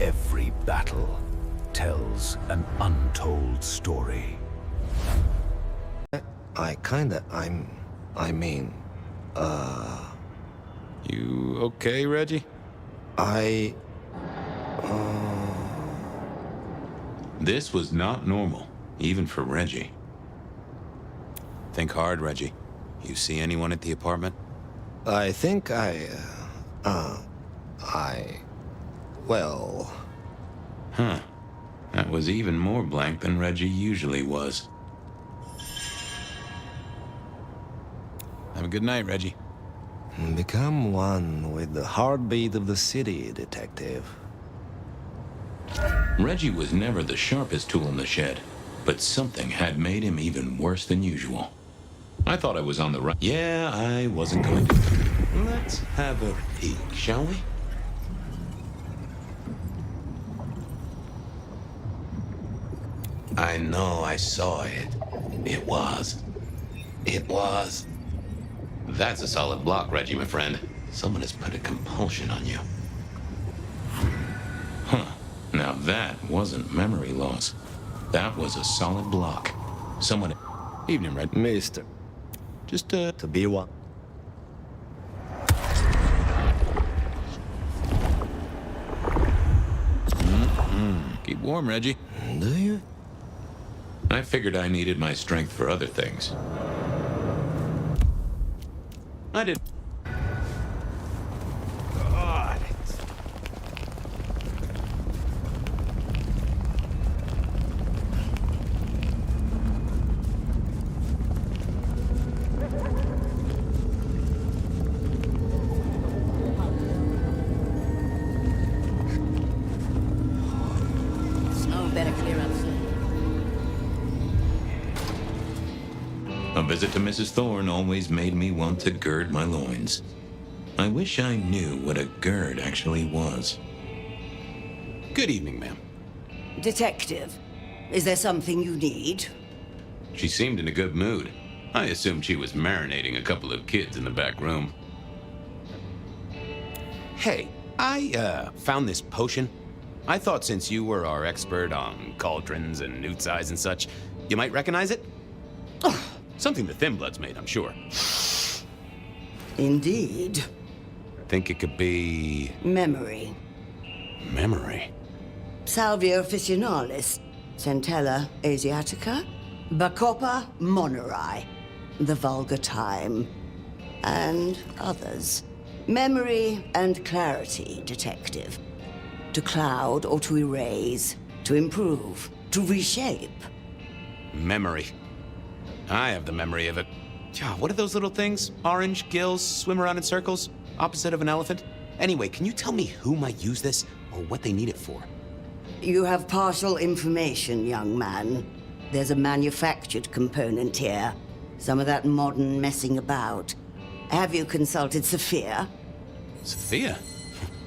Every battle tells an untold story. I mean, You okay, Reggie? This was not normal, even for Reggie. Think hard, Reggie. You see anyone at the apartment? I think well... Huh. That was even more blank than Reggie usually was. Have a good night, Reggie. Become one with the heartbeat of the city, detective. Reggie was never the sharpest tool in the shed, but something had made him even worse than usual. I thought I was on the right... Yeah, I wasn't going to... Let's have a peek, shall we? I know I saw it. It was. That's a solid block, Reggie, my friend. Someone has put a compulsion on you. Huh. Now that wasn't memory loss. That was a solid block. Someone... Evening, Red. Mister. Just, To be one. Keep warm, Reggie. Do you? I figured I needed my strength for other things. I did. God. Snow better clear up soon. A visit to Mrs. Thorne always made me want to gird my loins. I wish I knew what a gird actually was. Good evening, ma'am. Detective, is there something you need? She seemed in a good mood. I assumed she was marinating a couple of kids in the back room. Hey, I found this potion. I thought since you were our expert on cauldrons and newt size and such, you might recognize it? Something the Thin Bloods made, I'm sure. Indeed. Think it could be... Memory. memory. Salvia officinalis, Centella asiatica, Bacopa moneri, the vulgar time, and others. Memory and clarity, detective. To cloud or to erase, to improve, to reshape. Memory. I have the memory of it. What are those little things? Orange gills, swim around in circles, opposite of an elephant? Anyway, can you tell me who might use this, or what they need it for? You have partial information, young man. There's a manufactured component here. Some of that modern messing about. Have you consulted Sophia? Sophia?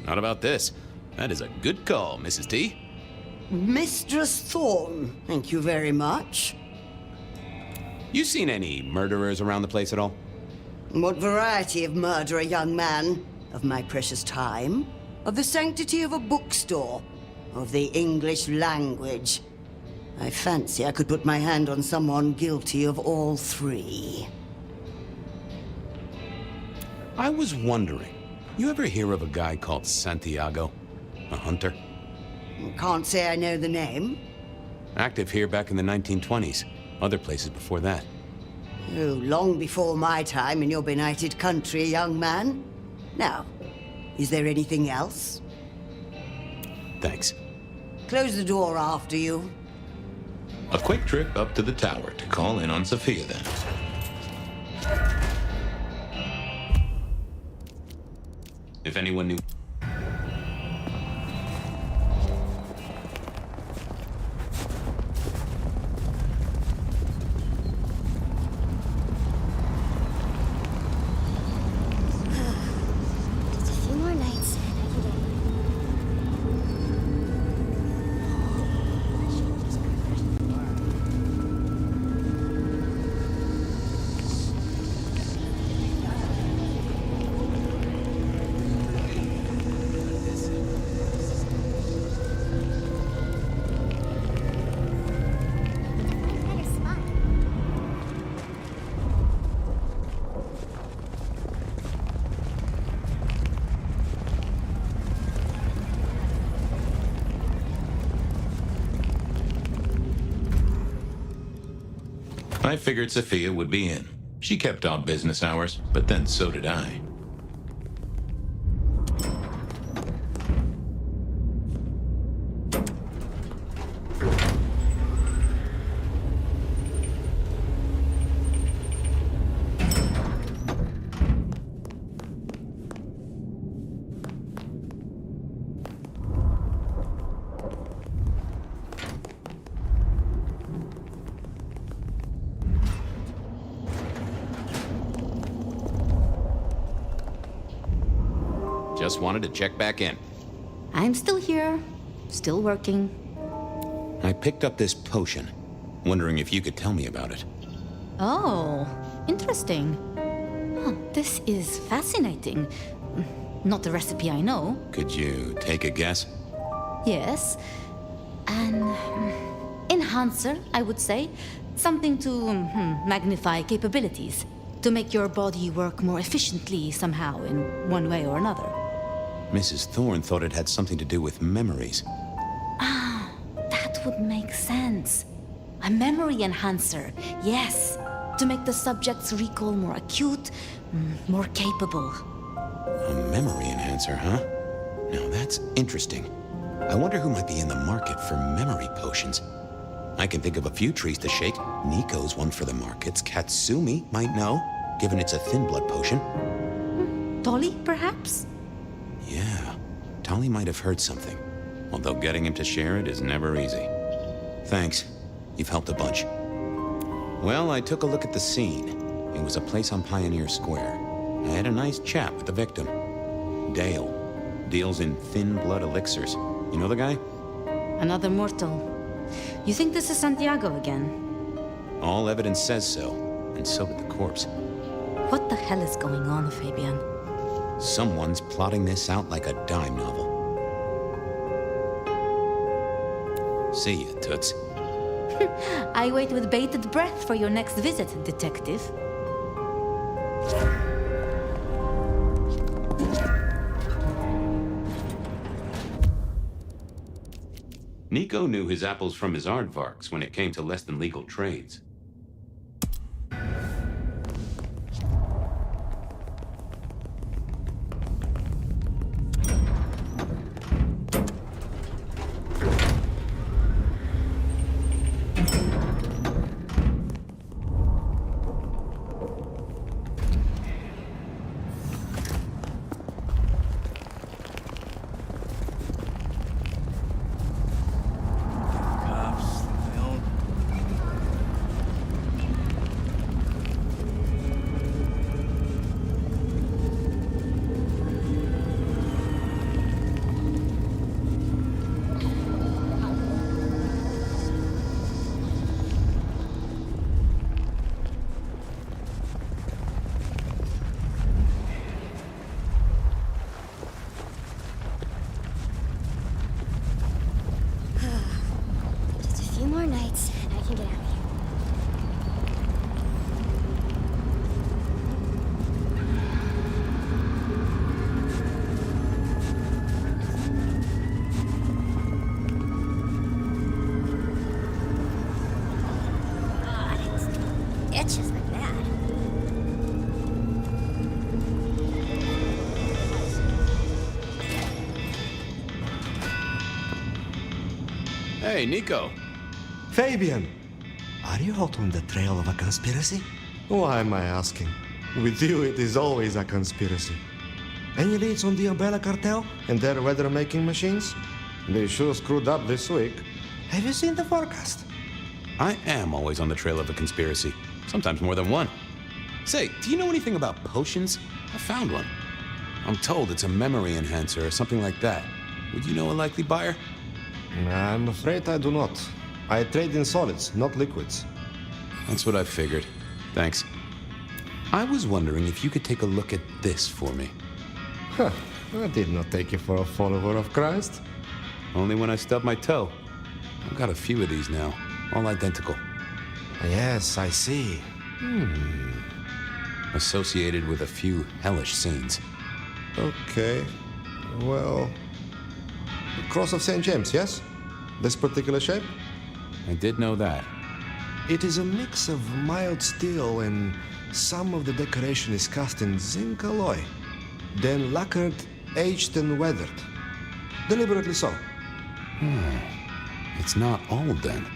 Not about this. That is a good call, Mrs. T. Mistress Thorne, thank you very much. You seen any murderers around the place at all? What variety of murderer, young man? Of my precious time? Of the sanctity of a bookstore? Of the English language? I fancy I could put my hand on someone guilty of all three. I was wondering, you ever hear of a guy called Santiago? A hunter? Can't say I know the name. Active here back in the 1920s. Other places before that. Oh, long before my time in your benighted country, young man. Now, is there anything else? Thanks. Close the door after you. A quick trip up to the tower to call in on Sophia then. If anyone knew... Just a few more nights and I can get... I figured Sophia would be in. She kept odd business hours, but then so did I. Just wanted to check back in. I'm still here, still working. I picked up this potion, wondering if you could tell me about it. Oh, interesting. Oh, this is fascinating. Not the recipe I know. Could you take a guess? Yes. An enhancer, I would say. Something to magnify capabilities. To make your body work more efficiently somehow, in one way or another. Mrs. Thorne thought it had something to do with memories. Ah, that would make sense. A memory enhancer, yes. To make the subject's recall more acute, more capable. A memory enhancer, huh? Now that's interesting. I wonder who might be in the market for memory potions. I can think of a few trees to shake. Nico's one for the markets. Katsumi might know, given it's a thin blood potion. Tolly, perhaps? Yeah, Tolly might have heard something. Although getting him to share it is never easy. Thanks. You've helped a bunch. Well, I took a look at the scene. It was a place on Pioneer Square. I had a nice chat with the victim. Dale. Deals in thin blood elixirs. You know the guy? Another mortal. You think this is Santiago again? All evidence says so, and so did the corpse. What the hell is going on, Fabian? Someone's plotting this out like a dime novel. See ya, Toots. I wait with bated breath for your next visit, detective. Nico knew his apples from his aardvarks when it came to less than legal trades. Just a few more nights, and I can get out of here. God, it itches like that. Hey, Nico. Fabian! Are you hot on the trail of a conspiracy? Why am I asking? With you, it is always a conspiracy. Any leads on the Umbrella Cartel and their weather-making machines? They sure screwed up this week. Have you seen the forecast? I am always on the trail of a conspiracy. Sometimes more than one. Say, do you know anything about potions? I found one. I'm told it's a memory enhancer or something like that. Would you know a likely buyer? I'm afraid I do not. I trade in solids, not liquids. That's what I figured. Thanks. I was wondering if you could take a look at this for me. Huh. I did not take you for a follower of Christ. Only when I stubbed my toe. I've got a few of these now, all identical. Yes, I see. Associated with a few hellish scenes. Okay. Well... Cross of St. James, yes? This particular shape? I did know that. It is a mix of mild steel and some of the decoration is cast in zinc alloy, then lacquered, aged and weathered. Deliberately so. It's not old then.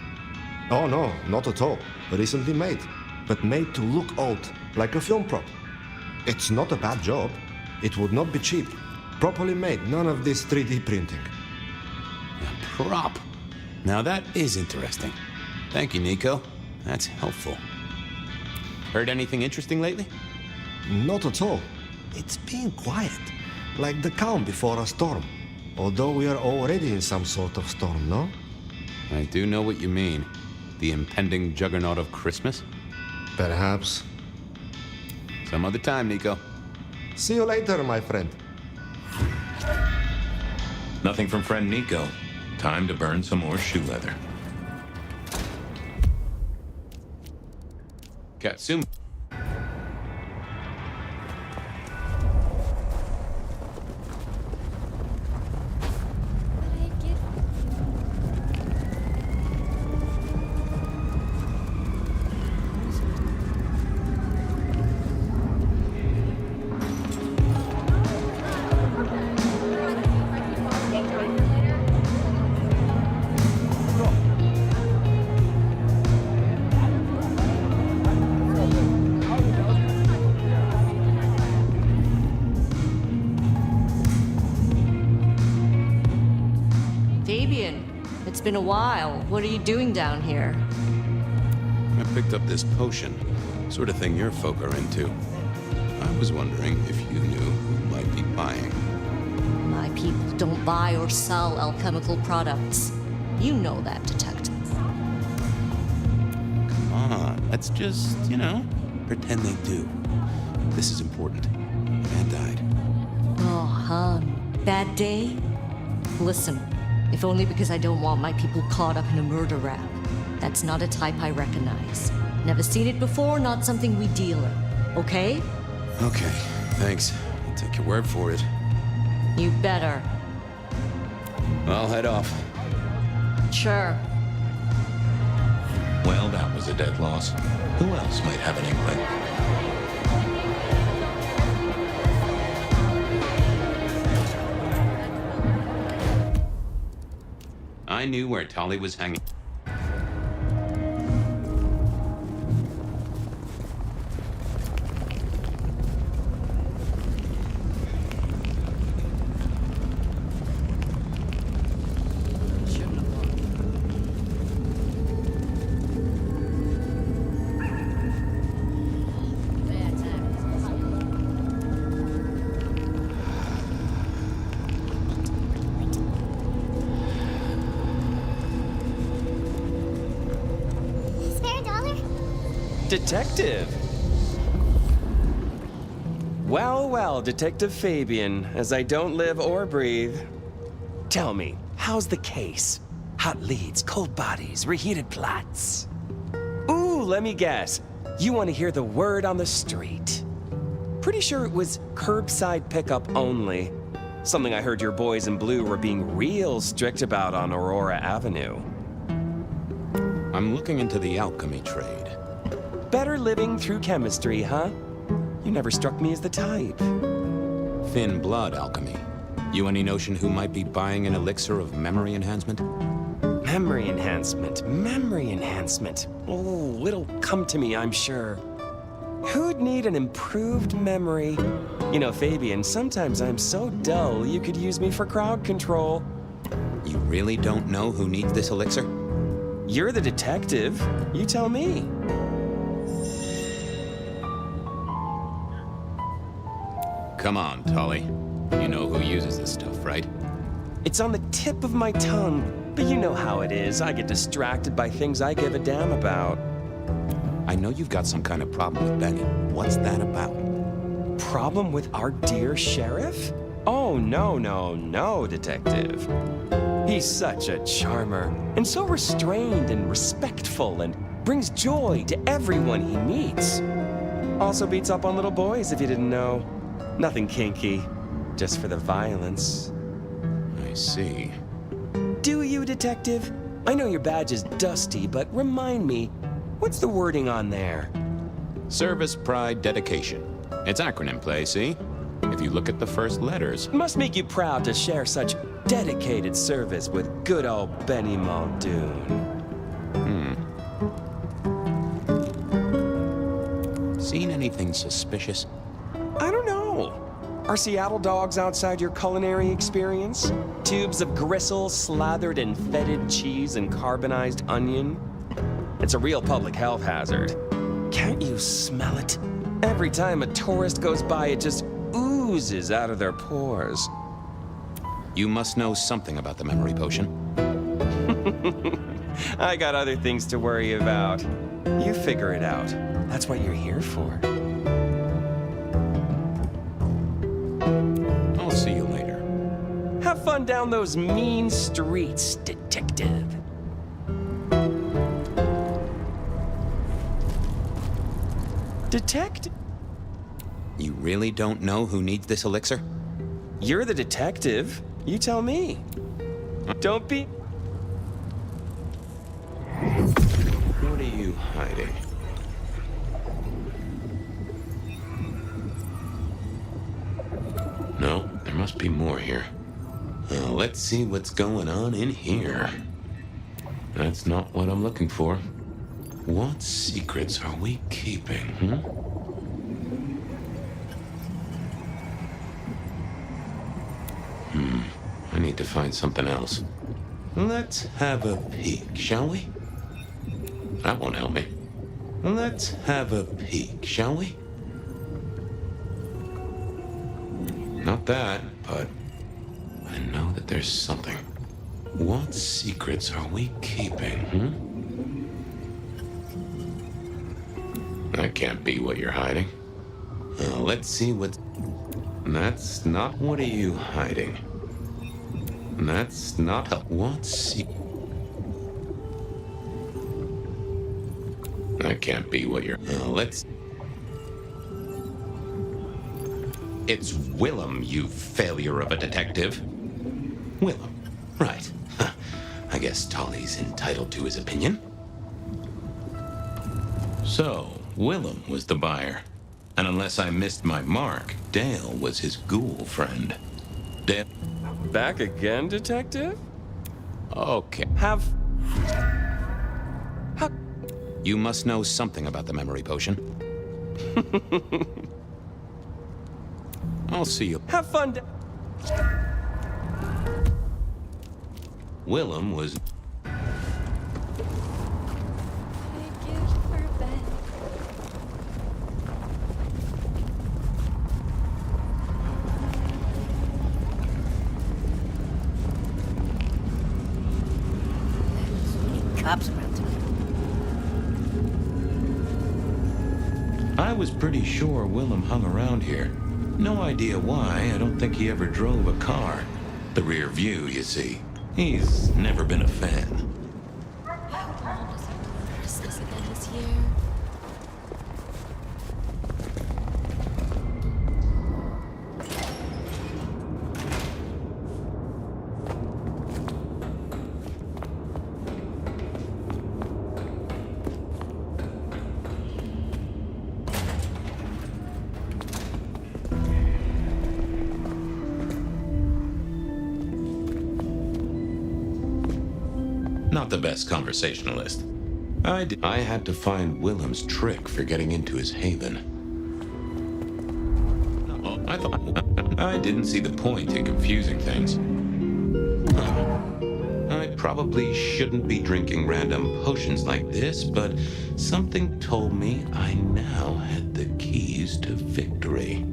Oh no, not at all. Recently made, but made to look old, like a film prop. It's not a bad job. It would not be cheap. Properly made, none of this 3D printing. A prop. Now that is interesting. Thank you, Nico. That's helpful. Heard anything interesting lately? Not at all. It's been quiet, like the calm before a storm. Although we are already in some sort of storm, no? I do know what you mean. The impending juggernaut of Christmas? Perhaps. Some other time, Nico. See you later, my friend. Nothing from friend Nico. Time to burn some more shoe leather. Katsumi. It's been a while. What are you doing down here? I picked up this potion. Sort of thing your folk are into. I was wondering if you knew who might be buying. My people don't buy or sell alchemical products. You know that, detective. Come on, let's just, pretend they do. This is important. Man died. Oh, hon. Bad day? Listen, if only because I don't want my people caught up in a murder rap. That's not a type I recognize. Never seen it before, not something we deal in. Okay? Okay, thanks. I'll take your word for it. You better. I'll head off. Sure. Well, that was a dead loss. Who else might have an inkling? I knew where Tolly was hanging. Detective! Well, well, Detective Fabian, as I don't live or breathe. Tell me, how's the case? Hot leads, cold bodies, reheated plots. Ooh, let me guess. You want to hear the word on the street. Pretty sure it was curbside pickup only. Something I heard your boys in blue were being real strict about on Aurora Avenue. I'm looking into the alchemy trade. Better living through chemistry, huh? You never struck me as the type. Thin blood alchemy. You any notion who might be buying an elixir of memory enhancement? Memory enhancement, memory enhancement. Oh, it'll come to me, I'm sure. Who'd need an improved memory? You know, Fabian, sometimes I'm so dull you could use me for crowd control. You really don't know who needs this elixir? You're the detective. You tell me. Come on, Tolly. You know who uses this stuff, right? It's on the tip of my tongue, but you know how it is. I get distracted by things I give a damn about. I know you've got some kind of problem with Benny. What's that about? Problem with our dear sheriff? Oh, no, Detective. He's such a charmer, and so restrained and respectful, and brings joy to everyone he meets. Also beats up on little boys, if you didn't know. Nothing kinky, just for the violence. I see. Do you, Detective? I know your badge is dusty, but remind me, What's the wording on there? Service, pride, dedication. It's acronym play, see? If you look at the first letters. It must make you proud to share such dedicated service with good old Benny Muldoon. Seen anything suspicious? I don't know. Are Seattle dogs outside your culinary experience? Tubes of gristle slathered in fetid cheese and carbonized onion? It's a real public health hazard. Can't you smell it? Every time a tourist goes by, it just oozes out of their pores. You must know something about the memory potion. I got other things to worry about. You figure it out. That's what you're here for. I'll see you later. Have fun down those mean streets, detective. Detective? You really don't know who needs this elixir? You're the detective. You tell me. Don't be... What are you hiding? No, there must be more here. Let's see what's going on in here. That's not what I'm looking for. What secrets are we keeping, I need to find something else. Let's have a peek, shall we? That won't help me. Let's have a peek, shall we? Not that, but I know that there's something. What secrets are we keeping, That can't be what you're hiding. Let's see what... That's not... What are you hiding? That's not... What That can't be what you're... Let's... It's Willem, you failure of a detective. Willem, right. I guess Tolly's entitled to his opinion. So, Willem was the buyer. And unless I missed my mark, Dale was his ghoul friend. Dale... Back again, detective? Okay. How... You must know something about the memory potion. I'll see you. Have fun... Willem was... Cops around tonight. I was pretty sure Willem hung around here. No idea why. I don't think he ever drove a car. The rear view, you see. He's never been a fan. Christmas again this year. Not the best conversationalist. I had to find Willem's trick for getting into his haven. I thought I didn't see the point in confusing things. I probably shouldn't be drinking random potions like this, but something told me I now had the keys to victory.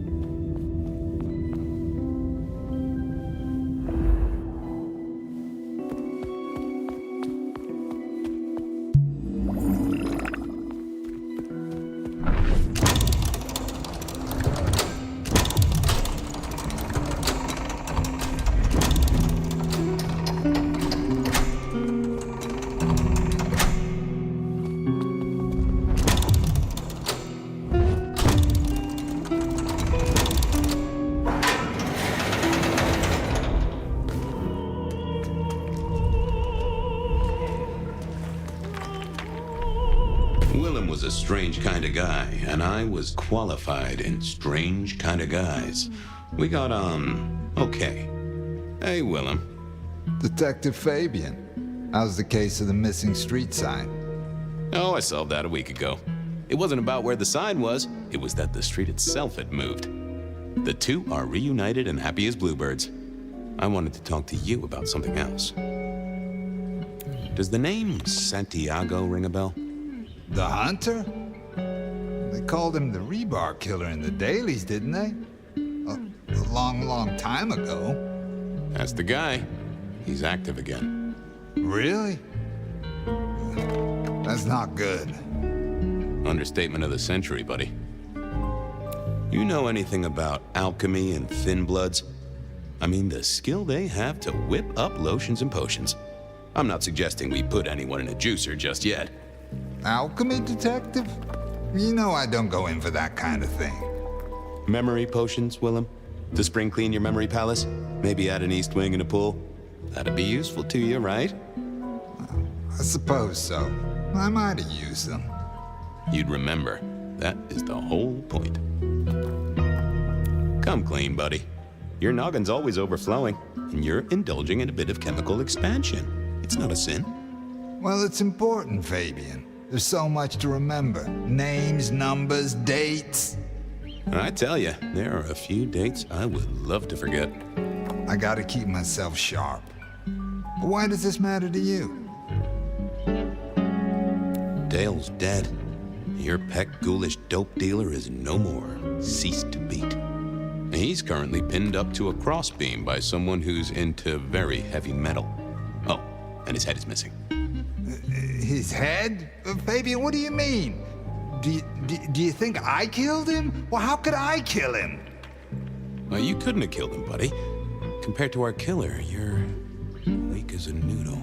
was a strange kind of guy, and I was qualified in strange kind of guys. We got on okay. Hey, Willem. Detective Fabian, how's the case of the missing street sign? Oh, I solved that a week ago. It wasn't about where the sign was, it was that the street itself had moved. The two are reunited and happy as bluebirds. I wanted to talk to you about something else. Does the name Santiago ring a bell? The hunter? They called him the rebar killer in the dailies, didn't they? A long, long time ago. That's the guy. He's active again. Really? That's not good. Understatement of the century, buddy. You know anything about alchemy and thin bloods? I mean, the skill they have to whip up lotions and potions. I'm not suggesting we put anyone in a juicer just yet. Alchemy detective? You know I don't go in for that kind of thing. Memory potions, Willem? To spring clean your memory palace? Maybe add an east wing and a pool? That'd be useful to you, right? I suppose so. I might have used them. You'd remember. That is the whole point. Come clean, buddy. Your noggin's always overflowing, and you're indulging in a bit of chemical expansion. It's not a sin. Well, it's important, Fabian. There's so much to remember. Names, numbers, dates. I tell you, there are a few dates I would love to forget. I gotta keep myself sharp. But why does this matter to you? Dale's dead. Your peck ghoulish dope dealer is no more. Ceased to beat. He's currently pinned up to a crossbeam by someone who's into very heavy metal. Oh, and his head is missing. His head? Fabian, what do you mean? Do you think I killed him? Well, how could I kill him? Well, you couldn't have killed him, buddy. Compared to our killer, you're weak as a noodle.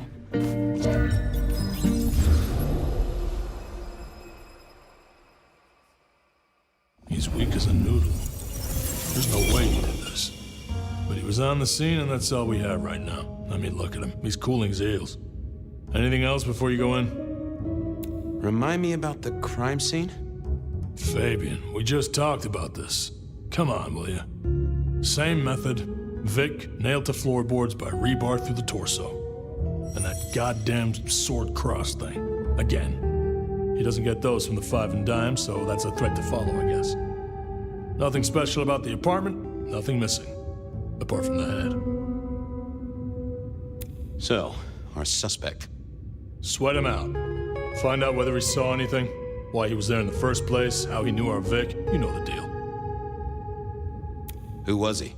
He's weak as a noodle. There's no way he did this. But he was on the scene, and that's all we have right now. I mean, look at him. He's cooling his heels. Anything else before you go in? Remind me about the crime scene? Fabian, we just talked about this. Come on, will you? Same method. Vic nailed to floorboards by rebar through the torso. And that goddamn sword cross thing. Again. He doesn't get those from the five and dime, so that's a threat to follow, I guess. Nothing special about the apartment, nothing missing. Apart from the head. So, our suspect. Sweat him out. Find out whether he saw anything, why he was there in the first place, how he knew our Vic. You know the deal. Who was he?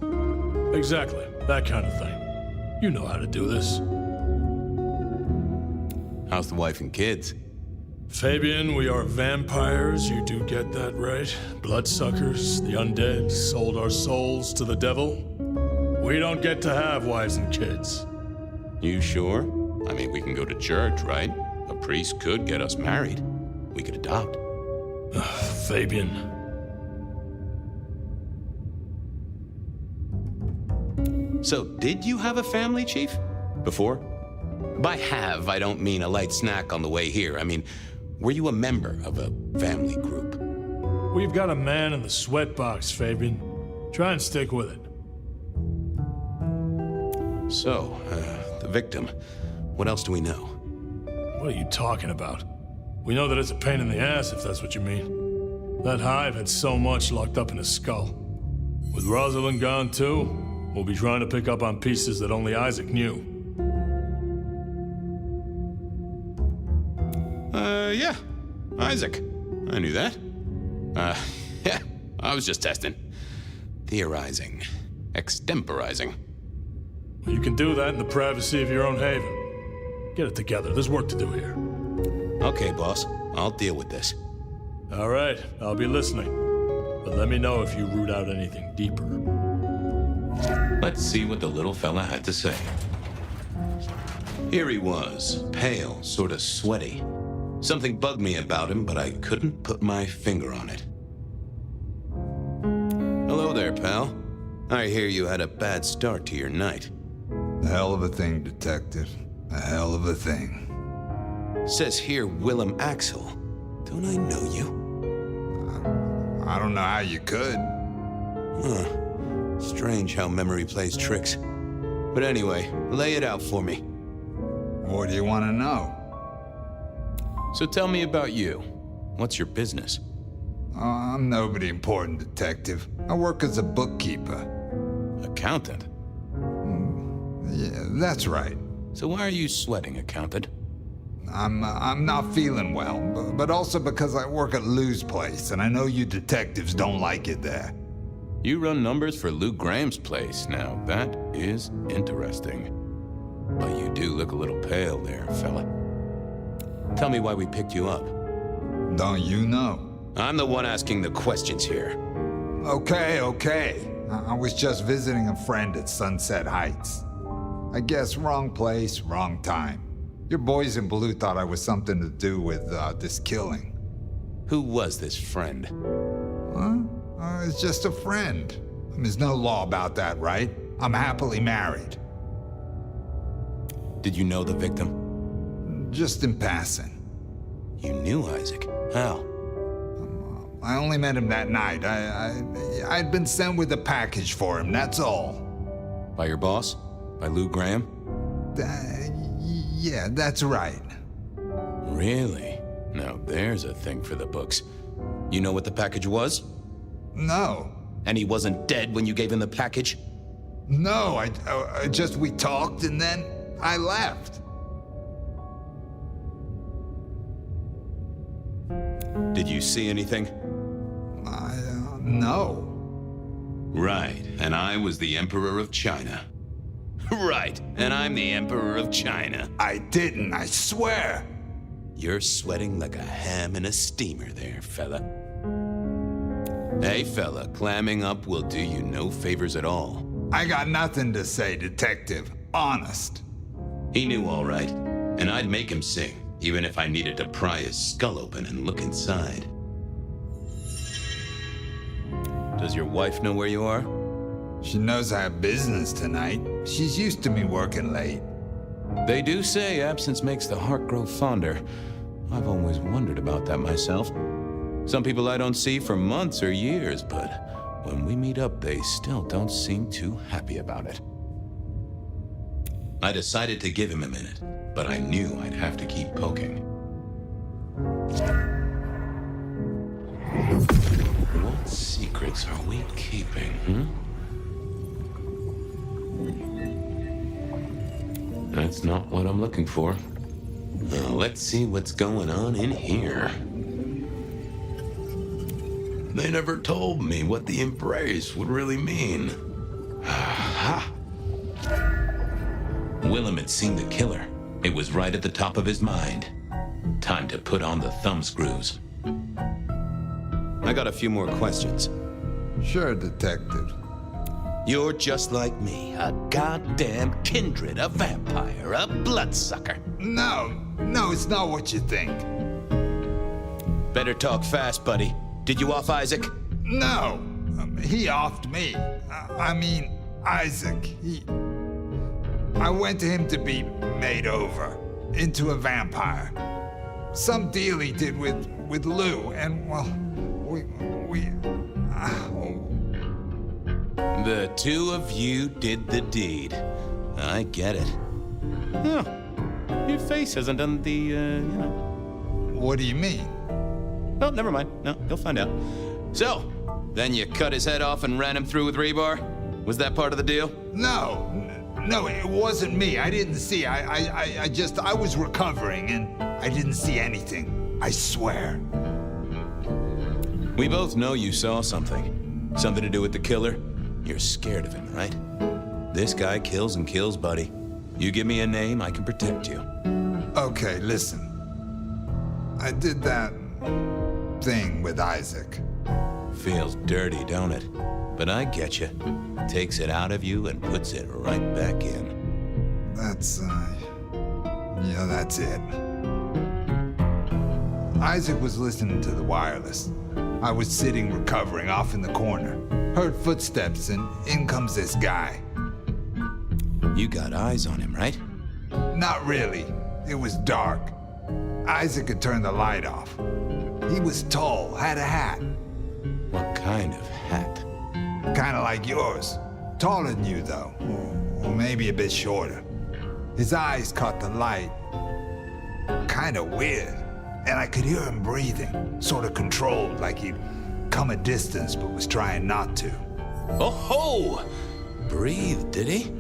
Exactly. That kind of thing. You know how to do this. How's the wife and kids? Fabian, we are vampires. You do get that right. Bloodsuckers, the undead, sold our souls to the devil. We don't get to have wives and kids. You sure? I mean, we can go to church, right? A priest could get us married. We could adopt. Fabian. So, did you have a family, Chief? Before? By have, I don't mean a light snack on the way here. I mean, were you a member of a family group? We've got a man in the sweatbox, Fabian. Try and stick with it. So, the victim. What else do we know? What are you talking about? We know that it's a pain in the ass, if that's what you mean. That hive had so much locked up in his skull. With Rosalind gone too, we'll be trying to pick up on pieces that only Isaac knew. Yeah. Isaac. I knew that. Yeah. I was just testing. Theorizing. Extemporizing. You can do that in the privacy of your own haven. Get it together. There's work to do here. Okay, boss. I'll deal with this. All right. I'll be listening. But let me know if you root out anything deeper. Let's see what the little fella had to say. Here he was, pale, sort of sweaty. Something bugged me about him, but I couldn't put my finger on it. Hello there, pal. I hear you had a bad start to your night. A hell of a thing, Detective. A hell of a thing. Says here Willem Axel. Don't I know you? I don't know how you could. Huh. Strange how memory plays tricks. But anyway, lay it out for me. What do you want to know? So tell me about you. What's your business? I'm nobody important, detective. I work as a bookkeeper. Accountant? Yeah, that's right. So why are you sweating, accountant? I'm not feeling well, but also because I work at Lou's place, and I know you detectives don't like it there. You run numbers for Lou Graham's place. Now, that is interesting. But you do look a little pale there, fella. Tell me why we picked you up. Don't you know? I'm the one asking the questions here. Okay. I was just visiting a friend at Sunset Heights. I guess wrong place, wrong time. Your boys in blue thought I was something to do with this killing. Who was this friend? Huh? It's just a friend. There's no law about that, right? I'm happily married. Did you know the victim? Just in passing. You knew Isaac. How? I only met him that night. I'd been sent with a package for him, that's all. By your boss? By Lou Graham? Yeah, that's right. Really? Now there's a thing for the books. You know what the package was? No. And he wasn't dead when you gave him the package? No, we talked and then I left. Did you see anything? No. Right, and I was the Emperor of China. Right, and I'm the Emperor of China. I didn't, I swear. You're sweating like a ham in a steamer there, fella. Hey, fella, clamming up will do you no favors at all. I got nothing to say, detective. Honest. He knew all right, and I'd make him sing, even if I needed to pry his skull open and look inside. Does your wife know where you are? She knows I have business tonight. She's used to me working late. They do say absence makes the heart grow fonder. I've always wondered about that myself. Some people I don't see for months or years, but when we meet up, they still don't seem too happy about it. I decided to give him a minute, but I knew I'd have to keep poking. What secrets are we keeping, That's not what I'm looking for. Now, let's see what's going on in here. They never told me what the embrace would really mean. Aha! Willem had seen the killer. It was right at the top of his mind. Time to put on the thumbscrews. I got a few more questions. Sure, detective. You're just like me, a goddamn kindred, a vampire, a bloodsucker. No, it's not what you think. Better talk fast, buddy. Did you off Isaac? No, he offed me. I mean, Isaac. I went to him to be made over into a vampire. Some deal he did with Lou, and well, The two of you did the deed. I get it. Oh, your face hasn't done the, What do you mean? Oh, never mind. No, you'll find out. So, then you cut his head off and ran him through with rebar? Was that part of the deal? No, it wasn't me. I didn't see. I was recovering and I didn't see anything. I swear. We both know you saw something. Something to do with the killer? You're scared of him, right? This guy kills and kills, buddy. You give me a name, I can protect you. Okay, listen. I did that thing with Isaac. Feels dirty, don't it? But I get you. Takes it out of you and puts it right back in. That's it. Isaac was listening to the wireless. I was sitting recovering off in the corner. Heard footsteps and in comes this guy. You got eyes on him, right? Not really. It was dark. Isaac had turned the light off. He was tall, had a hat. What kind of hat? Kind of like yours. Taller than you, though. Or maybe a bit shorter. His eyes caught the light. Kind of weird. And I could hear him breathing, sort of controlled, like he'd come a distance but was trying not to. Oh ho! Breathe, did he?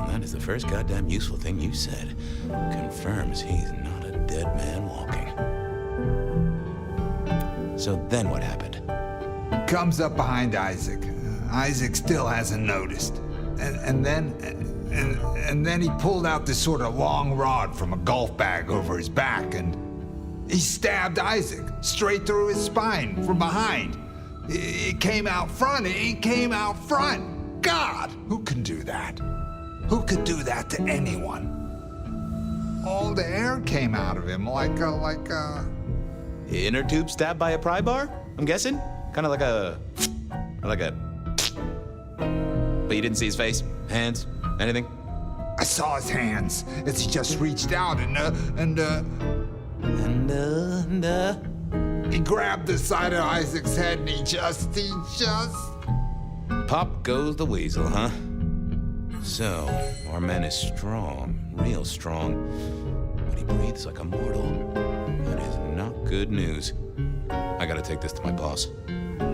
That is the first goddamn useful thing you said. Confirms he's not a dead man walking. So then what happened? Comes up behind Isaac. Isaac still hasn't noticed. And then he pulled out this sort of long rod from a golf bag over his back, and he stabbed Isaac straight through his spine from behind. It came out front. It came out front. God, who can do that? Who could do that to anyone? All the air came out of him like a... Inner tube stabbed by a pry bar? I'm guessing? Kind of like a... But you didn't see his face? Hands? Anything? I saw his hands as he just reached out and he grabbed the side of Isaac's head and he just... Pop goes the weasel, huh? So, our man is strong, real strong, but he breathes like a mortal. That is not good news. I gotta take this to my boss.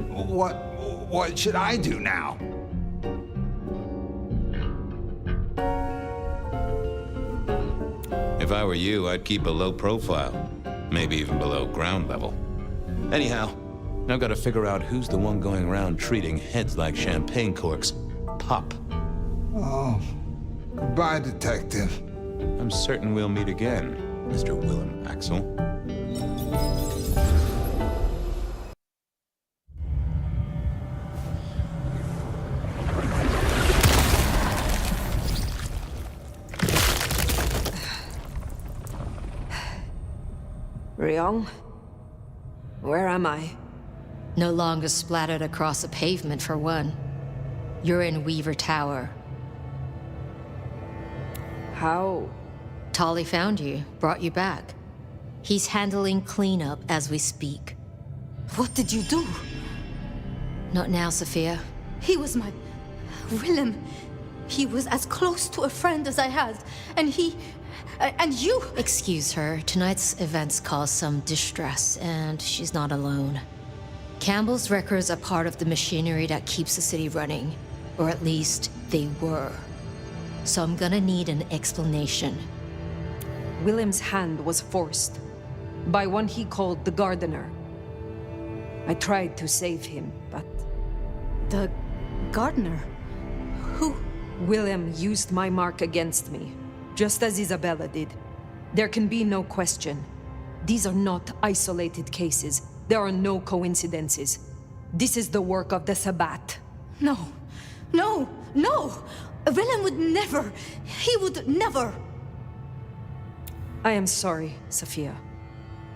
What should I do now? If I were you, I'd keep a low profile, maybe even below ground level. Anyhow, I've got to figure out who's the one going around treating heads like champagne corks. Pop. Oh, goodbye, Detective. I'm certain we'll meet again, Mr. Willem Axel. Ryong? Where am I? No longer splattered across a pavement, for one. You're in Weaver Tower. How? Tolly found you, brought you back. He's handling cleanup as we speak. What did you do? Not now, Sophia. He was my... Willem. He was as close to a friend as I had. And he... and you... Excuse her. Tonight's events caused some distress, and she's not alone. Campbell's records are part of the machinery that keeps the city running. Or at least, they were. So I'm gonna need an explanation. Willem's hand was forced by one he called the Gardener. I tried to save him, but... The gardener? Who? Willem used my mark against me, just as Isabella did. There can be no question. These are not isolated cases. There are no coincidences. This is the work of the Sabbat. No. No! No! Willem would never... He would never... I am sorry, Sophia,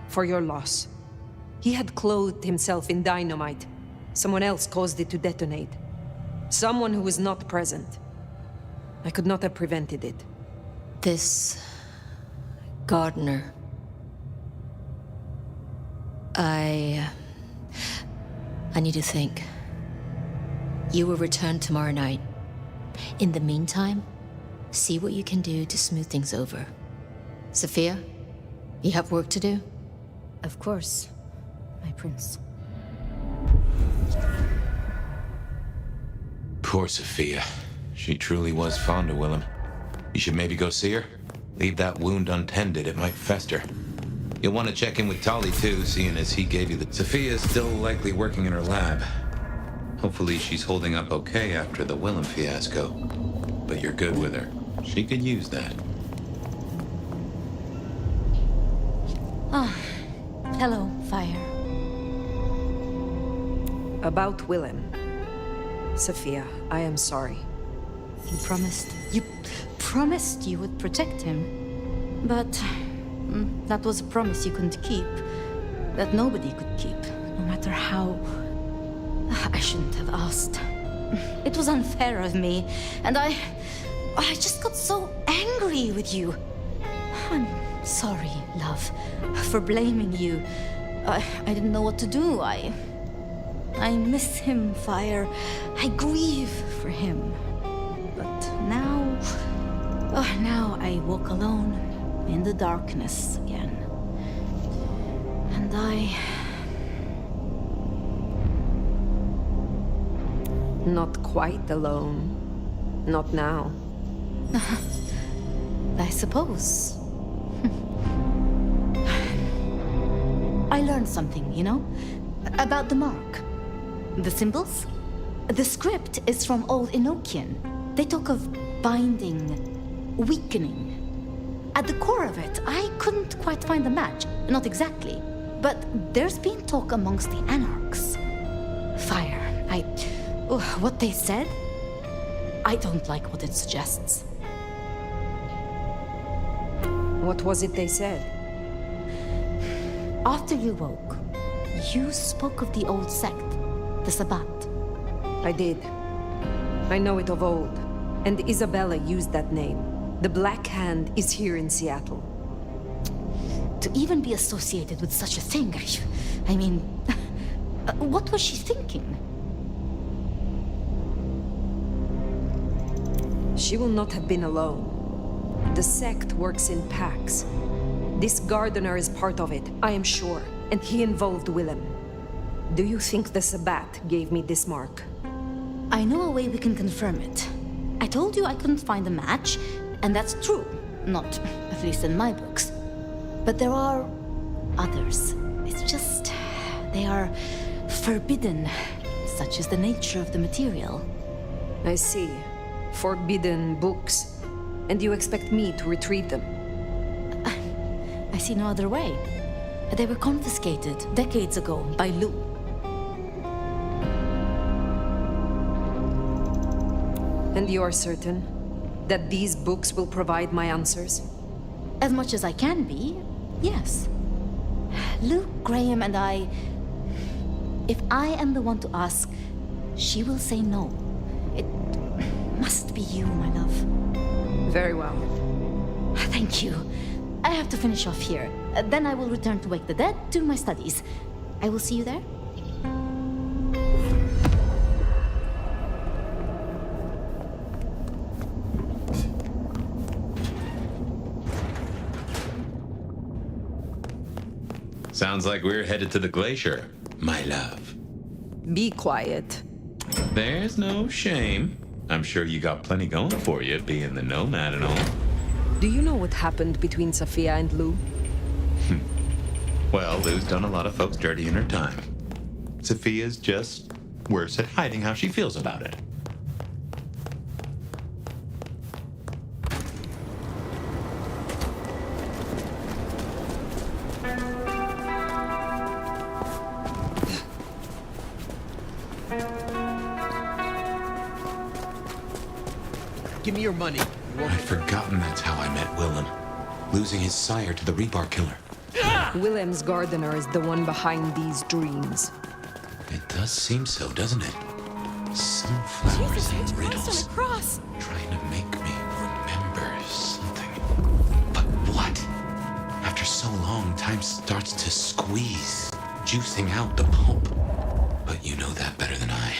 for your loss. He had clothed himself in dynamite. Someone else caused it to detonate. Someone who was not present. I could not have prevented it. This... Gardener... I need to think. You will return tomorrow night. In the meantime, see what you can do to smooth things over. Sophia, you have work to do? Of course, my prince. Poor Sophia. She truly was fond of Willem. You should maybe go see her. Leave that wound untended, it might fester. You'll want to check in with Tolly too, seeing as he gave you the... Sophia's still likely working in her lab. Hopefully she's holding up okay after the Willem fiasco. But you're good with her. She could use that. Ah, hello, Fire. About Willem. Sophia, I am sorry. You promised you would protect him. But that was a promise you couldn't keep. That nobody could keep, no matter how... I shouldn't have asked. It was unfair of me, and I just got so angry with you. I'm sorry, love, for blaming you. I didn't know what to do. I miss him, Fire. I grieve for him. But now... now I walk alone in the darkness again. And Not quite alone. Not now. I suppose. I learned something, you know? About the mark. The symbols? The script is from Old Enochian. They talk of binding, weakening. At the core of it, I couldn't quite find the match. Not exactly. But there's been talk amongst the Anarchs. Fire. What they said? I don't like what it suggests. What was it they said? After you woke, you spoke of the old sect, the Sabbat. I did. I know it of old. And Isabella used that name. The Black Hand is here in Seattle. To even be associated with such a thing, I mean, what was she thinking? She will not have been alone. The sect works in packs. This gardener is part of it, I am sure, and he involved Willem. Do you think the Sabbat gave me this mark? I know a way we can confirm it. I told you I couldn't find a match, and that's true. Not, at least in my books. But there are others. It's just... they are forbidden. Such is the nature of the material. I see. Forbidden books. And you expect me to retrieve them? I see no other way. They were confiscated decades ago by Lou. And you are certain that these books will provide my answers? As much as I can be, yes. Luke, Graham, and I... If I am the one to ask, she will say no. It must be you, my love. Very well. Thank you. I have to finish off here. Then I will return to Wake the Dead, do my studies. I will see you there. Sounds like we're headed to the glacier, my love. Be quiet. There's no shame. I'm sure you got plenty going for you, being the nomad and all. Do you know what happened between Sophia and Lou? Well, Lou's done a lot of folks dirty in her time. Sophia's just worse at hiding how she feels about it. Give me your money. I'd forgotten that's how I met Willem. Losing his sire to the rebar killer. Willem's gardener is the one behind these dreams. It does seem so, doesn't it? Sunflowers and riddles. Cross. Trying to make me remember something. But what? After so long, time starts to squeeze, juicing out the pulp. But you know that better than I.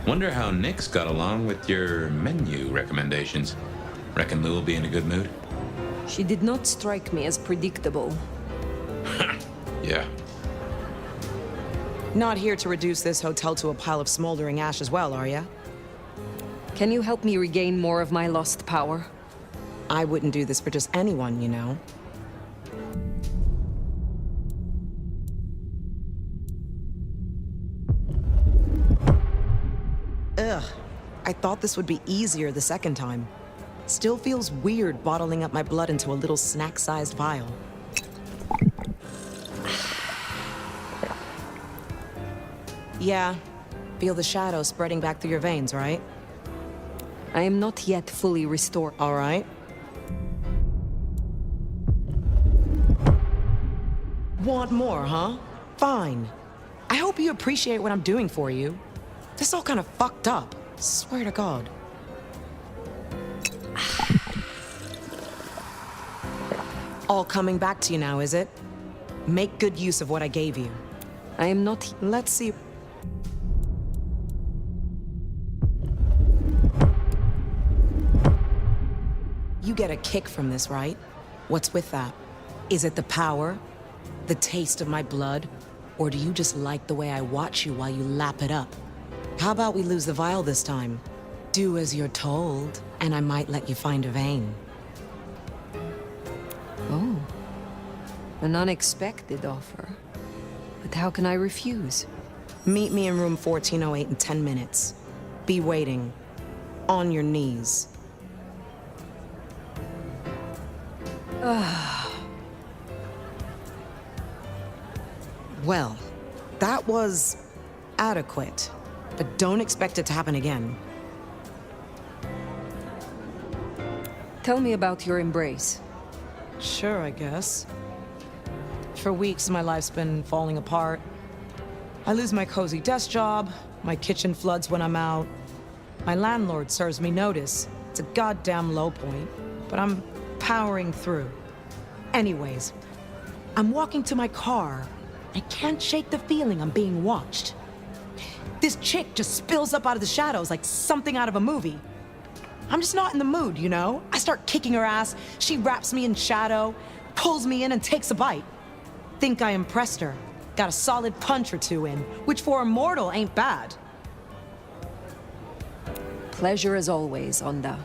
Wonder how Nick's got along with your menu recommendations. Reckon Lou will be in a good mood? She did not strike me as predictable. Yeah. Not here to reduce this hotel to a pile of smoldering ash as well, are ya? Can you help me regain more of my lost power? I wouldn't do this for just anyone, you know. Ugh. I thought this would be easier the second time. Still feels weird bottling up my blood into a little snack-sized vial. Yeah. Feel the shadow spreading back through your veins, right? I am not yet fully restored. All right. Want more, huh? Fine. I hope you appreciate what I'm doing for you. This all kind of fucked up. Swear to God. All coming back to you now, is it? Make good use of what I gave you. I am not... Let's see... You get a kick from this, right? What's with that? Is it the power? The taste of my blood? Or do you just like the way I watch you while you lap it up? How about we lose the vial this time? Do as you're told, and I might let you find a vein. Oh. An unexpected offer. But how can I refuse? Meet me in room 1408 in 10 minutes. Be waiting. On your knees. Well, that was adequate, but don't expect it to happen again. Tell me about your embrace. Sure, I guess. For weeks, my life's been falling apart. I lose my cozy desk job, my kitchen floods when I'm out. My landlord serves me notice. It's a goddamn low point, but I'm powering through. Anyways, I'm walking to my car. I can't shake the feeling I'm being watched. This chick just spills up out of the shadows like something out of a movie. I'm just not in the mood, you know? I start kicking her ass, she wraps me in shadow, pulls me in and takes a bite. Think I impressed her. Got a solid punch or two in, which for a mortal ain't bad. Pleasure as always, Onda.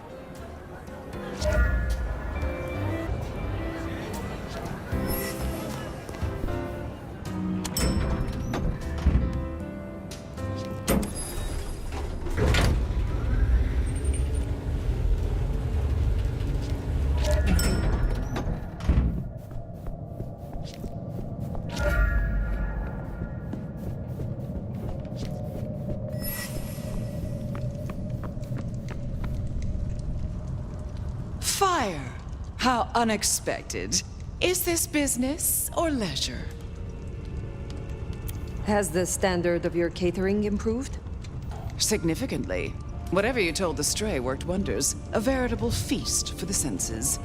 Fire! How unexpected. Is this business or leisure? Has the standard of your catering improved? Significantly. Whatever you told the stray worked wonders. A veritable feast for the senses.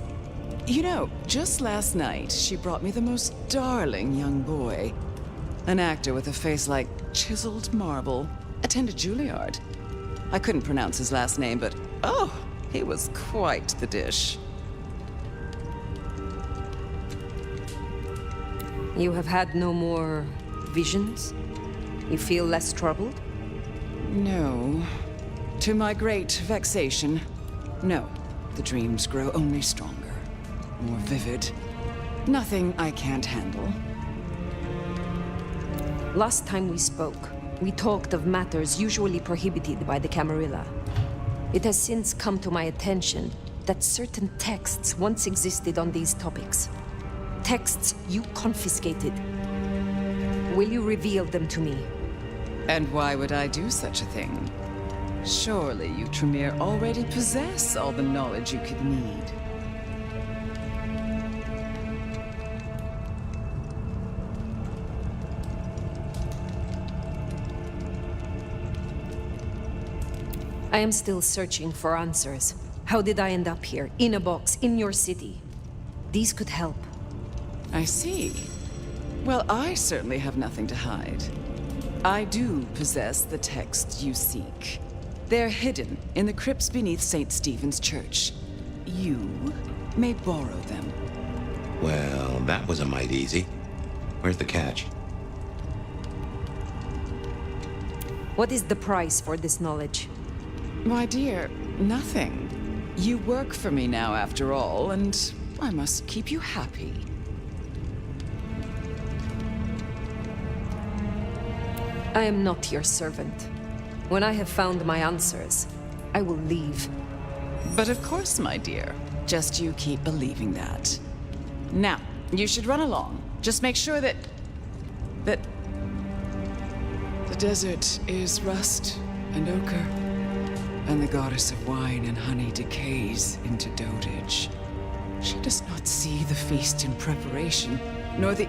You know, just last night, she brought me the most darling young boy. An actor with a face like chiseled marble. Attended Juilliard. I couldn't pronounce his last name, but oh, he was quite the dish. You have had no more visions? You feel less troubled? No. To my great vexation, no. The dreams grow only stronger, more vivid. Nothing I can't handle. Last time we spoke, we talked of matters usually prohibited by the Camarilla. It has since come to my attention that certain texts once existed on these topics. Texts you confiscated. Will you reveal them to me? And why would I do such a thing? Surely you, Tremere, already possess all the knowledge you could need. I am still searching for answers. How did I end up here, in a box, in your city? These could help. I see. Well, I certainly have nothing to hide. I do possess the text you seek. They're hidden in the crypts beneath St. Stephen's Church. You may borrow them. Well, that was a mite easy. Where's the catch? What is the price for this knowledge? My dear, nothing. You work for me now, after all, and I must keep you happy. I am not your servant. When I have found my answers, I will leave. But of course, my dear. Just you keep believing that. Now, you should run along. Just make sure that the desert is rust and ochre, and the goddess of wine and honey decays into dotage. She does not see the feast in preparation, nor the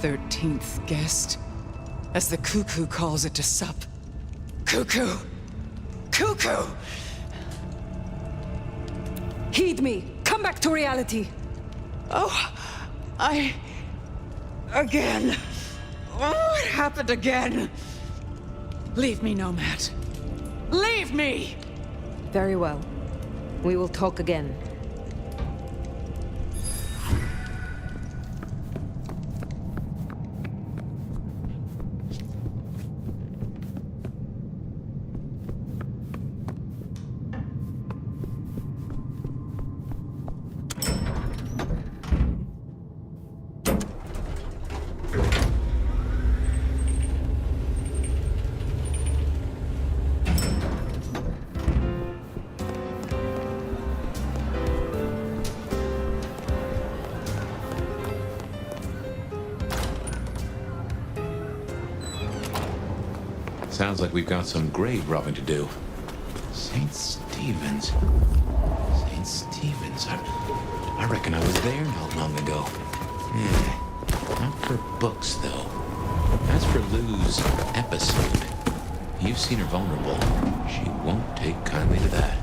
13th guest, as the cuckoo calls it to sup. Cuckoo! Cuckoo! Heed me! Come back to reality! Oh, again. Oh, it happened again. Leave me, Nomad. Leave me! Very well. We will talk again. Sounds like we've got some grave robbing to do. St. Stephen's. St. Stephen's. I reckon I was there not long ago. Not for books, though. As for Lou's episode, you've seen her vulnerable. She won't take kindly to that.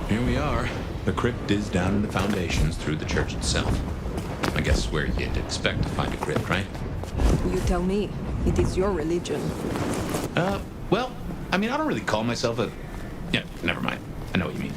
Here we are. The crypt is down in the foundations through the church itself. I guess where you'd expect to find a crypt, right? You tell me. It is your religion. Well, I mean, I don't really call myself a... Yeah, never mind. I know what you mean.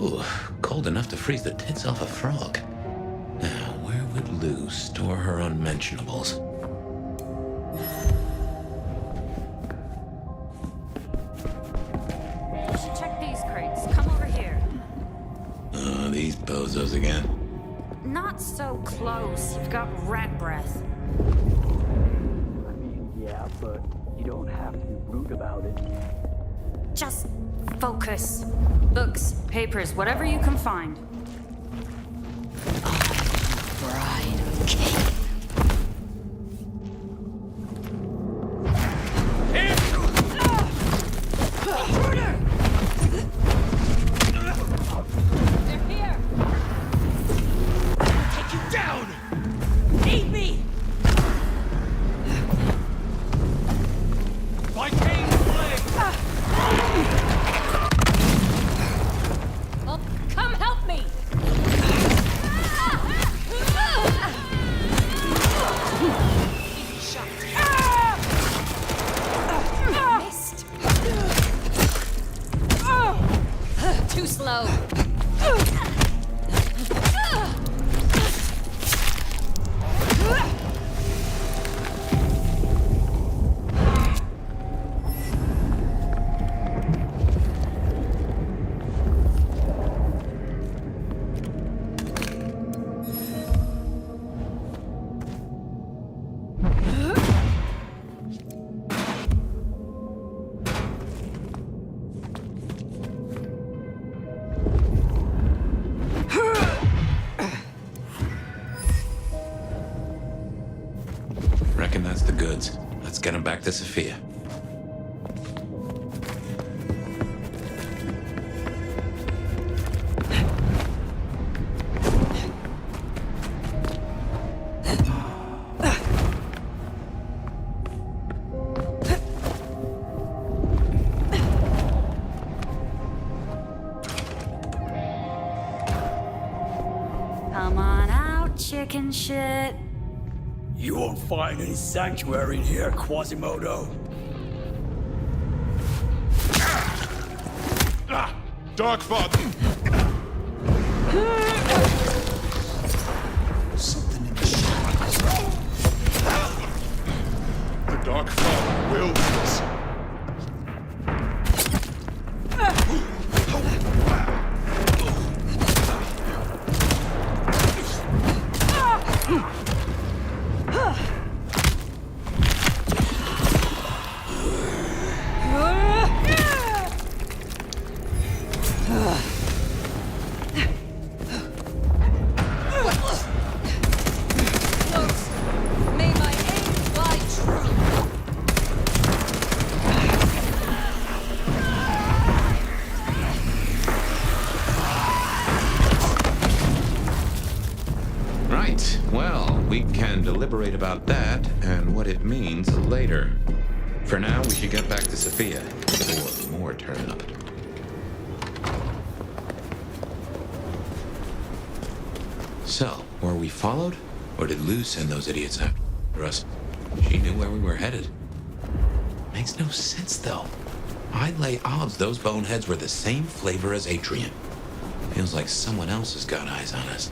Ooh, cold enough to freeze the tits off a frog. Now, where would Lou store her unmentionables? You should check these crates. Come over here. Oh, these bozos again. Not so close. You've got rat breath. I mean, yeah, but you don't have to be rude about it. Just focus. Books, papers, whatever you can find. Bride of Cain. They're here! Take you down! Eat me! By Cain's blade! Well, come help me! Easy shot. Missed. Too slow. get him back to Sophia. Come on out, chicken shit. You won't find any sanctuary in here, Quasimodo. Dark Father! Something in the shadows. The Dark Father will this. May my aim fly true. Right. Well, we can deliberate about that and what it means later. For now, we should get back to Sophia before more turn up. So, were we followed? Or did Lou send those idiots after us? She knew where we were headed. Makes no sense, though. I'd lay odds those boneheads were the same flavor as Adrian. Feels like someone else has got eyes on us.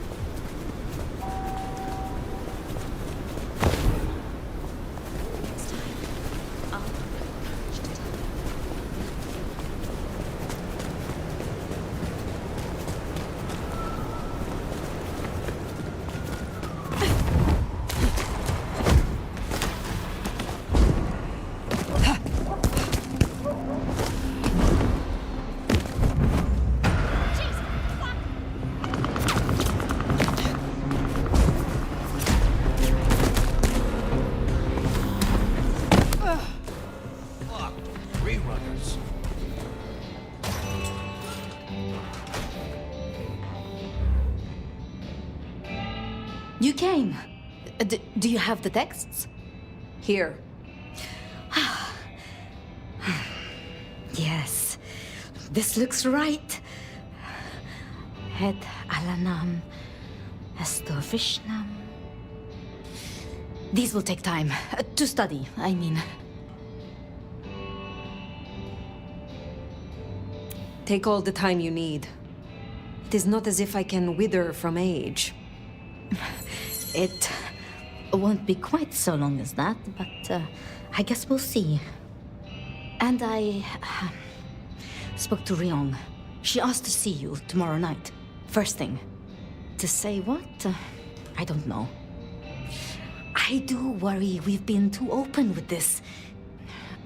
You came. Do you have the texts? Here. Yes, this looks right. Het Alanam, Estor Vishnam. These will take time to study, I mean. Take all the time you need. It is not as if I can wither from age. It won't be quite so long as that, but I guess we'll see. And I spoke to Ryong. She asked to see you tomorrow night, first thing. To say what? I don't know. I do worry we've been too open with this.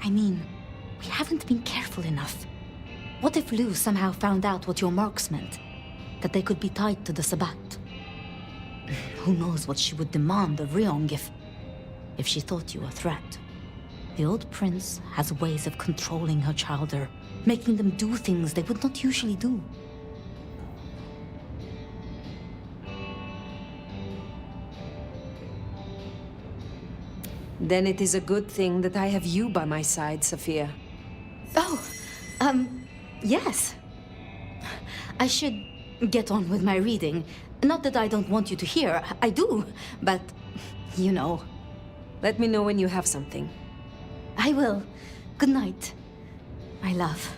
I mean, we haven't been careful enough. What if Lou somehow found out what your marks meant? That they could be tied to the Sabbat? Who knows what she would demand of Ryong if she thought you a threat. The old prince has ways of controlling her childer, making them do things they would not usually do. Then it is a good thing that I have you by my side, Sophia. Oh, yes. I should get on with my reading. Not that I don't want you to hear, I do, but, you know. Let me know when you have something. I will. Good night, my love.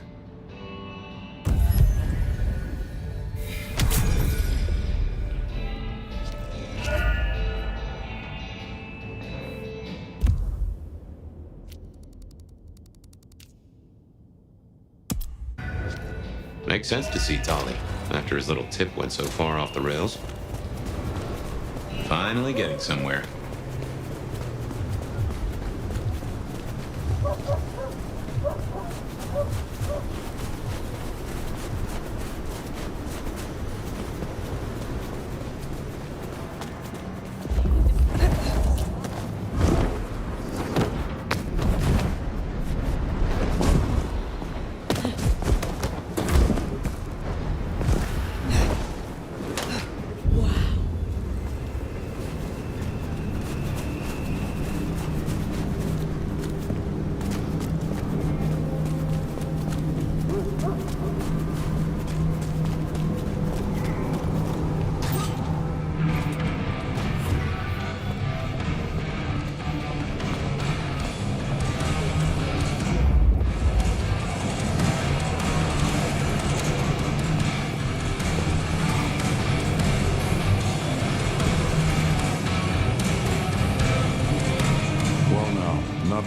Makes sense to see Tali, after his little tip went so far off the rails. Finally getting somewhere.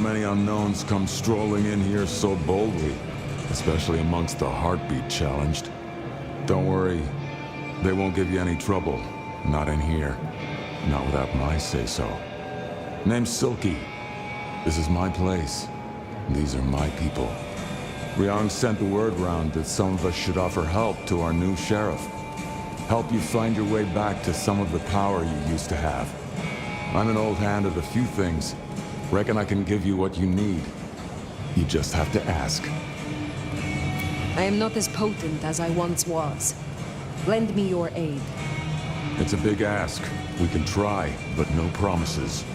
many unknowns come strolling in here so boldly, especially amongst the heartbeat challenged. Don't worry, they won't give you any trouble. Not in here. Not without my say-so. Name's Silky. This is my place. These are my people. Ryong sent the word round that some of us should offer help to our new sheriff. Help you find your way back to some of the power you used to have. I'm an old hand at a few things. Reckon I can give you what you need. You just have to ask. I am not as potent as I once was. Lend me your aid. It's a big ask. We can try, but no promises.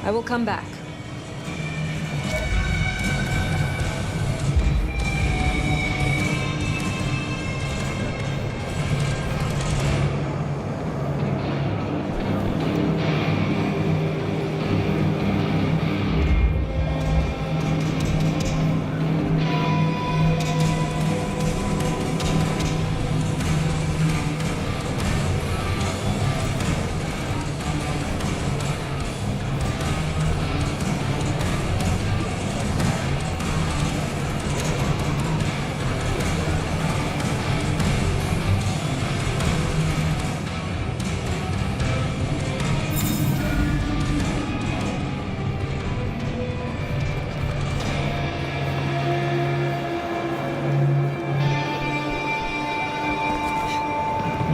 I will come back.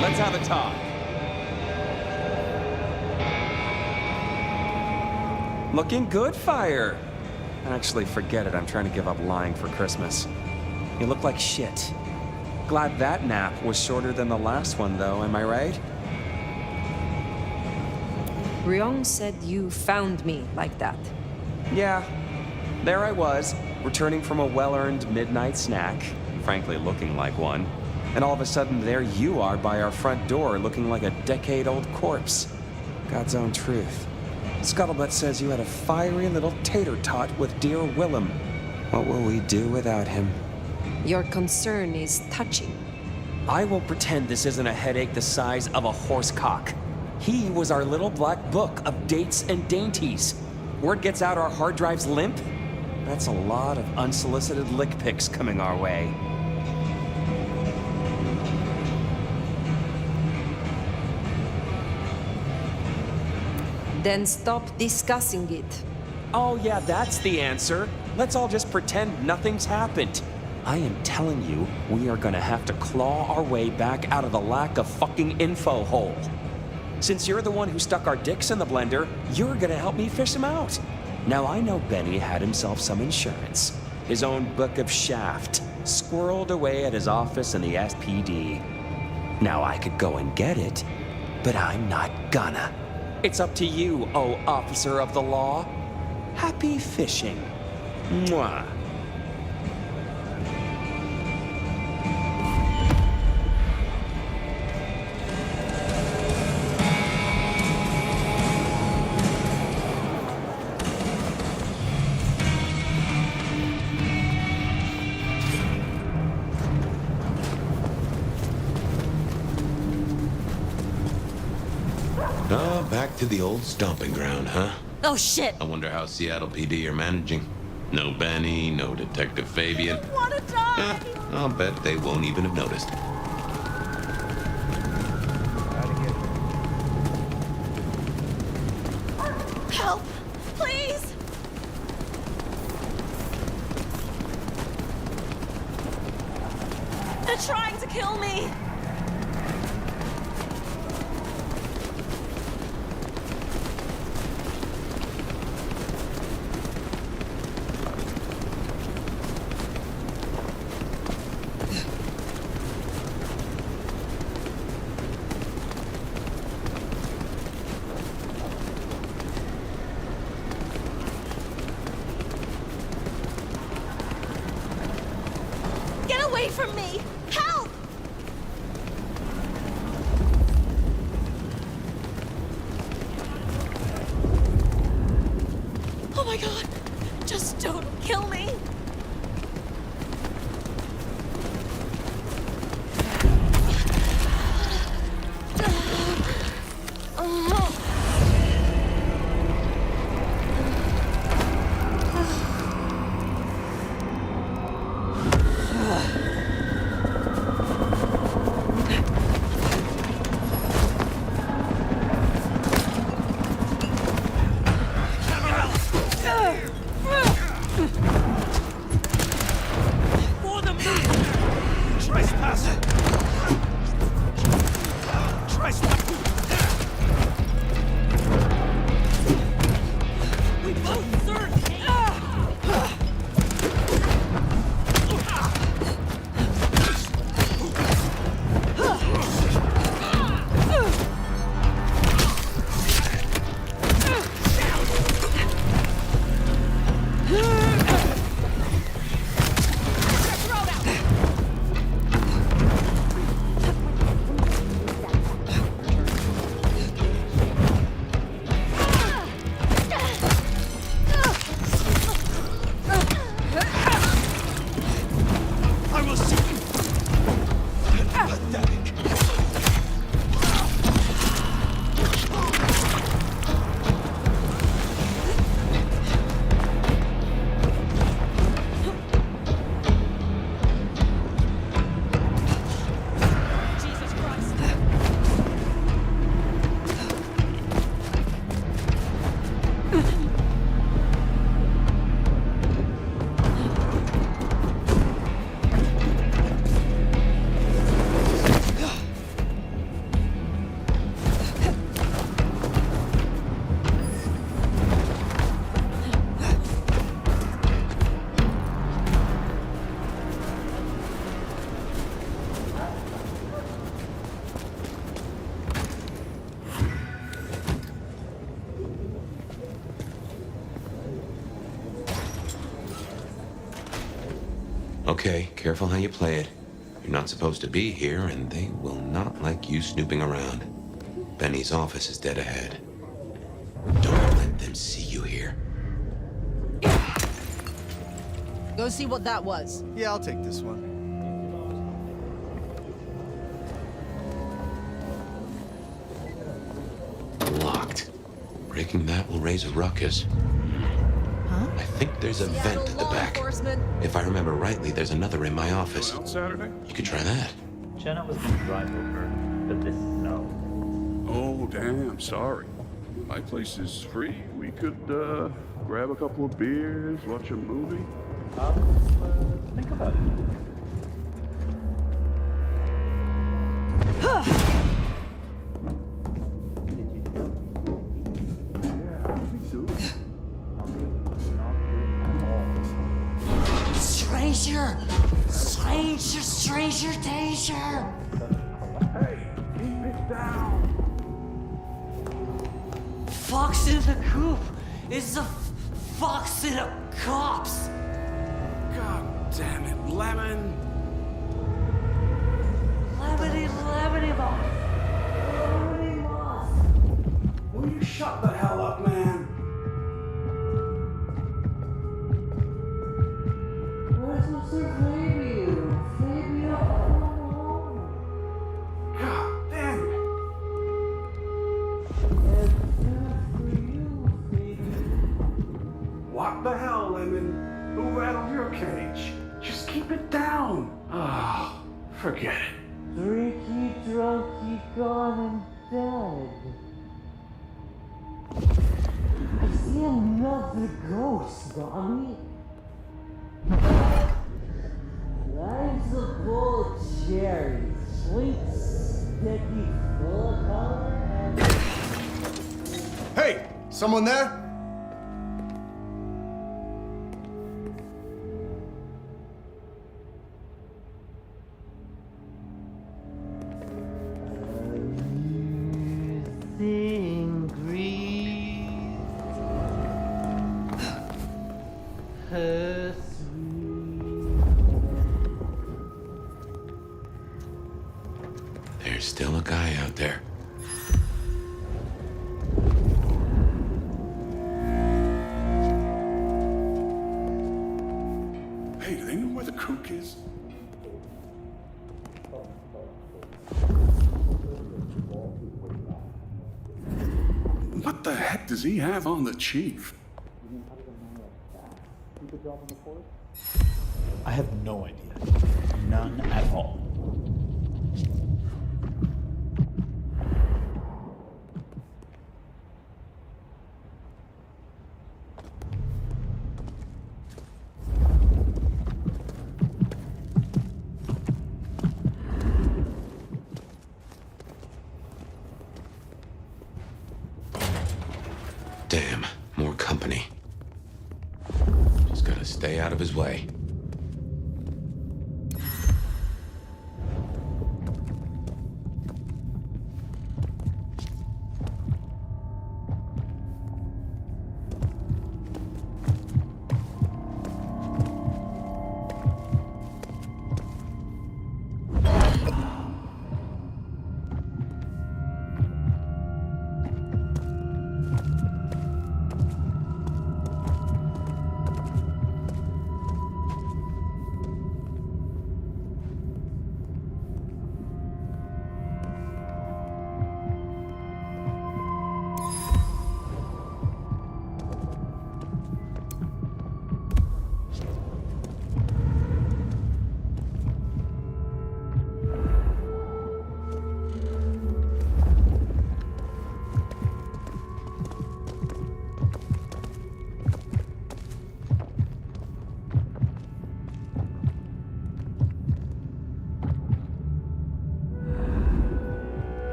Let's have a talk. Looking good, Fire. Actually, forget it. I'm trying to give up lying for Christmas. You look like shit. Glad that nap was shorter than the last one, though, am I right? Ryong said you found me like that. Yeah. There I was, returning from a well-earned midnight snack, frankly looking like one. And all of a sudden, there you are by our front door, looking like a decade-old corpse. God's own truth. Scuttlebutt says you had a fiery little tater-tot with dear Willem. What will we do without him? Your concern is touching. I will pretend this isn't a headache the size of a horse cock. He was our little black book of dates and dainties. Word gets out our hard drive's limp? That's a lot of unsolicited lick pics coming our way. Then stop discussing it. Oh yeah, that's the answer. Let's all just pretend nothing's happened. I am telling you, we are gonna have to claw our way back out of the lack of fucking info hole. Since you're the one who stuck our dicks in the blender, you're gonna help me fish them out. Now I know Benny had himself some insurance. His own book of shaft, squirreled away at his office in the SPD. Now I could go and get it, but I'm not gonna. It's up to you, oh officer of the law. Happy fishing. Mwah. Oh, back to the old stomping ground, huh? Oh, shit! I wonder how Seattle PD are managing. No Benny, no Detective Fabian. I wanna die! I'll bet they won't even have noticed. Help! Please! They're trying to kill me! Get away from me! Help! Oh my god! Just don't kill me! Okay, careful how you play it. You're not supposed to be here, and they will not like you snooping around. Benny's office is dead ahead. Don't let them see you here. Go see what that was. Yeah, I'll take this one. Locked. Breaking that will raise a ruckus. Huh? I think there's a vent at the back. If I remember rightly, there's another in my office. Going out Saturday? You could try that. Jenna was gonna drive over, but this no. Oh, damn, sorry. My place is free. We could, grab a couple of beers, watch a movie. Think about it. Stranger! Stranger danger! Hey, keep it down. Fox in the coop! It's a fox in a copse! God damn it, Lemon! Lemony moss! Lemony moss! Will you shut the hell up, man? Where's Mr. Fabio? Fabio, God damn it! What the hell, Lemon? Who rattled your cage? Just keep it down. Oh, forget it. Drinky, drunky, gone and dead. I see another ghost, Bobby. Life's a bowl of cherries, sweet, sticky, full of color, and... Hey! Someone there? There's still a guy out there. Hey, do they know where the cook is? What the heck does he have on the chief? I have no idea. None at all. Damn, more company. Just gotta stay out of his way.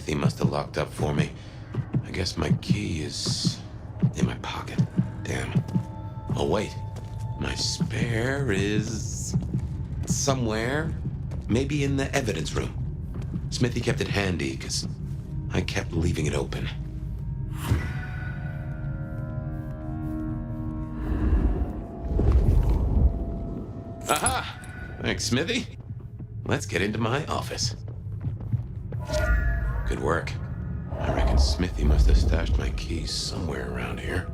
Smithy must have locked up for me. I guess my key is in my pocket. Damn. Oh, wait. My spare is somewhere. Maybe in the evidence room. Smithy kept it handy, because I kept leaving it open. Aha! Thanks, Smithy. Let's get into my office. Good work. I reckon Smithy must have stashed my keys somewhere around here.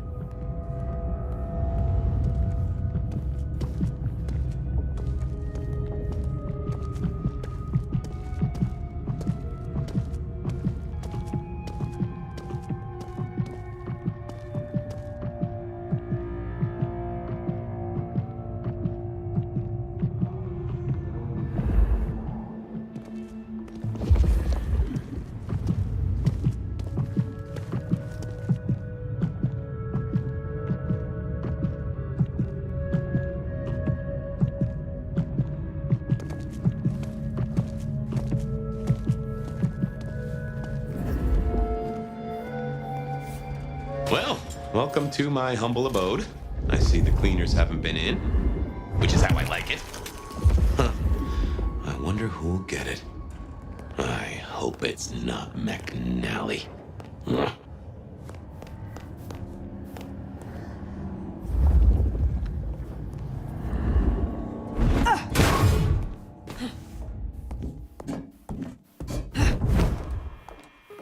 Well, welcome to my humble abode. I see the cleaners haven't been in, which is how I like it. Huh. I wonder who'll get it. I hope it's not McNally. Ugh.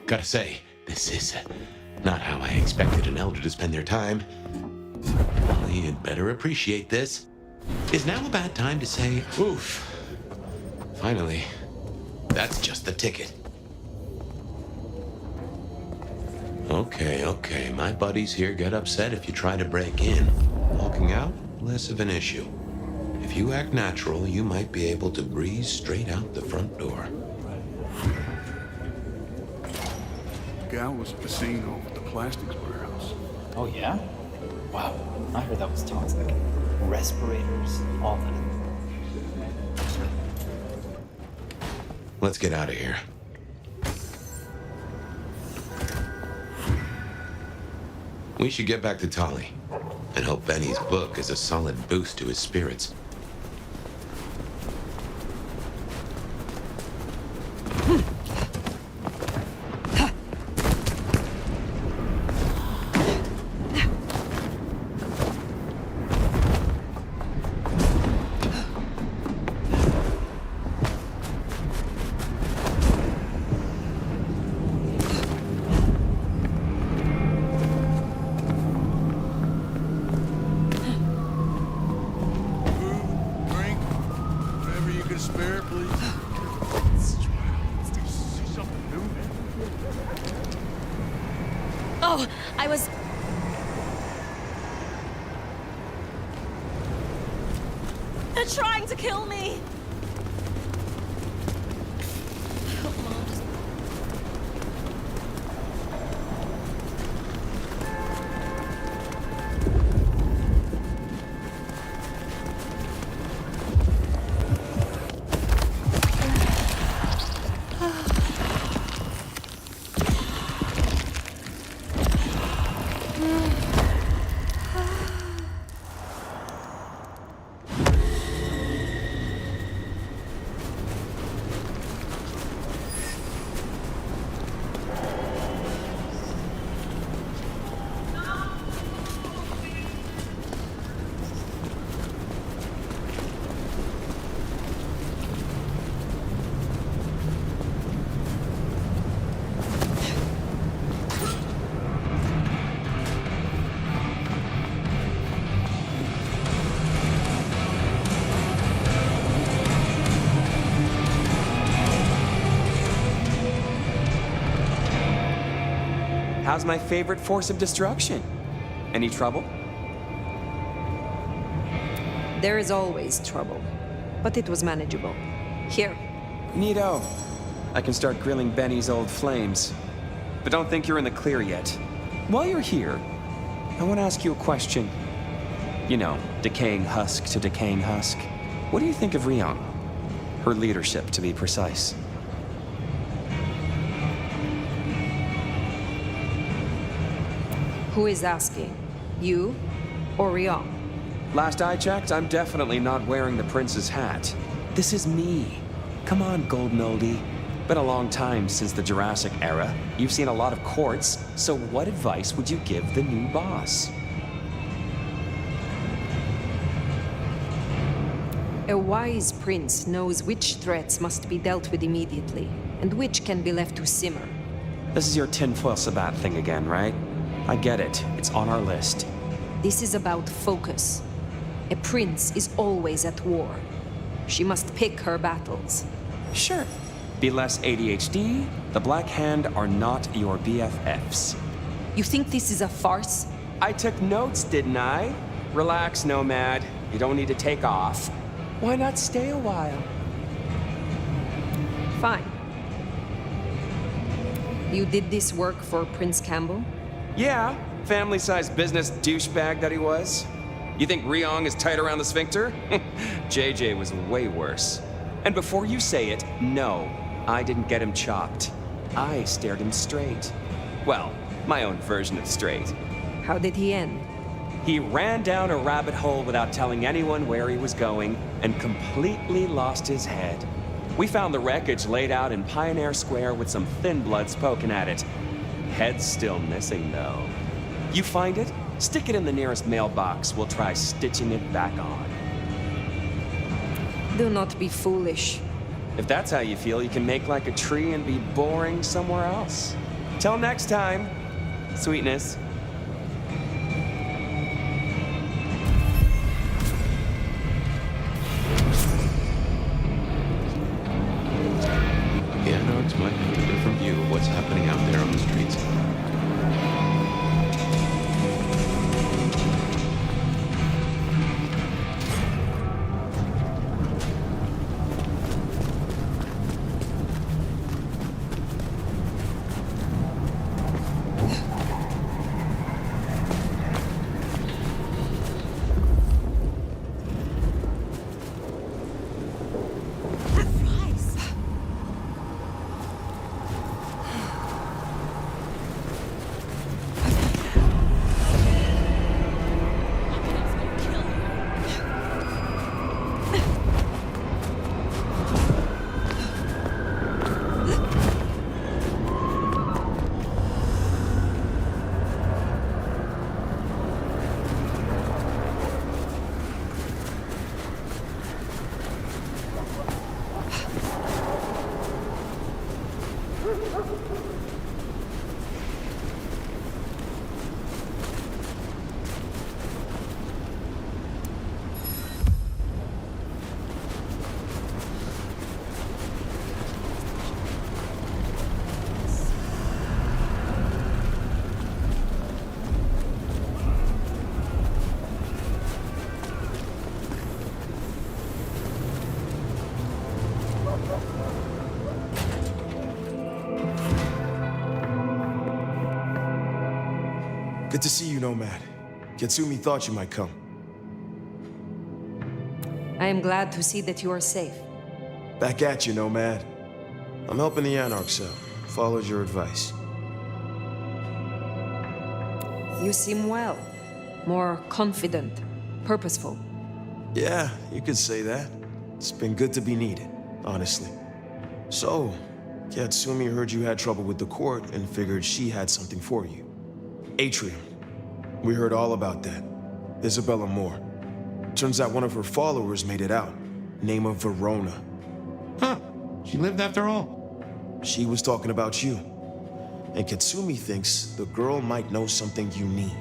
Gotta say, this is not how I expected an elder to spend their time. Well, you'd better appreciate this. Is now a bad time to say, oof. Finally, that's just the ticket. Okay, my buddies here get upset if you try to break in. Walking out, less of an issue. If you act natural, you might be able to breeze straight out the front door. Gal was at the scene over at the plastics warehouse. Oh, yeah? Wow, I heard that was toxic. Respirators, all that. Let's get out of here. We should get back to Tolly and hope Benny's book is a solid boost to his spirits. Oh, I was... They're trying to kill me! How's my favorite force of destruction? Any trouble? There is always trouble, but it was manageable. Here. Neato. I can start grilling Benny's old flames. But don't think you're in the clear yet. While you're here, I want to ask you a question. You know, decaying husk to decaying husk. What do you think of Rion? Her leadership, to be precise. Who is asking? You or Rion? Last I checked, I'm definitely not wearing the prince's hat. This is me. Come on, golden oldie. Been a long time since the Jurassic era. You've seen a lot of courts, so what advice would you give the new boss? A wise prince knows which threats must be dealt with immediately, and which can be left to simmer. This is your tinfoil sabbat thing again, right? I get it. It's on our list. This is about focus. A prince is always at war. She must pick her battles. Sure. Be less ADHD. The Black Hand are not your BFFs. You think this is a farce? I took notes, didn't I? Relax, Nomad. You don't need to take off. Why not stay a while? Fine. You did this work for Prince Campbell? Yeah, family-sized business douchebag that he was. You think Ryong is tight around the sphincter? JJ was way worse. And before you say it, no, I didn't get him chopped. I stared him straight. Well, my own version of straight. How did he end? He ran down a rabbit hole without telling anyone where he was going and completely lost his head. We found the wreckage laid out in Pioneer Square with some thin bloods poking at it. Head's still missing, though. You find it? Stick it in the nearest mailbox. We'll try stitching it back on. Do not be foolish. If that's how you feel, you can make like a tree and be boring somewhere else. Till next time, sweetness. The Anarchs might have a different view of what's happening out there on the streets. Good to see you, Nomad. Katsumi thought you might come. I am glad to see that you are safe. Back at you, Nomad. I'm helping the Anarchs out. Followed your advice. You seem well. More confident, purposeful. Yeah, you could say that. It's been good to be needed, honestly. So, Katsumi heard you had trouble with the court and figured she had something for you. Atrium. We heard all about that. Isabella Moore. Turns out one of her followers made it out. Name of Verona. Huh. She lived after all. She was talking about you. And Katsumi thinks the girl might know something you need.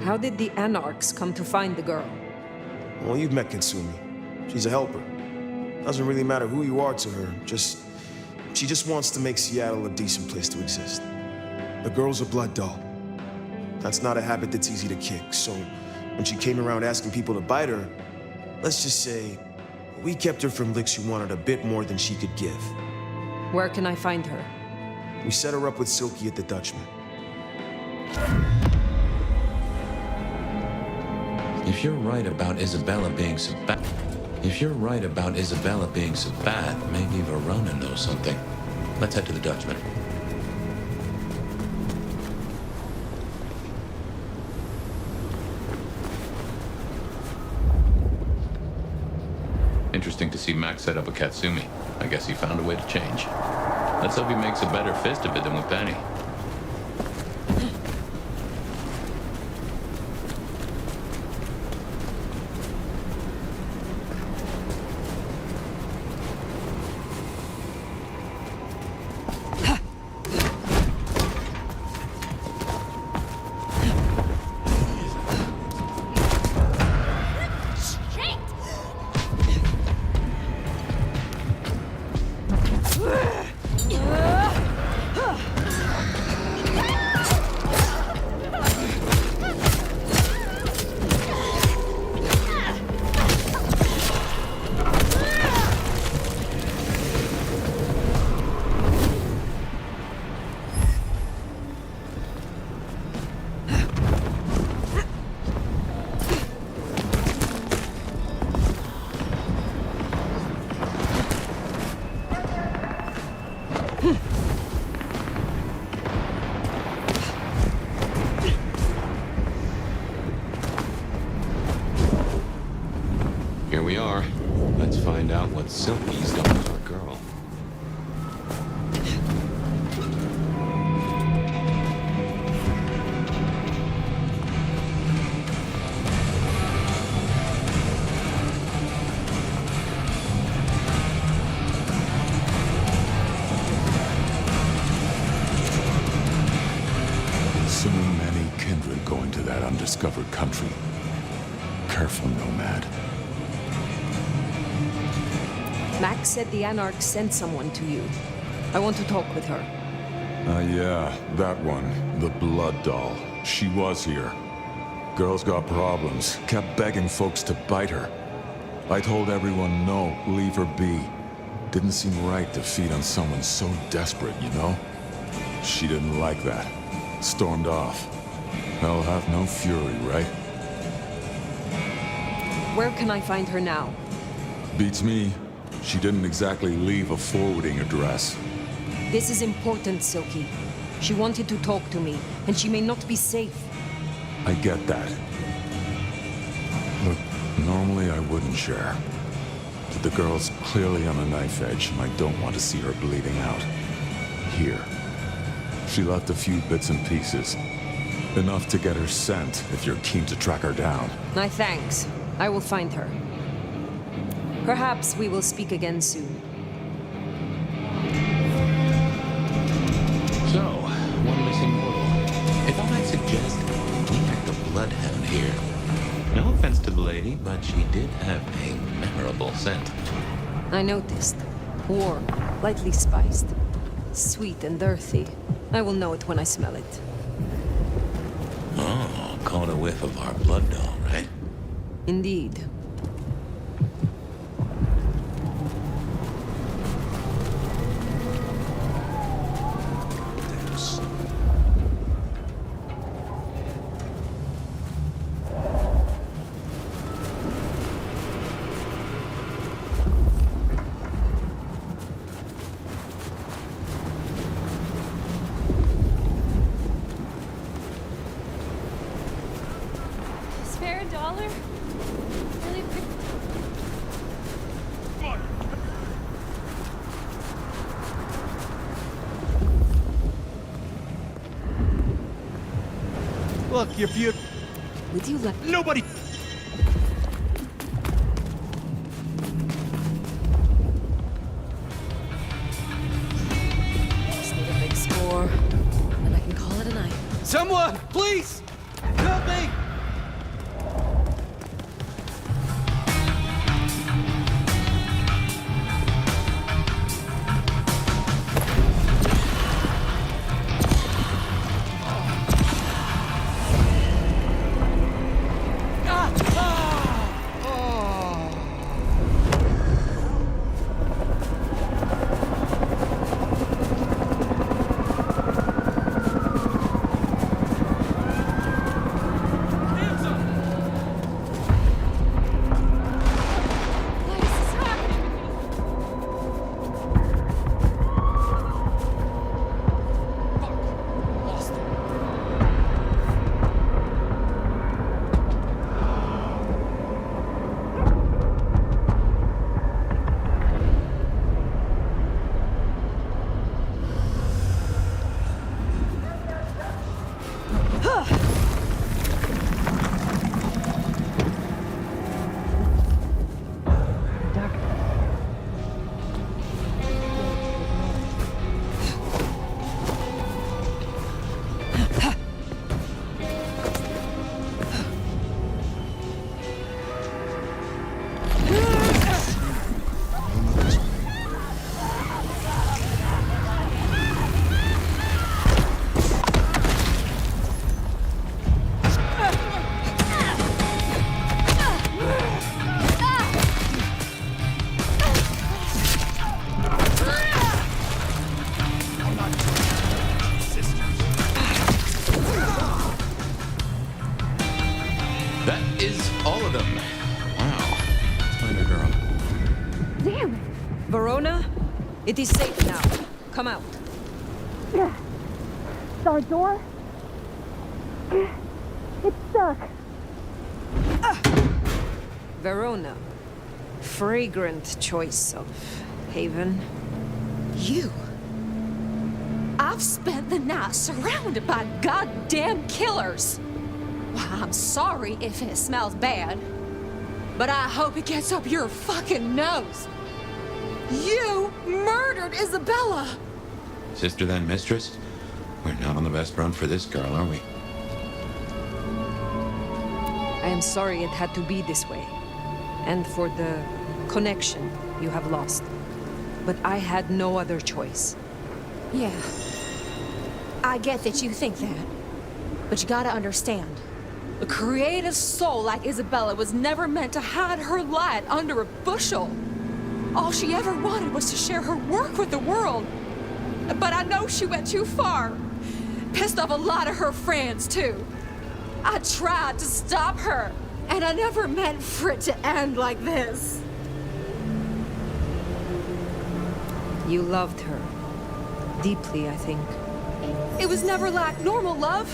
How did the Anarchs come to find the girl? Well, you've met Katsumi. She's a helper. Doesn't really matter who you are to her, she just wants to make Seattle a decent place to exist. The girl's a blood doll. That's not a habit that's easy to kick, so when she came around asking people to bite her, let's just say, we kept her from licks who wanted a bit more than she could give. Where can I find her? We set her up with Silky at the Dutchman. If you're right about Isabella being Sabbat, maybe Verona knows something. Let's head to the Dutchman. Interesting to see Max set up a Katsumi. I guess he found a way to change. Let's hope he makes a better fist of it than with Penny. Here we are. Let's find out what Silky's done to our girl. So many kindred going to that undiscovered country. Careful, Nomad. Max said the Anarch sent someone to you. I want to talk with her. Yeah, that one. The Blood Doll. She was here. Girl's got problems. Kept begging folks to bite her. I told everyone no, leave her be. Didn't seem right to feed on someone so desperate, you know? She didn't like that. Stormed off. I'll have no fury, right? Where can I find her now? Beats me. She didn't exactly leave a forwarding address. This is important, Silky. She wanted to talk to me, and she may not be safe. I get that. Look, normally I wouldn't share. But the girl's clearly on a knife edge, and I don't want to see her bleeding out. Here. She left a few bits and pieces. Enough to get her sent, if you're keen to track her down. My thanks. I will find her. Perhaps we will speak again soon. So, one missing mortal. If I might suggest, we act the bloodhound here. No offense to the lady, but she did have a memorable scent. I noticed. Warm, lightly spiced. Sweet and earthy. I will know it when I smell it. Oh, caught a whiff of our blood doll, right? Indeed. Spare a dollar? Really quick. Look, you're beautiful. Would you let Nobody. Just need a big score, and I can call it a night. Someone, please, help me. That is all of them. Wow. Let's find her girl. Damn it! Verona, it is safe now. Come out. Our door? It's stuck. Verona. Fragrant choice of haven. You? I've spent the night surrounded by goddamn killers. Well, I'm sorry if it smells bad, but I hope it gets up your fucking nose. You murdered Isabella! Sister then mistress? We're not on the best front for this girl, are we? I am sorry it had to be this way. And for the connection you have lost. But I had no other choice. Yeah. I get that you think that. But you gotta understand. A creative soul like Isabella was never meant to hide her light under a bushel. All she ever wanted was to share her work with the world. But I know she went too far. Pissed off a lot of her friends, too. I tried to stop her, and I never meant for it to end like this. You loved her. Deeply, I think. It was never like normal love.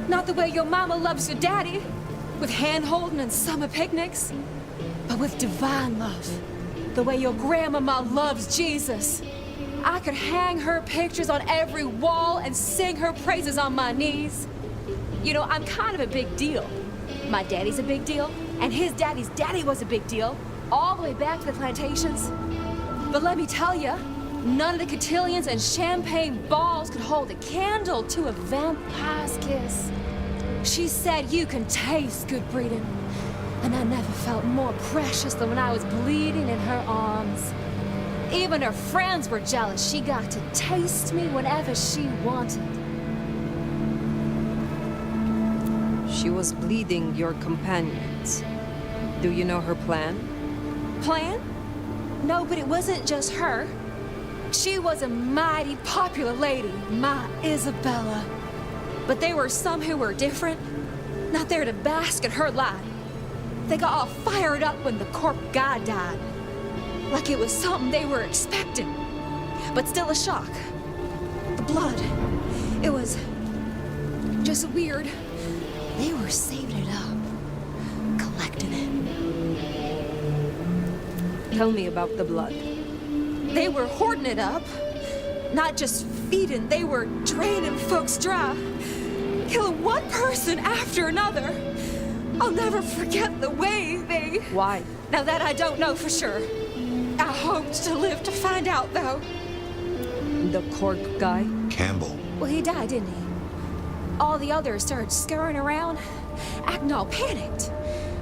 Not the way your mama loves your daddy, with hand-holding and summer picnics, but with divine love. The way your grandmama loves Jesus. I could hang her pictures on every wall and sing her praises on my knees. You know, I'm kind of a big deal. My daddy's a big deal, and his daddy's daddy was a big deal, all the way back to the plantations. But let me tell you, none of the cotillions and champagne balls could hold a candle to a vampire's kiss. She said you can taste good breeding, and I never felt more precious than when I was bleeding in her arms. Even her friends were jealous. She got to taste me whenever she wanted. She was bleeding your companions. Do you know her plan? Plan? No, but it wasn't just her. She was a mighty popular lady, my Isabella. But there were some who were different, not there to bask in her light. They got all fired up when the corp guy died. Like it was something they were expecting, but still a shock. The blood, it was just weird. They were saving it up, collecting it. Tell me about the blood. They were hoarding it up, not just feeding, they were draining folks dry, killing one person after another. I'll never forget the way they... Why? Now that I don't know for sure. I hoped to live to find out, though. The cork guy? Campbell. Well, he died, didn't he? All the others started scurrying around, acting all panicked,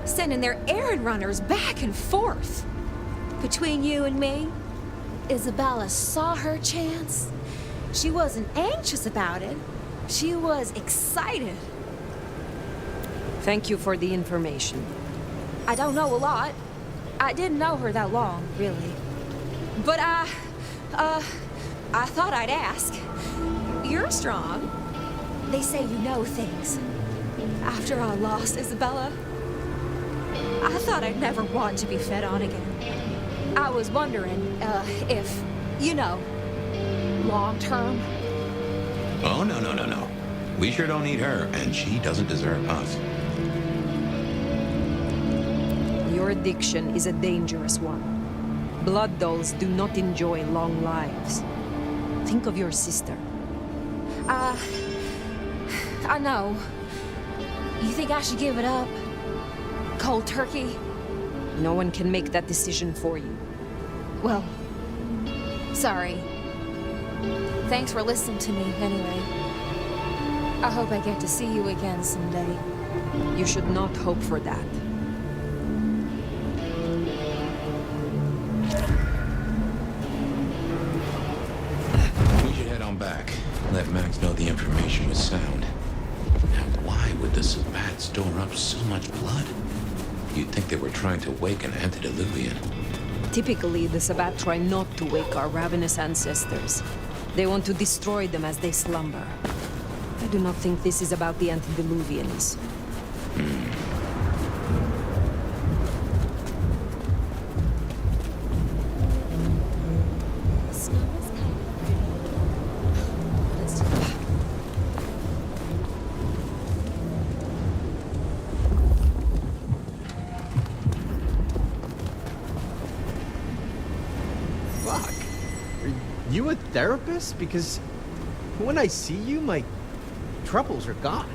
sending their errand runners back and forth. Between you and me, Isabella saw her chance. She wasn't anxious about it. She was excited. Thank you for the information. I don't know a lot. I didn't know her that long, really. But I thought I'd ask. You're strong. They say you know things. After I lost Isabella, I thought I'd never want to be fed on again. I was wondering, if, you know, long term. Oh, no. We sure don't need her, and she doesn't deserve us. Your addiction is a dangerous one. Blood dolls do not enjoy long lives. Think of your sister. I know. You think I should give it up? Cold turkey? No one can make that decision for you. Well, sorry. Thanks for listening to me, anyway. I hope I get to see you again someday. You should not hope for that. We should head on back. Let Max know the information was sound. Now, why would the Sabbat store up so much blood? You'd think they were trying to wake an antediluvian. Typically, the Sabbat try not to wake our ravenous ancestors. They want to destroy them as they slumber. I do not think this is about the antediluvians. therapist? Because when I see you, my troubles are gone.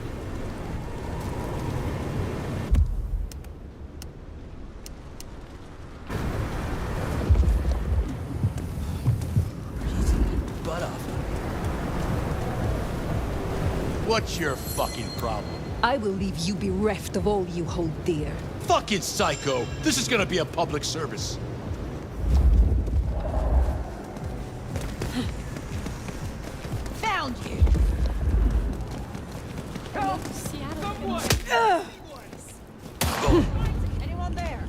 Butt off. What's your fucking problem? I will leave you bereft of all you hold dear. Fucking psycho! This is gonna be a public service. Found you! Help! Someone! Anyone there?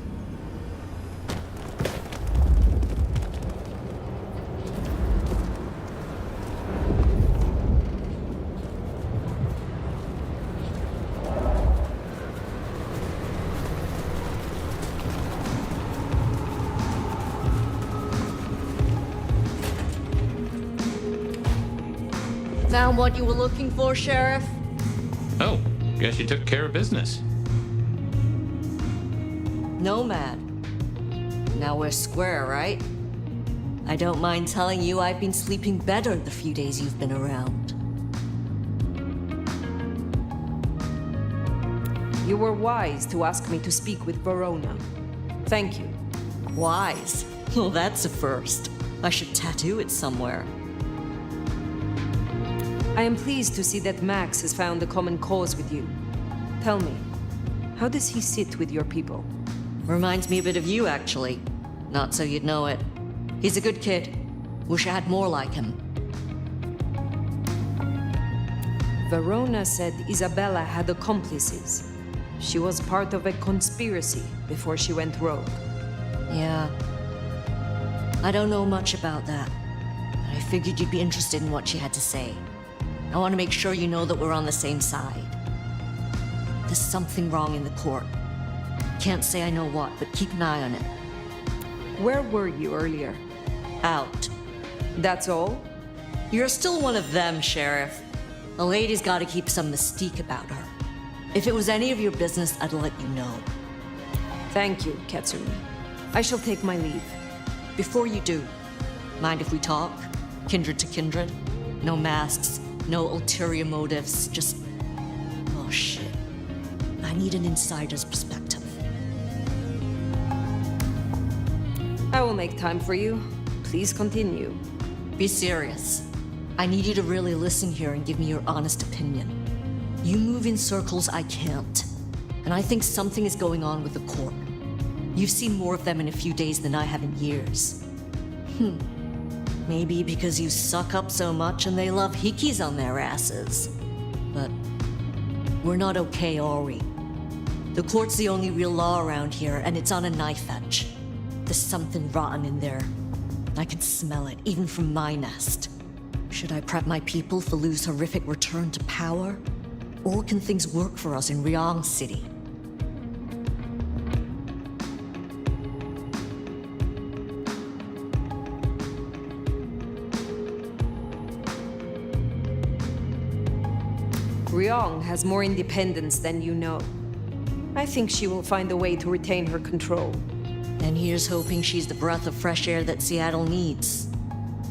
Found what you were looking for, Sheriff? Oh, guess you took care of business. Nomad. Now we're square, right? I don't mind telling you I've been sleeping better the few days you've been around. You were wise to ask me to speak with Verona. Thank you. Wise? Well, that's a first. I should tattoo it somewhere. I am pleased to see that Max has found a common cause with you. Tell me, how does he sit with your people? Reminds me a bit of you, actually. Not so you'd know it. He's a good kid. Wish I had more like him. Verona said Isabella had accomplices. She was part of a conspiracy before she went rogue. Yeah. I don't know much about that. But I figured you'd be interested in what she had to say. I want to make sure you know that we're on the same side. There's something wrong in the court. Can't say I know what, but keep an eye on it. Where were you earlier? Out. That's all? You're still one of them, Sheriff. A lady's got to keep some mystique about her. If it was any of your business, I'd let you know. Thank you, Katsumi. I shall take my leave. Before you do, mind if we talk? Kindred to kindred? No masks, no ulterior motives, just... Oh shit. I need an insider's perspective. I will make time for you. Please continue. Be serious. I need you to really listen here and give me your honest opinion. You move in circles I can't. And I think something is going on with the court. You've seen more of them in a few days than I have in years. Maybe because you suck up so much and they love hikis on their asses. But we're not okay, are we? The court's the only real law around here, and it's on a knife edge. There's something rotten in there. I can smell it, even from my nest. Should I prep my people for Lu's horrific return to power? Or can things work for us in Ryong City? Ryong has more independence than you know. I think she will find a way to retain her control. And here's hoping she's the breath of fresh air that Seattle needs.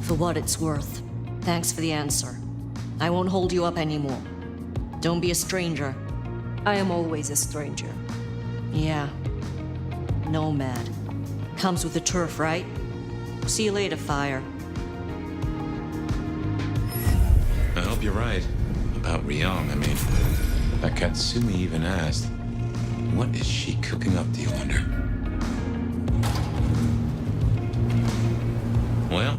For what it's worth. Thanks for the answer. I won't hold you up anymore. Don't be a stranger. I am always a stranger. Yeah. Nomad. Comes with the turf, right? See you later, Fire. I hope you're right. About Ryong, I mean. That Katsumi even asked, what is she cooking up, do you wonder? Well...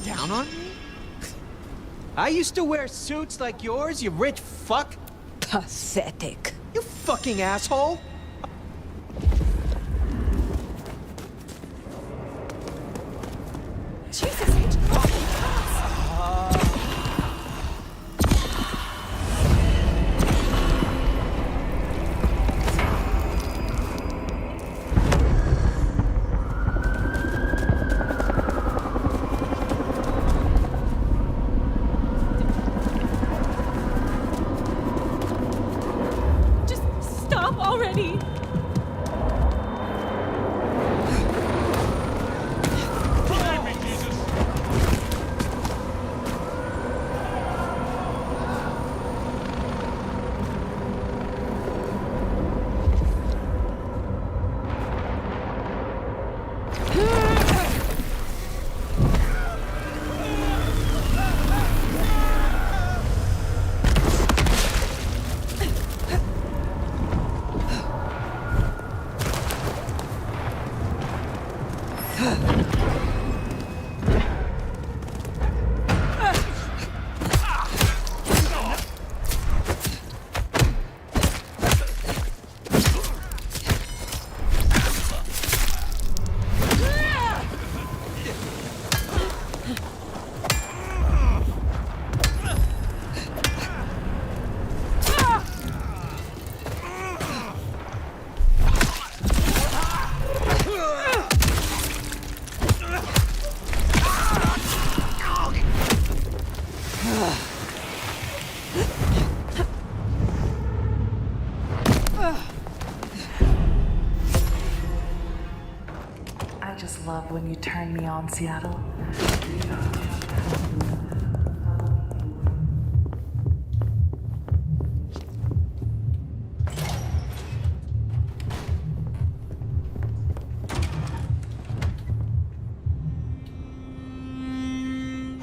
Down on me? I used to wear suits like yours, you rich fuck. Pathetic. You fucking asshole. Jesus, when you turned me on, Seattle.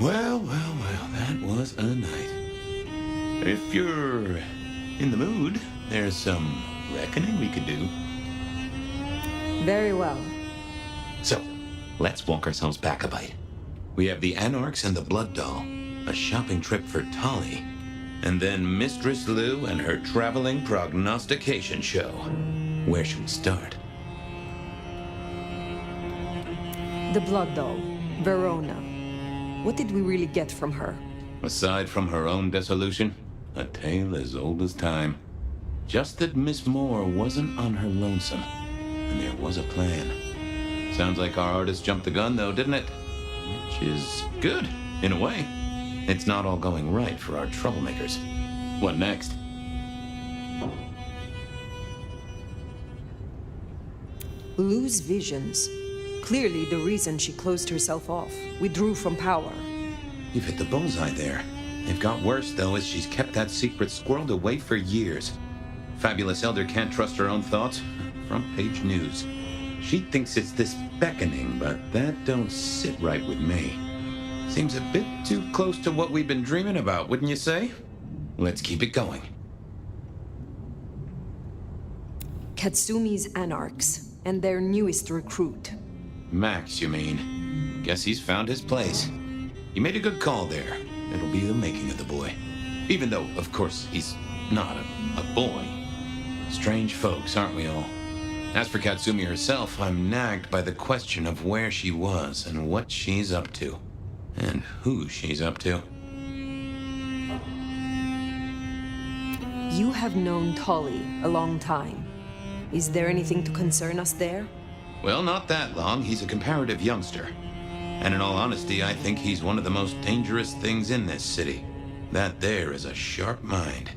Well, that was a night. If you're in the mood, there's some reckoning we could do. Very well. So, let's walk ourselves back a bite. We have the Anarchs and the Blood Doll, a shopping trip for Tolly, and then Mistress Lou and her traveling prognostication show. Where should we start? The Blood Doll, Verona. What did we really get from her? Aside from her own dissolution, a tale as old as time. Just that Miss Moore wasn't on her lonesome, and there was a plan. Sounds like our artist jumped the gun, though, didn't it? Which is good, in a way. It's not all going right for our troublemakers. What next? Lou's visions. Clearly the reason she closed herself off, withdrew from power. You've hit the bullseye there. They've got worse, though, as she's kept that secret squirreled away for years. Fabulous Elder can't trust her own thoughts. Front page news. She thinks it's this beckoning, but that don't sit right with me. Seems a bit too close to what we've been dreaming about, wouldn't you say? Let's keep it going. Katsumi's Anarchs, and their newest recruit. Max, you mean? Guess he's found his place. You made a good call there. It'll be the making of the boy. Even though, of course, he's not a boy. Strange folks, aren't we all? As for Katsumi herself, I'm nagged by the question of where she was and what she's up to. And who she's up to. You have known Tolly a long time. Is there anything to concern us there? Well, not that long. He's a comparative youngster. And in all honesty, I think he's one of the most dangerous things in this city. That there is a sharp mind.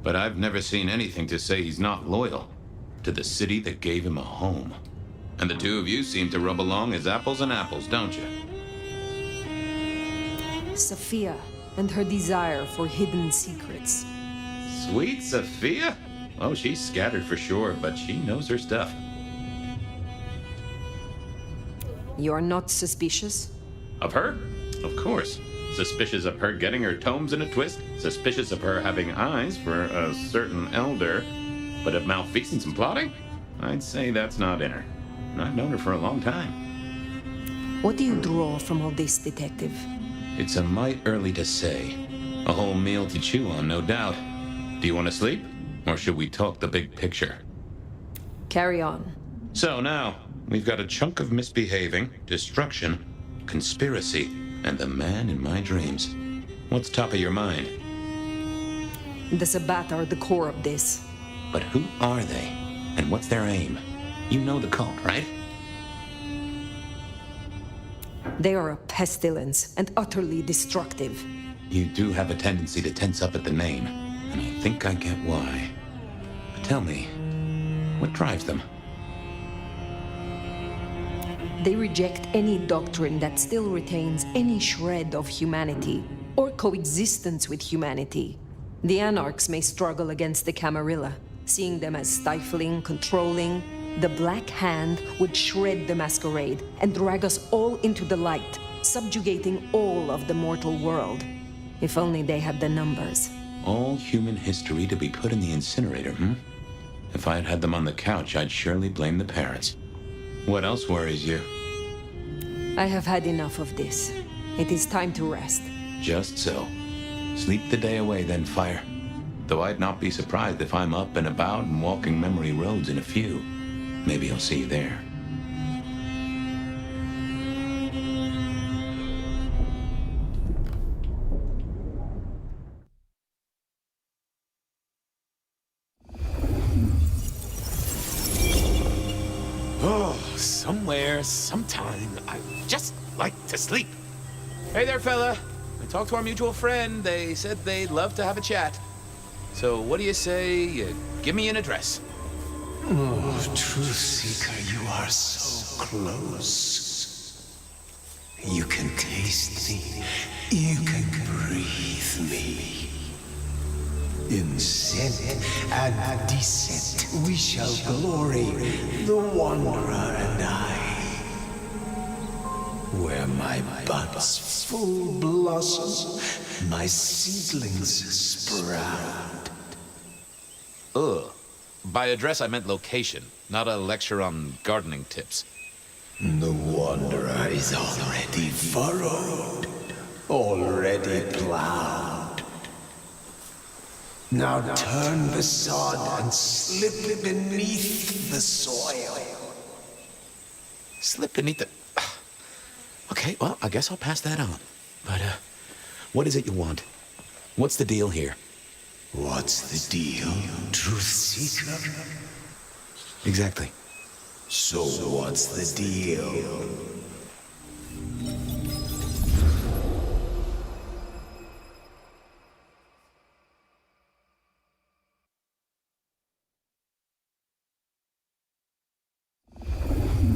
But I've never seen anything to say he's not loyal to the city that gave him a home. And the two of you seem to rub along as apples and apples, don't you? Sophia and her desire for hidden secrets. Sweet Sophia? Oh, she's scattered for sure, but she knows her stuff. You're not suspicious? Of her? Of course. Suspicious of her getting her tomes in a twist. Suspicious of her having eyes for a certain elder. But of malfeasance and plotting? I'd say that's not in her. And I've known her for a long time. What do you draw from all this, Detective? It's a mite early to say. A whole meal to chew on, no doubt. Do you want to sleep? Or should we talk the big picture? Carry on. So now, we've got a chunk of misbehaving, destruction, conspiracy, and the man in my dreams. What's top of your mind? The Sabbat are the core of this. But who are they? And what's their aim? You know the cult, right? They are a pestilence and utterly destructive. You do have a tendency to tense up at the name, and I think I get why. But tell me, what drives them? They reject any doctrine that still retains any shred of humanity, or coexistence with humanity. The Anarchs may struggle against the Camarilla, seeing them as stifling, controlling. The Black Hand would shred the masquerade and drag us all into the light, subjugating all of the mortal world. If only they had the numbers. All human history to be put in the incinerator, hmm? If I had had them on the couch, I'd surely blame the parents. What else worries you? I have had enough of this. It is time to rest. Just so. Sleep the day away then, Fire. Though I'd not be surprised if I'm up and about and walking memory roads in a few. Maybe I'll see you there. Oh, somewhere, sometime, I just like to sleep. Hey there, fella. I talked to our mutual friend. They said they'd love to have a chat. So what do you say you give me an address? Oh, Truth Seeker, you are so close. You can taste me. You can breathe me. In scent and descent we shall glory, the Wanderer and I. Where my buds full blossom, my seedlings sprout. Ugh. By address, I meant location, not a lecture on gardening tips. The Wanderer is already furrowed, already plowed. Now turn the sod and slip beneath the soil. Slip beneath the... Okay, well, I guess I'll pass that on. But, what is it you want? What's the deal here? What's the deal, truth seeker? Exactly. So what's the deal?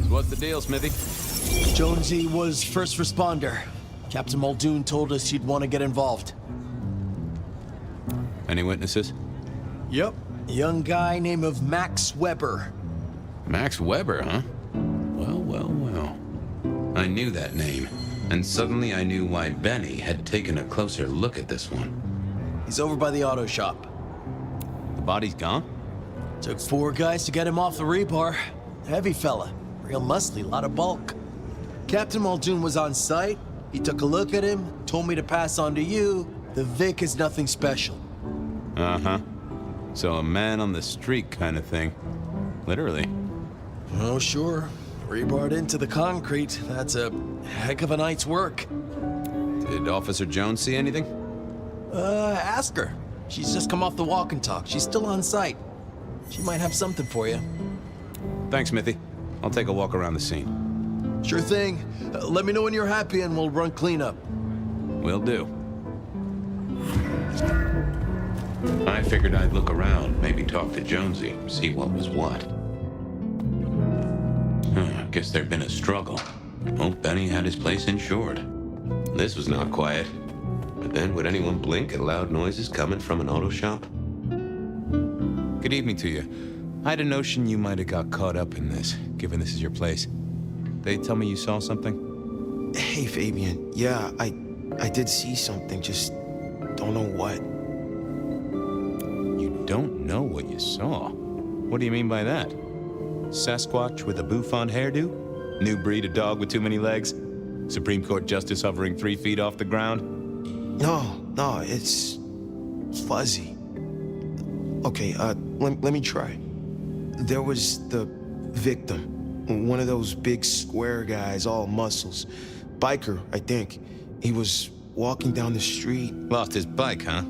What's the deal, Smithy? Jonesy was first responder. Captain Muldoon told us you'd want to get involved. Any witnesses? Yep. A young guy named of Max Weber. Max Weber, huh? Well. I knew that name. And suddenly I knew why Benny had taken a closer look at this one. He's over by the auto shop. The body's gone? Took 4 guys to get him off the rebar. Heavy fella. Real muscly, lot of bulk. Captain Muldoon was on site. He took a look at him, told me to pass on to you. The Vic is nothing special. Uh-huh. So a man on the street kind of thing. Literally. Oh, sure. Rebarred into the concrete. That's a heck of a night's work. Did Officer Jones see anything? Ask her. She's just come off the walk and talk. She's still on site. She might have something for you. Thanks, Smithy. I'll take a walk around the scene. Sure thing. Let me know when you're happy and we'll run cleanup. Will do. I figured I'd look around, maybe talk to Jonesy, see what was what. Guess there'd been a struggle. Well, Benny had his place insured. This was not quiet. But then, would anyone blink at loud noises coming from an auto shop? Good evening to you. I had a notion you might have got caught up in this, given this is your place. They tell me you saw something? Hey, Fabian. Yeah, I did see something, just don't know what. You don't know what you saw? What do you mean by that? Sasquatch with a bouffant hairdo? New breed of dog with too many legs? Supreme Court justice hovering 3 feet off the ground? No, it's fuzzy. Okay, let me try. There was the victim, one of those big square guys, all muscles. Biker, I think. He was walking down the street. Lost his bike, huh?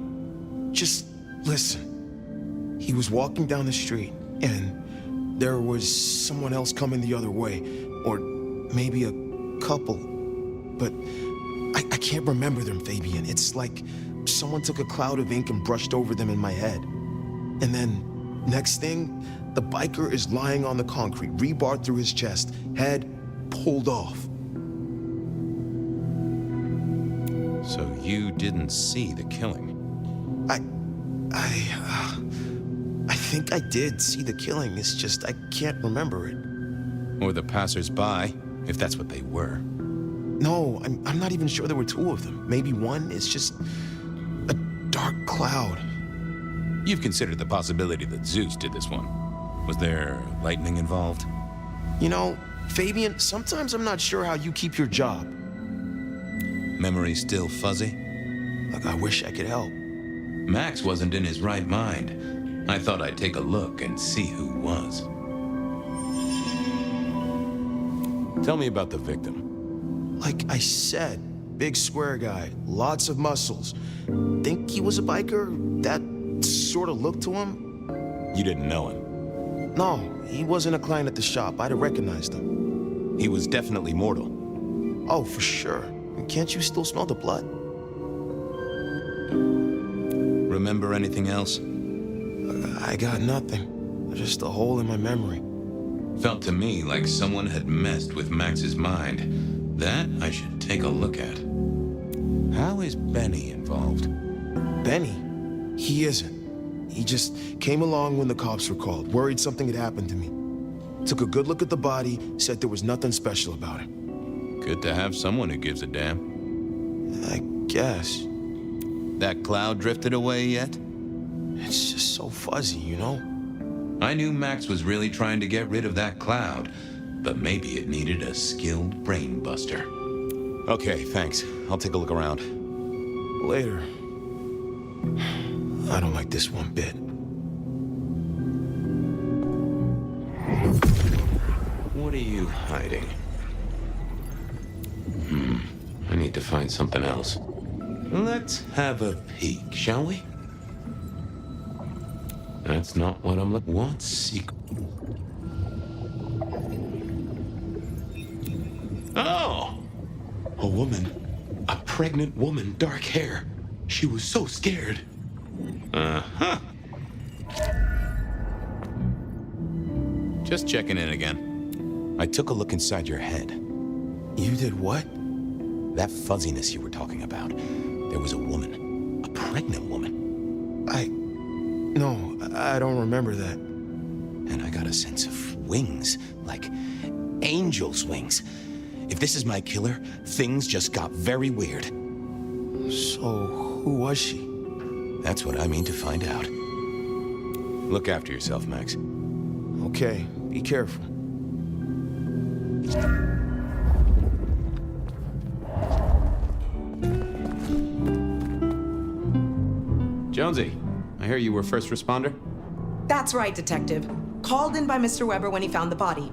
Just listen. He was walking down the street, and there was someone else coming the other way, or maybe a couple, but I can't remember them, Fabian. It's like someone took a cloud of ink and brushed over them in my head. And then, next thing, the biker is lying on the concrete, rebarred through his chest, head pulled off. So you didn't see the killing? I think I did see the killing. It's just I can't remember it. Or the passers-by, if that's what they were. No, I'm not even sure there were 2 of them. Maybe one. It's just a dark cloud. You've considered the possibility that Zeus did this one. Was there lightning involved? You know, Fabian, sometimes I'm not sure how you keep your job. Memory still fuzzy? Look, I wish I could help. Max wasn't in his right mind. I thought I'd take a look and see who was. Tell me about the victim. Like I said, big square guy, lots of muscles. Think he was a biker? That sort of look to him? You didn't know him? No, he wasn't a client at the shop. I'd have recognized him. He was definitely mortal. Oh, for sure. Can't you still smell the blood? Remember anything else? I got nothing. Just a hole in my memory. Felt to me like someone had messed with Max's mind. That I should take a look at. How is Benny involved? Benny? He isn't. He just came along when the cops were called, worried something had happened to me. Took a good look at the body, said there was nothing special about it. Good to have someone who gives a damn. I guess. That cloud drifted away yet? It's just so fuzzy, you know? I knew Max was really trying to get rid of that cloud, but maybe it needed a skilled brain buster. Okay, thanks. I'll take a look around. Later. I don't like this one bit. What are you hiding? I need to find something else. Let's have a peek, shall we? That's not what I'm looking. What secret? Oh! A woman. A pregnant woman, dark hair. She was so scared. Uh-huh. Just checking in again. I took a look inside your head. You did what? That fuzziness you were talking about. There was a woman. A pregnant woman. No, I don't remember that. And I got a sense of wings. Like angel's wings. If this is my killer, things just got very weird. So, who was she? That's what I mean to find out. Look after yourself, Max. Okay, be careful. Jonesy, I hear you were first responder? That's right, Detective. Called in by Mr. Weber when he found the body.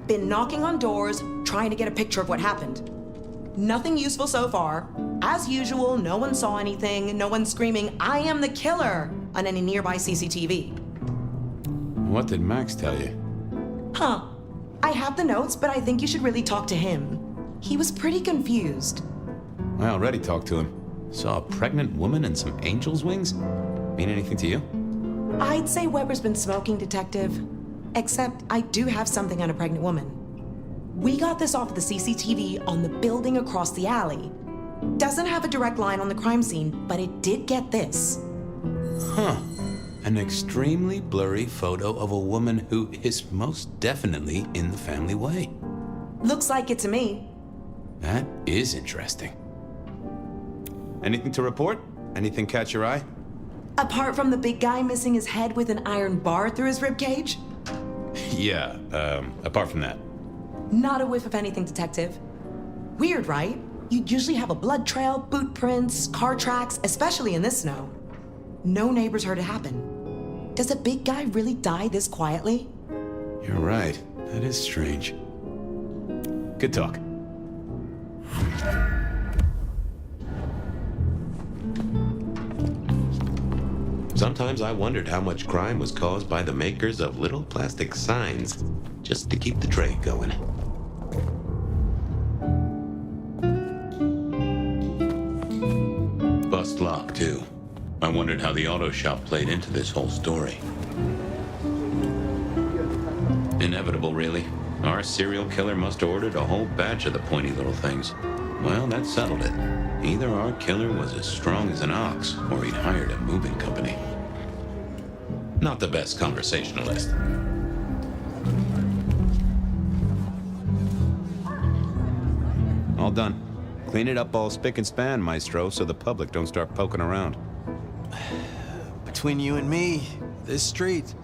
Been knocking on doors, trying to get a picture of what happened. Nothing useful so far. As usual, no one saw anything, no one screaming, "I am the killer!" on any nearby CCTV. What did Max tell you? Huh. I have the notes, but I think you should really talk to him. He was pretty confused. I already talked to him. Saw a pregnant woman and some angel's wings? Mean anything to you? I'd say Weber's been smoking, Detective. Except I do have something on a pregnant woman. We got this off the CCTV on the building across the alley. Doesn't have a direct line on the crime scene, but it did get this. Huh. An extremely blurry photo of a woman who is most definitely in the family way. Looks like it to me. That is interesting. Anything to report? Anything catch your eye? Apart from the big guy missing his head with an iron bar through his ribcage? Yeah, apart from that. Not a whiff of anything, Detective. Weird, right? You'd usually have a blood trail, boot prints, car tracks, especially in this snow. No neighbors heard it happen. Does a big guy really die this quietly? You're right. That is strange. Good talk. Sometimes I wondered how much crime was caused by the makers of little plastic signs, just to keep the trade going. Bust lock, too. I wondered how the auto shop played into this whole story. Inevitable, really. Our serial killer must have ordered a whole batch of the pointy little things. Well, that settled it. Either our killer was as strong as an ox, or he'd hired a moving company. Not the best conversationalist. All done. Clean it up all spick and span, Maestro, so the public don't start poking around. Between you and me, this street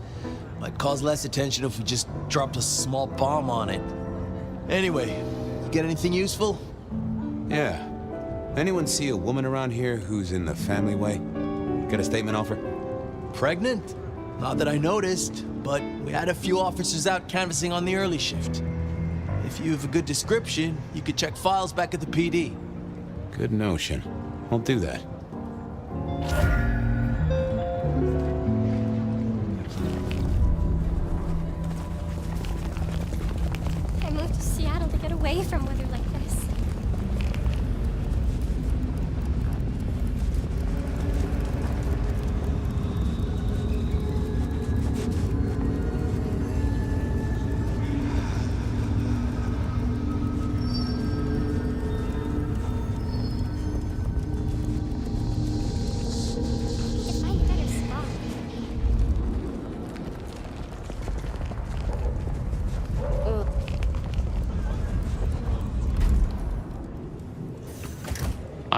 might cause less attention if we just dropped a small bomb on it. Anyway, you get anything useful? Yeah. Anyone see a woman around here who's in the family way? Got a statement off her? Pregnant? Not that I noticed, but we had a few officers out canvassing on the early shift. If you have a good description, you could check files back at the PD. Good notion. I'll do that. I moved to Seattle to get away from weather like this.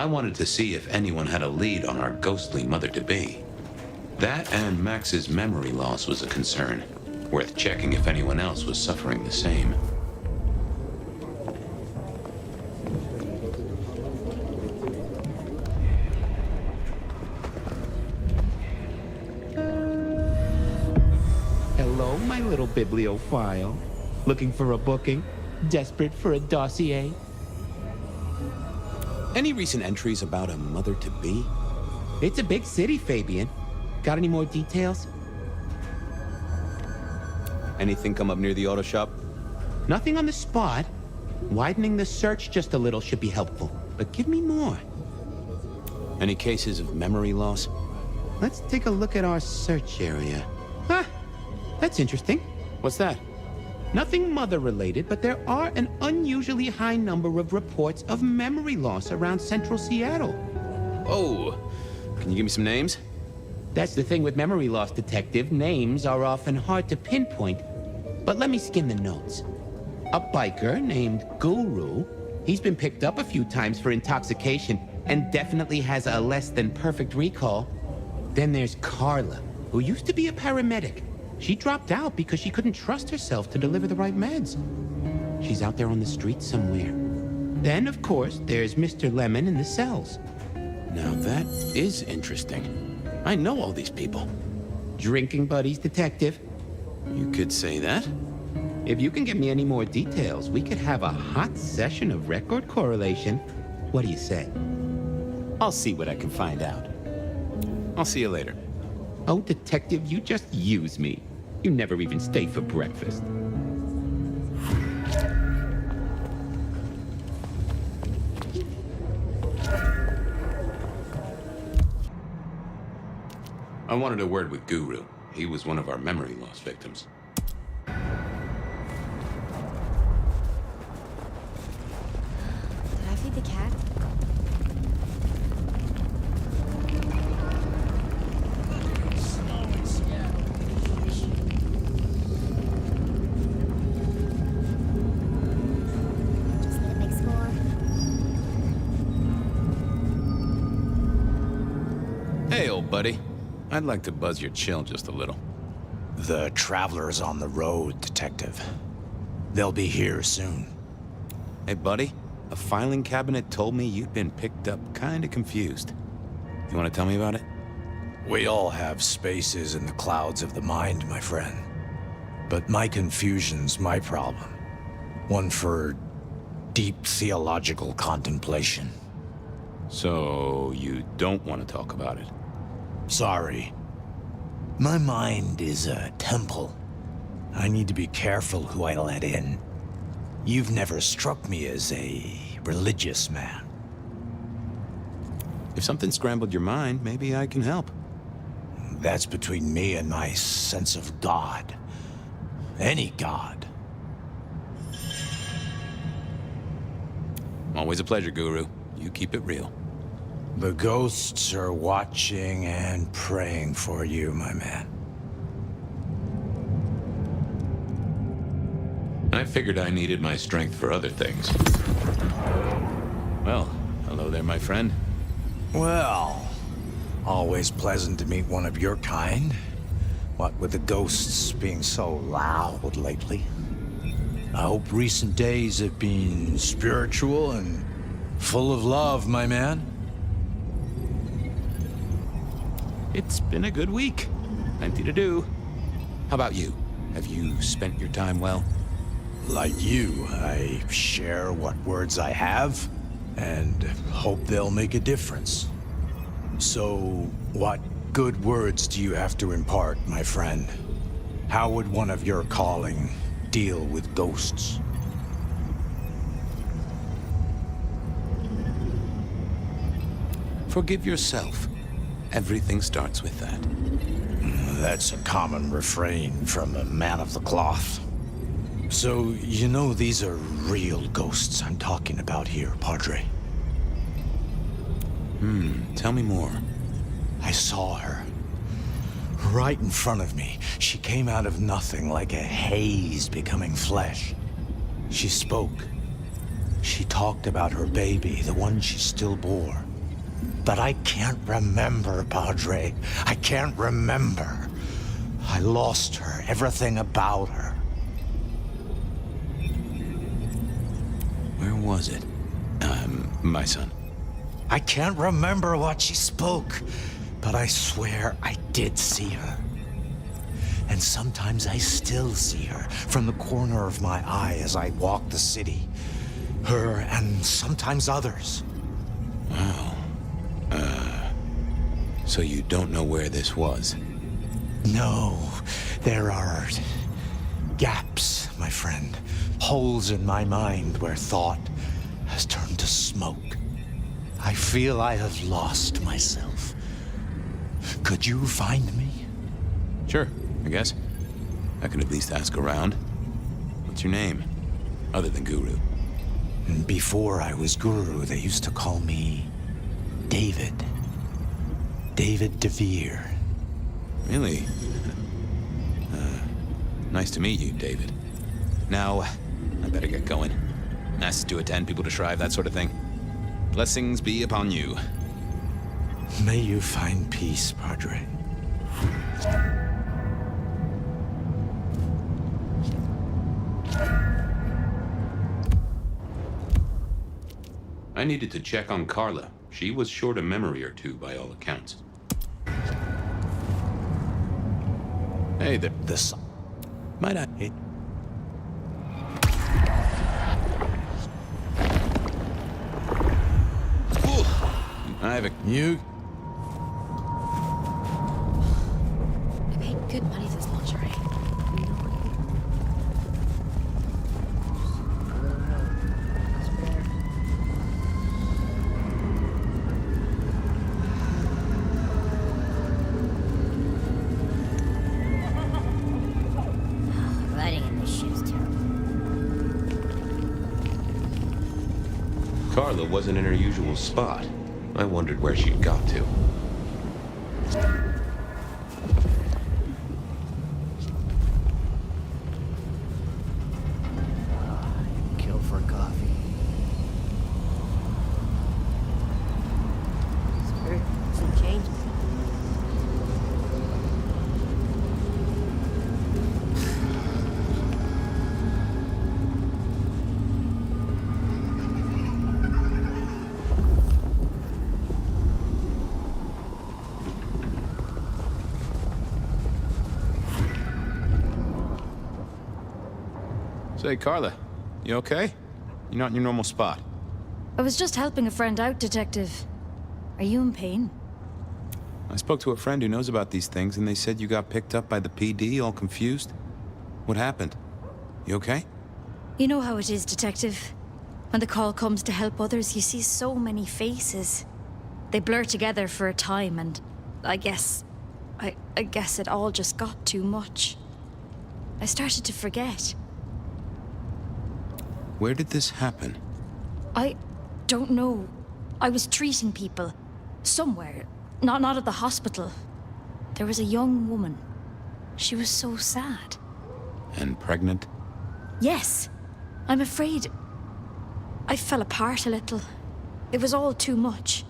wanted to see if anyone had a lead on our ghostly mother-to-be. That and Max's memory loss was a concern. Worth checking if anyone else was suffering the same. Hello, my little bibliophile. Looking for a booking? Desperate for a dossier? Any recent entries about a mother-to-be? It's a big city, Fabian. Got any more details? Anything come up near the auto shop? Nothing on the spot. Widening the search just a little should be helpful, but give me more. Any cases of memory loss? Let's take a look at our search area. Ah, that's interesting. What's that? Nothing mother-related, but there are an unusually high number of reports of memory loss around central Seattle. Oh, can you give me some names? That's the thing with memory loss, Detective. Names are often hard to pinpoint. But let me skim the notes. A biker named Guru. He's been picked up a few times for intoxication and definitely has a less than perfect recall. Then there's Carla, who used to be a paramedic. She dropped out because she couldn't trust herself to deliver the right meds. She's out there on the street somewhere. Then, of course, there's Mr. Lemon in the cells. Now that is interesting. I know all these people. Drinking buddies, Detective. You could say that. If you can get me any more details, we could have a hot session of record correlation. What do you say? I'll see what I can find out. I'll see you later. Oh, Detective, you just use me. You never even stay for breakfast. I wanted a word with Guru. He was one of our memory loss victims. Did I feed the cat? Just need a big score. Hey, old buddy. I'd like to buzz your chill just a little. The traveler's on the road, Detective. They'll be here soon. Hey, buddy. A filing cabinet told me you'd been picked up kinda confused. You wanna tell me about it? We all have spaces in the clouds of the mind, my friend. But my confusion's my problem. One for deep theological contemplation. So, you don't want to talk about it? Sorry. My mind is a temple. I need to be careful who I let in. You've never struck me as a religious man. If something scrambled your mind, maybe I can help. That's between me and my sense of God. Any God. Always a pleasure, Guru. You keep it real. The ghosts are watching and praying for you, my man. I figured I needed my strength for other things. Well, hello there, my friend. Well, always pleasant to meet one of your kind. What with the ghosts being so loud lately. I hope recent days have been spiritual and full of love, my man. It's been a good week. Plenty to do. How about you? Have you spent your time well? Like you, I share what words I have and hope they'll make a difference. So, what good words do you have to impart, my friend? How would one of your calling deal with ghosts? Forgive yourself. Everything starts with that. That's a common refrain from a man of the cloth. So, you know these are real ghosts I'm talking about here, Padre. Tell me more. I saw her. Right in front of me. She came out of nothing, like a haze becoming flesh. She spoke. She talked about her baby, the one she still bore. But I can't remember, Padre. I can't remember. I lost her, everything about her. Where was it? My son. I can't remember what she spoke, but I swear I did see her. And sometimes I still see her from the corner of my eye as I walk the city. Her and sometimes others. Wow. So you don't know where this was? No, there are gaps, my friend. Holes in my mind where thought has turned to smoke. I feel I have lost myself. Could you find me? Sure, I guess. I can at least ask around. What's your name? Other than Guru. Before I was Guru, they used to call me David. David DeVere. Really? Nice to meet you, David. Now, I better get going. Asked to attend, people to shrive, that sort of thing. Blessings be upon you. May you find peace, Padre. I needed to check on Carla. She was short a memory or two, by all accounts. Hey there. This... Might I... I have a... You... I paid good money for this lingerie. Riding in this shit's terrible. Carla wasn't in her usual spot. I wondered where she'd got to. Kill for coffee. Spirit, some change. Say, Carla, you okay? You're not in your normal spot. I was just helping a friend out, Detective. Are you in pain? I spoke to a friend who knows about these things, and they said you got picked up by the PD, all confused. What happened? You okay? You know how it is, Detective. When the call comes to help others, you see so many faces. They blur together for a time, and I guess it all just got too much. I started to forget. Where did this happen? I don't know. I was treating people. Somewhere. Not at the hospital. There was a young woman. She was so sad. And pregnant? Yes. I'm afraid I fell apart a little. It was all too much.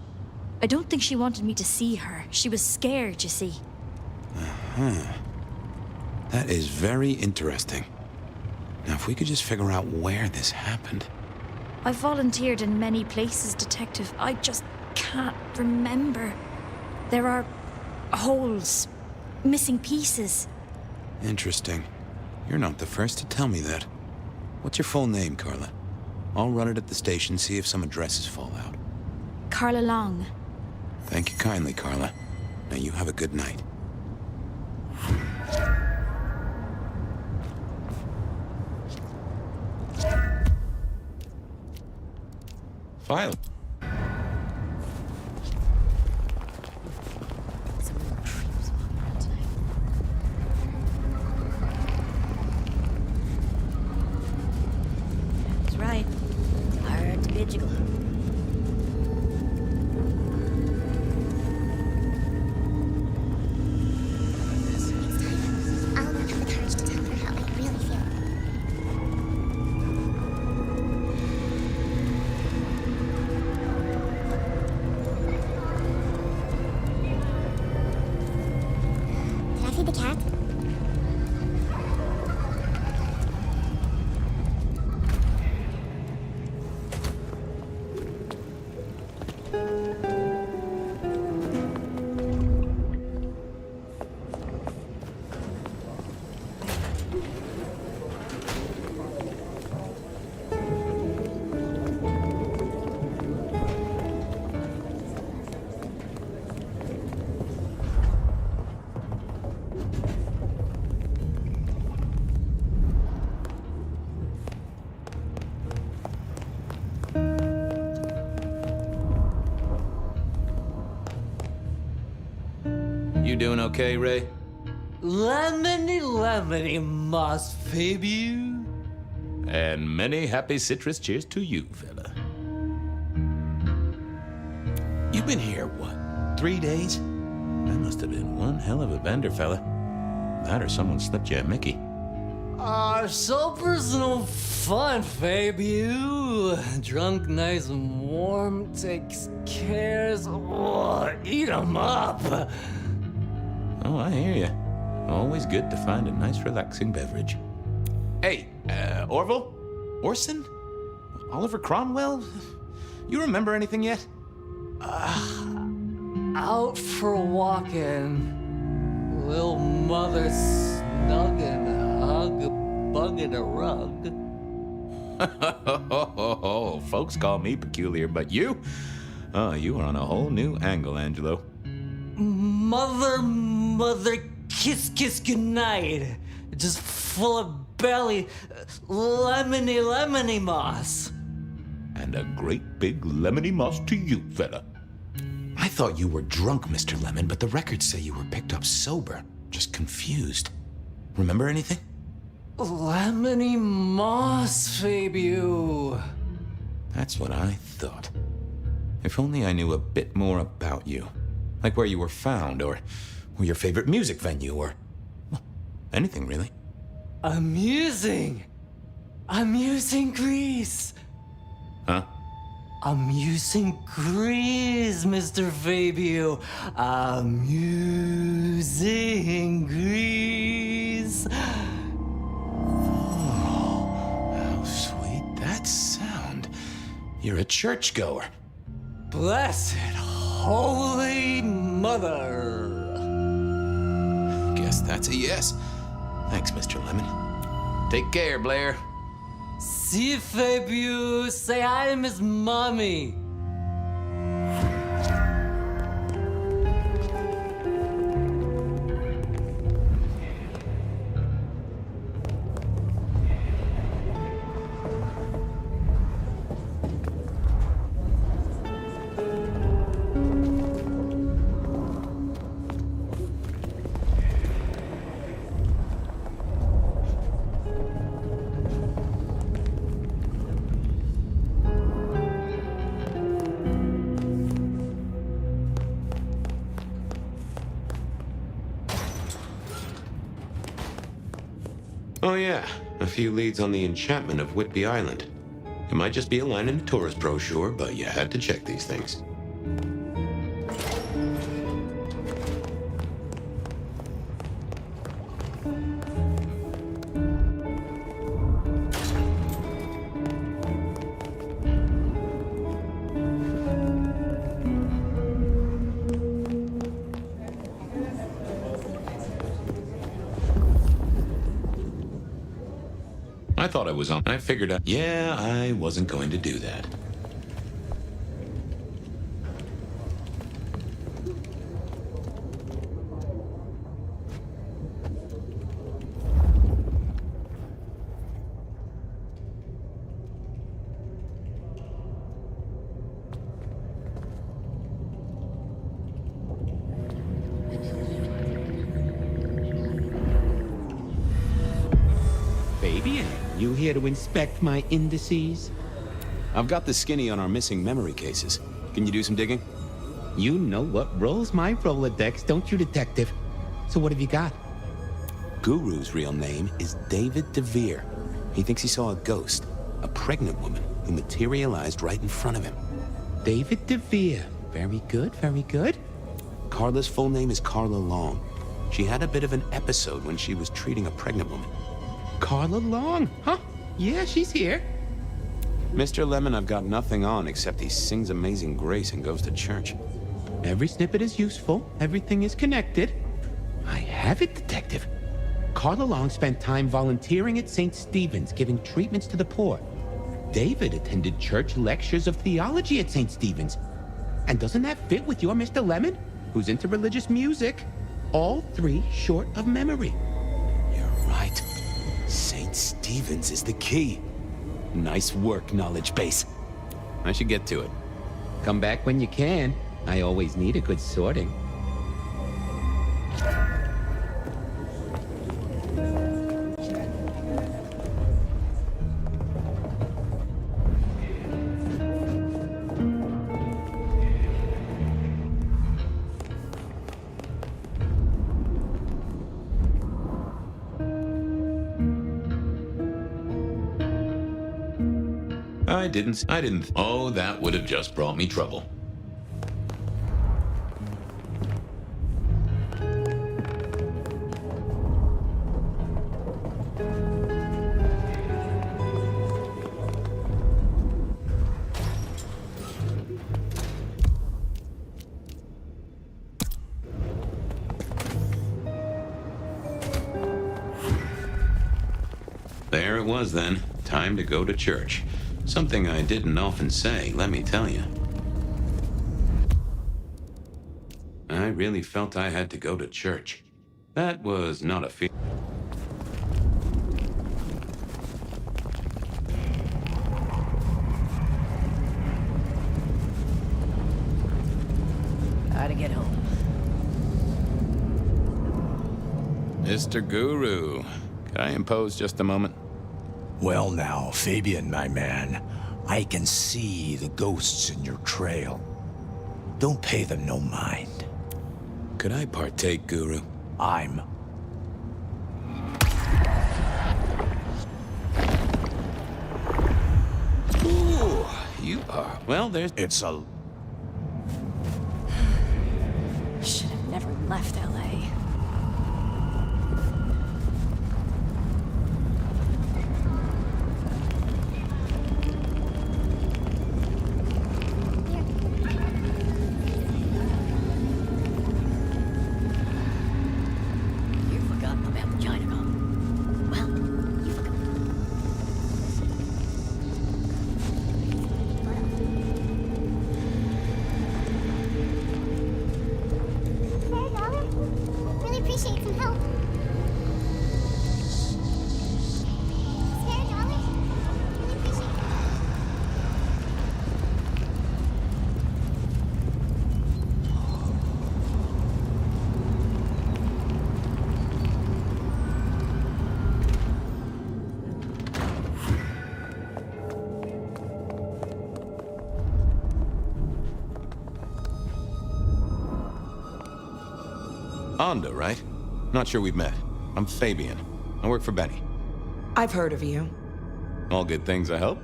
I don't think she wanted me to see her. She was scared, you see. Uh-huh. That is very interesting. Now, if we could just figure out where this happened. I volunteered in many places, Detective. I just can't remember. There are holes, missing pieces. Interesting. You're not the first to tell me that. What's your full name, Carla? I'll run it at the station, see if some addresses fall out. Carla Long. Thank you kindly, Carla. Now you have a good night. File. That's right. It's hard to vigil. I'll not have the courage to tell her how I really feel. You doing okay, Ray? Lemony moss, baby. And many happy citrus cheers to you, fella. You've been here, what, 3 days? That must have been one hell of a bender, fella. That or someone slipped you a Mickey. Sober's no fun, baby. Drunk, nice and warm, takes cares. Oh, eat 'em up. Oh, I hear you. Always good to find a nice, relaxing beverage. Hey, Orville? Orson? Oliver Cromwell? You remember anything yet? Out for walking. Little mother snuggin', hug a bug in a rug. Folks call me peculiar, but you? Oh, you are on a whole new angle, Angelo. Mother, kiss goodnight. Just full of belly, lemony moss. And a great big lemony moss to you, fella. I thought you were drunk, Mr. Lemon, but the records say you were picked up sober. Just confused. Remember anything? Lemony moss, Fabio. That's what I thought. If only I knew a bit more about you. Like where you were found, or your favorite music venue, or well, anything really. Amusing Greece. Huh? Amusing Greece, Mr. Fabio. Amusing Greece. Oh, how sweet that sound. You're a churchgoer. Blessed Holy Mother. Guess that's a yes. Thanks, Mr. Lemon. Take care, Blair. See Fabio. Say hi to Miss Mommy. Oh yeah, a few leads on the enchantment of Whitby Island. It might just be a line in the tourist brochure, but you had to check these things. I thought I was on. I figured out. Yeah, I wasn't going to do that. Baby, you here to inspect my indices? I've got the skinny on our missing memory cases. Can you do some digging? You know what rolls my Rolodex, don't you, detective? So what have you got? Guru's real name is David DeVere. He thinks he saw a ghost, a pregnant woman who materialized right in front of him. David DeVere. Very good, very good. Carla's full name is Carla Long. She had a bit of an episode when she was treating a pregnant woman. Carla Long, huh? Yeah, she's here. Mr. Lemon, I've got nothing on except he sings Amazing Grace and goes to church. Every snippet is useful. Everything is connected. I have it, detective. Carla Long spent time volunteering at St. Stephen's, giving treatments to the poor. David attended church lectures of theology at St. Stephen's. And doesn't that fit with your Mr. Lemon, who's into religious music? All three short of memory. You're right. St. Stephen's is the key. Nice work, knowledge base. I should get to it. Come back when you can. I always need a good sorting. I didn't. Oh, that would have just brought me trouble. There it was then. Time to go to church. Something I didn't often say, let me tell you. I really felt I had to go to church. That was not a fear. Gotta get home. Mr. Guru, could I impose just a moment? Well now, Fabian, my man, I can see the ghosts in your trail. Don't pay them no mind. Could I partake, Guru? I'm... Ooh, you are... Well, there's... It's a... Should have never left LA. Onda, right? Not sure we've met. I'm Fabian. I work for Benny. I've heard of you. All good things, I hope?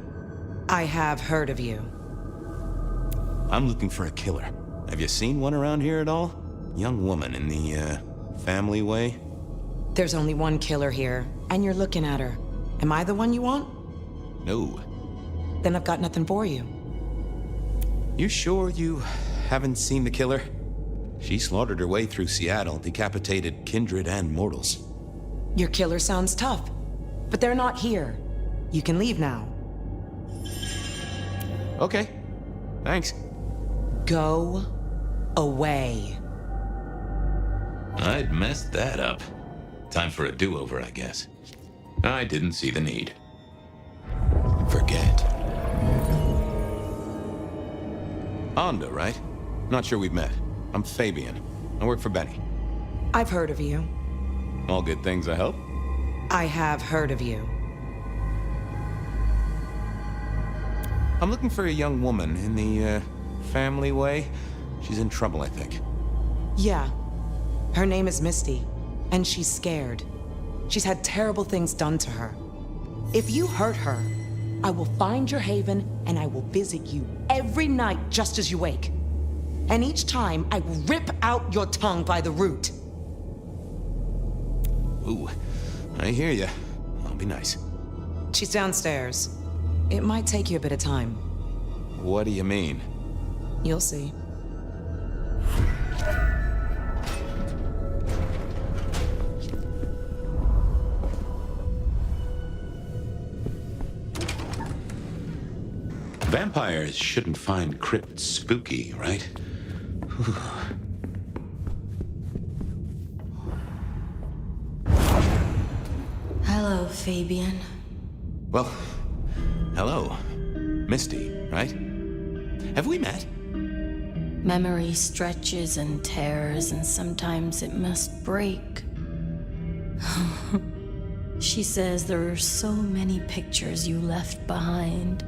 I have heard of you. I'm looking for a killer. Have you seen one around here at all? Young woman in the, family way? There's only one killer here, and you're looking at her. Am I the one you want? No. Then I've got nothing for you. You sure you haven't seen the killer? She slaughtered her way through Seattle, decapitated kindred and mortals. Your killer sounds tough, but they're not here. You can leave now. Okay. Thanks. Go away. I'd messed that up. Time for a do-over, I guess. I didn't see the need. Forget. Onda, right? Not sure we've met. I'm Fabian. I work for Benny. I've heard of you. All good things, I hope? I have heard of you. I'm looking for a young woman in the, family way. She's in trouble, I think. Yeah. Her name is Misty, and she's scared. She's had terrible things done to her. If you hurt her, I will find your haven, and I will visit you every night just as you wake. And each time, I will rip out your tongue by the root. Ooh, I hear you. I'll be nice. She's downstairs. It might take you a bit of time. What do you mean? You'll see. Vampires shouldn't find crypts spooky, right? Hello, Fabian. Well, hello. Misty, right? Have we met? Memory stretches and tears, and sometimes it must break. She says there are so many pictures you left behind.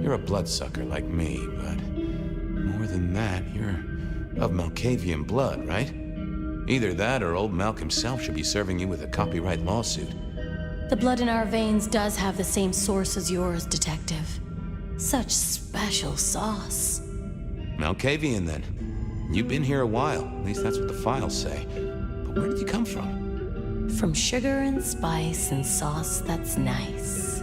You're a bloodsucker like me, but more than that, you're of Malkavian blood, right? Either that or old Malk himself should be serving you with a copyright lawsuit. The blood in our veins does have the same source as yours, Detective. Such special sauce. Malkavian, then. You've been here a while. At least that's what the files say. But where did you come from? From sugar and spice and sauce that's nice.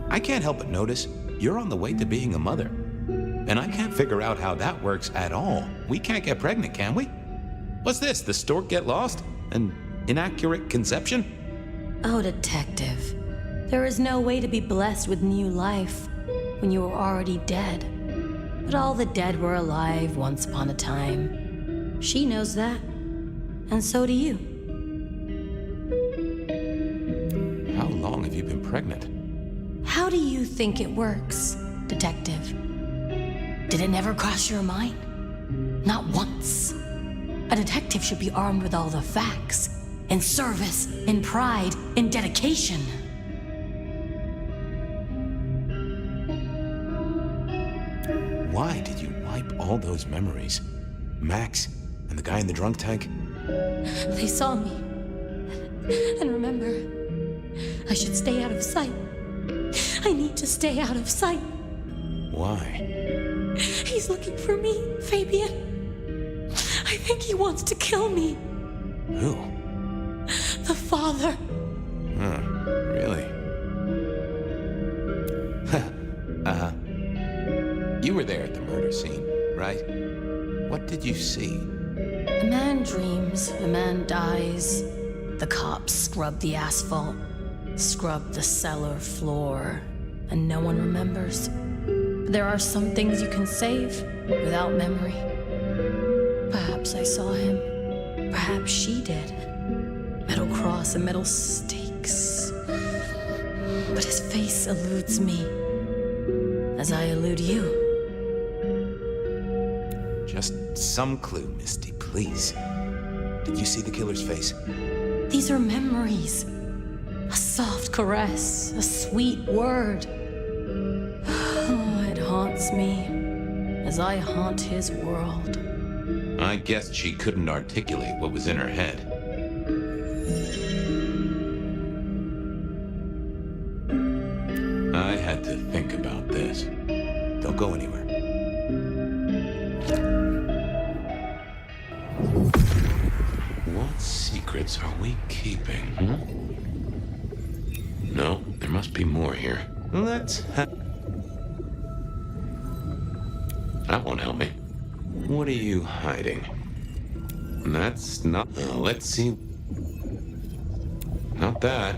I can't help but notice you're on the way to being a mother. And I can't figure out how that works at all. We can't get pregnant, can we? What's this? The stork get lost? An inaccurate conception? Oh, Detective. There is no way to be blessed with new life when you are already dead. But all the dead were alive once upon a time. She knows that. And so do you. How long have you been pregnant? How do you think it works, Detective? Did it never cross your mind? Not once. A detective should be armed with all the facts, in service, in pride, in dedication. Why did you wipe all those memories? Max and the guy in the drunk tank? They saw me. And remember, I should stay out of sight. I need to stay out of sight. Why? He's looking for me, Fabian. I think he wants to kill me. Who? The father. Huh, really? You were there at the murder scene, right? What did you see? A man dreams, a man dies. The cops scrub the asphalt, scrub the cellar floor, and no one remembers. There are some things you can save without memory. Perhaps I saw him. Perhaps she did. Metal cross and metal stakes. But his face eludes me, as I elude you. Just some clue, Misty, please. Did you see the killer's face? These are memories. A soft caress, a sweet word. Oh, it haunts me as I haunt his world. I guessed she couldn't articulate what was in her head. I had to think about this. Don't go anywhere. What secrets are we keeping? No, there must be more here. Let's have... That won't help me. What are you hiding? That's not... let's see... Not that.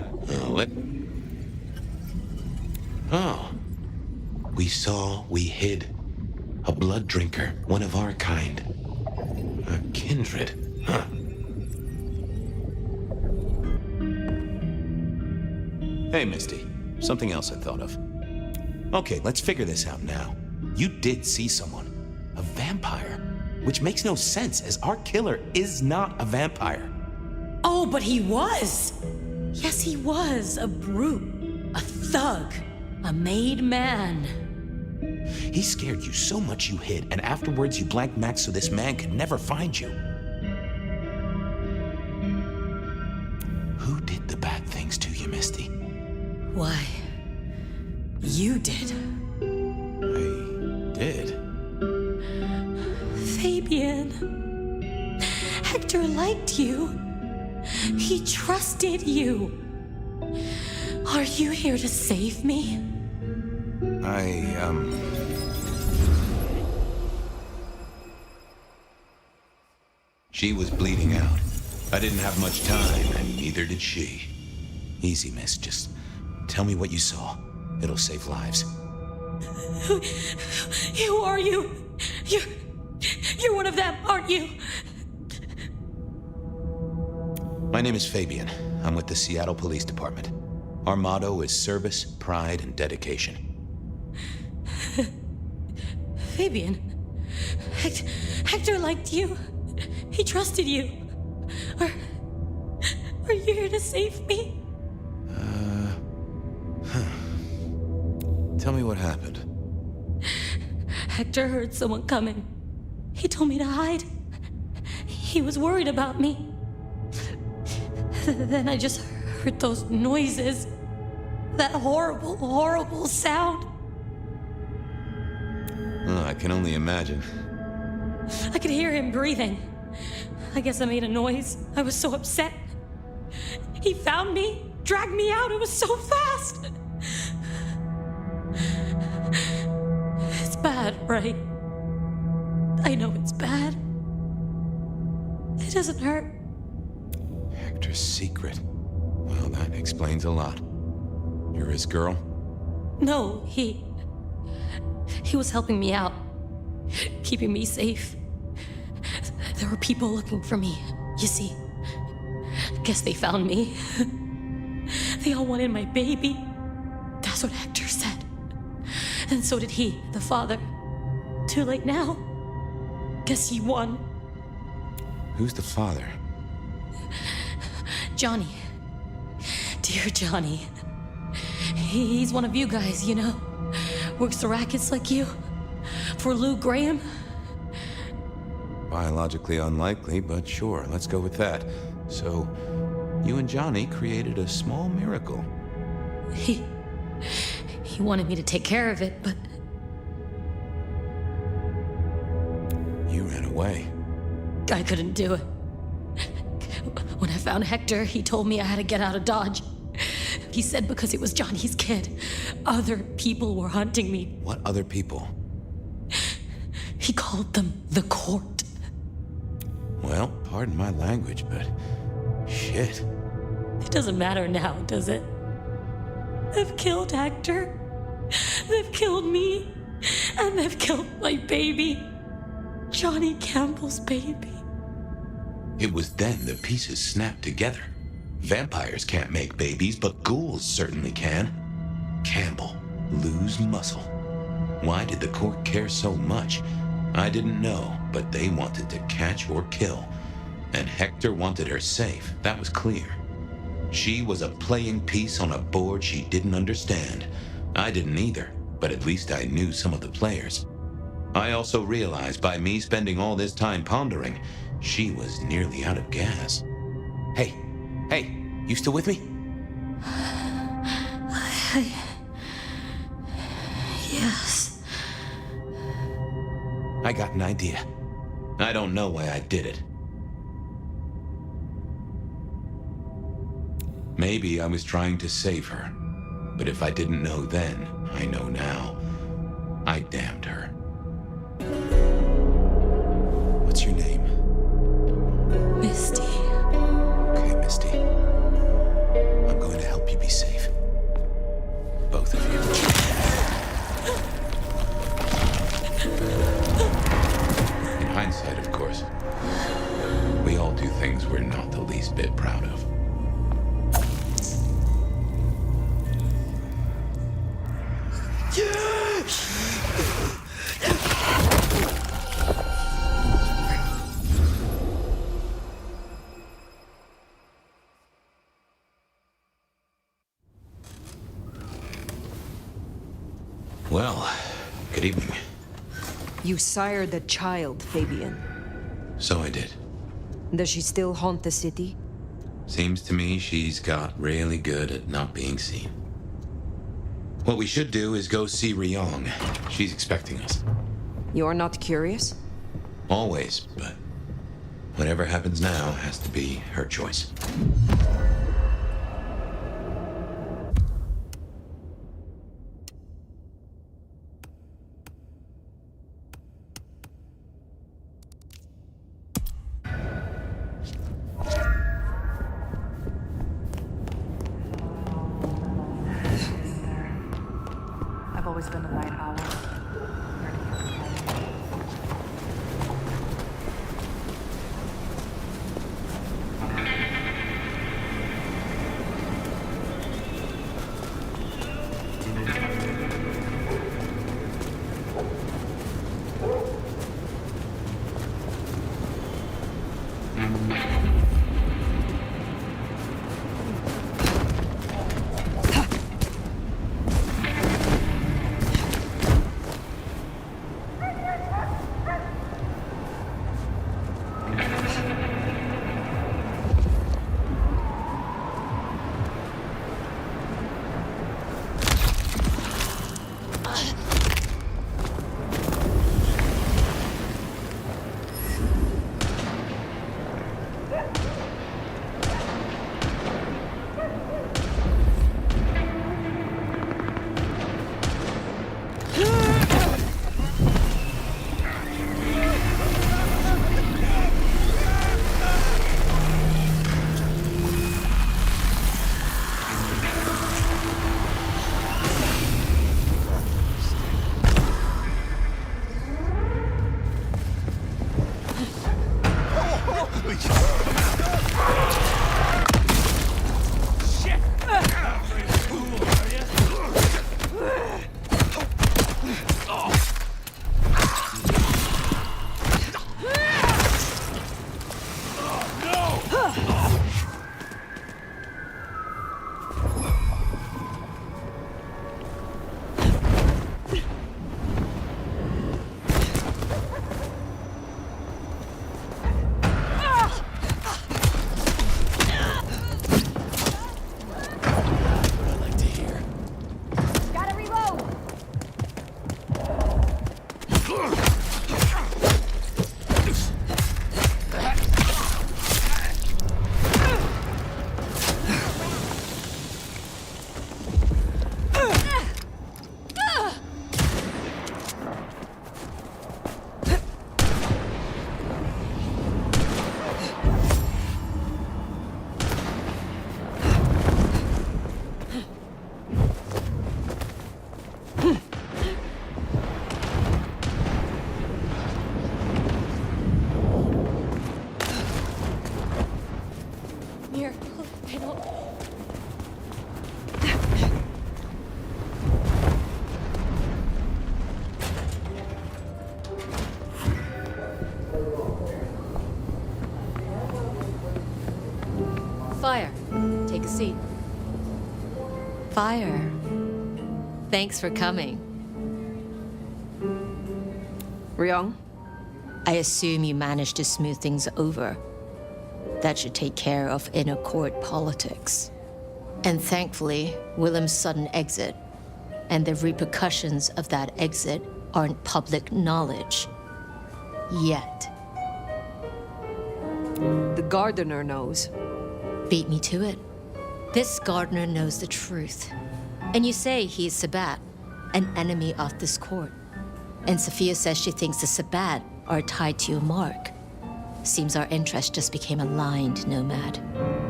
Oh. We saw, we hid. A blood drinker, one of our kind. A kindred, huh? Hey, Misty. Something else I thought of. Okay, let's figure this out now. You did see someone. A vampire. Which makes no sense, as our killer is not a vampire. Oh, but he was! Yes, he was. A brute. A thug. A made man. He scared you so much you hid, and afterwards you blanked Max so this man could never find you. Who did the bad things to you, Misty? Why, you did. I did? Fabian. Hector liked you. He trusted you. Are you here to save me? She was bleeding out. I didn't have much time, and neither did she. Easy, miss. Just tell me what you saw. It'll save lives. Who are you? You're one of them, aren't you? My name is Fabian. I'm with the Seattle Police Department. Our motto is service, pride, and dedication. Fabian, Hector liked you. He trusted you. Are you here to save me? Tell me what happened. Hector heard someone coming. He told me to hide. He was worried about me. Then I just heard those noises. That horrible, horrible sound. Oh, I can only imagine. I could hear him breathing. I guess I made a noise. I was so upset. He found me, dragged me out. It was so fast. It's bad, right? I know it's bad. It doesn't hurt. Hector's secret. Well, that explains a lot. You're his girl? No, he was helping me out, keeping me safe. There were people looking for me, you see. Guess they found me. They all wanted my baby. That's what Hector said. And so did he, the father. Too late now. Guess he won. Who's the father? Johnny. Dear Johnny. He's one of you guys, you know. Works the rackets like you. For Lou Graham. Biologically unlikely, but sure, let's go with that. So, you and Johnny created a small miracle. He wanted me to take care of it, but... You ran away. I couldn't do it. When I found Hector, he told me I had to get out of Dodge. He said because it was Johnny's kid, other people were hunting me. What other people? He called them the court. Well, pardon my language, but... shit. It doesn't matter now, does it? They've killed Hector. They've killed me. And they've killed my baby. Johnny Campbell's baby. It was then the pieces snapped together. Vampires can't make babies, but ghouls certainly can. Campbell, lose muscle. Why did the court care so much? I didn't know, but they wanted to catch or kill. And Hector wanted her safe, that was clear. She was a playing piece on a board she didn't understand. I didn't either, but at least I knew some of the players. I also realized by me spending all this time pondering, she was nearly out of gas. Hey, you still with me? Yes. I got an idea. I don't know why I did it. Maybe I was trying to save her. But if I didn't know then, I know now. I damned her. What's your name? Misty. Okay, Misty. I'm going to help you be safe. Both of you. In hindsight, of course. We all do things we're not the least bit proud of. Well, good evening. You sired a child, Fabian. So I did. Does she still haunt the city? Seems to me she's got really good at not being seen. What we should do is go see Ryong. She's expecting us. You're not curious? Always, but whatever happens now has to be her choice. I've always been a night owl. seat. Fire. Thanks for coming. Ryong? I assume you managed to smooth things over. That should take care of inner court politics. And thankfully, Willem's sudden exit and the repercussions of that exit aren't public knowledge. Yet. The gardener knows. Beat me to it. This gardener knows the truth. And you say he's Sabat, an enemy of this court. And Sophia says she thinks the Sabat are tied to your mark. Seems our interests just became aligned, Nomad.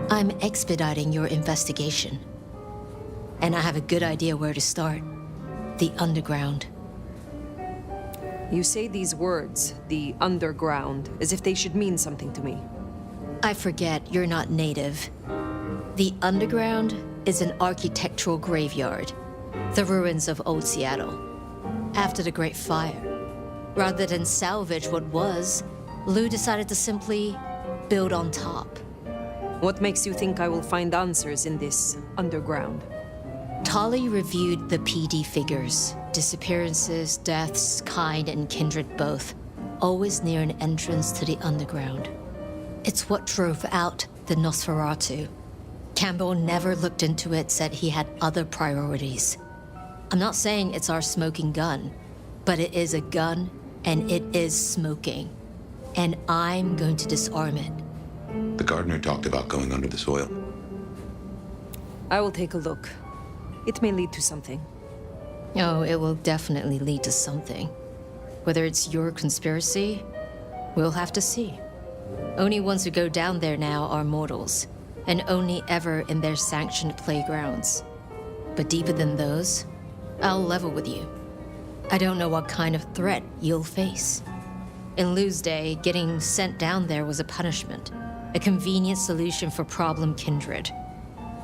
I'm expediting your investigation. And I have a good idea where to start. The underground. You say these words, the underground, as if they should mean something to me. I forget you're not native. The underground is an architectural graveyard. The ruins of old Seattle. After the Great Fire. Rather than salvage what was, Lou decided to simply build on top. What makes you think I will find answers in this underground? Tali reviewed the PD figures. Disappearances, deaths, kind and kindred both. Always near an entrance to the underground. It's what drove out the Nosferatu. Campbell never looked into it, said he had other priorities. I'm not saying it's our smoking gun, but it is a gun and it is smoking. And I'm going to disarm it. The gardener talked about going under the soil. I will take a look. It may lead to something. Oh, it will definitely lead to something. Whether it's your conspiracy, we'll have to see. Only ones who go down there now are mortals, and only ever in their sanctioned playgrounds. But deeper than those, I'll level with you. I don't know what kind of threat you'll face. In Lou's day, getting sent down there was a punishment, a convenient solution for problem kindred.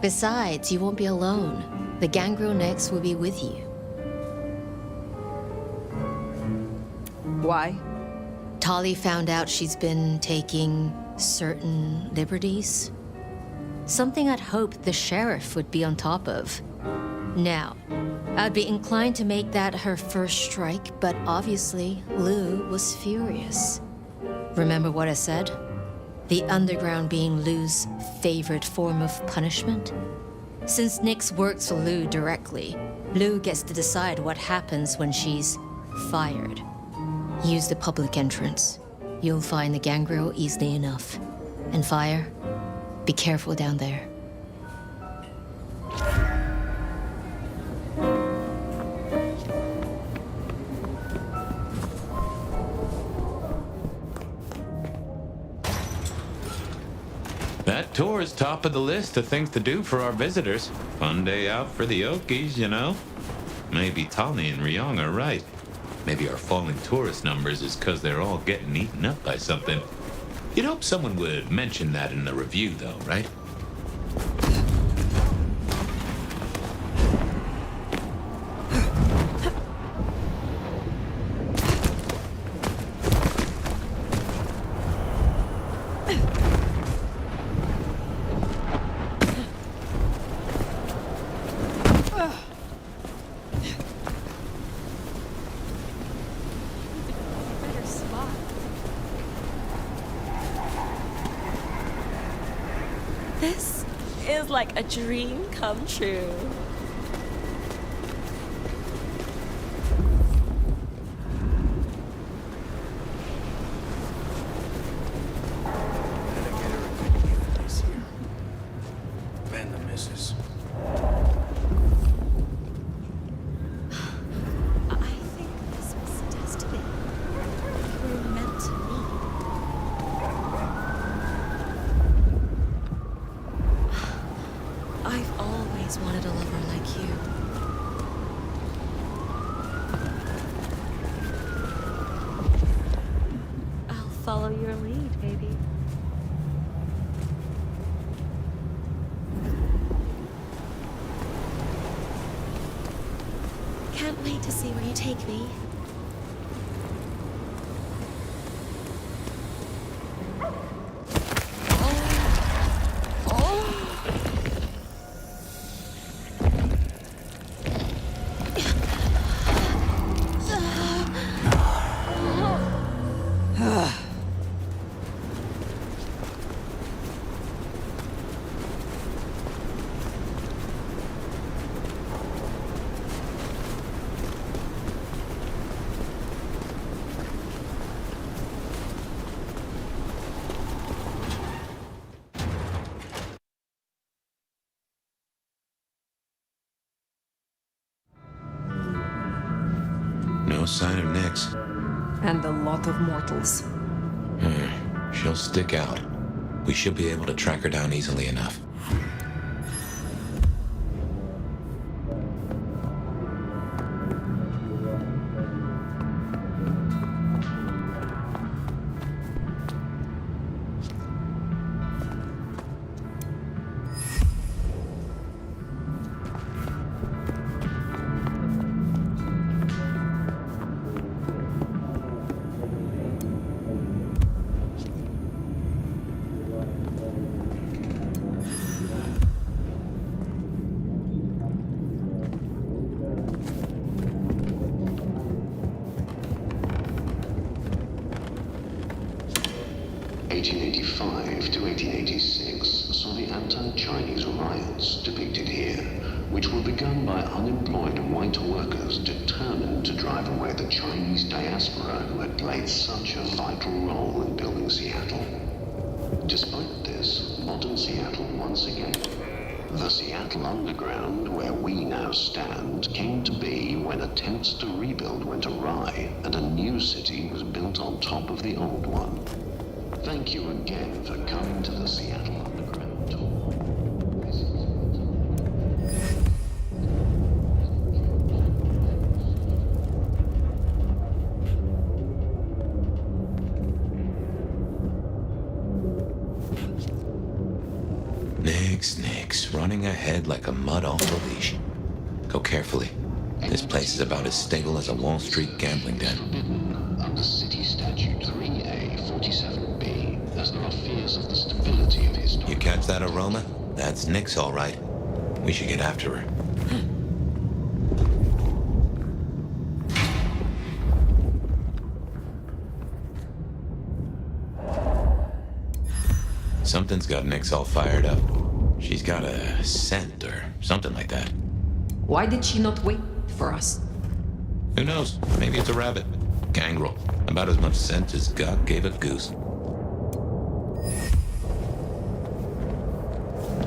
Besides, you won't be alone. The gangrel necks will be with you. Why? Tali found out she's been taking certain liberties. Something I'd hoped the sheriff would be on top of. Now, I'd be inclined to make that her first strike, but obviously, Lou was furious. Remember what I said? The underground being Lou's favorite form of punishment? Since Nyx works for Lou directly, Lou gets to decide what happens when she's fired. Use the public entrance. You'll find the gangrel easily enough. And Fire, be careful down there. That tour is top of the list of things to do for our visitors. Fun day out for the Okies, you know? Maybe Tali and Ryong are right. Maybe our falling tourist numbers is because they're all getting eaten up by something. You'd hope someone would mention that in the review, though, right? This is like a dream come true. Ben the missus. I think this was destiny. We were meant to meet. I've always wanted a lover like you. I'll follow your lead, baby. Can't wait to see where you take me. No sign of Nyx. And a lot of mortals. She'll stick out. We should be able to track her down easily enough. To 1886 saw the anti-Chinese riots depicted here, which were begun by unemployed white workers determined to drive away the Chinese diaspora who had played such a vital role in building Seattle. Despite this, modern Seattle once again, the Seattle Underground, where we now stand, came to be when attempts to rebuild went awry and a new city was built on top of the old one. Thank you again for coming to the Seattle Underground Tour. Nyx, running ahead like a mud off a leash. Go carefully. This place is about as stable as a Wall Street gambling den. Forbidden under City Statute 3A47B, as there are fears of the stability of his... You catch that aroma? That's Nyx, all right. We should get after her. Something's got Nyx all fired up. She's got a scent or something like that. Why did she not wait for us? Who knows? Maybe it's a rabbit. Gangrel. About as much scent as God gave a goose.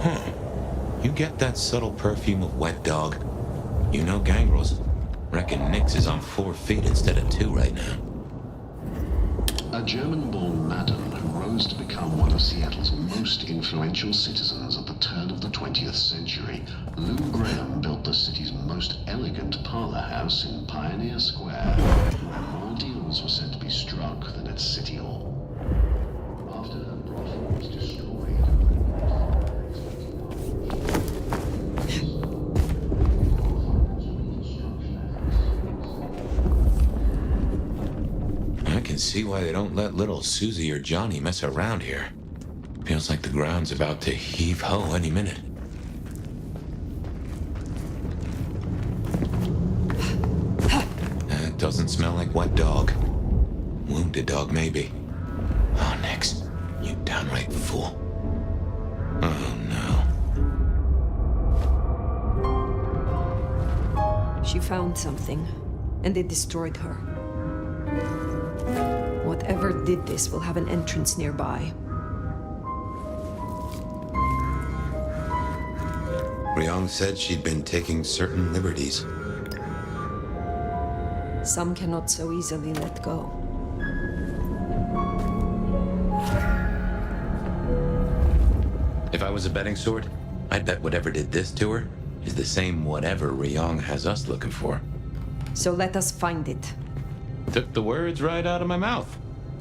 Huh. You get that subtle perfume of wet dog? You know gangrels. Reckon Nyx is on 4 feet instead of 2 right now. A German-born madam who rose to become one of Seattle's most influential citizens at the turn of the 20th century, Lou Graham built the city's most elegant parlor house in Pioneer Square, where more deals were said to be struck than at City Hall. After her brothel was destroyed... I can see why they don't let little Susie or Johnny mess around here. Feels like the ground's about to heave-ho any minute. That doesn't smell like wet dog. Wounded dog, maybe. Oh, Nyx, you downright fool. Oh, no. She found something, and it destroyed her. Whatever did this will have an entrance nearby. Ryong said she'd been taking certain liberties. Some cannot so easily let go. If I was a betting sort, I'd bet whatever did this to her is the same whatever Ryong has us looking for. So let us find it. Took the words right out of my mouth,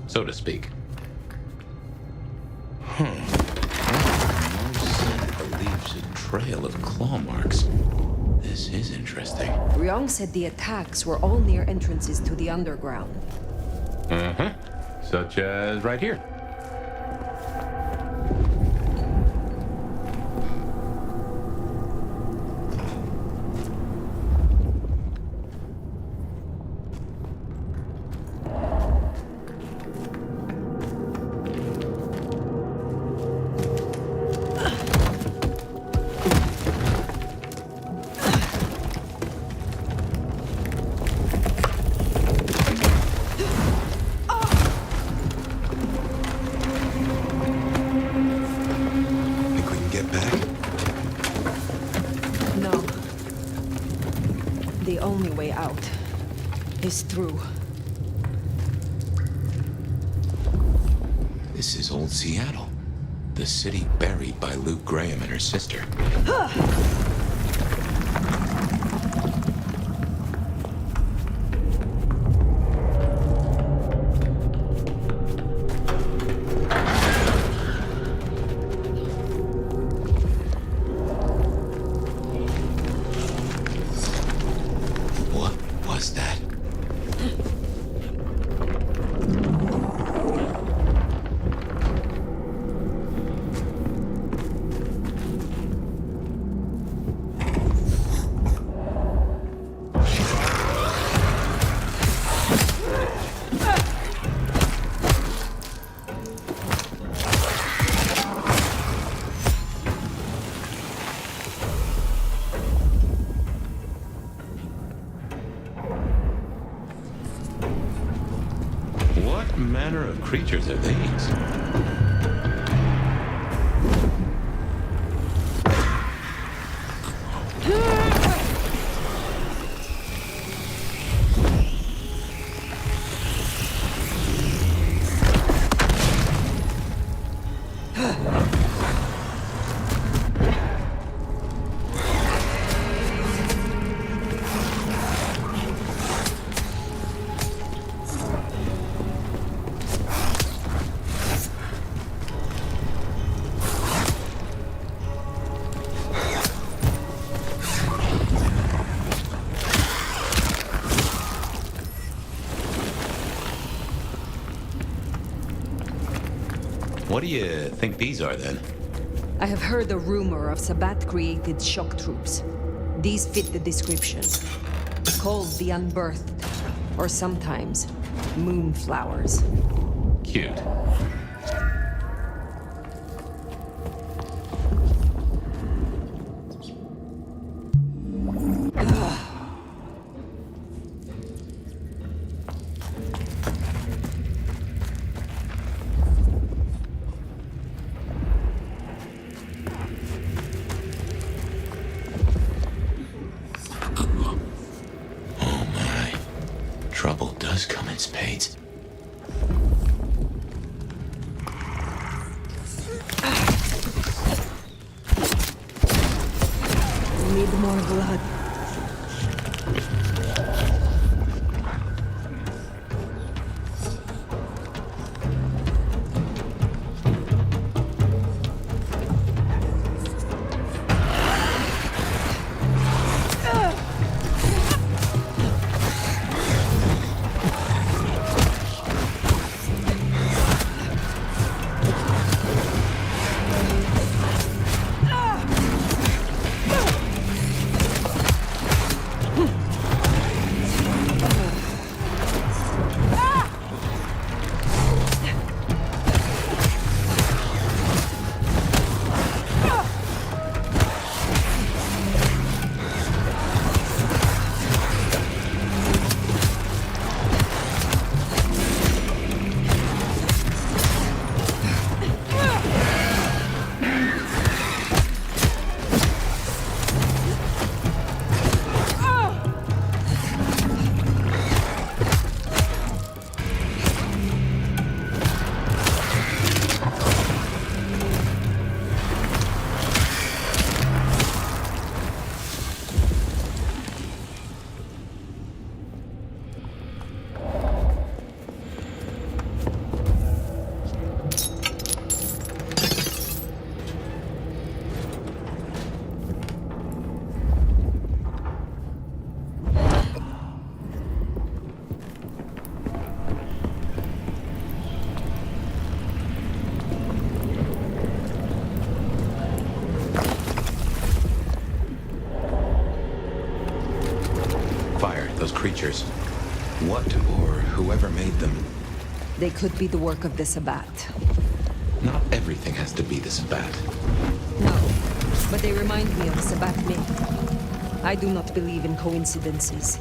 so to speak. No scent leaves a trail of claw marks. This is interesting. Ryong said the attacks were all near entrances to the underground. Uh-huh. Such as right here. this through. This is old Seattle. The city buried by Luke Graham and her sister. What was that? What manner of creatures are these? What do you think these are, then? I have heard a rumor of Sabbath-created shock troops. These fit the description. Called the Unbirthed, or sometimes Moonflowers. Cute. Trouble does come in spades. We need more blood. Those creatures. What or whoever made them? They could be the work of the Sabbath. Not everything has to be the Sabbath. No, but they remind me of Sabbath myth. I do not believe in coincidences.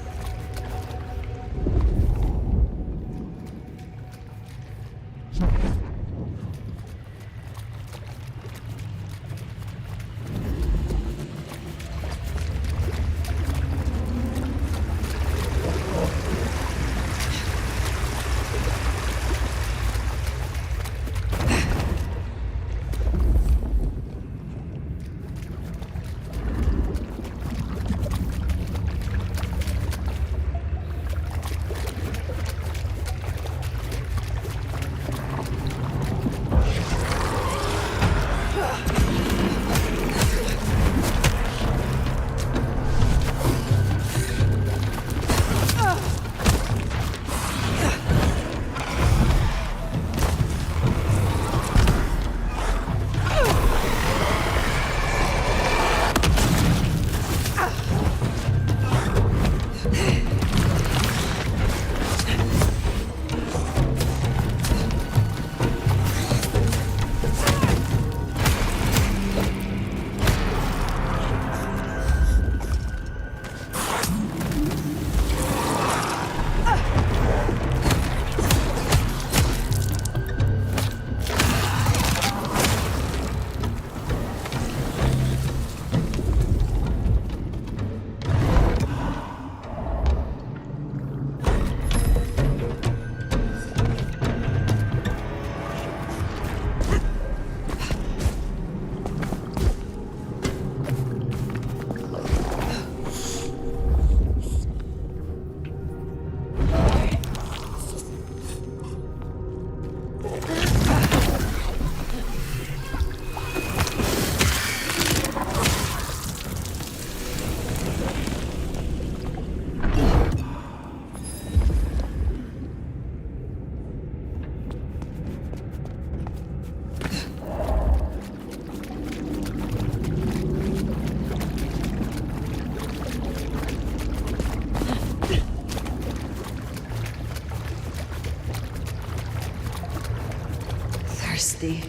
Majesty.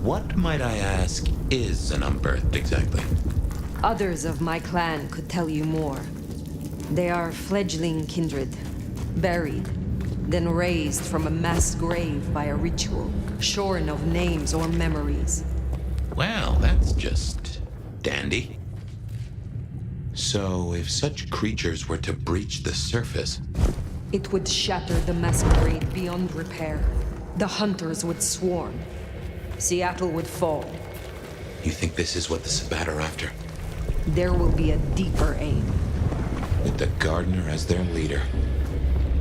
What, might I ask, is an Umbirthed exactly? Others of my clan could tell you more. They are fledgling kindred, buried, then raised from a mass grave by a ritual, shorn of names or memories. Well, that's just dandy. So, if such creatures were to breach the surface... It would shatter the masquerade beyond repair. The hunters would swarm. Seattle would fall. You think this is what the Sabbat are after? There will be a deeper aim. With the gardener as their leader.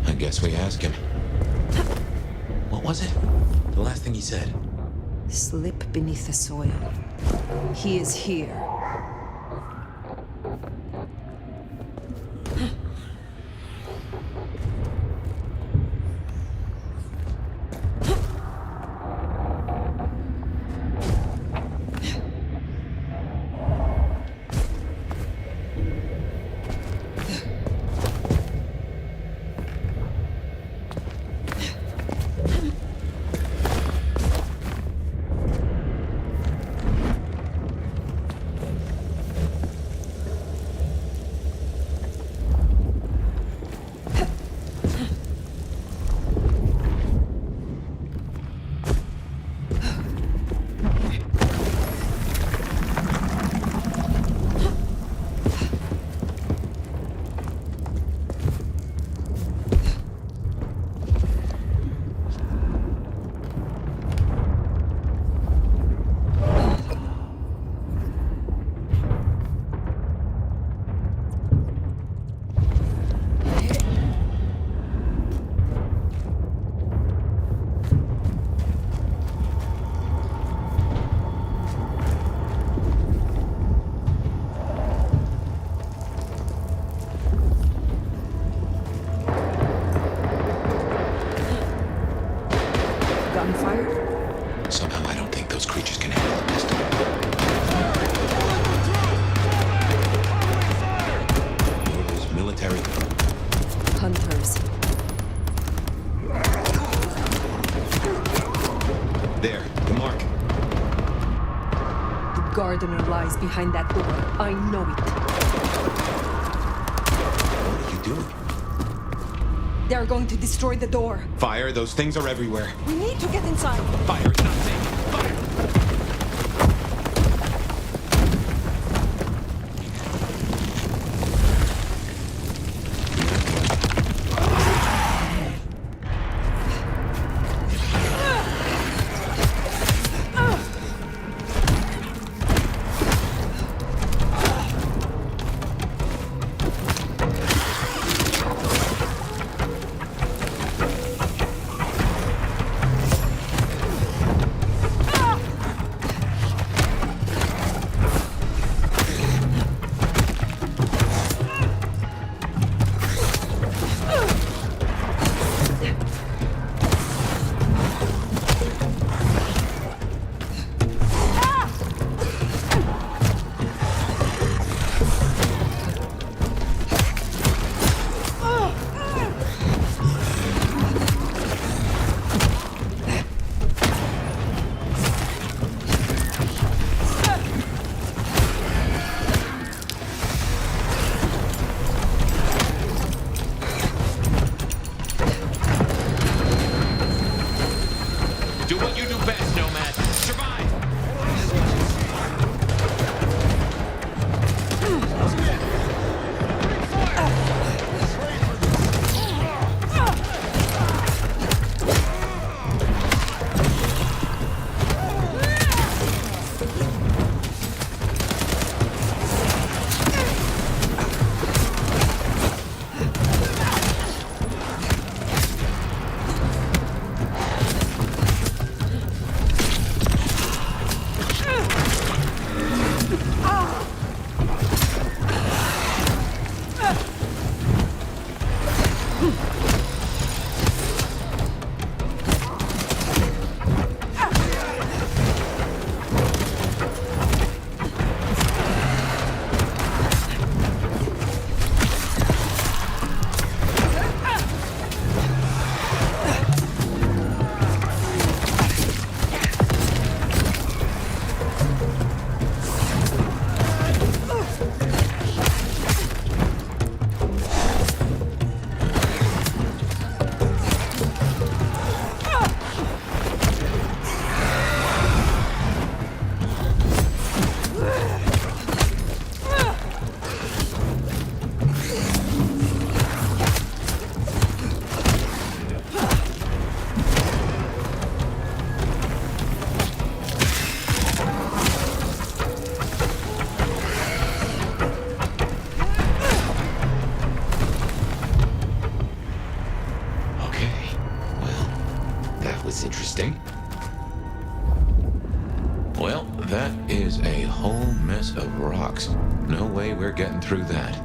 I guess we ask him. What was it? The last thing he said? Slip beneath the soil. He is here. Somehow I don't think those creatures can handle a pistol. Those military... Hunters. There, the mark. The gardener lies behind that door. I know it. What are you doing? They are going to destroy the door. Fire, those things are everywhere. We need to get inside. Fire, it's not safe. Fire! whole mess of rocks. No way we're getting through that.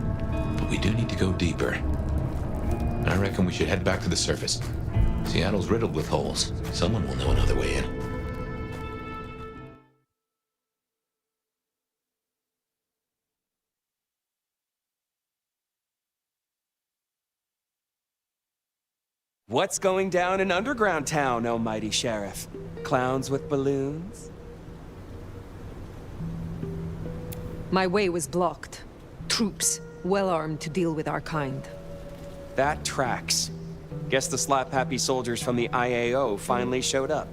But we do need to go deeper. I reckon we should head back to the surface. Seattle's riddled with holes. Someone will know another way in. What's going down in Underground Town, oh mighty sheriff? Clowns with balloons? My way was blocked. Troops, well armed to deal with our kind. That tracks. Guess the slap-happy soldiers from the IAO finally showed up.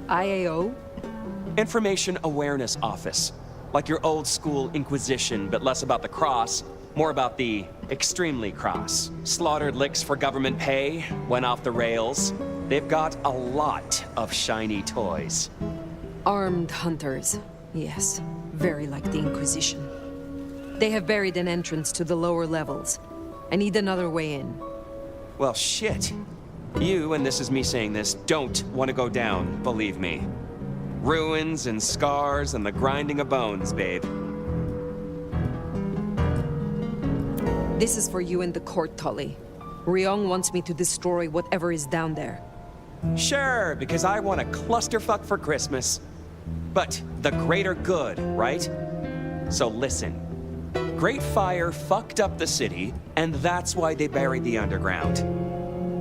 IAO? Information Awareness Office. Like your old school Inquisition, but less about the cross, more about the extremely cross. Slaughtered licks for government pay, went off the rails. They've got a lot of shiny toys. Armed hunters, yes. Very like the Inquisition. They have buried an entrance to the lower levels. I need another way in. Well, shit. You, and this is me saying this, don't want to go down, believe me. Ruins and scars and the grinding of bones, babe. This is for you and the court, Tully. Ryong wants me to destroy whatever is down there. Sure, because I want a clusterfuck for Christmas. But the greater good, right? So listen. Great Fire fucked up the city, and that's why they buried the underground.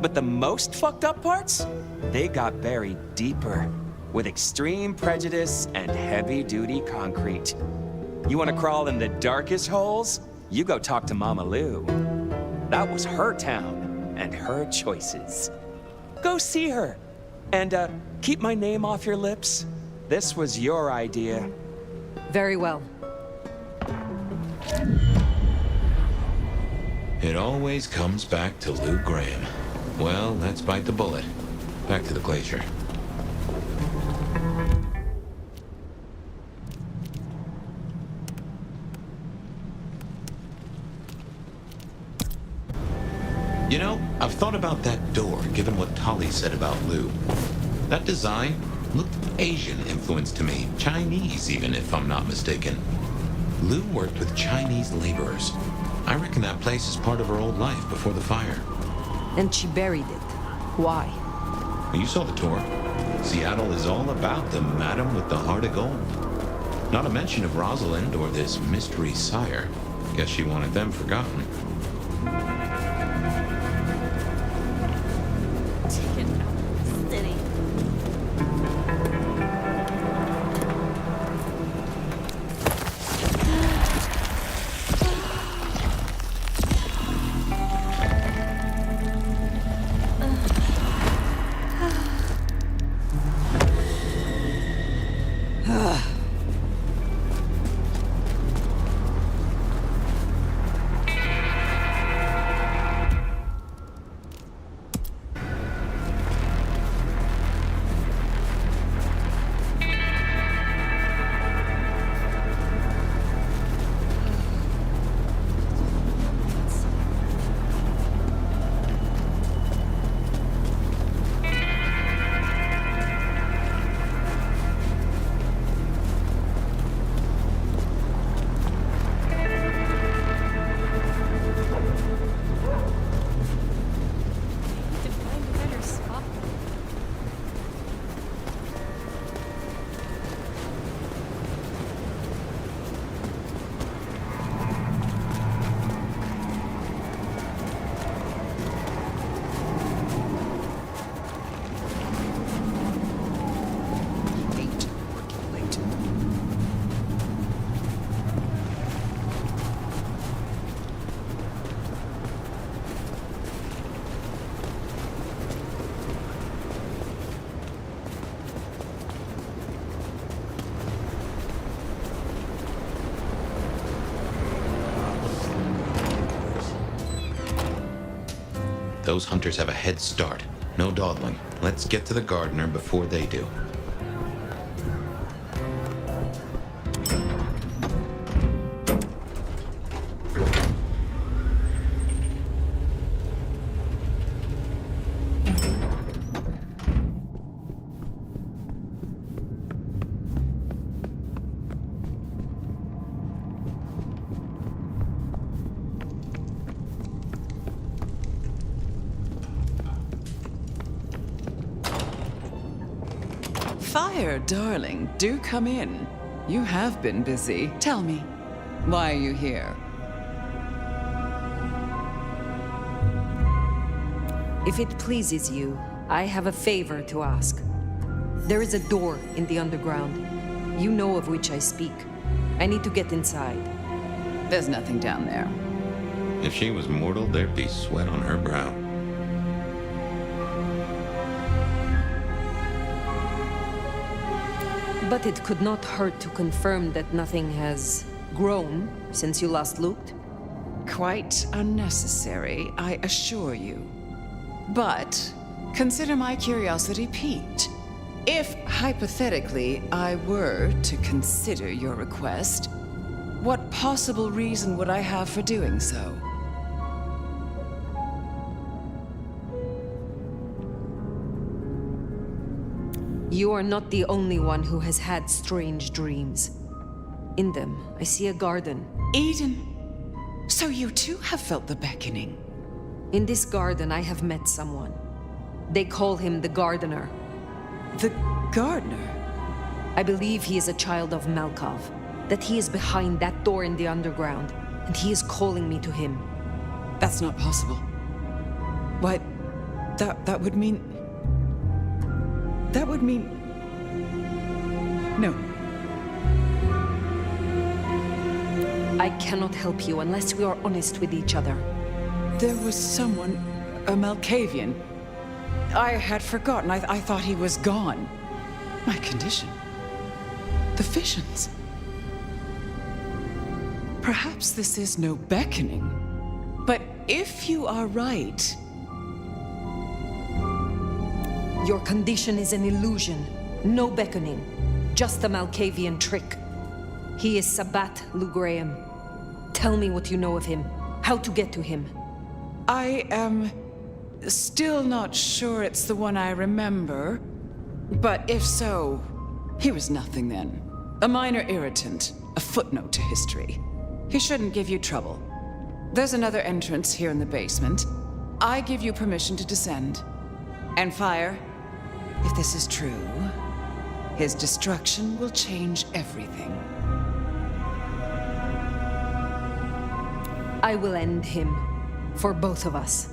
But the most fucked up parts? They got buried deeper, with extreme prejudice and heavy-duty concrete. You want to crawl in the darkest holes? You go talk to Mama Lou. That was her town, and her choices. Go see her. And, keep my name off your lips. This was your idea. Very well. It always comes back to Lou Graham. Well, let's bite the bullet. Back to the glacier. You know, I've thought about that door, given what Tolly said about Lou. That design looked Asian influenced to me. Chinese, even, if I'm not mistaken. Lou worked with Chinese laborers. I reckon that place is part of her old life before the fire. And she buried it. Why? You saw the tour. Seattle is all about the madam with the heart of gold. Not a mention of Rosalind or this mystery sire. Guess she wanted them forgotten. Those hunters have a head start. No dawdling. Let's get to the gardener before they do. Fire, darling, do come in. You have been busy. Tell me, why are you here? If it pleases you, I have a favor to ask. There is a door in the underground. You know of which I speak. I need to get inside. There's nothing down there. If she was mortal, there'd be sweat on her brow. But it could not hurt to confirm that nothing has grown since you last looked. Quite unnecessary, I assure you. But consider my curiosity piqued. If, hypothetically, I were to consider your request, what possible reason would I have for doing so? You are not the only one who has had strange dreams. In them, I see a garden. Eden, so you too have felt the beckoning. In this garden, I have met someone. They call him the Gardener. The Gardener? I believe he is a child of Malkov, that he is behind that door in the underground, and he is calling me to him. That's not possible. Why, that would mean... That would mean... No. I cannot help you unless we are honest with each other. There was someone, a Malkavian. I had forgotten. I thought he was gone. My condition. The visions. Perhaps this is no beckoning. But if you are right... Your condition is an illusion. No beckoning. Just a Malkavian trick. He is Sabat Lugraham. Tell me what you know of him. How to get to him. I am still not sure it's the one I remember. But if so, he was nothing then. A minor irritant. A footnote to history. He shouldn't give you trouble. There's another entrance here in the basement. I give you permission to descend. And Fire, if this is true, his destruction will change everything. I will end him. For both of us.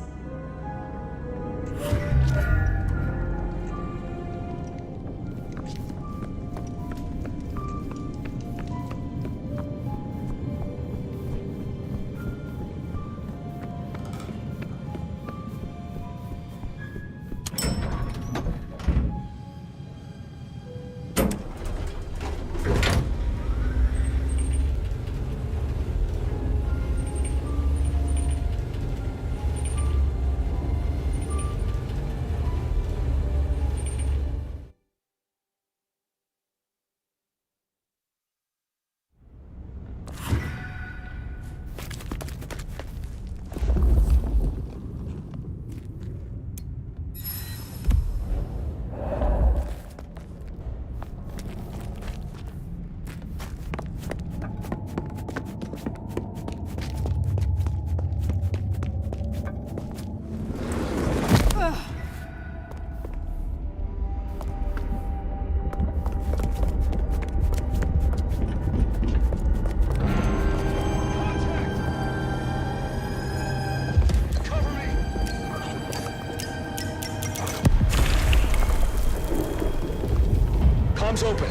Comms open.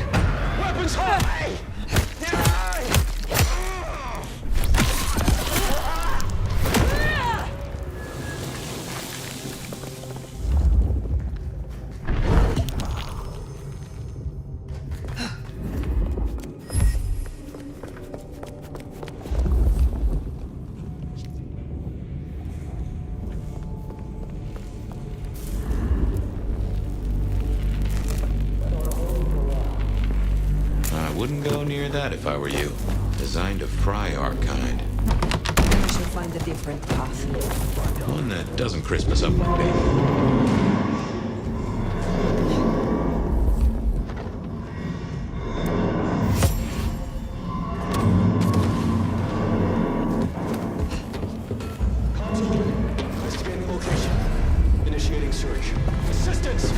Weapons high! Wouldn't go near that if I were you. Designed to fry our kind. We shall find a different path. One that doesn't crisp us up with baby. Initiating search. Assistance!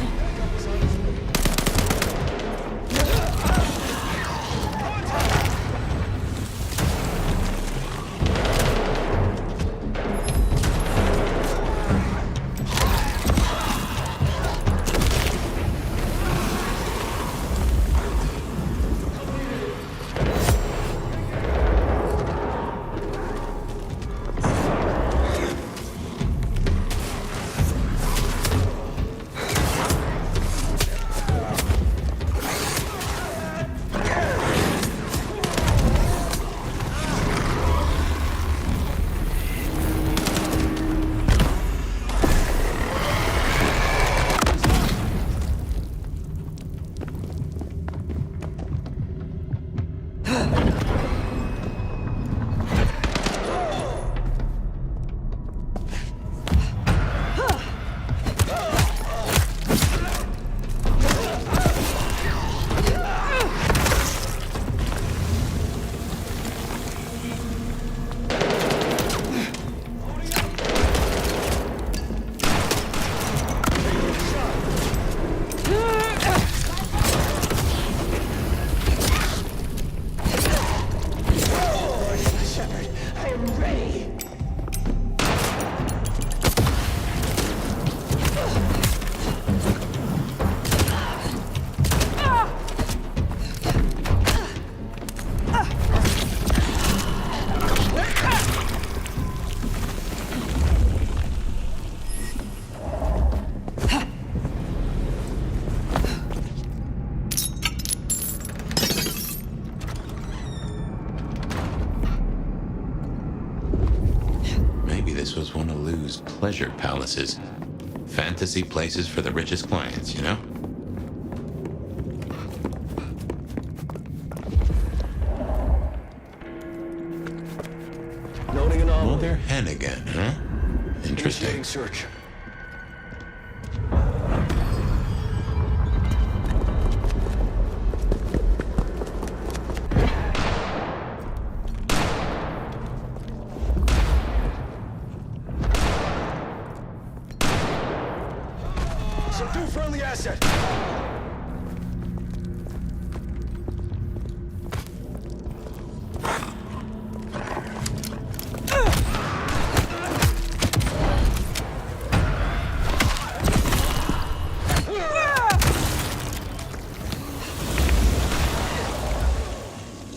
this was one of Lou's pleasure palaces. Fantasy places for the richest clients, you know? Noting anomaly. Mother hen again, huh? Interesting. Initiating search. Subdue friendly asset.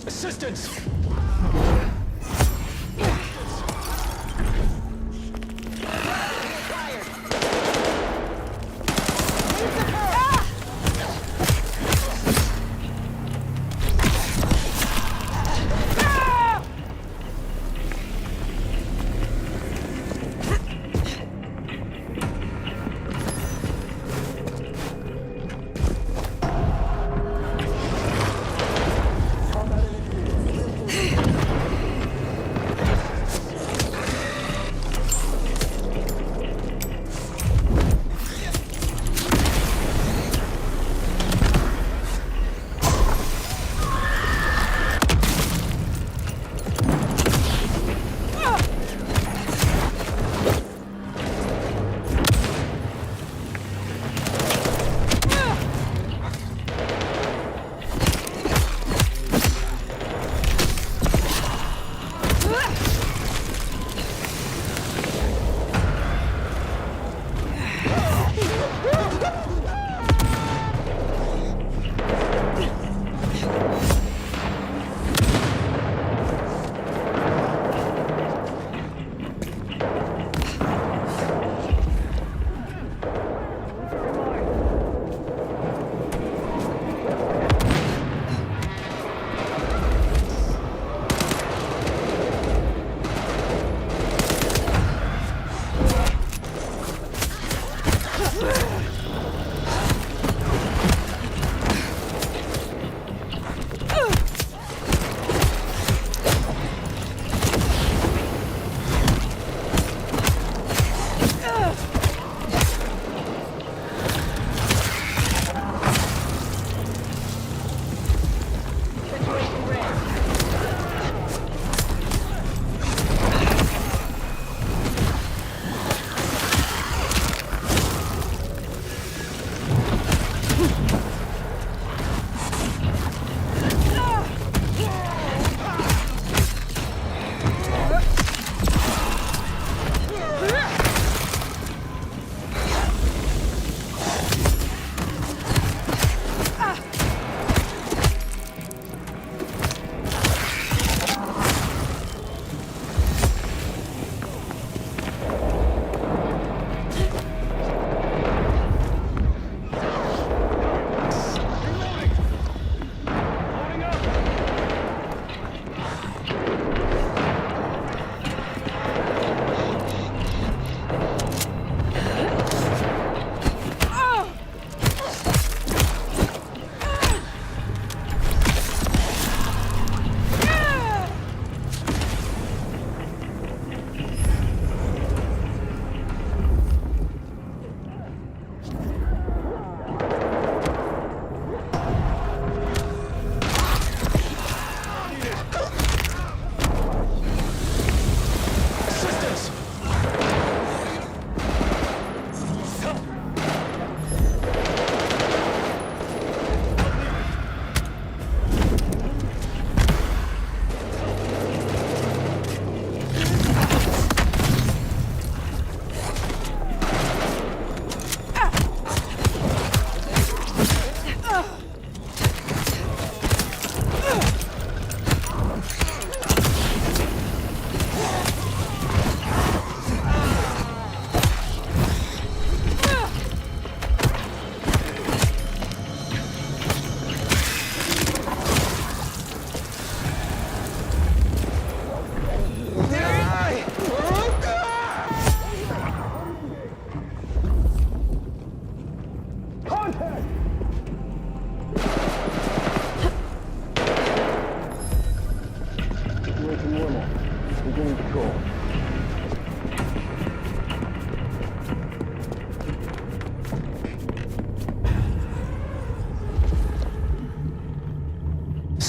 Assistance!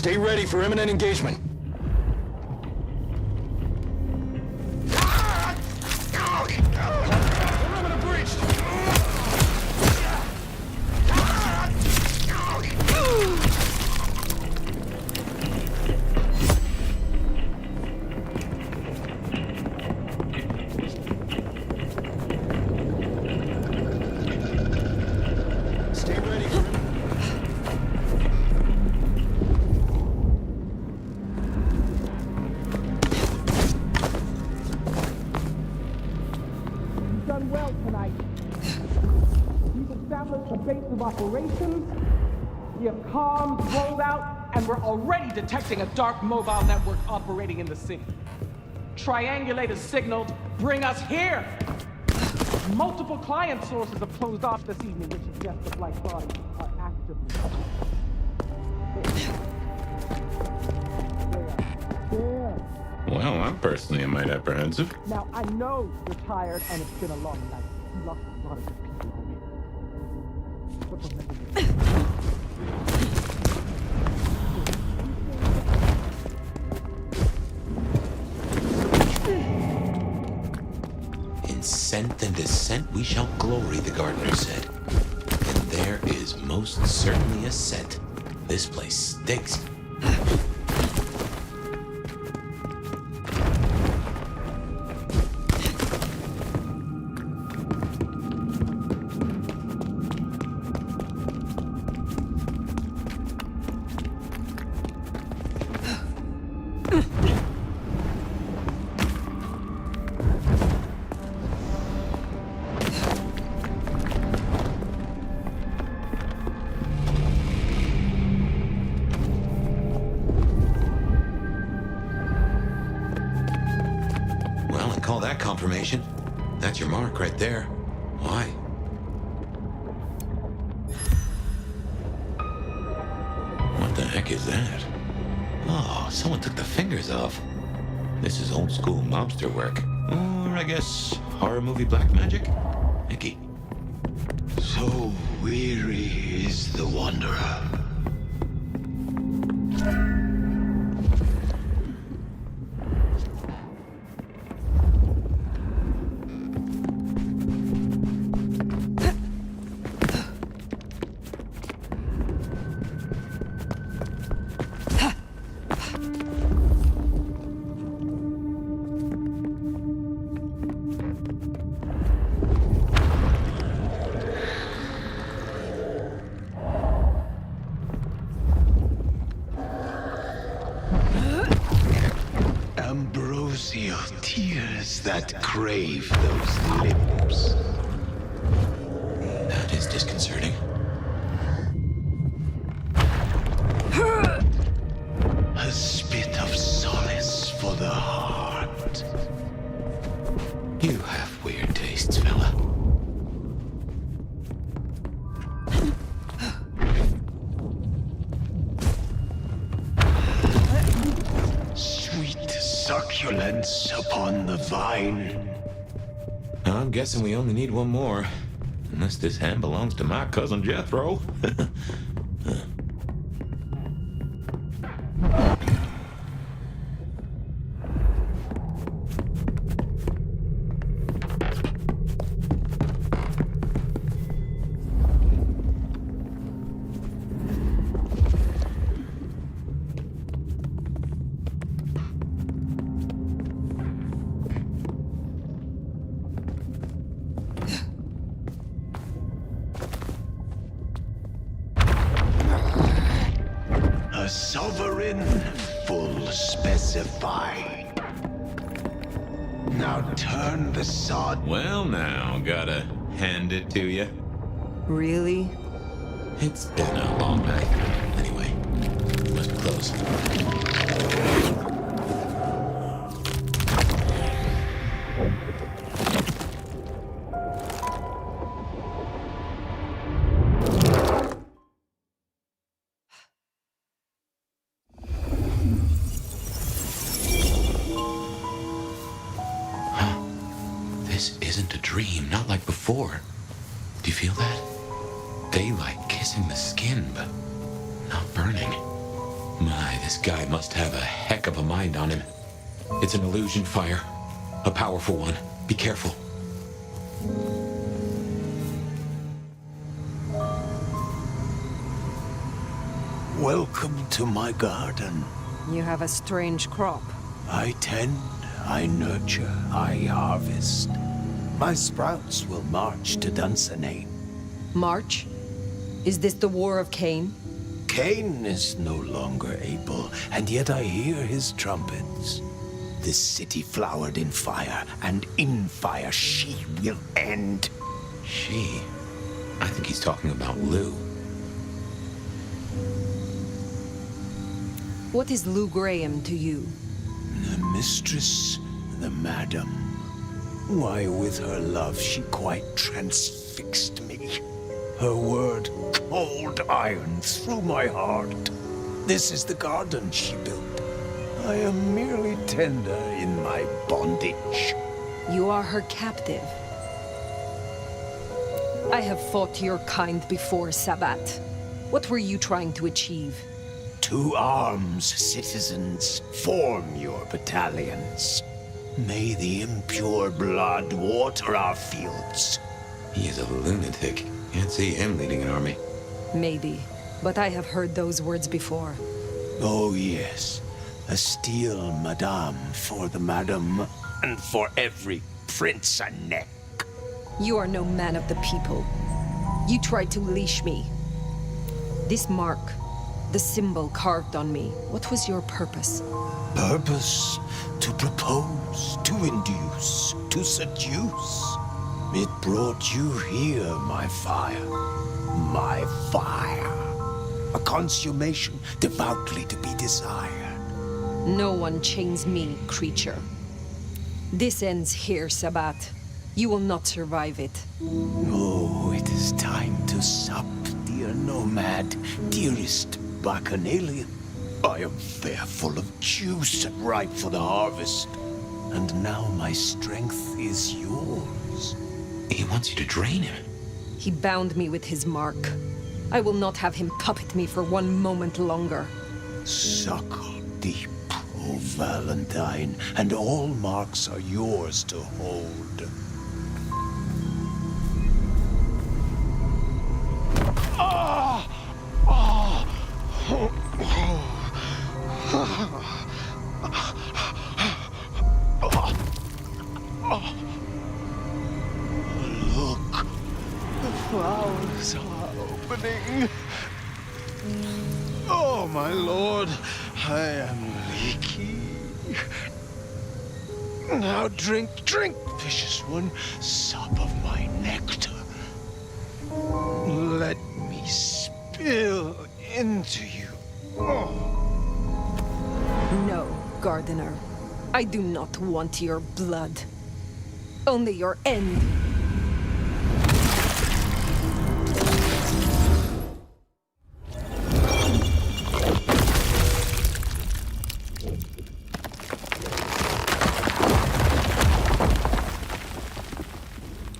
Stay ready for imminent engagement. Done well tonight. We've established a base of operations. We have comms rolled out, and we're already detecting a dark mobile network operating in the city. Triangulated signals bring us here. Multiple client sources have closed off this evening, which suggests the Black bodies are actively. There. Well, I'm personally a mite apprehensive. Now, I know you're tired and it's been a long night. You lost a lot of good people already. In scent and descent we shall glory, the gardener said. And there is most certainly a scent. This place stinks. Call that confirmation. That's your mark right there. Why? What the heck is that? Oh, someone took the fingers off. This is old school mobster work. Or I guess horror movie black magic? Mickey. So weary is the wanderer. Ambrosial tears that crave those lips. That is disconcerting. A spit of solace for the heart. You have weird tastes, fella. Sweet succulence upon the vine. I'm guessing we only need one more. Unless this hand belongs to my cousin Jethro. A sovereign full specified. Now turn the sod. Well, now, gotta hand it to you. Really? It's been a long night. Anyway, must close. This isn't a dream, not like before. Do you feel that? Daylight kissing the skin, but not burning. My, this guy must have a heck of a mind on him. It's an illusion fire. A powerful one. Be careful. Welcome to my garden. You have a strange crop. I tend, I nurture, I harvest. My sprouts will march to Dunsinane. March? Is this the War of Cain? Cain is no longer able, and yet I hear his trumpets. This city flowered in fire, and in fire she will end. She? I think he's talking about Lou. What is Lou Graham to you? The mistress, the madam. Why, with her love, she quite transfixed me. Her word, cold iron through my heart. This is the garden she built. I am merely tender in my bondage. You are her captive. I have fought your kind before, Sabbat. What were you trying to achieve? To arms, citizens. Form your battalions. May the impure blood water our fields. He is a lunatic. Can't see him leading an army. Maybe, but I have heard those words before. Oh, yes. A steel madame for the madam, and for every prince a neck. You are no man of the people. You tried to leash me. This mark, the symbol carved on me, what was your purpose? Purpose? To propose, to induce, to seduce. It brought you here, my fire. My fire. A consummation devoutly to be desired. No one chains me, creature. This ends here, Sabbat. You will not survive it. Oh, it is time to sup, dear nomad, dearest bacchanalian. I am fair full of juice and ripe for the harvest. And now my strength is yours. He wants you to drain him. He bound me with his mark. I will not have him puppet me for one moment longer. Suckle deep, O Valentine, and all marks are yours to hold. Ah! Ah! Oh! Look, the flowers are opening. Oh, my lord, I am leaky. Now drink, drink, vicious one, sup of my nectar. Let me spill into you. Oh. No, gardener. I do not want your blood. Only your end.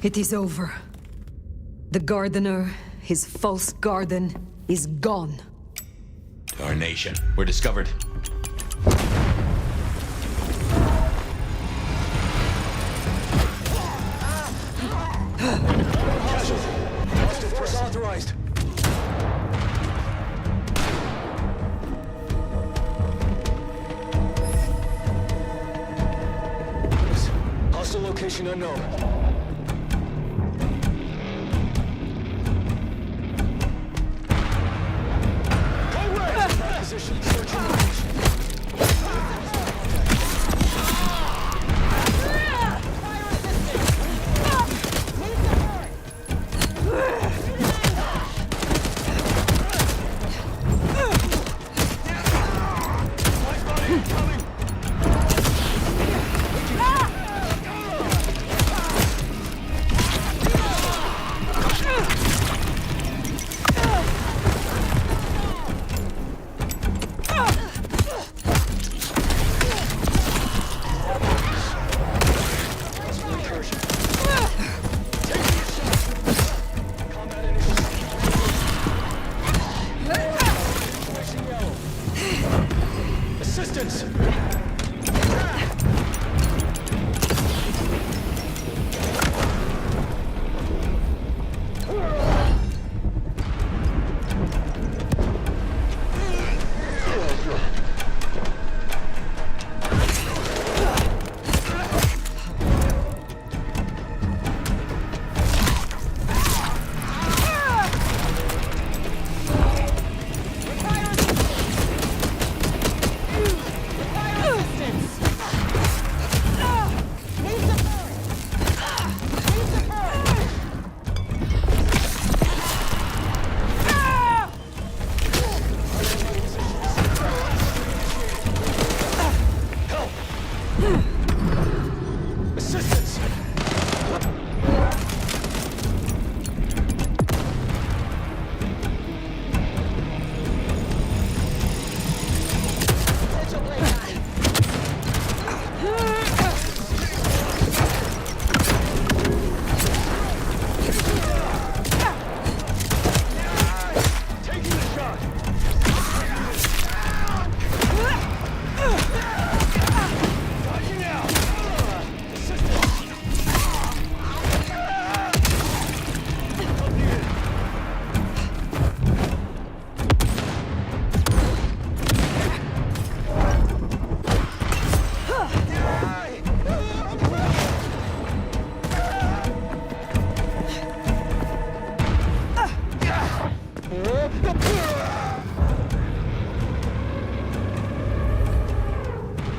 It is over. The gardener, his false garden, is gone. Darnation. We're discovered. Casualty. Hostile force authorized. Hostile location unknown. Position, search and location.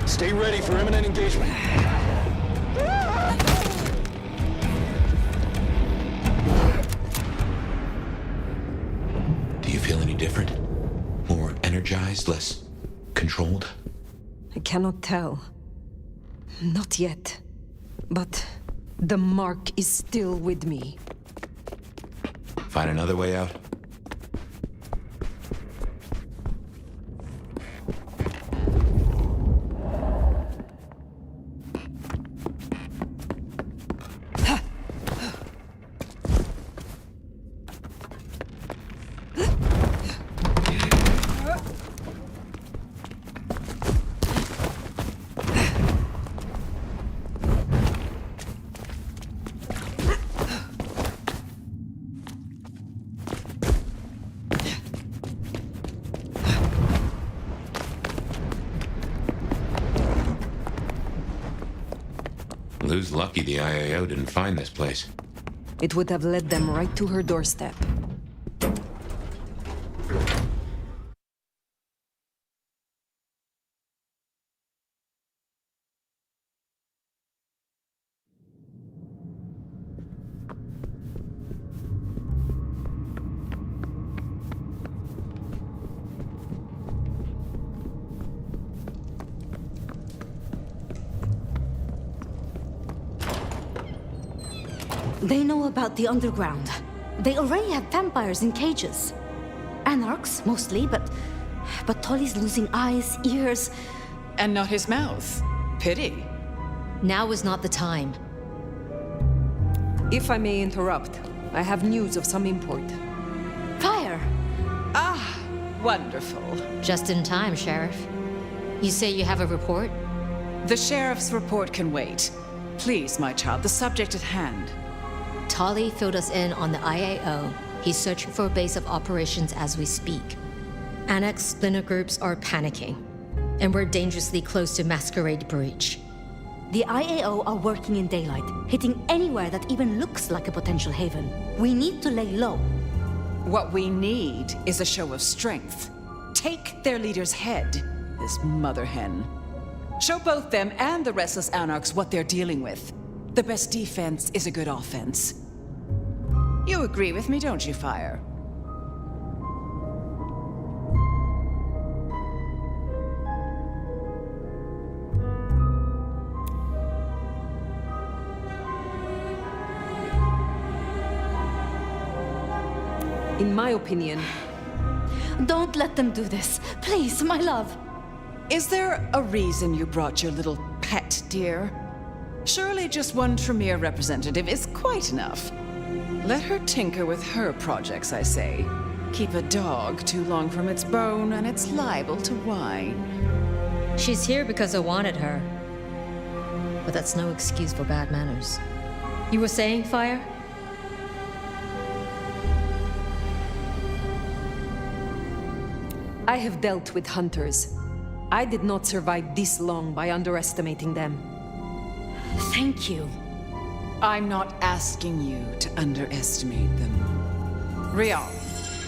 Stay ready for imminent engagement. Do you feel any different? More energized, less controlled? I cannot tell. Not yet. But the mark is still with me. Find another way out? Lou's lucky the IAO didn't find this place. It would have led them right to her doorstep. They know about the underground. They already have vampires in cages. Anarchs, mostly, but Tolly's losing eyes, ears... And not his mouth. Pity. Now is not the time. If I may interrupt, I have news of some import. Fire! Ah, wonderful. Just in time, Sheriff. You say you have a report? The sheriff's report can wait. Please, my child, the subject at hand. Tolly filled us in on the IAO. He's searching for a base of operations as we speak. Annex splinter groups are panicking, and we're dangerously close to Masquerade Breach. The IAO are working in daylight, hitting anywhere that even looks like a potential haven. We need to lay low. What we need is a show of strength. Take their leader's head, this mother hen. Show both them and the restless Anarchs what they're dealing with. The best defense is a good offense. You agree with me, don't you, Fire? In my opinion... Don't let them do this. Please, my love. Is there a reason you brought your little pet, dear? Surely just one Tremere representative is quite enough. Let her tinker with her projects, I say. Keep a dog too long from its bone, and it's liable to whine. She's here because I wanted her. But that's no excuse for bad manners. You were saying, Fire? I have dealt with hunters. I did not survive this long by underestimating them. Thank you. I'm not asking you to underestimate them. Rion,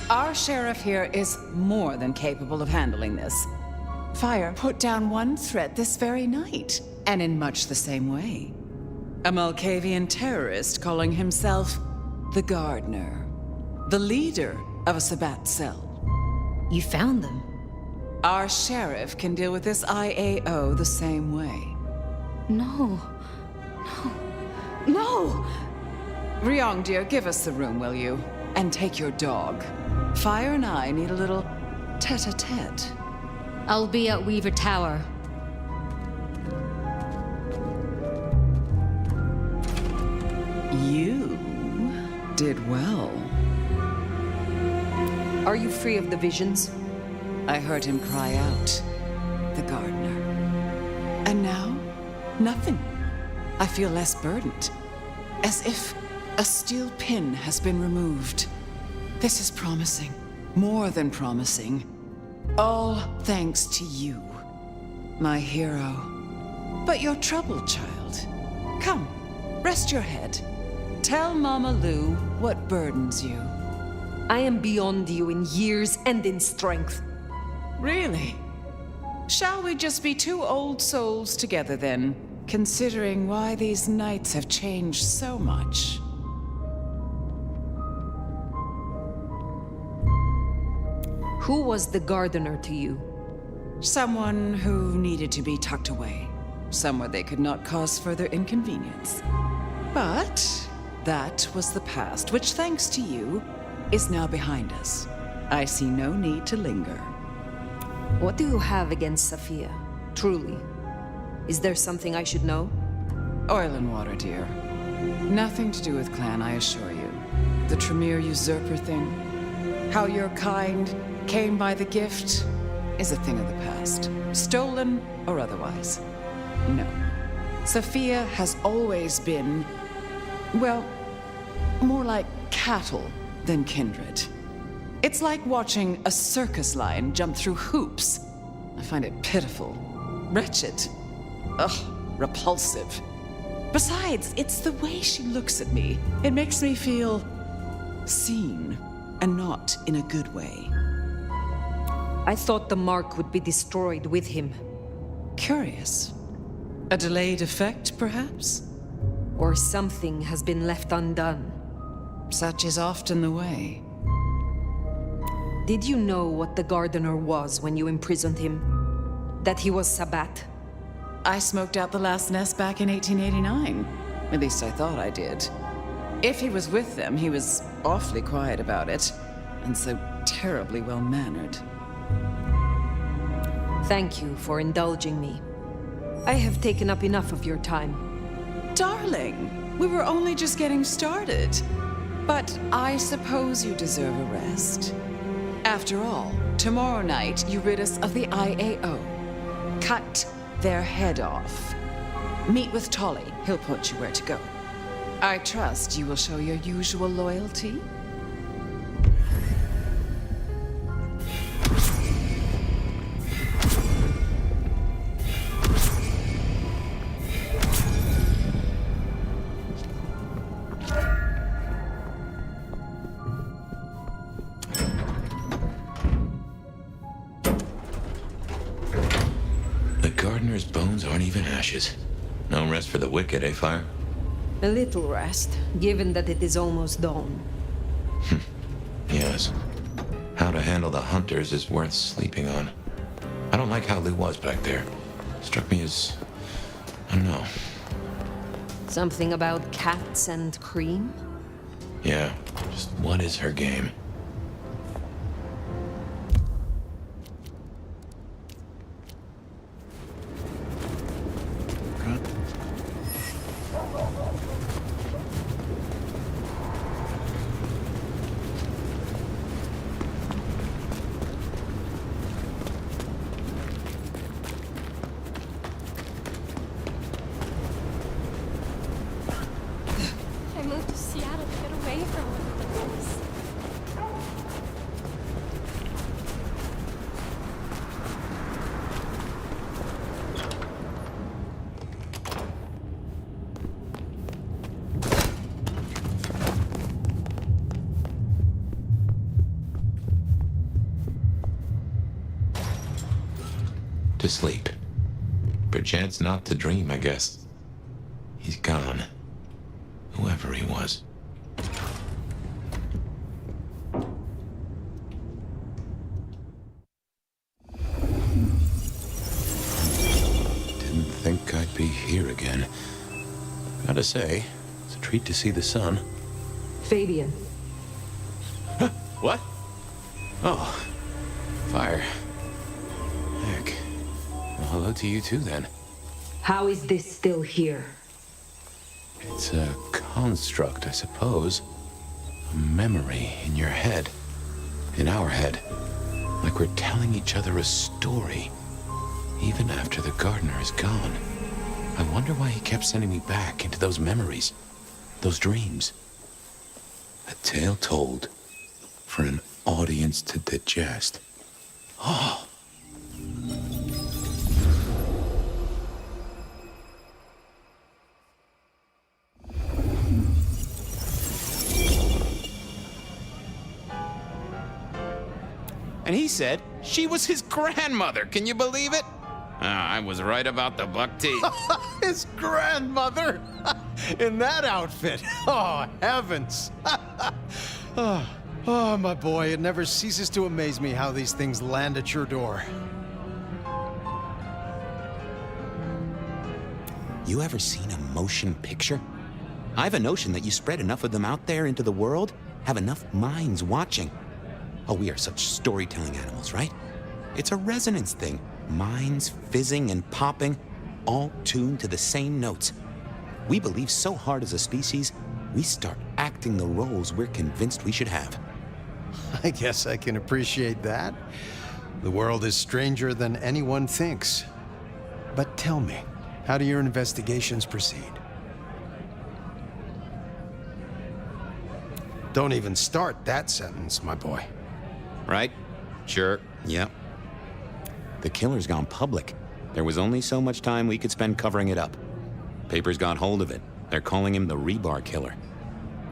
our sheriff here is more than capable of handling this. Fire put down one threat this very night, and in much the same way. A Malkavian terrorist calling himself the Gardener, the leader of a Sabbat cell. You found them? Our sheriff can deal with this IAO the same way. No. No! Ryong, dear, give us the room, will you? And take your dog. Fire and I need a little tete-a-tete. I'll be at Weaver Tower. You did well. Are you free of the visions? I heard him cry out, the gardener. And now, nothing. I feel less burdened, as if a steel pin has been removed. This is promising, more than promising. All thanks to you, my hero. But you're troubled, child. Come, rest your head. Tell Mama Lou what burdens you. I am beyond you in years and in strength. Really? shall we just be two old souls together then, considering why these nights have changed so much? Who was the gardener to you? Someone who needed to be tucked away, somewhere they could not cause further inconvenience. But that was the past, which, thanks to you, is now behind us. I see no need to linger. What do you have against Sophia? Truly. Is there something I should know? Oil and water, dear. Nothing to do with Clan, I assure you. The Tremere usurper thing, how your kind came by the gift, is a thing of the past. Stolen or otherwise. No. Sophia has always been, well, more like cattle than kindred. It's like watching a circus lion jump through hoops. I find it pitiful, wretched, repulsive. Besides, it's the way she looks at me. It makes me feel seen, and not in a good way. I thought the mark would be destroyed with him. Curious. A delayed effect, perhaps? Or something has been left undone. Such is often the way. Did you know what the gardener was when you imprisoned him? That he was Sabbat? I smoked out the last nest back in 1889. At least I thought I did. If he was with them, he was awfully quiet about it, and so terribly well-mannered. Thank you for indulging me. I have taken up enough of your time. Darling, we were only just getting started. But I suppose you deserve a rest. After all, tomorrow night you rid us of the IAO. Cut their head off. Meet with Tolly. He'll point you where to go. I trust you will show your usual loyalty. The gardener's bones aren't even ashes. No rest for the wicked, eh, Fire? A little rest, given that it is almost dawn. Yes. How to handle the hunters is worth sleeping on. I don't like how Lou was back there. Struck me as... I don't know. Something about cats and cream? Yeah, just what is her game? I moved to Seattle to get away from all of this. To sleep. Perchance not to dream, I guess. He's gone. Whoever he was. Didn't think I'd be here again. Gotta say, it's a treat to see the sun. Fabian. What? Oh, Fire. Heck. Well, hello to you too, then. How is this still here? It's a construct, I suppose. A memory in your head. In our head. Like we're telling each other a story. Even after the gardener is gone. I wonder why he kept sending me back into those memories. Those dreams. A tale told for an audience to digest. Oh. And he said she was his grandmother. Can you believe it? I was right about the buck teeth. His grandmother! In that outfit! Oh, heavens! Oh, my boy, it never ceases to amaze me how these things land at your door. You ever seen a motion picture? I have a notion that you spread enough of them out there into the world, have enough minds watching. Oh, we are such storytelling animals, right? It's a resonance thing. Minds fizzing and popping, all tuned to the same notes. We believe so hard as a species, we start acting the roles we're convinced we should have. I guess I can appreciate that. The world is stranger than anyone thinks. But tell me, how do your investigations proceed? Don't even start that sentence, my boy. Right? Sure. Yep. The killer's gone public. There was only so much time we could spend covering it up. Papers got hold of it. They're calling him the Rebar Killer.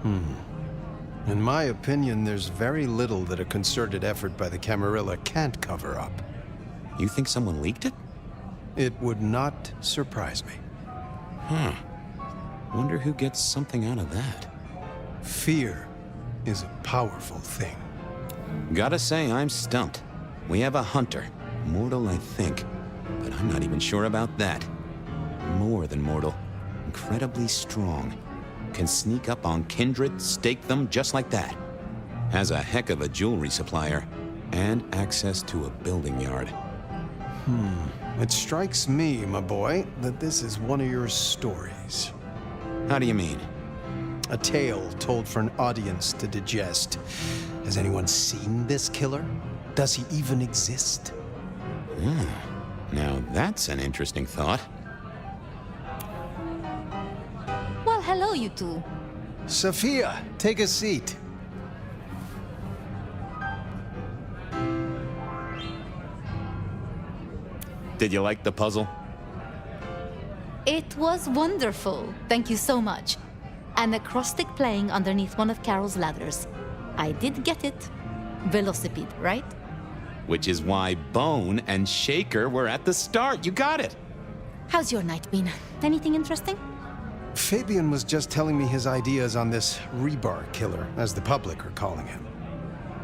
In my opinion, there's very little that a concerted effort by the Camarilla can't cover up. You think someone leaked it? It would not surprise me. Wonder who gets something out of that. Fear is a powerful thing. Gotta say, I'm stumped. We have a hunter. Mortal, I think. But I'm not even sure about that. More than mortal. Incredibly strong. Can sneak up on kindred, stake them just like that. Has a heck of a jewelry supplier. And access to a building yard. It strikes me, my boy, that this is one of your stories. How do you mean? A tale told for an audience to digest. Has anyone seen this killer? Does he even exist? Now that's an interesting thought. Well, hello, you two. Sophia, take a seat. Did you like the puzzle? It was wonderful. Thank you so much. An acrostic playing underneath one of Carol's ladders. I did get it. Velocipede, right? Which is why Bone and Shaker were at the start. You got it. How's your night been? Anything interesting? Fabian was just telling me his ideas on this Rebar Killer, as the public are calling him.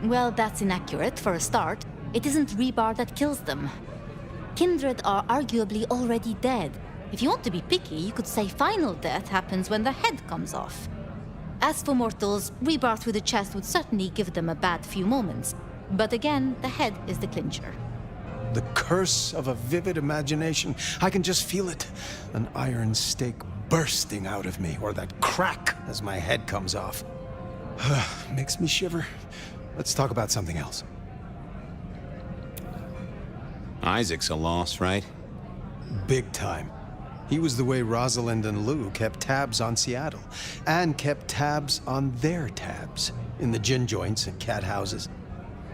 Well, that's inaccurate for a start. It isn't Rebar that kills them. Kindred are arguably already dead. If you want to be picky, you could say final death happens when the head comes off. As for mortals, Rebar through the chest would certainly give them a bad few moments. But again, the head is the clincher. The curse of a vivid imagination. I can just feel it. An iron stake bursting out of me, or that crack as my head comes off. Makes me shiver. Let's talk about something else. Isaac's a loss, right? Big time. He was the way Rosalind and Lou kept tabs on Seattle, and kept tabs on their tabs in the gin joints and cat houses.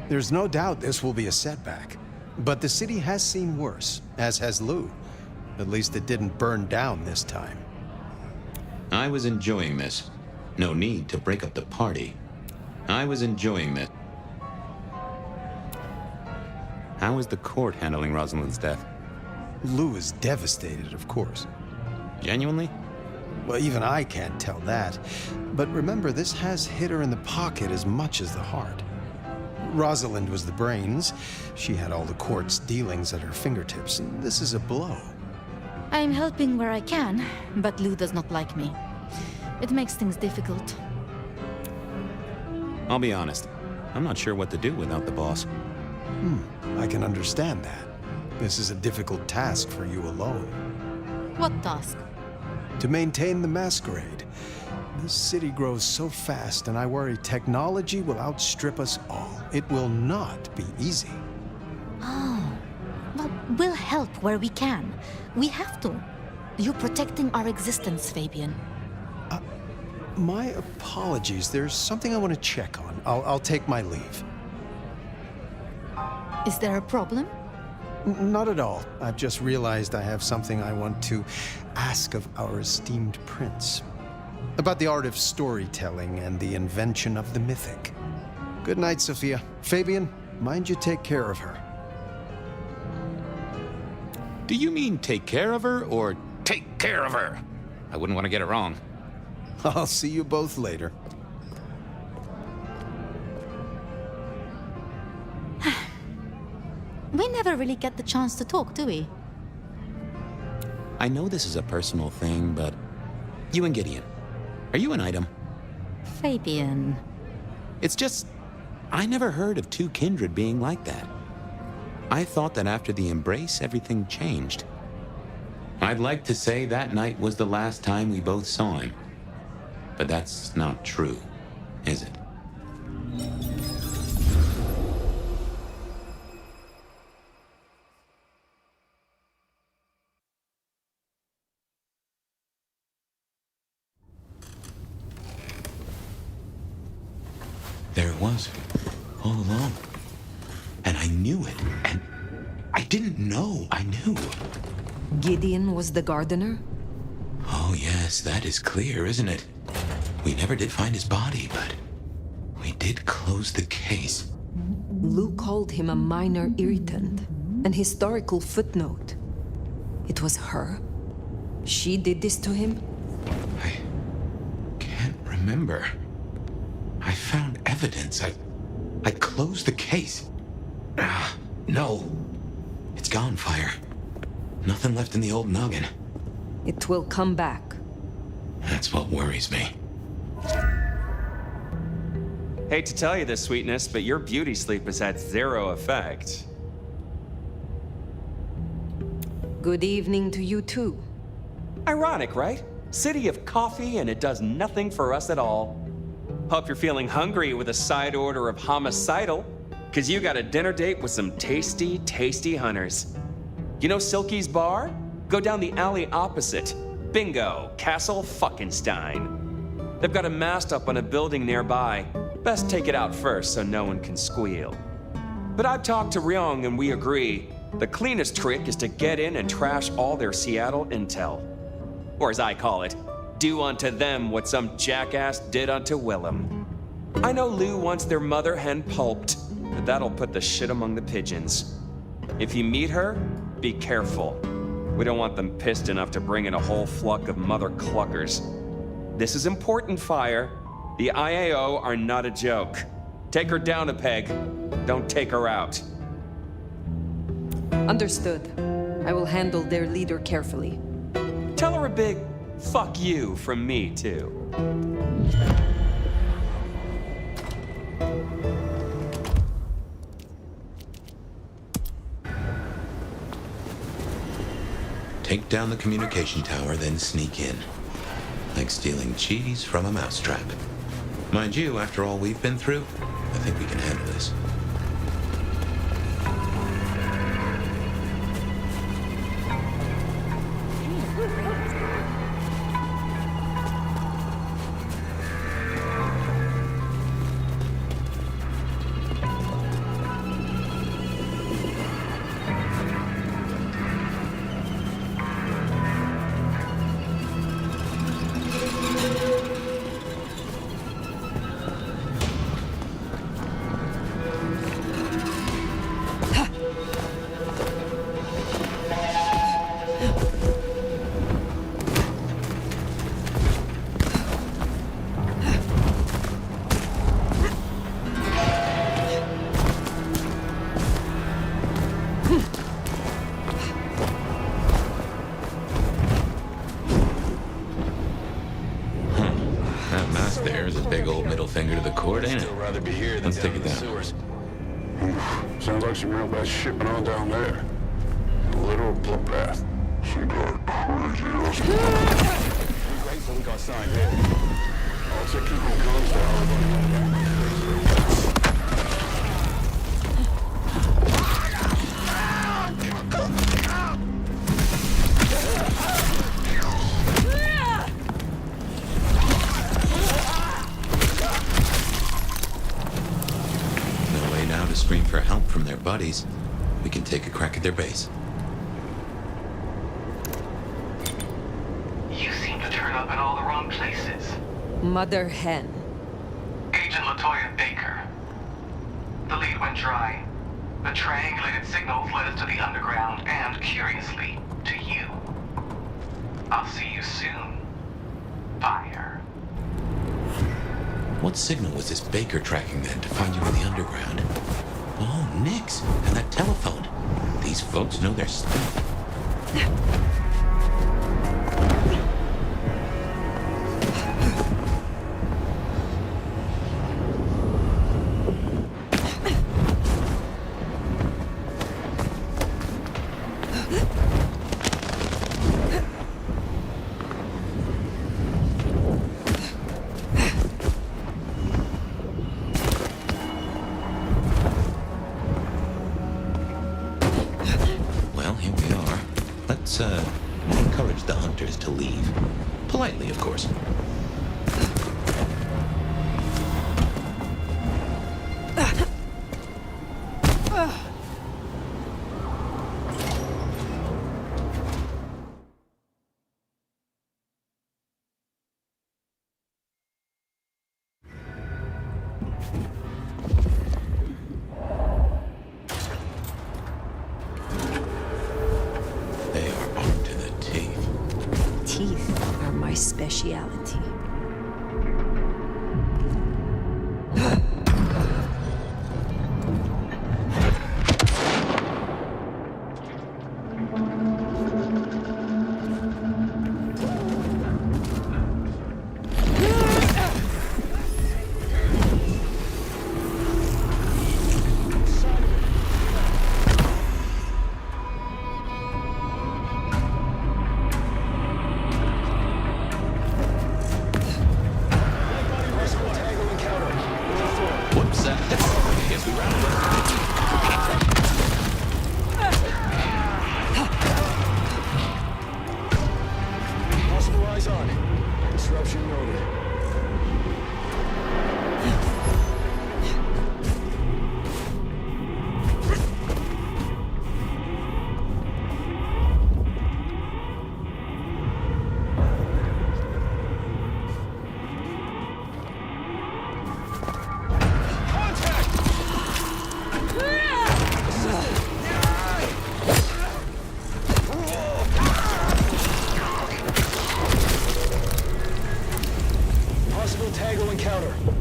There's no doubt this will be a setback, but the city has seen worse, as has Lou. At least it didn't burn down this time. I was enjoying this. No need to break up the party. I was enjoying this. How is the court handling Rosalind's death? Lou is devastated, of course. Genuinely? Well, even I can't tell that. But remember, this has hit her in the pocket as much as the heart. Rosalind was the brains. She had all the court's dealings at her fingertips, and this is a blow. I'm helping where I can, but Lou does not like me. It makes things difficult. I'll be honest. I'm not sure what to do without the boss. I can understand that. This is a difficult task for you alone. What task? To maintain the masquerade. This city grows so fast, and I worry technology will outstrip us all. It will not be easy. Oh. Well, we'll help where we can. We have to. You're protecting our existence, Fabian. My apologies. There's something I want to check on. I'll take my leave. Is there a problem? Not at all. I've just realized I have something I want to ask of our esteemed prince. About the art of storytelling and the invention of the mythic. Good night, Sophia. Fabian, mind you take care of her. Do you mean take care of her or take care of her? I wouldn't want to get it wrong. I'll see you both later. We never really get the chance to talk, do we? I know this is a personal thing, but you and Gideon, are you an item? Fabian. It's just, I never heard of two kindred being like that. I thought that after the embrace, everything changed. I'd like to say that night was the last time we both saw him. But that's not true, is it? There it was, all along. And I knew it, and I didn't know I knew. Gideon was the gardener? Oh yes, that is clear, isn't it? We never did find his body, but we did close the case. Lou called him a minor irritant, an historical footnote. It was her? She did this to him? I can't remember. I found evidence. I closed the case. No. It's gone, Fire. Nothing left in the old noggin. It will come back. That's what worries me. Hate to tell you this, sweetness, but your beauty sleep has had zero effect. Good evening to you too. Ironic, right? City of coffee and it does nothing for us at all. Hope you're feeling hungry with a side order of homicidal, cause you got a dinner date with some tasty, tasty hunters. You know Silky's bar? Go down the alley opposite. Bingo, Castle Fuckenstein. They've got a mast up on a building nearby. Best take it out first so no one can squeal. But I've talked to Ryong and we agree, the cleanest trick is to get in and trash all their Seattle intel. Or as I call it, do unto them what some jackass did unto Willem. I know Lou wants their mother hen pulped, but that'll put the shit among the pigeons. If you meet her, be careful. We don't want them pissed enough to bring in a whole flock of mother cluckers. This is important, Fire. The IAO are not a joke. Take her down a peg. Don't take her out. Understood. I will handle their leader carefully. Tell her a big fuck you from me, too. Take down the communication tower, then sneak in. Like stealing cheese from a mousetrap. Mind you, after all we've been through, I think we can handle this. Finger to the court, ain't it? Rather be here than Let's take it down. sewers. Sounds like some real bad shit went on down there. A literal bloodbath. Some crazy We're grateful we got signed here. I'll check you from guns down. Scream for help from their buddies. We can take a crack at their base. You seem to turn up in all the wrong places. Mother hen. Agent LaToya Baker. The lead went dry, The triangulated signals led us to the underground and, curiously, to you. I'll see you soon. Fire. What signal was this Baker tracking then to find you in the underground? Oh, Nix, and that telephone. These folks know their stuff. Encourage the hunters to leave. Politely, of course. Teeth are my speciality.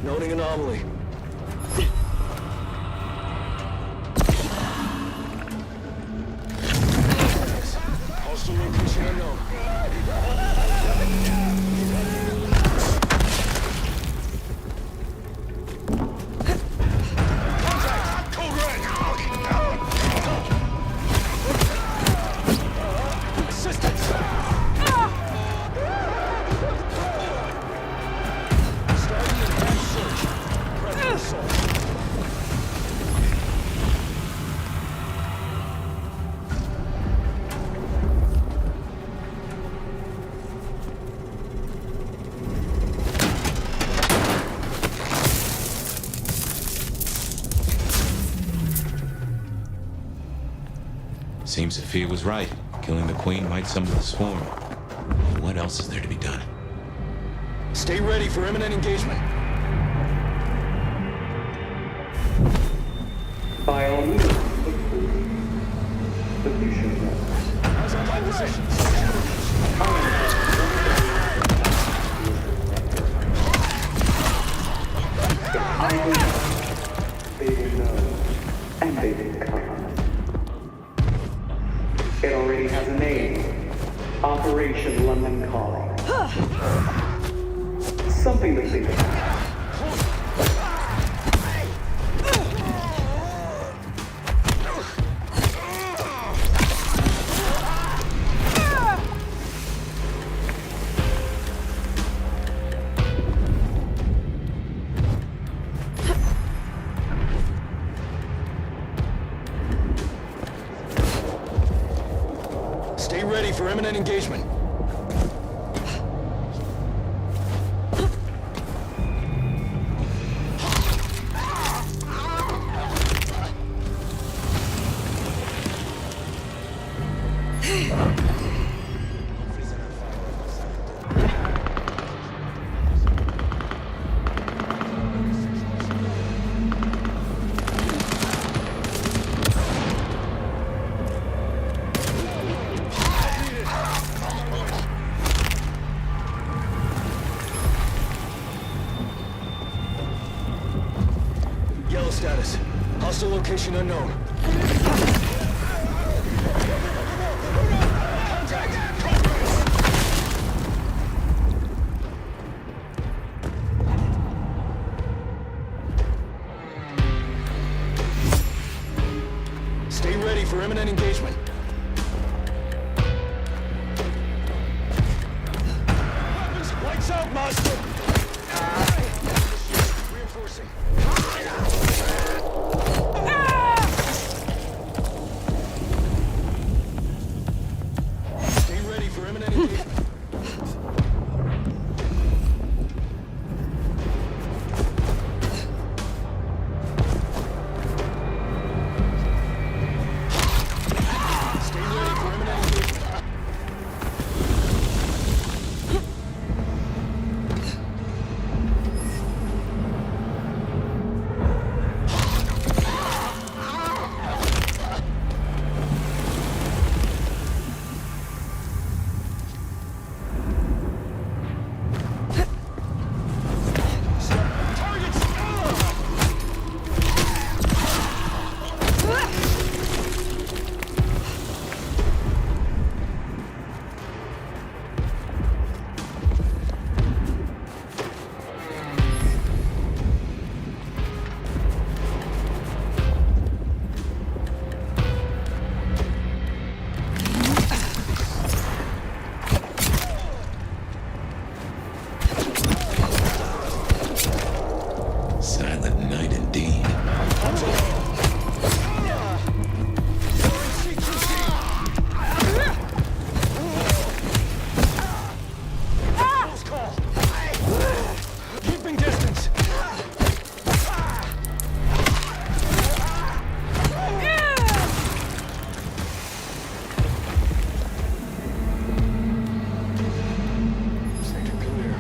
Noting anomaly. Hostile location unknown. Contact! Code red! Assistance! Seems Sophia was right. Killing the Queen might summon the swarm. What else is there to be done? Stay ready for imminent engagement. By all means, but you should know. How's our my position? They will know, and they will come. It already has a name. Operation London Calling. Something to think about. Stay ready for imminent engagement. Hostile location unknown. Stay ready for imminent engagement. Weapons, lights out, monster! Reinforcing. Stay ready for imminent engagement. Silent night indeed. Keeping distance. Sector clear.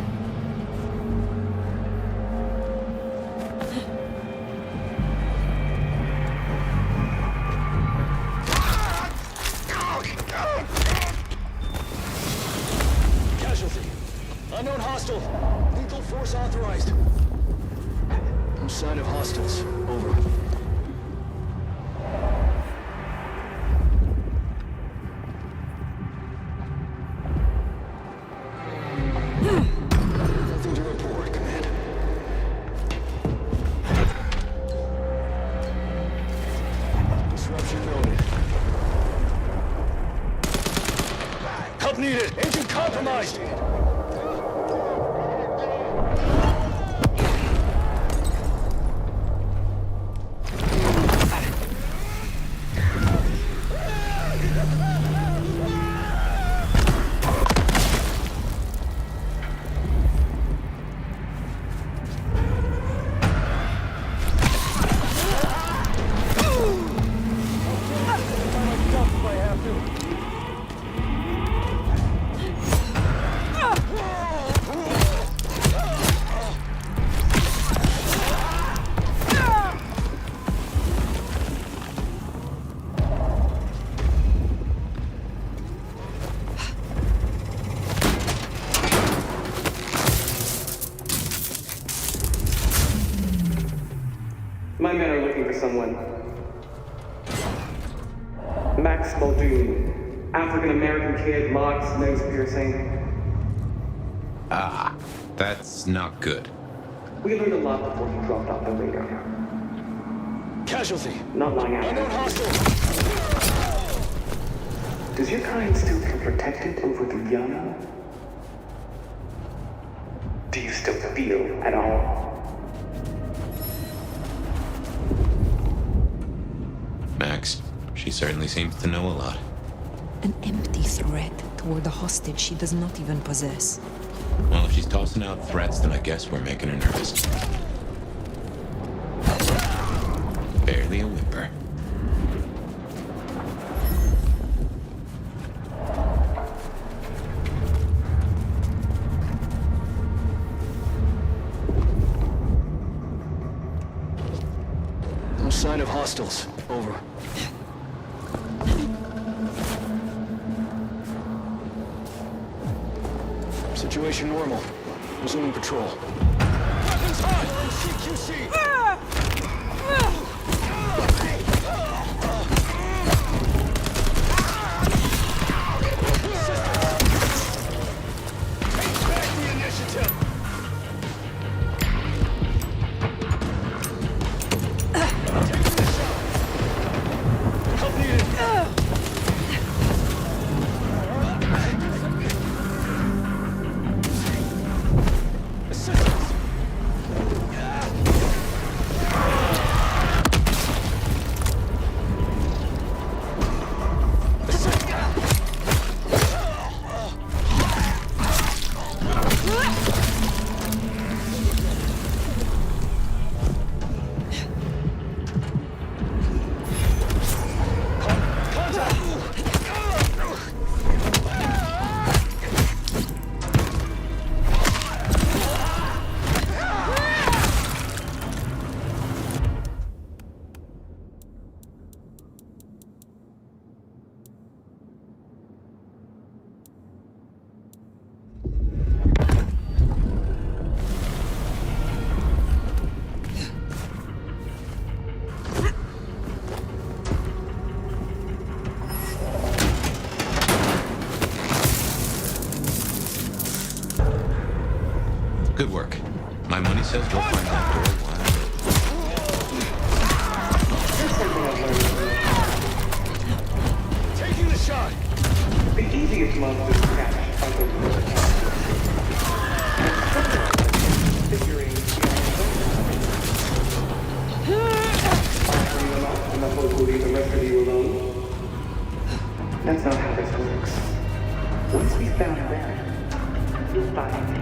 Casualty. Unknown hostile. Lethal force authorized. No sign of hostiles. Over. Nothing to report, Command. Disruption noted. Help needed. Engine compromised. My men are looking for someone. Max Muldoon. African-American kid, locks, nose piercing. Ah, that's not good. We learned a lot before he dropped off the radar. Casualty. Not long after. Unknown hostile. Does your kind still feel protected over the young? Do you still feel at all? Max, she certainly seems to know a lot. An empty threat toward a hostage she does not even possess. Well, if she's tossing out threats, then I guess we're making her nervous. Barely a whimper. No sign of hostiles. Over. Situation normal. Resuming patrol. Weapons hot! CQC! Good work. My money says we'll find that door wide open. Taking the shot. The easiest monsters to catch are the worst monsters. Figuring firing them up and the hope will leave the rest of you alone. That's not how this works. Once we found them, you'll find me.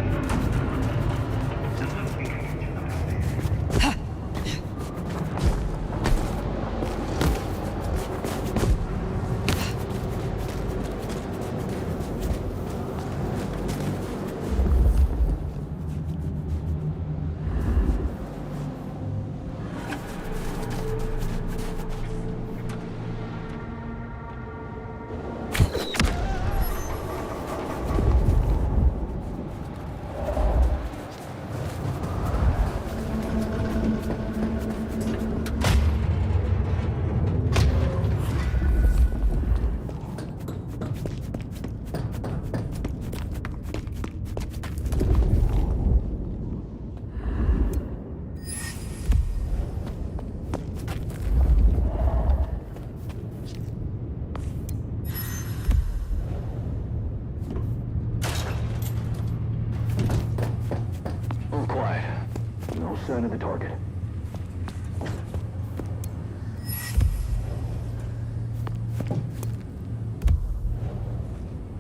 Sign of the target.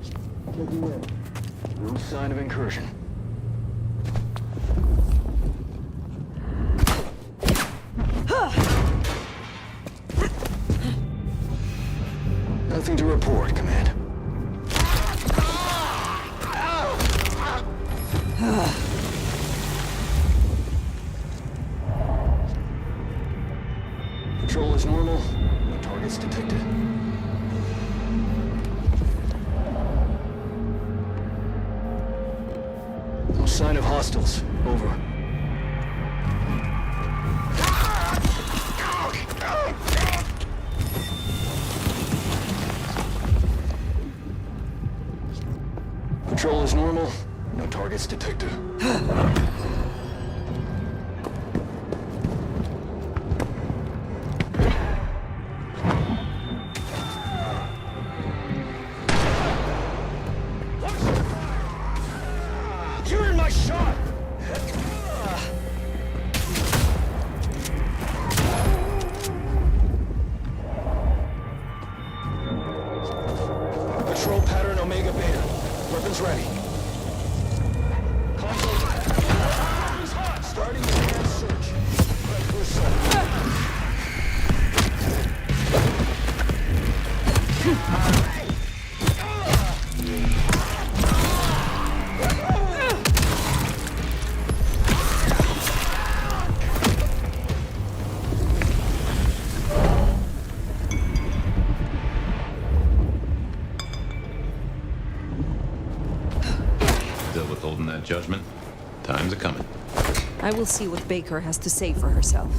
Checking in. No sign of incursion. Nothing to report, Command. Control is normal. No targets detected. No sign of hostiles. Over. Control is normal. No targets detected. You're in my shot! Patrol pattern Omega Beta. Weapons ready. Console. He's hot. Starting the advanced search. Prep for assault. Still withholding that judgment? Time's a-coming. I will see what Baker has to say for herself.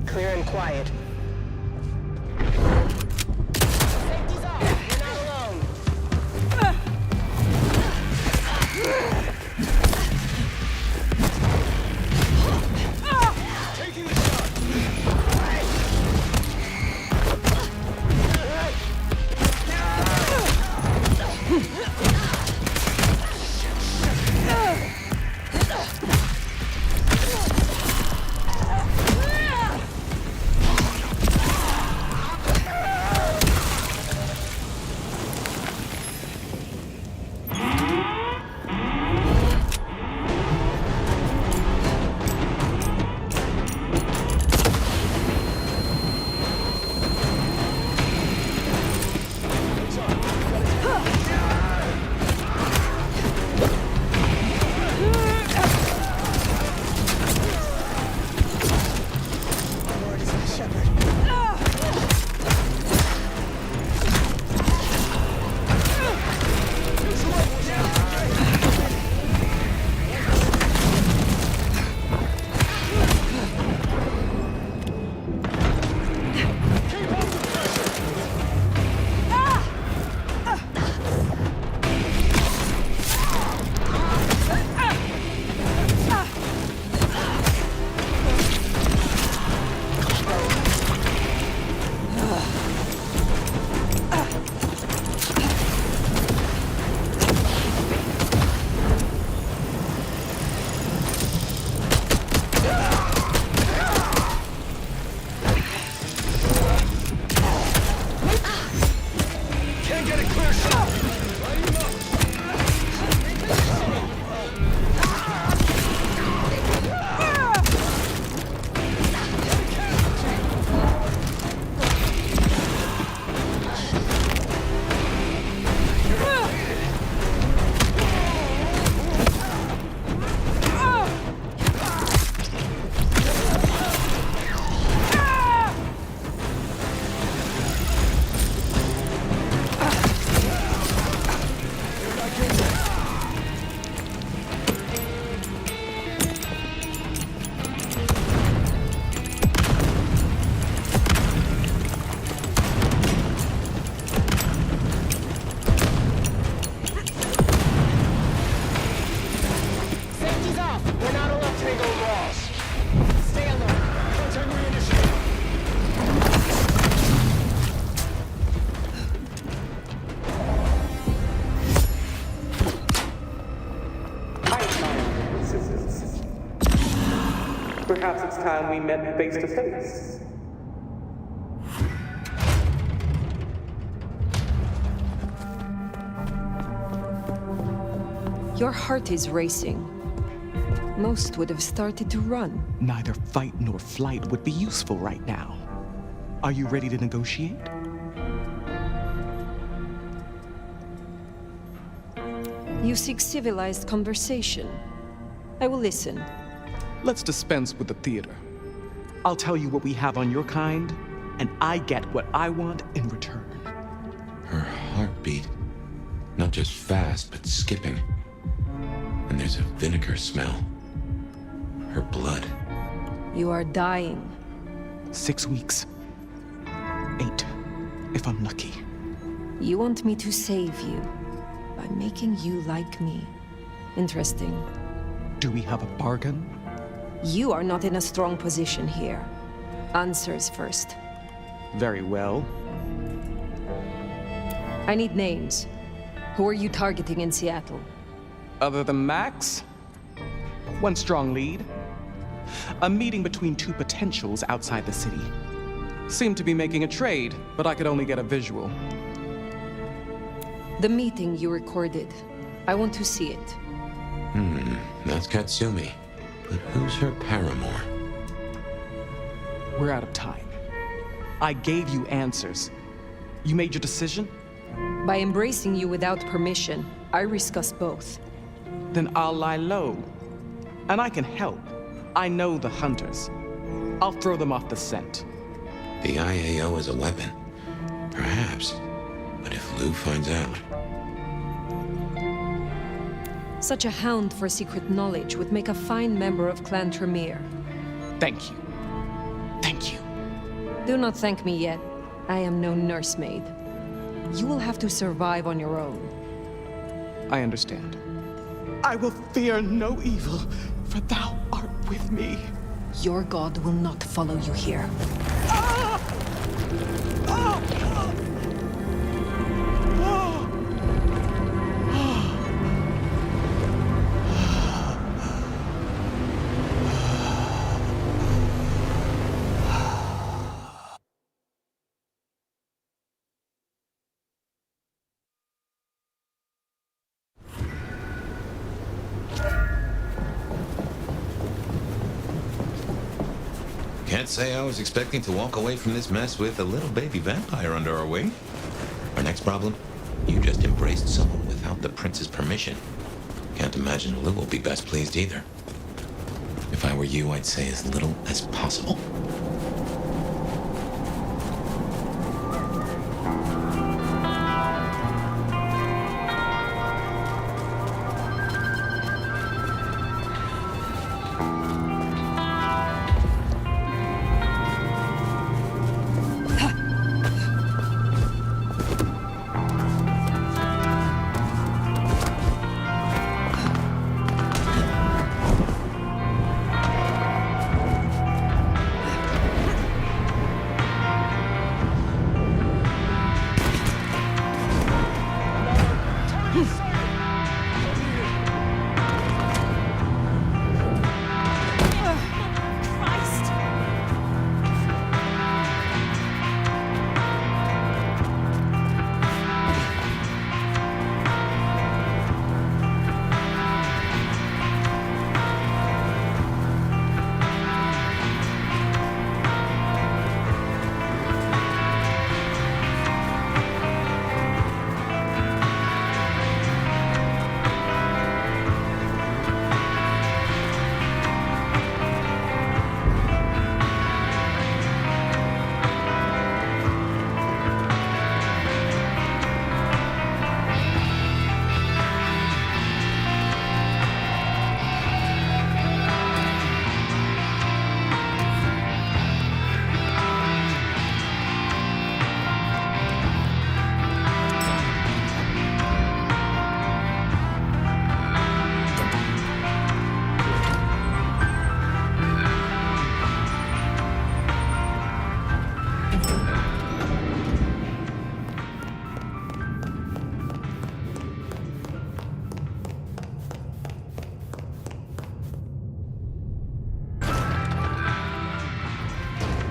Clear and quiet. Safety's off. You're not alone. Taking the shot. last time we met face to face. Your heart is racing. Most would have started to run. Neither fight nor flight would be useful right now. Are you ready to negotiate? You seek civilized conversation. I will listen. Let's dispense with the theater. I'll tell you what we have on your kind, and I get what I want in return. Her heartbeat. Not just fast, but skipping. And there's a vinegar smell. Her blood. You are dying. 6 weeks. 8, if I'm lucky. You want me to save you by making you like me. Interesting. Do we have a bargain? You are not in a strong position here. Answers first. Very well. I need names. Who are you targeting in Seattle? Other than Max? One strong lead. A meeting between two potentials outside the city. Seemed to be making a trade, but I could only get a visual. The meeting you recorded. I want to see it. That's Katsumi. But who's her paramour? We're out of time. I gave you answers. You made your decision? By embracing you without permission, I risk us both. Then I'll lie low. And I can help. I know the hunters. I'll throw them off the scent. The IAO is a weapon. Perhaps. But if Lou finds out... Such a hound for secret knowledge would make a fine member of Clan Tremere. Thank you. Thank you. Do not thank me yet. I am no nursemaid. You will have to survive on your own. I understand. I will fear no evil, for thou art with me. Your god will not follow you here. Can't say I was expecting to walk away from this mess with a little baby vampire under our wing. Our next problem? You just embraced someone without the prince's permission. Can't imagine Lou will be best pleased either. If I were you, I'd say as little as possible.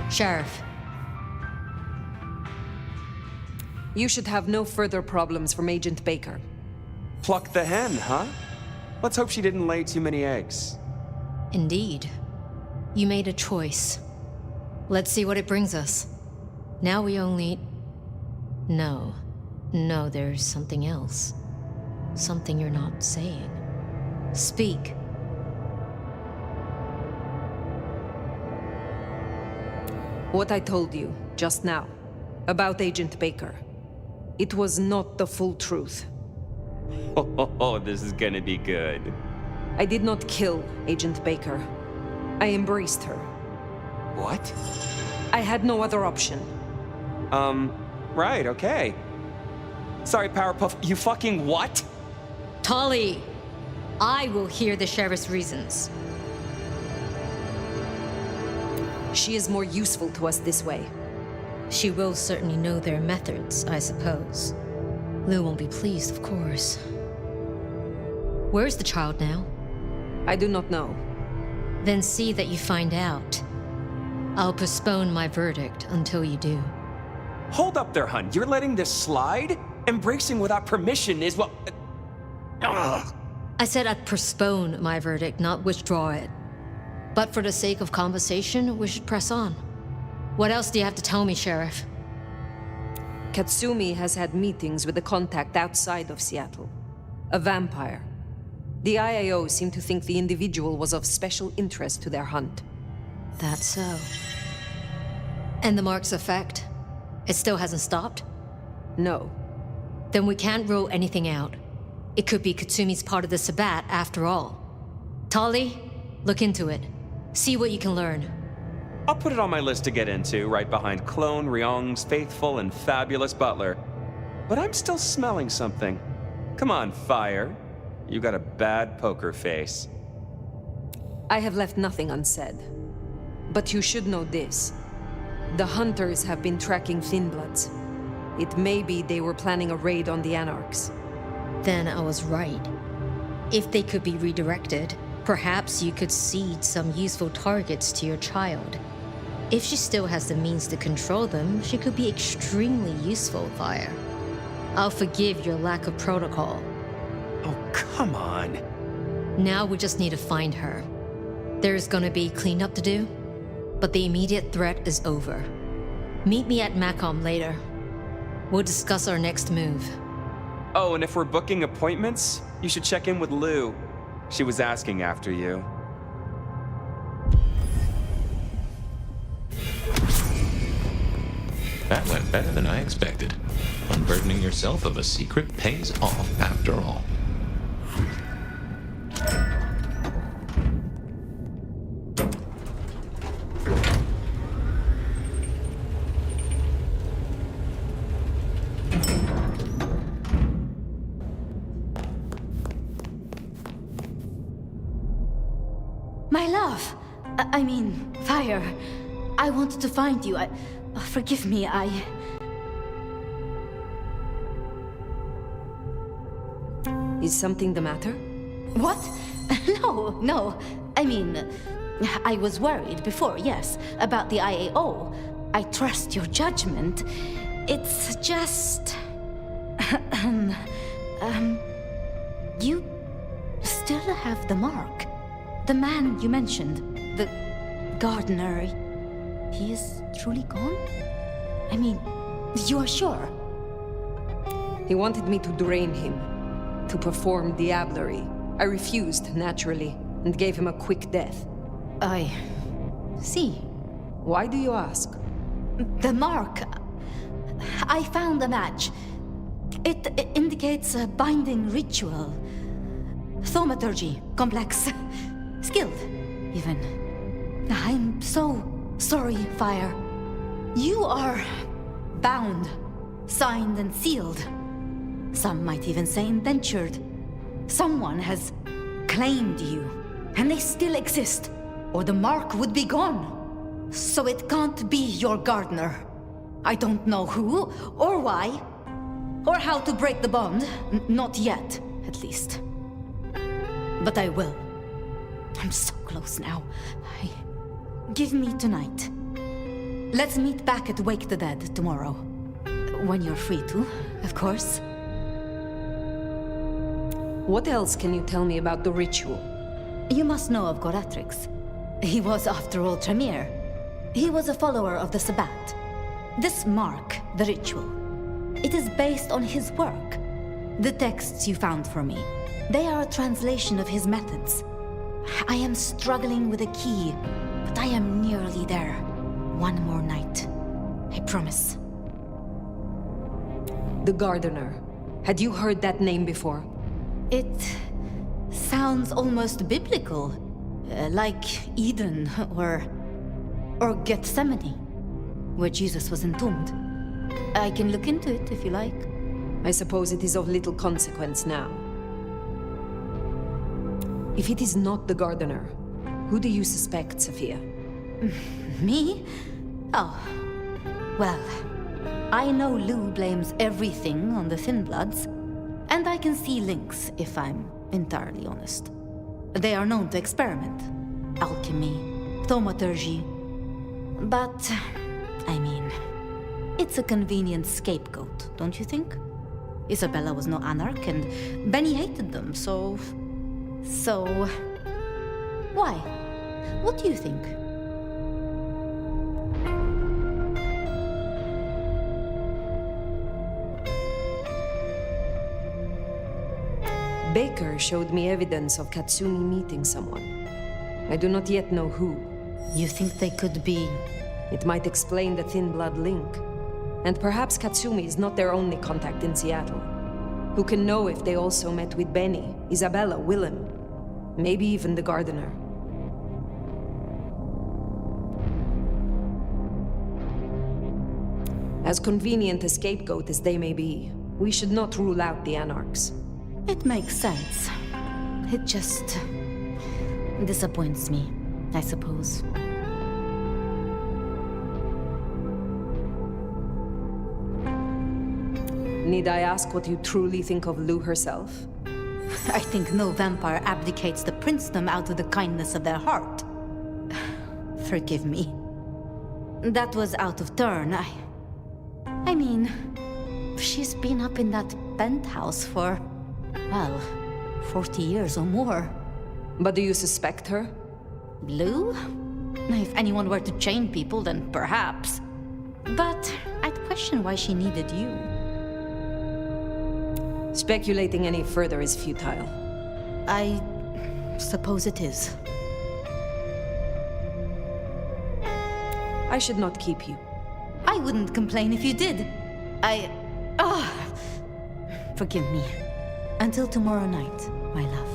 Sheriff. You should have no further problems from Agent Baker. Pluck the hen, huh? Let's hope she didn't lay too many eggs. Indeed. You made a choice. Let's see what it brings us. Now we only... No. No, there's something else. Something you're not saying. Speak. What I told you, just now, about Agent Baker. It was not the full truth. Oh, this is gonna be good. I did not kill Agent Baker. I embraced her. What? I had no other option. Right, okay. Sorry, Powerpuff, you fucking what? Tolly! I will hear the sheriff's reasons. She is more useful to us this way. She will certainly know their methods, I suppose. Lou won't be pleased, of course. Where's the child now? I do not know. Then see that you find out. I'll postpone my verdict until you do. Hold up there, hun. You're letting this slide? Embracing without permission is what... Ugh. I said I'd postpone my verdict, not withdraw it. But for the sake of conversation, we should press on. What else do you have to tell me, Sheriff? Katsumi has had meetings with a contact outside of Seattle. A vampire. The IAO seemed to think the individual was of special interest to their hunt. That's so. And the mark's effect? It still hasn't stopped? No. Then we can't rule anything out. It could be Katsumi's part of the Sabbat after all. Tolly, look into it. See what you can learn. I'll put it on my list to get into, right behind Clone Ryong's faithful and fabulous butler. But I'm still smelling something. Come on, Fire. You got a bad poker face. I have left nothing unsaid. But you should know this. The hunters have been tracking Thin Bloods. It may be they were planning a raid on the Anarchs. Then I was right. If they could be redirected, perhaps you could seed some useful targets to your child. If she still has the means to control them, she could be extremely useful, Fire. I'll forgive your lack of protocol. Oh, come on. Now we just need to find her. There's gonna be cleanup to do, but the immediate threat is over. Meet me at Macomb later. We'll discuss our next move. Oh, and if we're booking appointments, you should check in with Lou. She was asking after you. That went better than I expected. Unburdening yourself of a secret pays off after all. My love! I mean, Fire. I wanted to find you. Forgive me, Is something the matter? What? No. I mean, I was worried before, yes, about the IAO. I trust your judgment. It's just... You still have the mark. The man you mentioned, the gardener, he is truly gone? I mean, you are sure? He wanted me to drain him, to perform diablerie. I refused, naturally, and gave him a quick death. I see. Why do you ask? The mark. I found a match. It indicates a binding ritual. Thaumaturgy, complex. Skilled, even. I'm so sorry, Fire. You are bound, signed and sealed. Some might even say indentured. Someone has claimed you, and they still exist, or the mark would be gone. So it can't be your gardener. I don't know who, or why, or how to break the bond. Not yet, at least. But I will. I'm so close now. Give me tonight. Let's meet back at Wake the Dead tomorrow. When you're free to, of course. What else can you tell me about the ritual? You must know of Goratrix. He was, after all, Tremere. He was a follower of the Sabbat. This mark, the ritual, it is based on his work. The texts you found for me, they are a translation of his methods. I am struggling with a key, but I am nearly there. One more night. I promise. The Gardener. Had you heard that name before? It sounds almost biblical. Like Eden or Gethsemane, where Jesus was entombed. I can look into it if you like. I suppose it is of little consequence now. If it is not the Gardener, who do you suspect, Sophia? Me? Oh. Well, I know Lou blames everything on the Thin Bloods, and I can see links, if I'm entirely honest. They are known to experiment. Alchemy, thaumaturgy. But, I mean, it's a convenient scapegoat, don't you think? Isabella was no anarch, and Benny hated them, so... Why? What do you think? Baker showed me evidence of Katsumi meeting someone. I do not yet know who. You think they could be... It might explain the Thin Blood link. And perhaps Katsumi is not their only contact in Seattle. Who can know if they also met with Benny, Isabella, Willem, maybe even the Gardener. As convenient a scapegoat as they may be, we should not rule out the Anarchs. It makes sense. It just... disappoints me, I suppose. Need I ask what you truly think of Lou herself? I think no vampire abdicates the princedom out of the kindness of their heart. Forgive me. That was out of turn. I mean, she's been up in that penthouse for, well, 40 years or more. But do you suspect her? Lou? If anyone were to chain people, then perhaps. But I'd question why she needed you. Speculating any further is futile. I suppose it is. I should not keep you. I wouldn't complain if you did. Forgive me. Until tomorrow night, my love.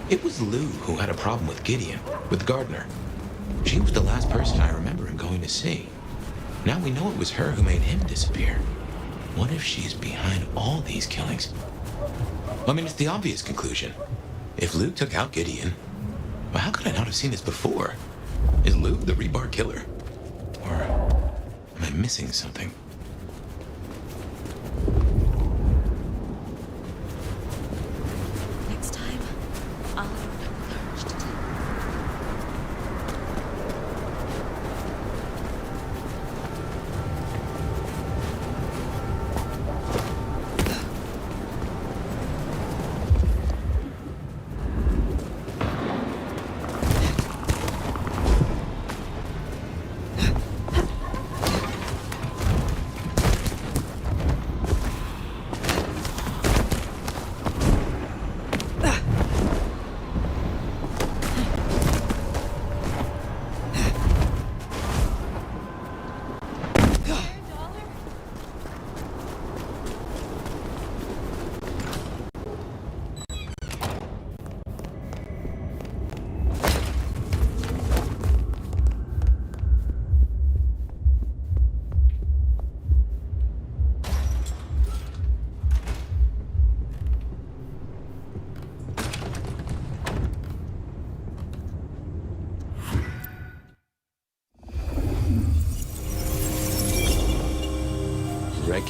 It was Lou who had a problem with Gideon, with Gardner. She was the last person I remember him going to see. Now we know it was her who made him disappear. What if she's behind all these killings? I mean, it's the obvious conclusion. If Lou took out Gideon, well, how could I not have seen this before? Is Lou the rebar killer? Or am I missing something?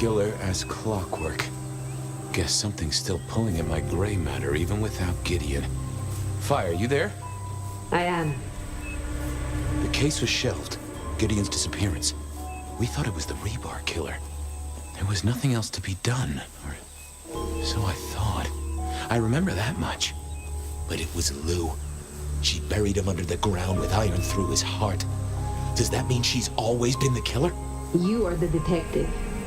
Regular as clockwork. Guess something's still pulling at my gray matter even without Gideon. Fire, you there? I am. The case was shelved. Gideon's disappearance. We thought it was the rebar killer. There was nothing else to be done, or so I thought. I remember that much. But it was Lou. She buried him under the ground with iron through his heart. Does that mean she's always been the killer? You are the detective.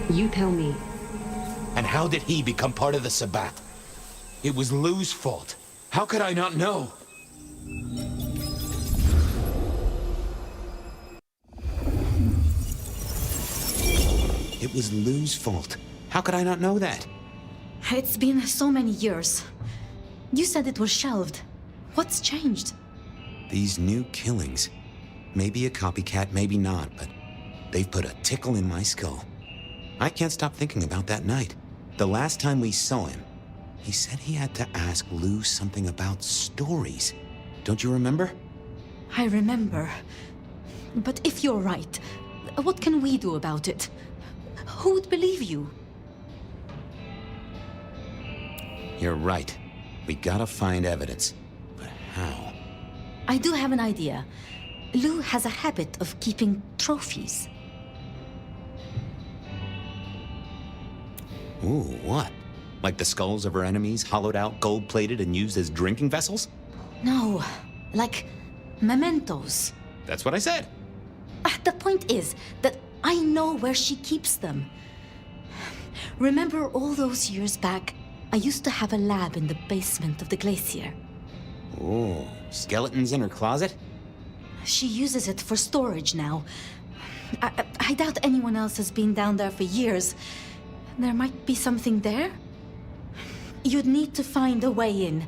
You tell me. And how did he become part of the Sabbath? It was Lou's fault. How could I not know? It was Lou's fault. How could I not know that? It's been so many years. You said it was shelved. What's changed? These new killings. Maybe a copycat, maybe not, but they've put a tickle in my skull. I can't stop thinking about that night. The last time we saw him, he said he had to ask Lou something about stories. Don't you remember? I remember. But if you're right, what can we do about it? Who would believe you? You're right. We gotta find evidence. But how? I do have an idea. Lou has a habit of keeping trophies. Ooh, what? Like the skulls of her enemies, hollowed out, gold-plated, and used as drinking vessels? No, like mementos. That's what I said. The point is that I know where she keeps them. Remember all those years back, I used to have a lab in the basement of the glacier. Ooh, skeletons in her closet? She uses it for storage now. I doubt anyone else has been down there for years. There might be something there. You'd need to find a way in.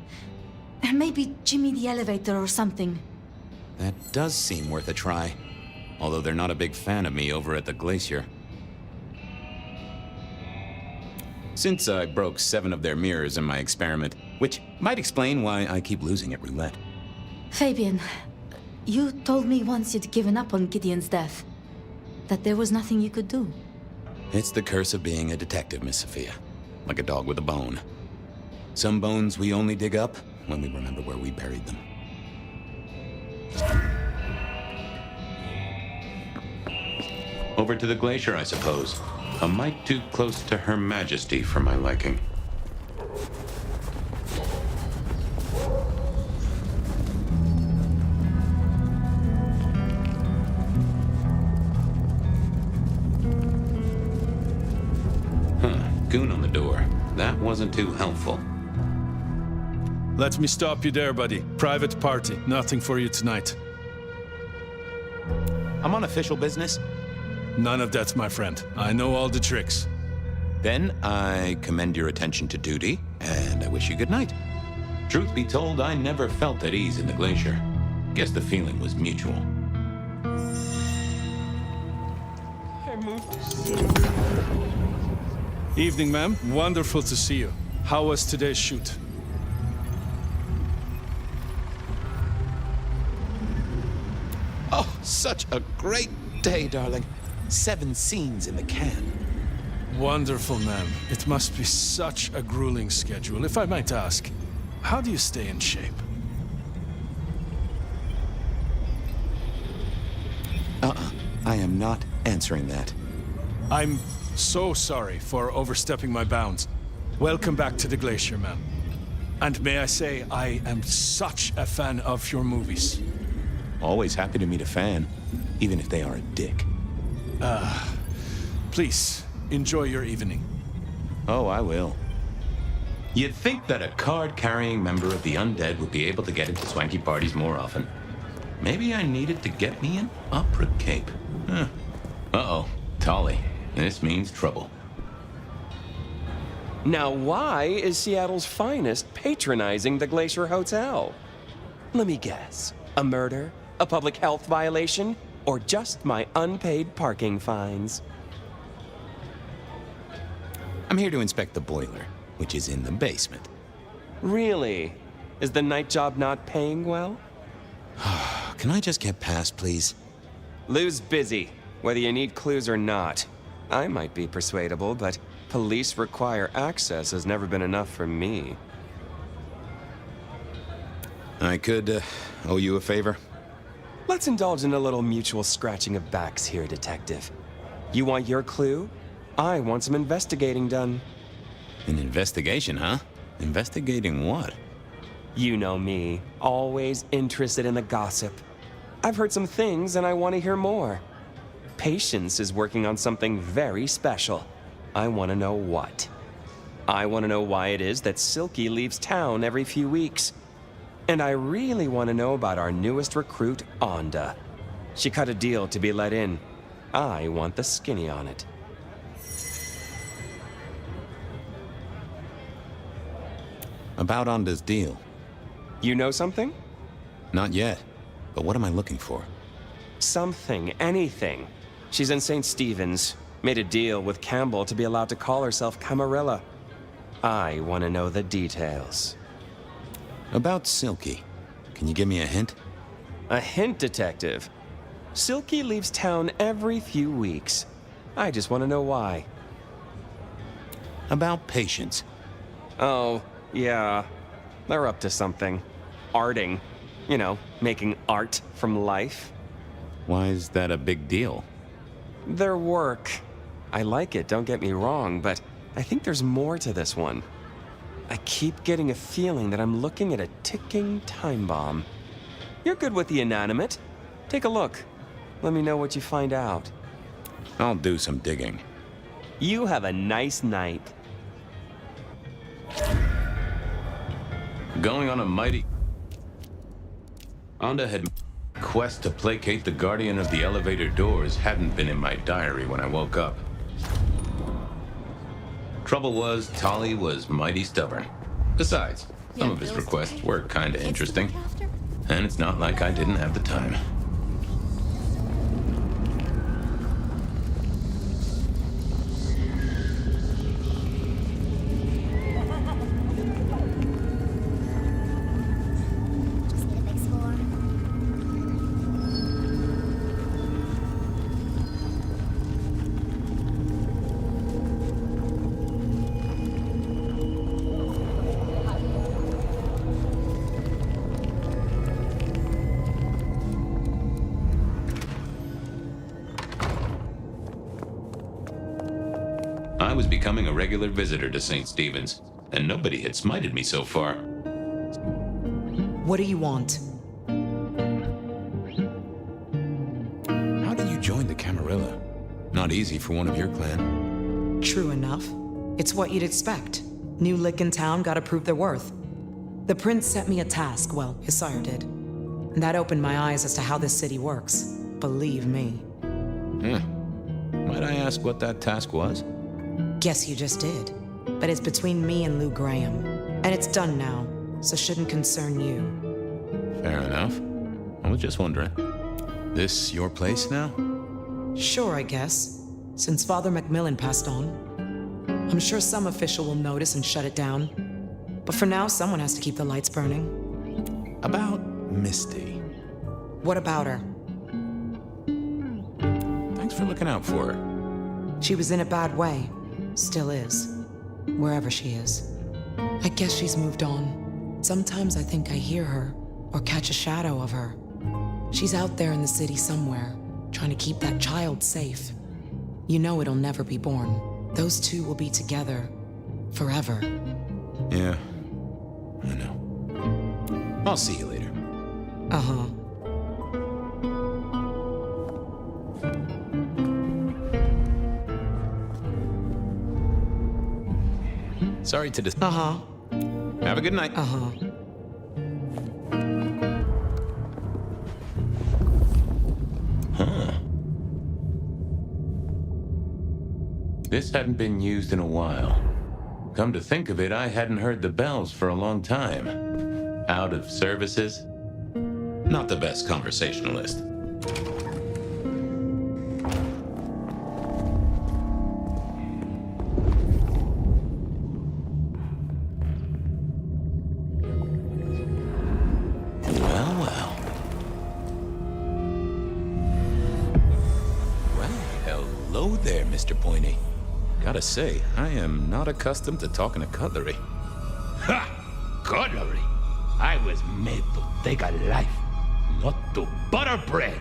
Maybe Jimmy the elevator or something. That does seem worth a try. Although they're not a big fan of me over at the glacier. Since I broke 7 of their mirrors in my experiment, which might explain why I keep losing at roulette. Fabian, you told me once you'd given up on Gideon's death. That there was nothing you could do. It's the curse of being a detective, Miss Sophia. Like a dog with a bone. Some bones we only dig up when we remember where we buried them. Over to the glacier, I suppose. A mite too close to Her Majesty for my liking. Goon on the door. That wasn't too helpful. Let me stop you there, buddy. Private party. Nothing for you tonight. I'm on official business. None of that, my friend. I know all the tricks. Then I commend your attention to duty, and I wish you good night. Truth be told, I never felt at ease in the glacier. Guess the feeling was mutual. Evening, ma'am. Wonderful to see you. How was today's shoot? Oh, such a great day, darling. 7 scenes in the can. Wonderful, ma'am. It must be such a grueling schedule. If I might ask, how do you stay in shape? I am not answering that. I'm so sorry for overstepping my bounds. Welcome back to the glacier, ma'am. And may I say, I am such a fan of your movies. Always happy to meet a fan, even if they are a dick. Please, enjoy your evening. Oh, I will. You'd think that a card-carrying member of the undead would be able to get into swanky parties more often. Maybe I needed to get me an opera cape. Uh-oh, Tolly. This means trouble. Now, why is Seattle's finest patronizing the Glacier Hotel? Let me guess. A murder? A public health violation? Or just my unpaid parking fines? I'm here to inspect the boiler, which is in the basement. Really? Is the night job not paying well? Can I just get past, please? Lou's busy, whether you need clues or not. I might be persuadable, but police require access has never been enough for me. I could owe you a favor. Let's indulge in a little mutual scratching of backs here, Detective. You want your clue? I want some investigating done. An investigation, huh? Investigating what? You know me, always interested in the gossip. I've heard some things and I want to hear more. Patience is working on something very special. I want to know what. I want to know why it is that Silky leaves town every few weeks. And I really want to know about our newest recruit, Onda. She cut a deal to be let in. I want the skinny on it. About Onda's deal. You know something? Not yet. But what am I looking for? Something, anything. She's in St. Stephen's. Made a deal with Campbell to be allowed to call herself Camarilla. I want to know the details. About Silky. Can you give me a hint? A hint, Detective. Silky leaves town every few weeks. I just want to know why. About Patience. Oh, yeah. They're up to something. Arting. You know, making art from life. Why is that a big deal? Their work. I like it, don't get me wrong, but I think there's more to this one. I keep getting a feeling that I'm looking at a ticking time bomb. You're good with the inanimate. Take a look. Let me know what you find out. I'll do some digging. You have a nice night. Going on a mighty... Onda had... Quest to placate the guardian of the elevator doors hadn't been in my diary when I woke up. Trouble was, Tolly was mighty stubborn. Besides, some of his requests were kinda interesting. And it's not like I didn't have the time. I was becoming a regular visitor to St. Stephen's, and nobody had smited me so far. What do you want? How did you join the Camarilla? Not easy for one of your clan. True enough. It's what you'd expect. New lick in town gotta prove their worth. The prince set me a task, well, his sire did. And that opened my eyes as to how this city works. Believe me. Might I ask what that task was? Guess you just did. But it's between me and Lou Graham. And it's done now, so shouldn't concern you. Fair enough. I was just wondering. This your place now? Sure, I guess. Since Father Macmillan passed on. I'm sure some official will notice and shut it down. But for now, someone has to keep the lights burning. About Misty. What about her? Thanks for looking out for her. She was in a bad way. Still is. Wherever she is. I guess she's moved on. Sometimes I think I hear her, or catch a shadow of her. She's out there in the city somewhere, trying to keep that child safe. You know it'll never be born. Those two will be together forever. Yeah, I know. I'll see you later. Uh-huh. Sorry to Uh-huh. Have a good night. Uh-huh. Huh. This hadn't been used in a while. Come to think of it, I hadn't heard the bells for a long time. Out of services? Not the best conversationalist. Whoa there, Mr. Pointy. Gotta say, I am not accustomed to talking to cutlery. Ha! Cutlery? I was made to take a life, not to butter bread.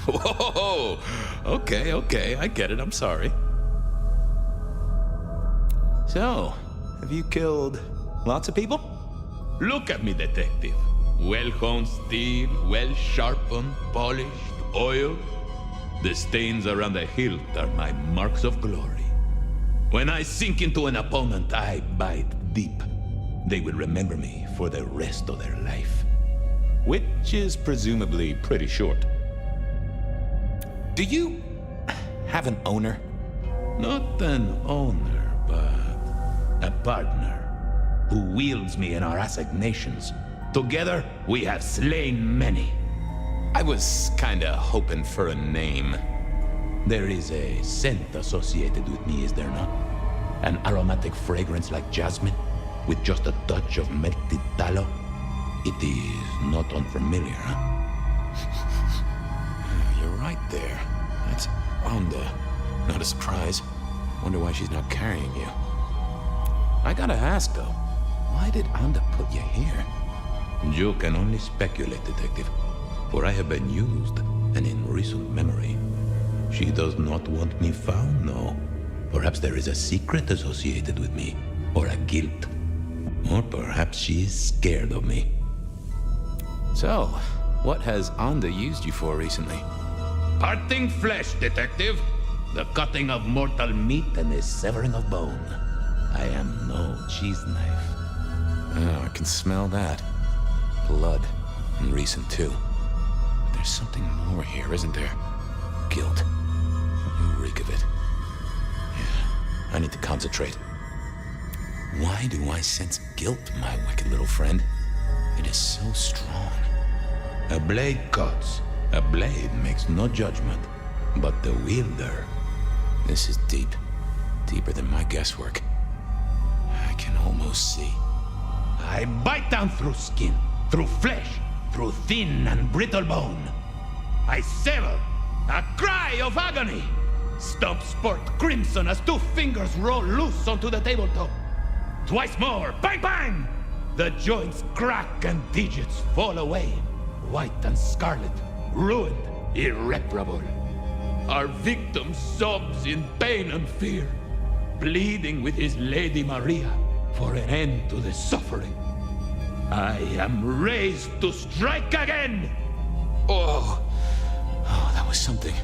Whoa! Okay, I get it, I'm sorry. So, have you killed lots of people? Look at me, detective. Well-honed steel, well-sharpened, polished, oiled. The stains around the hilt are my marks of glory. When I sink into an opponent, I bite deep. They will remember me for the rest of their life. Which is presumably pretty short. Do you have an owner? Not an owner, but a partner who wields me in our assignations. Together, we have slain many. I was kinda hoping for a name. There is a scent associated with me, is there not? An aromatic fragrance like jasmine, with just a touch of melted tallow. It is not unfamiliar, huh? You're right there. That's Onda. Not a surprise. Wonder why she's not carrying you. I gotta ask, though. Why did Onda put you here? You can only speculate, detective. For I have been used, and in recent memory. She does not want me found, no. Perhaps there is a secret associated with me, or a guilt. Or perhaps she is scared of me. So, what has Onda used you for recently? Parting flesh, detective. The cutting of mortal meat and the severing of bone. I am no cheese knife. Oh, I can smell that. Blood. And recent, too. But there's something more here, isn't there? Guilt. You reek of it. Yeah, I need to concentrate. Why do I sense guilt, my wicked little friend? It is so strong. A blade cuts. A blade makes no judgment. But the wielder... This is deep. Deeper than my guesswork. I can almost see. I bite down through skin, through flesh, through thin and brittle bone. I sever, a cry of agony. Stumps spurt crimson as 2 fingers roll loose onto the tabletop. Twice more, bang bang! The joints crack and digits fall away. White and scarlet, ruined, irreparable. Our victim sobs in pain and fear, pleading with his Lady Maria for an end to the suffering. I am raised to strike again! Oh, that was something.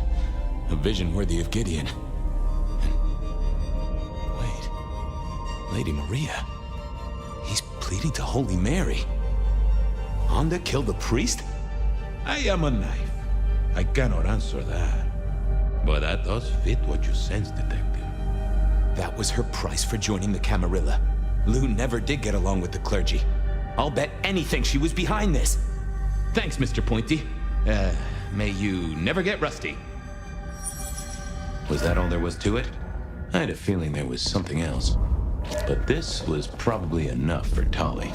A vision worthy of Gideon. And... wait. Lady Maria. He's pleading to Holy Mary. Onda killed the priest? I am a knife. I cannot answer that. But that does fit what you sense, detective. That was her price for joining the Camarilla. Lou never did get along with the clergy. I'll bet anything she was behind this. Thanks, Mr. Pointy. May you never get rusty. Was that all there was to it? I had a feeling there was something else. But this was probably enough for Tolly.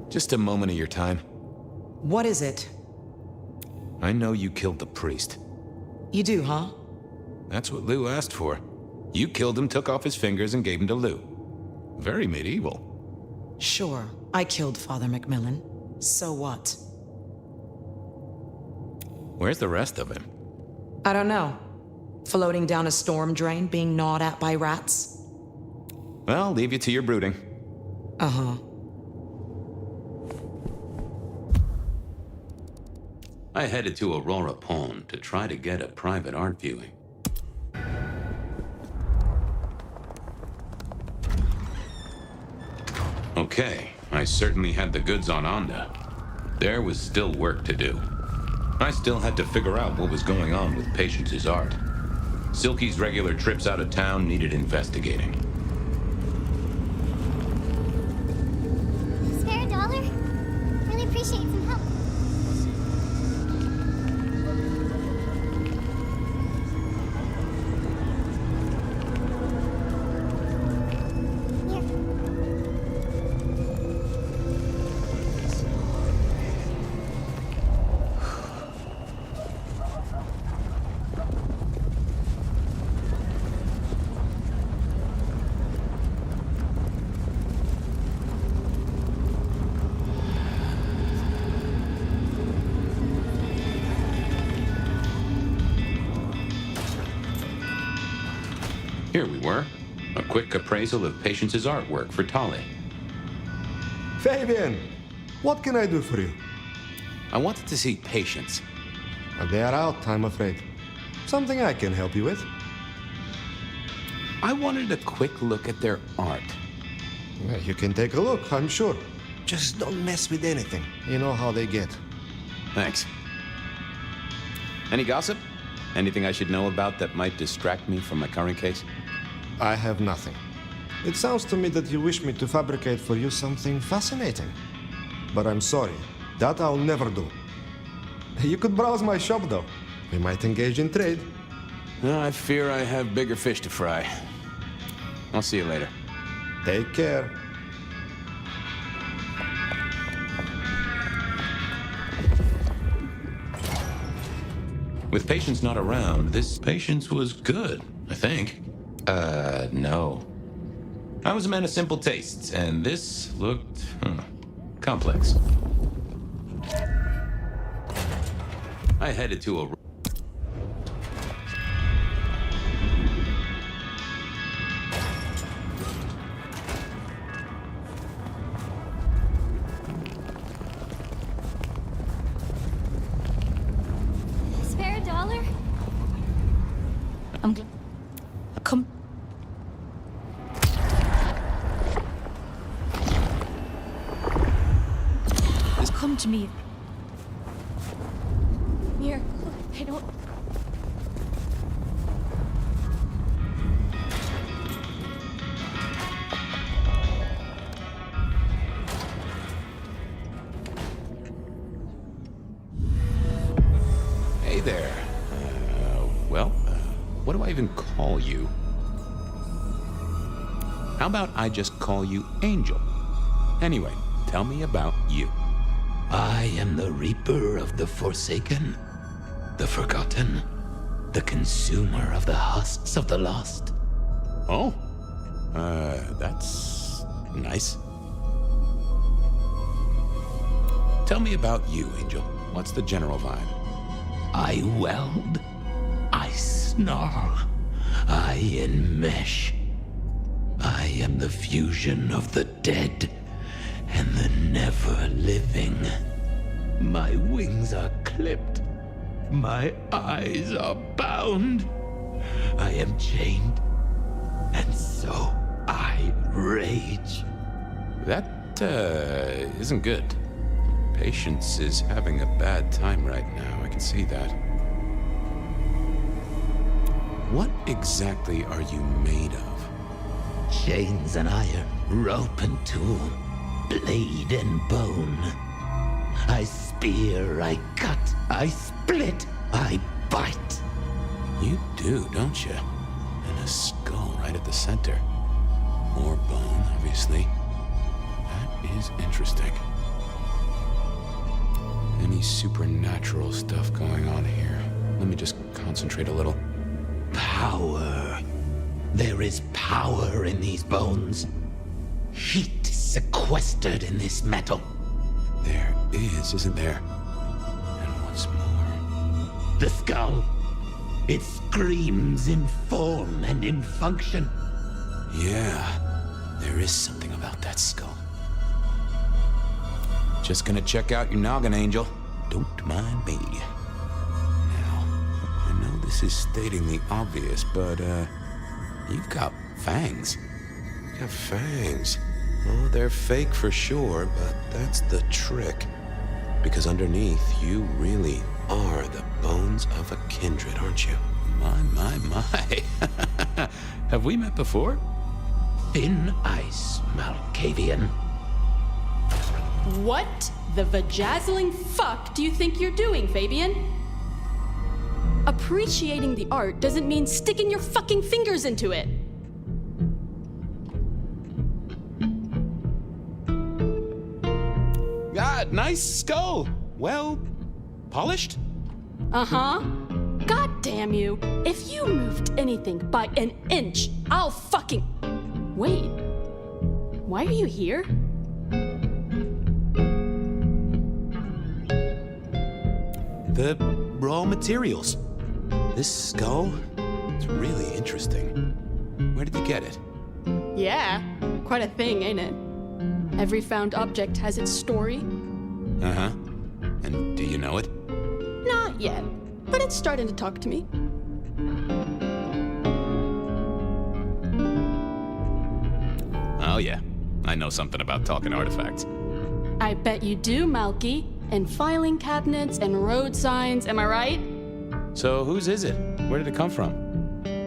Just a moment of your time. What is it? I know you killed the priest. You do, huh? That's what Lou asked for. You killed him, took off his fingers, and gave him to Lou. Very medieval. Sure, I killed Father Macmillan. So what? Where's the rest of him? I don't know. Floating down a storm drain, being gnawed at by rats? Well, I'll leave you to your brooding. Uh-huh. I headed to Aurora Pond to try to get a private art viewing. Okay, I certainly had the goods on Onda. There was still work to do. I still had to figure out what was going on with Patience's art. Silky's regular trips out of town needed investigating. Spare a dollar? Really appreciate some help. Here we were. A quick appraisal of Patience's artwork for Tale. Fabian, what can I do for you? I wanted to see Patience. They are out, I'm afraid. Something I can help you with? I wanted a quick look at their art. Well, you can take a look, I'm sure. Just don't mess with anything. You know how they get. Thanks. Any gossip? Anything I should know about that might distract me from my current case? I have nothing. It sounds to me that you wish me to fabricate for you something fascinating. But I'm sorry, that I'll never do. You could browse my shop, though. We might engage in trade. I fear I have bigger fish to fry. I'll see you later. Take care. With Patience not around, this Patience was good, I think. No. I was a man of simple tastes, and this looked complex. I headed to a... Spare a dollar? Come. Just come to me. Here, I don't. Hey there. What do I even call you? How about I just call you Angel? Anyway, tell me about you. I am the Reaper of the Forsaken, the Forgotten, the Consumer of the husks of the lost. Oh? That's nice. Tell me about you, Angel. What's the general vibe? I weld, I snarl, I enmesh. I am the fusion of the dead and the never-living. My wings are clipped, my eyes are bound. I am chained, and so I rage. That, isn't good. Patience is having a bad time right now, I can see that. What exactly are you made of? Chains and iron, rope and tool, blade and bone. I spear, I cut, I split, I bite. You do, don't you? And a skull right at the center. More bone, obviously. That is interesting. Any supernatural stuff going on here? Let me just concentrate a little. Power. There is power in these bones. Heat sequestered in this metal. There is, isn't there? And what's more? The skull. It screams in form and in function. Yeah, there is something about that skull. Just gonna check out your noggin, Angel. Don't mind me. Now, I know this is stating the obvious, but, you've got fangs. You got fangs. Oh, they're fake for sure, but that's the trick. Because underneath, you really are the bones of a kindred, aren't you? My. Have we met before? Thin ice, Malkavian. What the vajazzling fuck do you think you're doing, Fabian? Appreciating the art doesn't mean sticking your fucking fingers into it. God, nice skull. Well, polished? Uh-huh. God damn you. If you moved anything by an inch, I'll fucking... Wait. Why are you here? The raw materials. This skull, it's really interesting. Where did you get it? Yeah, quite a thing, ain't it? Every found object has its story. Uh-huh. And do you know it? Not yet, but it's starting to talk to me. Oh yeah, I know something about talking artifacts. I bet you do, Malky. And filing cabinets and road signs, am I right? So whose is it? Where did it come from?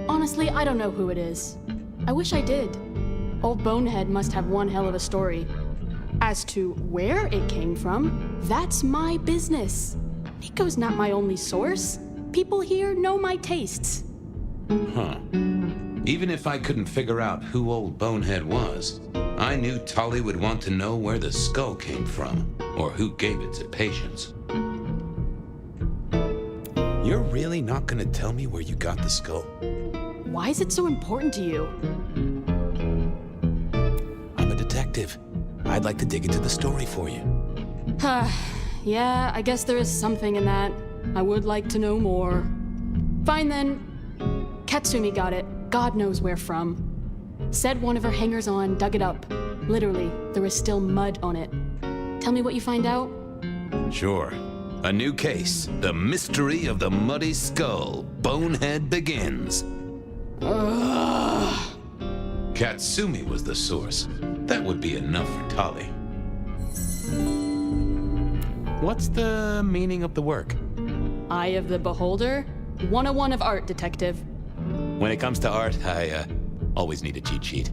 Honestly, I don't know who it is. I wish I did. Old Bonehead must have one hell of a story. As to where it came from, that's my business. Nico's not my only source. People here know my tastes. Huh. Even if I couldn't figure out who old Bonehead was, I knew Tolly would want to know where the skull came from, or who gave it to patients. You're really not gonna tell me where you got the skull? Why is it so important to you? I'm a detective. I'd like to dig into the story for you. Yeah, I guess there is something in that. I would like to know more. Fine then. Katsumi got it. God knows where from. Said one of her hangers-on dug it up. Literally, there was still mud on it. Tell me what you find out. Sure. A new case. The mystery of the muddy skull. Bonehead begins. Ugh. Katsumi was the source. That would be enough for Tolly. What's the meaning of the work? Eye of the Beholder? 101 of art, detective. When it comes to art, I always need a cheat sheet.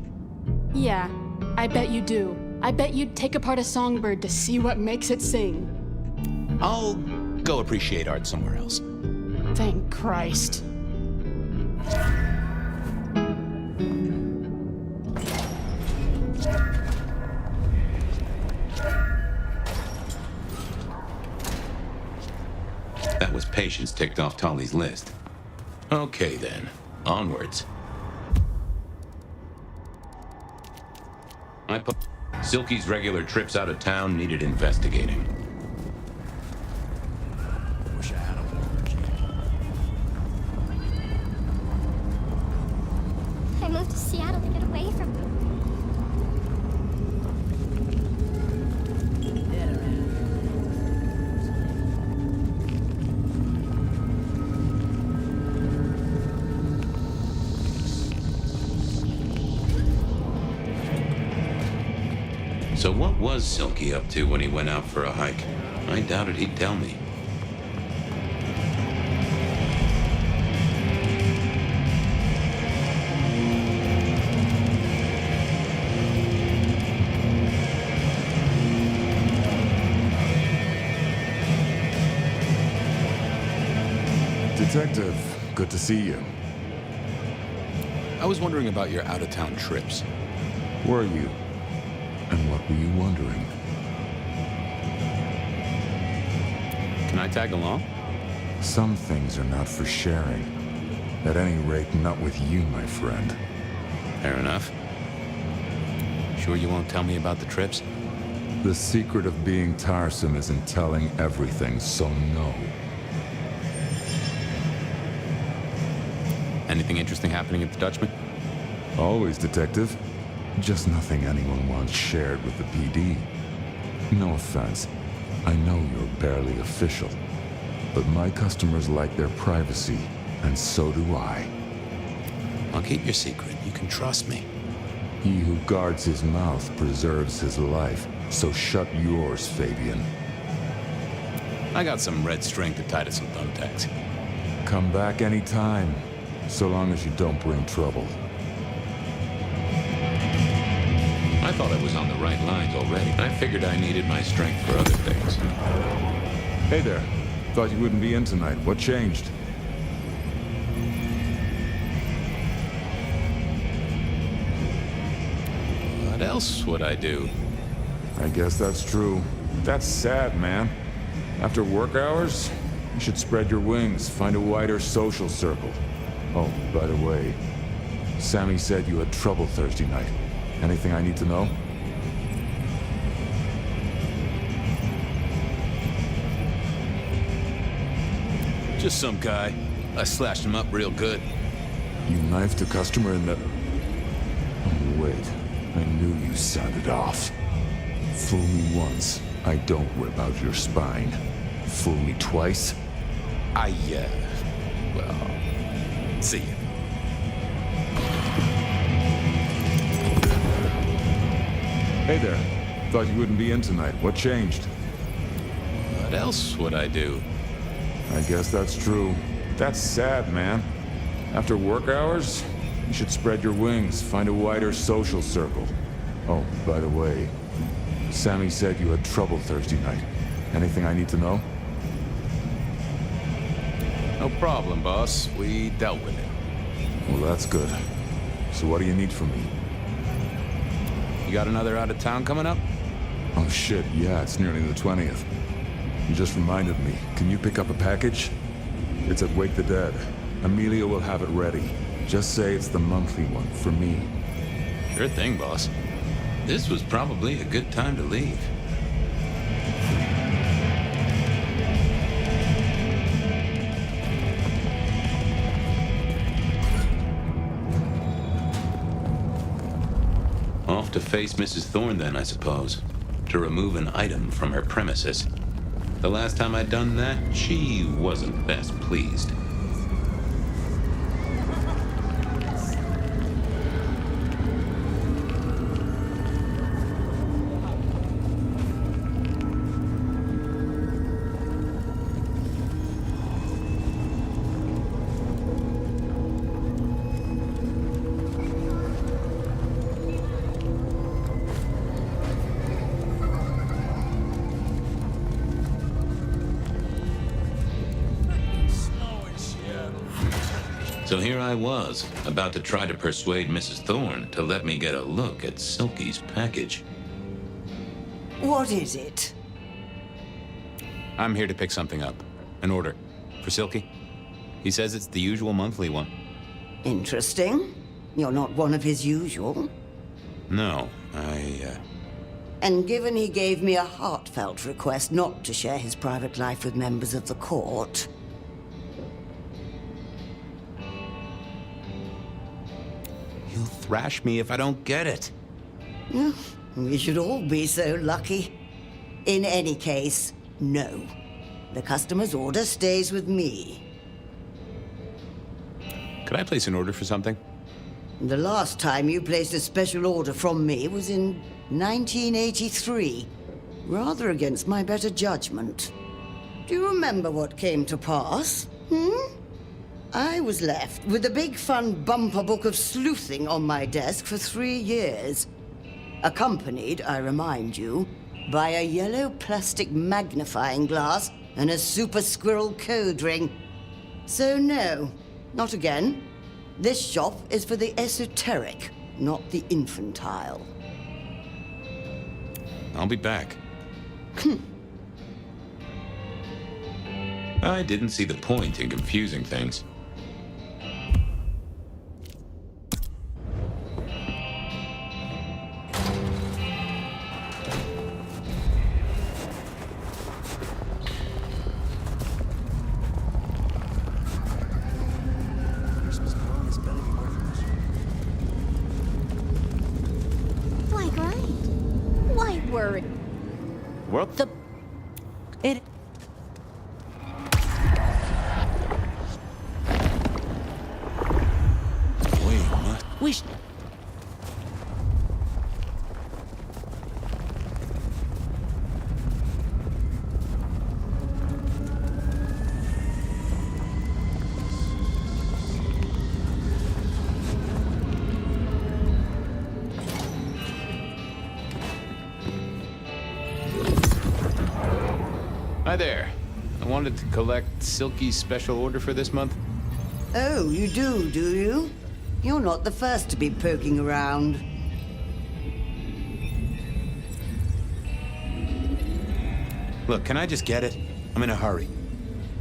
Yeah, I bet you do. I bet you'd take apart a songbird to see what makes it sing. I'll go appreciate art somewhere else. Thank Christ. That was patients ticked off Tolly's list. Okay then, onwards. Silky's regular trips out of town needed investigating. Wish I had a I moved to Seattle to get away from you. So what was Silky up to when he went out for a hike? I doubted he'd tell me. Detective, good to see you. I was wondering about your out-of-town trips. Were you? And what were you wondering? Can I tag along? Some things are not for sharing. At any rate, not with you, my friend. Fair enough. Sure you won't tell me about the trips? The secret of being tiresome is in telling everything, so no. Anything interesting happening at the Dutchman? Always, Detective. Just nothing anyone wants shared with the PD. No offense. I know you're barely official. But my customers like their privacy, and so do I. I'll keep your secret. You can trust me. He who guards his mouth preserves his life, so shut yours, Fabian. I got some red string to tie to some thumbtacks. Come back anytime, so long as you don't bring trouble. I thought I was on the right lines already. I figured I needed my strength for other things. Hey there. Thought you wouldn't be in tonight. What changed? What else would I do? I guess that's true. That's sad, man. After work hours, you should spread your wings, find a wider social circle. Oh, by the way, Sammy said you had trouble Thursday night. Anything I need to know? Just some guy. I slashed him up real good. You knifed a customer in the... wait. I knew you sounded off. Fool me once, I don't rip out your spine. Fool me twice, well, see ya. Hey there. Thought you wouldn't be in tonight. What changed? What else would I do? I guess that's true. That's sad, man. After work hours, you should spread your wings, find a wider social circle. Oh, by the way, Sammy said you had trouble Thursday night. Anything I need to know? No problem, boss. We dealt with it. Well, that's good. So what do you need from me? You got another out of town coming up? Oh shit, yeah, it's nearly the 20th. You just reminded me. Can you pick up a package? It's at Wake the Dead. Amelia will have it ready. Just say it's the monthly one, for me. Sure thing, boss. This was probably a good time to leave. Off to face Mrs. Thorne then, I suppose. To remove an item from her premises. The last time I'd done that, she wasn't best pleased. So here I was, about to try to persuade Mrs. Thorne to let me get a look at Silky's package. What is it? I'm here to pick something up. An order. For Silky. He says it's the usual monthly one. Interesting. You're not one of his usual. No, And given he gave me a heartfelt request not to share his private life with members of the court, He'll thrash me if I don't get it. we should all be so lucky. In any case, no. The customer's order stays with me. Could I place an order for something? The last time you placed a special order from me was in 1983. Rather against my better judgment. Do you remember what came to pass? I was left with a big fun bumper book of sleuthing on my desk for 3 years. Accompanied, I remind you, by a yellow plastic magnifying glass and a super squirrel code ring. So no, not again. This shop is for the esoteric, not the infantile. I'll be back. I didn't see the point in confusing things. Why grind? Why worry? What the... It... Wait, what? Wish... Hi there. I wanted to collect Silky's special order for this month. Oh, you do you? You're not the first to be poking around. Look, can I just get it? I'm in a hurry.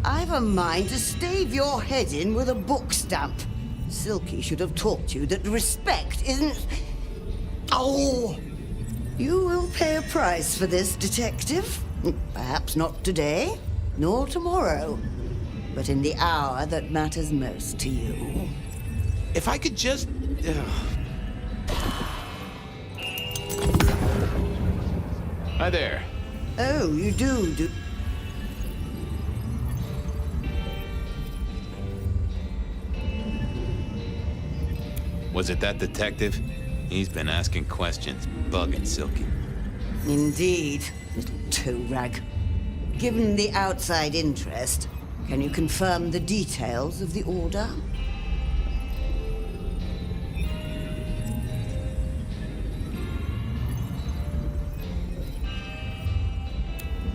I've a mind to stave your head in with a book stamp. Silky should have taught you that respect isn't... Oh! You will pay a price for this, detective. Perhaps not today, nor tomorrow, but in the hour that matters most to you. If I could just... Hi there. Oh, you do. Was it that detective? He's been asking questions, bugging Silky. Indeed, little toe-rag. Given the outside interest, can you confirm the details of the order?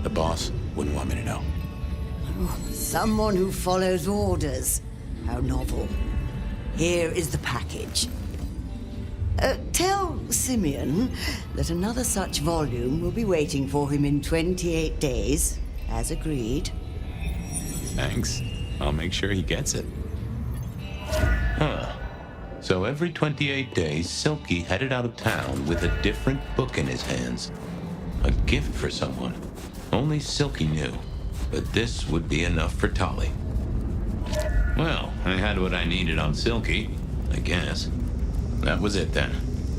The boss wouldn't want me to know. Oh, someone who follows orders. How novel. Here is the package. Tell Simeon that another such volume will be waiting for him in 28 days, as agreed. Thanks. I'll make sure he gets it. Huh. So every 28 days, Silky headed out of town with a different book in his hands. A gift for someone. Only Silky knew. But this would be enough for Tolly. Well, I had what I needed on Silky, I guess. That was it then.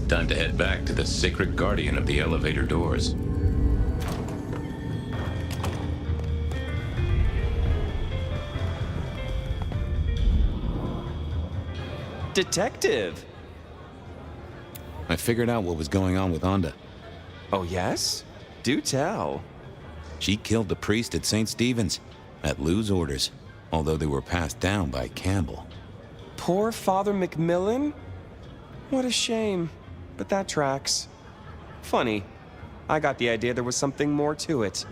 Time to head back to the sacred guardian of the elevator doors. Detective! I figured out what was going on with Onda. Oh, yes? Do tell. She killed the priest at St. Stephen's, at Lou's orders, although they were passed down by Campbell. Poor Father Macmillan? What a shame. But that tracks. Funny. I got the idea there was something more to it.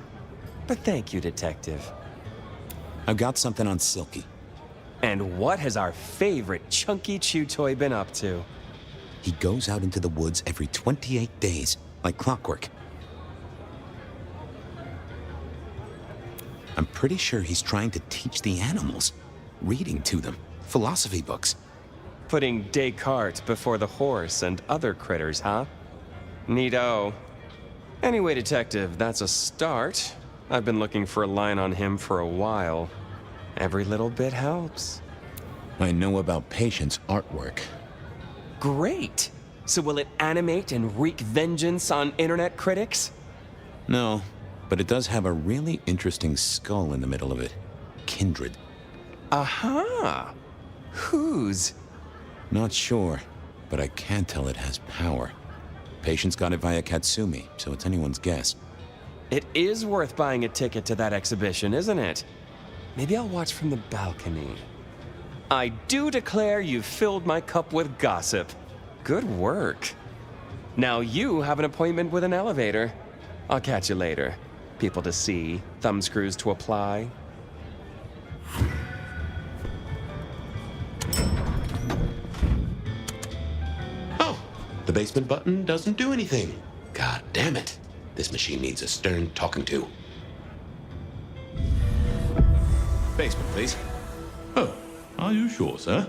But thank you, Detective. I've got something on Silky. And what has our favorite chunky chew toy been up to? He goes out into the woods every 28 days, like clockwork. I'm pretty sure he's trying to teach the animals, reading to them, philosophy books. Putting Descartes before the horse and other critters, huh? Neato. Anyway, Detective, that's a start. I've been looking for a line on him for a while. Every little bit helps. I know about Patience artwork. Great! So will it animate and wreak vengeance on internet critics? No, but it does have a really interesting skull in the middle of it. Kindred. Aha! Whose? Not sure, but I can tell it has power. Patience got it via Katsumi, so it's anyone's guess. It is worth buying a ticket to that exhibition, isn't it? Maybe I'll watch from the balcony. I do declare you've filled my cup with gossip. Good work. Now you have an appointment with an elevator. I'll catch you later. People to see, thumbscrews to apply. Oh, the basement button doesn't do anything. God damn it. This machine needs a stern talking to. Basement, please. Oh, are you sure, sir?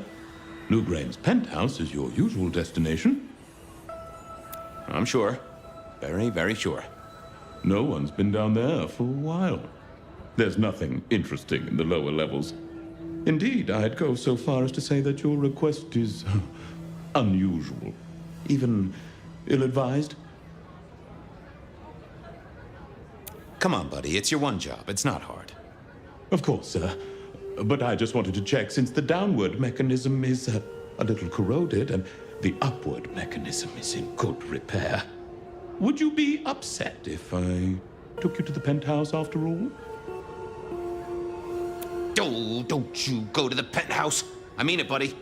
Lou Graham's penthouse is your usual destination. I'm sure. Very, very sure. No one's been down there for a while. There's nothing interesting in the lower levels. Indeed, I'd go so far as to say that your request is unusual, even ill-advised. Come on, buddy. It's your one job. It's not hard. Of course, sir. But I just wanted to check since the downward mechanism is a little corroded and the upward mechanism is in good repair. Would you be upset if I took you to the penthouse after all? Oh, don't you go to the penthouse. I mean it, buddy.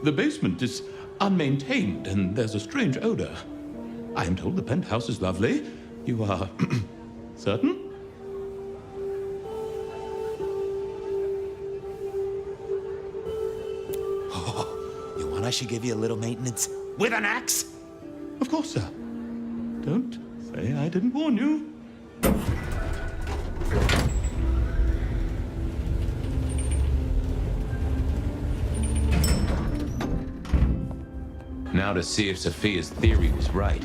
The basement is unmaintained and there's a strange odor. I am told the penthouse is lovely. You are certain? Oh, you want I should give you a little maintenance? With an axe? Of course, sir. Don't say I didn't warn you. Now to see if Sophia's theory was right.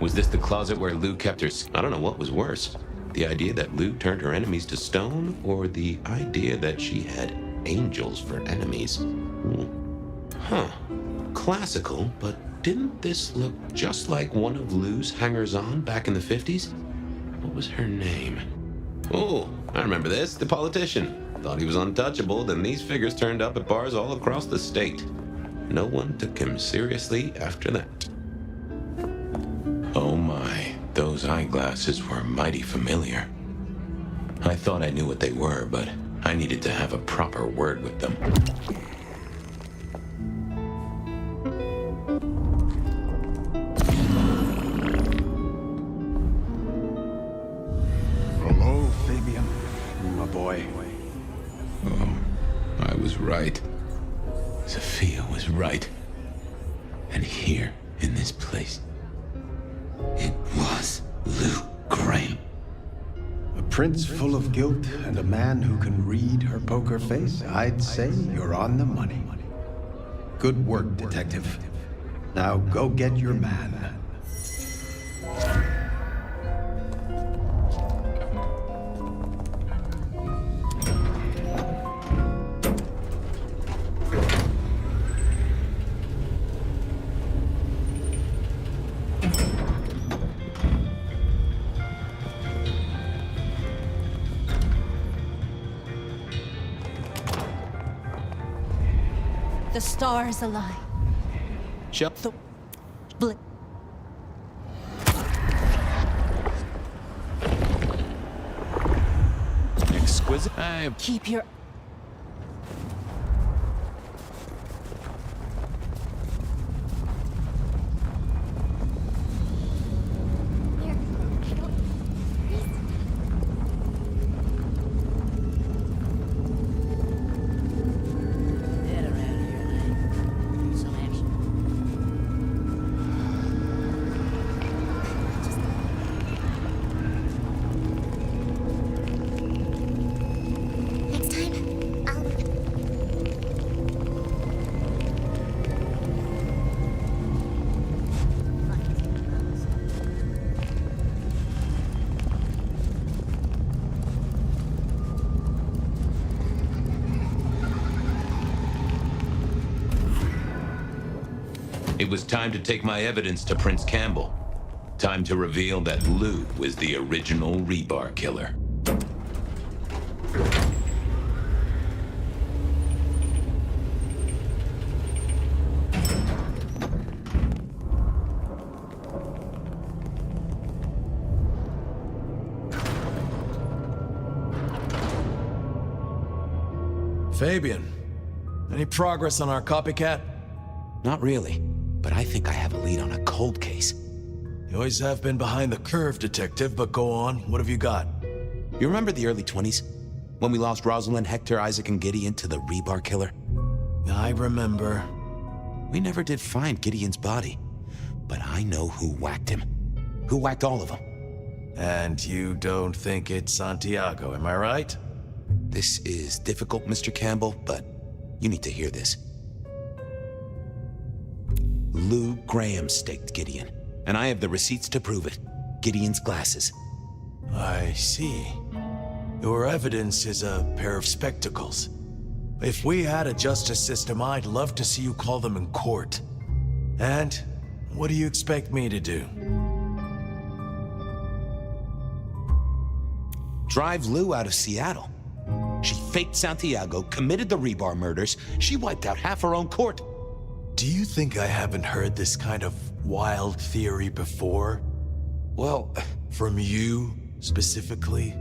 Was this the closet where Lou kept her... I don't know what was worse. The idea that Lou turned her enemies to stone, or the idea that she had angels for enemies. Huh. Classical, but didn't this look just like one of Lou's hangers-on back in the 50s? What was her name? Oh, I remember this. The politician. Thought he was untouchable, then these figures turned up at bars all across the state. No one took him seriously after that. Oh my, those eyeglasses were mighty familiar. I thought I knew what they were, but I needed to have a proper word with them. Hello, Fabian, my boy. Oh, I was right. Sophia was right. And here, in this place, it was Luke Graham. A prince full of guilt and a man who can read her poker face. I'd say you're on the money. Good work, detective. Now go get your man. The stars align. Shut the... Blip. Exquisite. Keep your... It was time to take my evidence to Prince Campbell. Time to reveal that Lou was the original rebar killer. Fabian, any progress on our copycat? Not really, but I think I have a lead on a cold case. You always have been behind the curve, detective, but go on. What have you got? You remember the early 20s? When we lost Rosalind, Hector, Isaac, and Gideon to the rebar killer? I remember. We never did find Gideon's body, but I know who whacked him. Who whacked all of them. And you don't think it's Santiago, am I right? This is difficult, Mr. Campbell, but you need to hear this. Lou Graham staked Gideon, and I have the receipts to prove it. Gideon's glasses. I see. Your evidence is a pair of spectacles. If we had a justice system, I'd love to see you call them in court. And what do you expect me to do? Drive Lou out of Seattle. She faked Santiago, committed the rebar murders. She wiped out half her own court. Do you think I haven't heard this kind of wild theory before? Well, from you, specifically?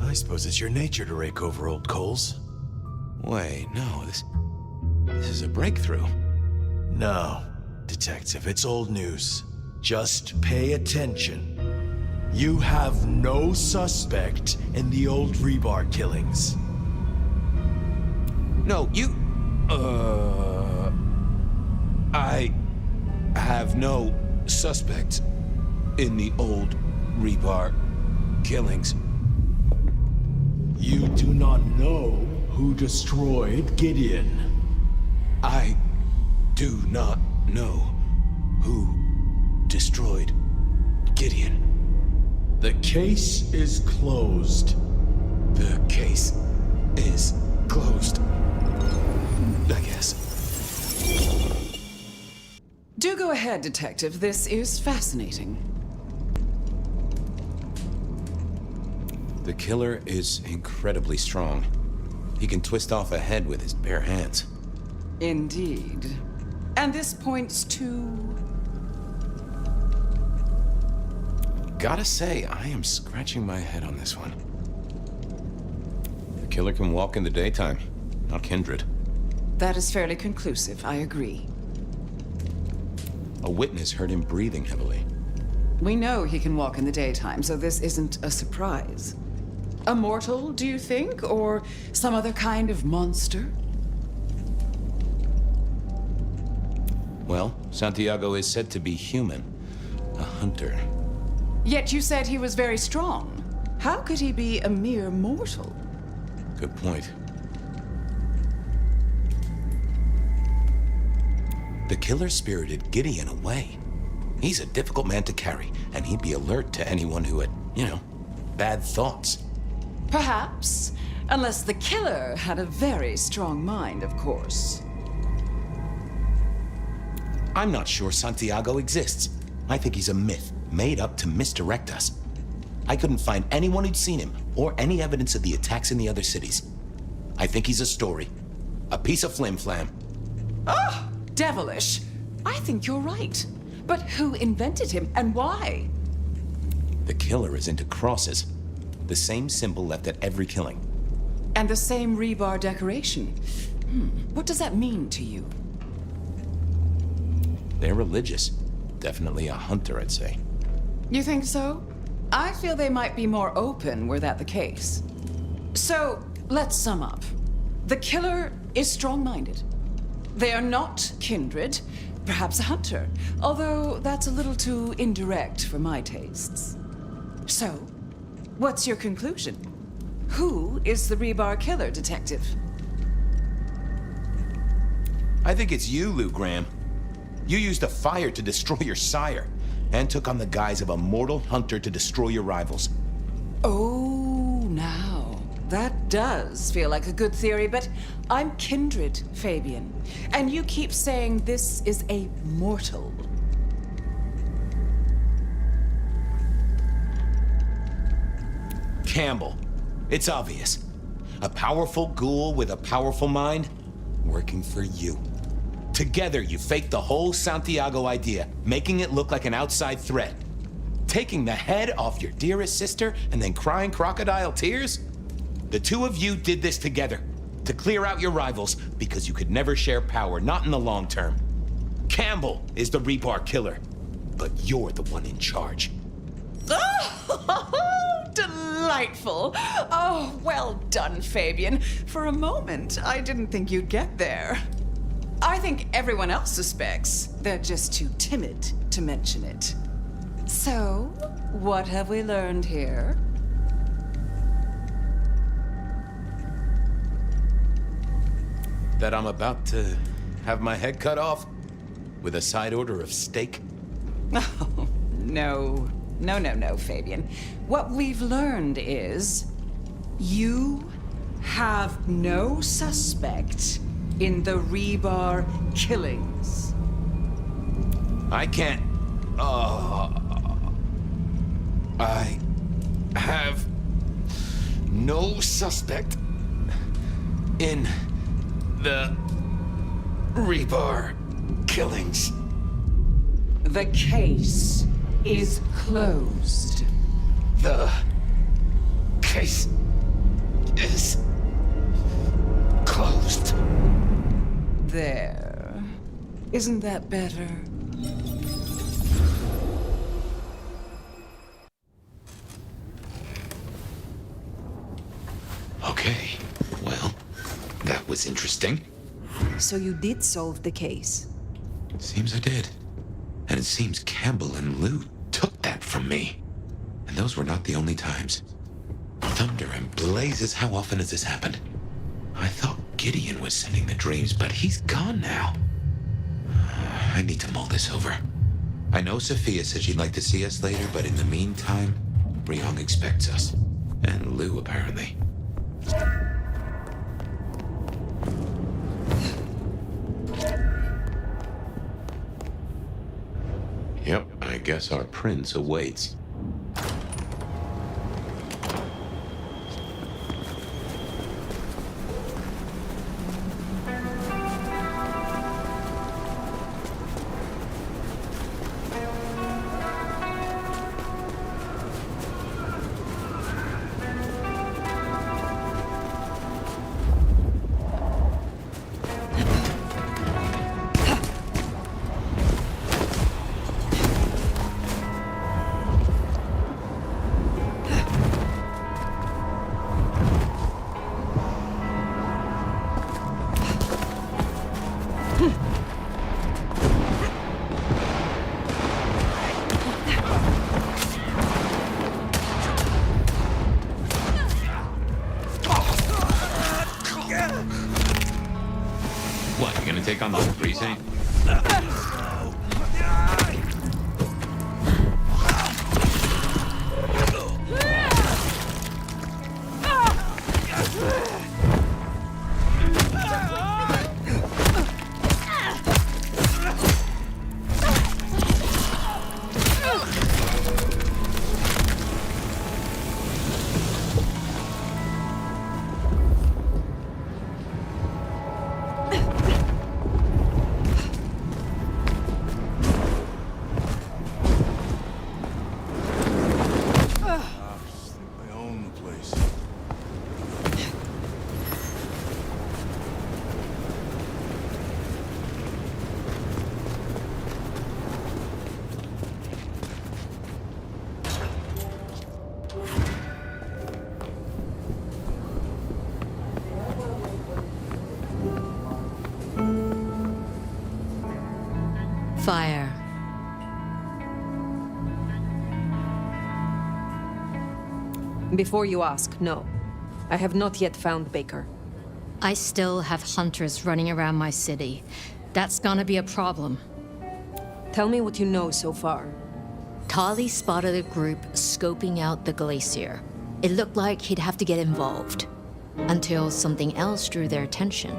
I suppose it's your nature to rake over old coals. Wait, no, this is a breakthrough. No, detective, it's old news. Just pay attention. You have no suspect in the old rebar killings. No, you... I have no suspect in the old rebar killings. You do not know who destroyed Gideon. I do not know who destroyed Gideon. The case is closed. The case is closed, I guess. Do go ahead, Detective. This is fascinating. The killer is incredibly strong. He can twist off a head with his bare hands. Indeed. And this points to... Gotta say, I am scratching my head on this one. The killer can walk in the daytime, not Kindred. That is fairly conclusive, I agree. A witness heard him breathing heavily. We know he can walk in the daytime, so this isn't a surprise. A mortal, do you think? Or some other kind of monster? Well, Santiago is said to be human. A hunter. Yet you said he was very strong. How could he be a mere mortal? Good point. The killer spirited Gideon away. He's a difficult man to carry, and he'd be alert to anyone who had, bad thoughts. Perhaps. Unless the killer had a very strong mind, of course. I'm not sure Santiago exists. I think he's a myth, made up to misdirect us. I couldn't find anyone who'd seen him, or any evidence of the attacks in the other cities. I think he's a story. A piece of flim-flam. Oh, devilish. I think you're right. But who invented him, and why? The killer is into crosses. The same symbol left at every killing. And the same rebar decoration. What does that mean to you? They're religious. Definitely a hunter, I'd say. You think so? I feel they might be more open were that the case. So, let's sum up. The killer is strong-minded. They are not kindred, perhaps a hunter, although that's a little too indirect for my tastes. So, what's your conclusion? Who is the rebar killer, detective? I think it's you, Lou Graham. You used a fire to destroy your sire, and took on the guise of a mortal hunter to destroy your rivals. Oh, now. That does feel like a good theory, but I'm kindred, Fabian. And you keep saying this is a mortal. Campbell. It's obvious. A powerful ghoul with a powerful mind, working for you. Together, you faked the whole Santiago idea, making it look like an outside threat. Taking the head off your dearest sister and then crying crocodile tears? The two of you did this together, to clear out your rivals, because you could never share power, not in the long term. Campbell is the rebar killer, but you're the one in charge. Oh, delightful. Oh, well done, Fabian. For a moment, I didn't think you'd get there. I think everyone else suspects. They're just too timid to mention it. So, what have we learned here? That I'm about to have my head cut off with a side order of steak? Oh, no. No, Fabian. What we've learned is you have no suspect in the rebar killings. I can't. I have no suspect in the rebar killings. The case is closed. The case is closed. There. Isn't that better? Okay, well, that was interesting. So you did solve the case? Seems I did. And it seems Campbell and Lou took that from me. And those were not the only times. Thunder and blazes, how often has this happened? I thought Gideon was sending the dreams, but he's gone now. I need to mull this over. I know Sophia said she'd like to see us later, but in the meantime, Ryong expects us. And Lou, apparently. Yep, I guess our prince awaits. back on the precinct? Fire. Before you ask, no. I have not yet found Baker. I still have hunters running around my city. That's gonna be a problem. Tell me what you know so far. Tali spotted a group scoping out the glacier. It looked like he'd have to get involved. Until something else drew their attention.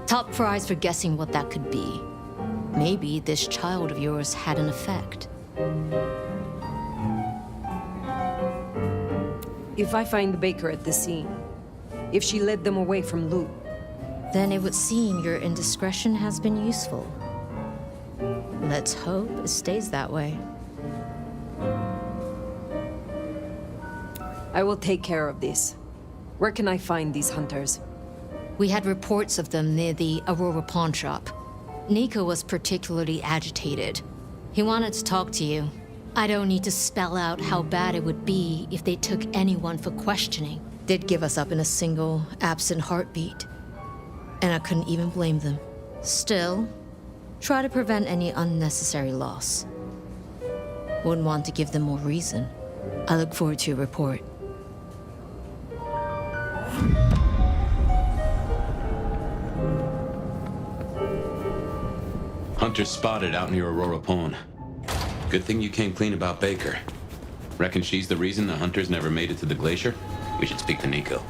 Top prize for guessing what that could be. Maybe this child of yours had an effect. If I find Baker at the scene, if she led them away from loot, then it would seem your indiscretion has been useful. Let's hope it stays that way. I will take care of this. Where can I find these hunters? We had reports of them near the Aurora pawn shop. Nico was particularly agitated. He wanted to talk to you. I don't need to spell out how bad it would be if they took anyone for questioning. They'd give us up in a single, absent heartbeat. And I couldn't even blame them. Still, try to prevent any unnecessary loss. Wouldn't want to give them more reason. I look forward to your report. Hunter spotted out near Aurora Pawn. Good thing you came clean about Baker. Reckon she's the reason the hunters never made it to the glacier? We should speak to Nico.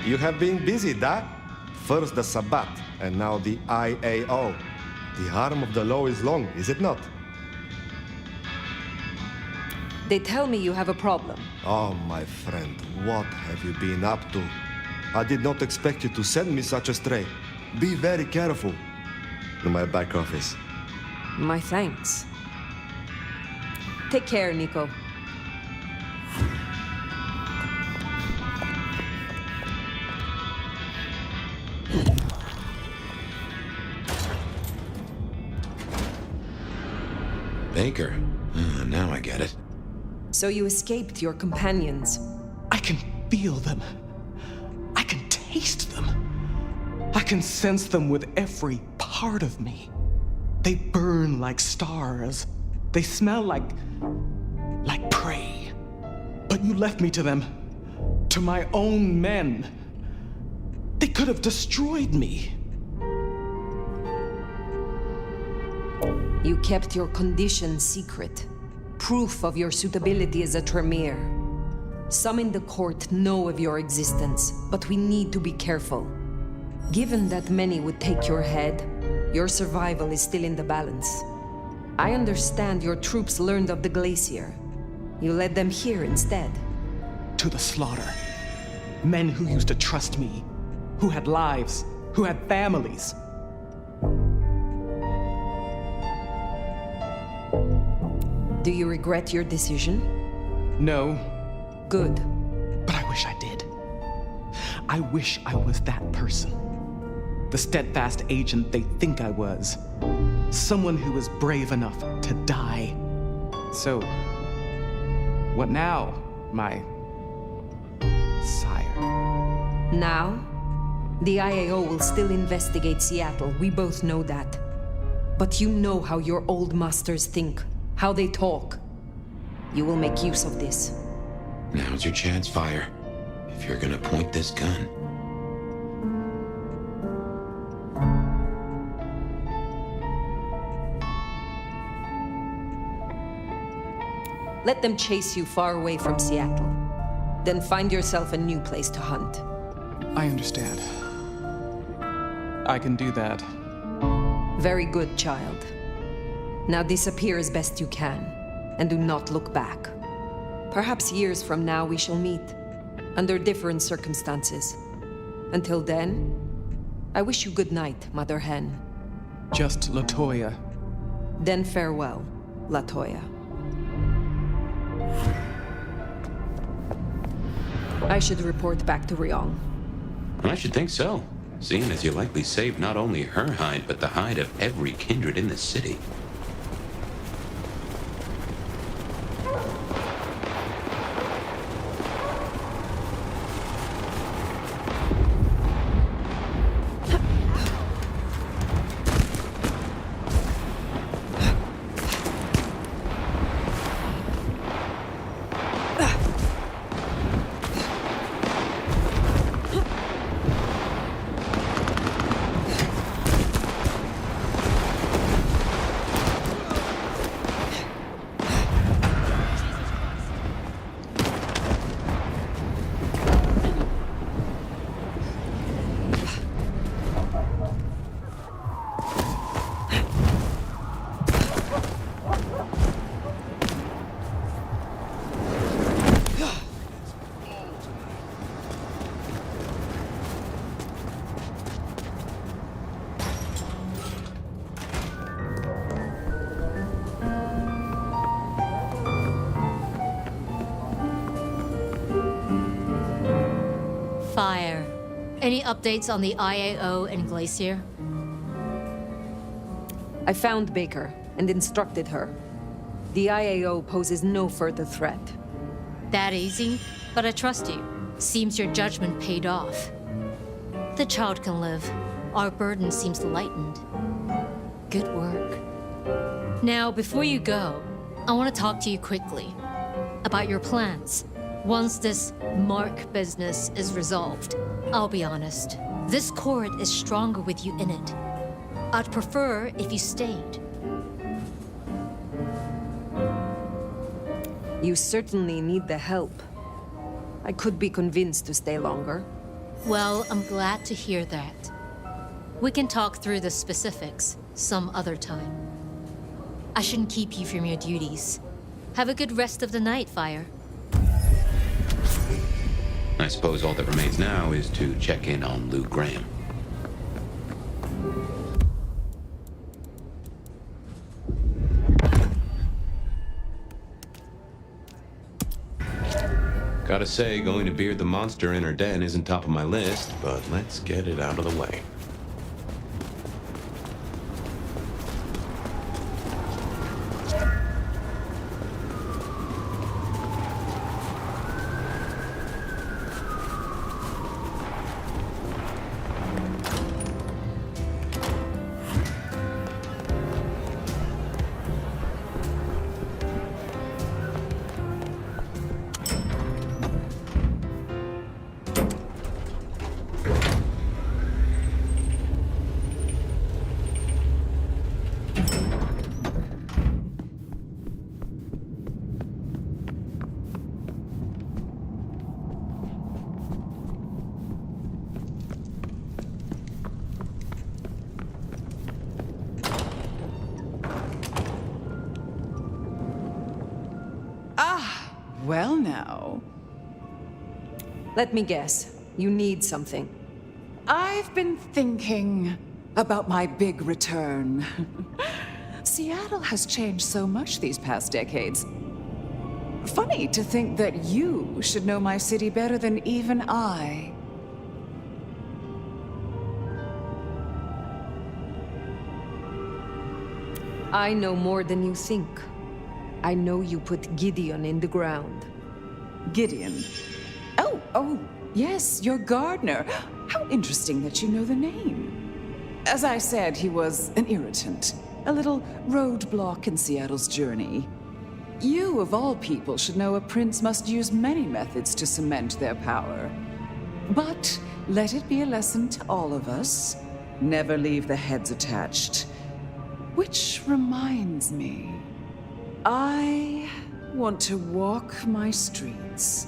You have been busy, da? First the Sabbat, and now the IAO. The arm of the law is long, is it not? They tell me you have a problem. Oh, my friend, what have you been up to? I did not expect you to send me such a stray. Be very careful. In my back office. My thanks. Take care, Nico. Baker. Now I get it. So you escaped your companions. I can feel them. I can taste them. I can sense them with every part of me. They burn like stars. They smell like prey. But you left me to them, to my own men. They could have destroyed me. You kept your condition secret. Proof of your suitability as a Tremere. Some in the court know of your existence, but we need to be careful. Given that many would take your head, your survival is still in the balance. I understand your troops learned of the glacier. You led them here instead. To the slaughter. Men who used to trust me, who had lives, who had families. Do you regret your decision? No. Good. But I wish I did. I wish I was that person. The steadfast agent they think I was. Someone who was brave enough to die. So, what now, my sire? Now, the IAO will still investigate Seattle, we both know that. But you know how your old masters think, how they talk. You will make use of this. Now's your chance, Fire. If you're gonna point this gun. Let them chase you far away from Seattle. Then find yourself a new place to hunt. I understand. I can do that. Very good, child. Now disappear as best you can, and do not look back. Perhaps years from now we shall meet, under different circumstances. Until then, I wish you good night, Mother Hen. Just Latoya. Then farewell, Latoya. I should report back to Ryong. I should think so, seeing as you likely saved not only her hide, but the hide of every kindred in the city. Fire. Any updates on the IAO and Glacier? I found Baker and instructed her. The IAO poses no further threat. That easy? But I trust you. Seems your judgment paid off. The child can live. Our burden seems lightened. Good work. Now, before you go, I want to talk to you quickly about your plans. Once this Mark business is resolved, I'll be honest, this court is stronger with you in it. I'd prefer if you stayed. You certainly need the help. I could be convinced to stay longer. Well, I'm glad to hear that. We can talk through the specifics some other time. I shouldn't keep you from your duties. Have a good rest of the night, Fire. I suppose all that remains now is to check in on Lou Graham. Gotta say, going to beard the monster in her den isn't top of my list, but let's get it out of the way. Well, now. Let me guess. You need something. I've been thinking about my big return. Seattle has changed so much these past decades. Funny to think that you should know my city better than even I. I know more than you think. I know you put Gideon in the ground. Gideon? Oh, yes, your gardener. How interesting that you know the name. As I said, he was an irritant, a little roadblock in Seattle's journey. You, of all people, should know a prince must use many methods to cement their power. But let it be a lesson to all of us. Never leave the heads attached. Which reminds me, I want to walk my streets,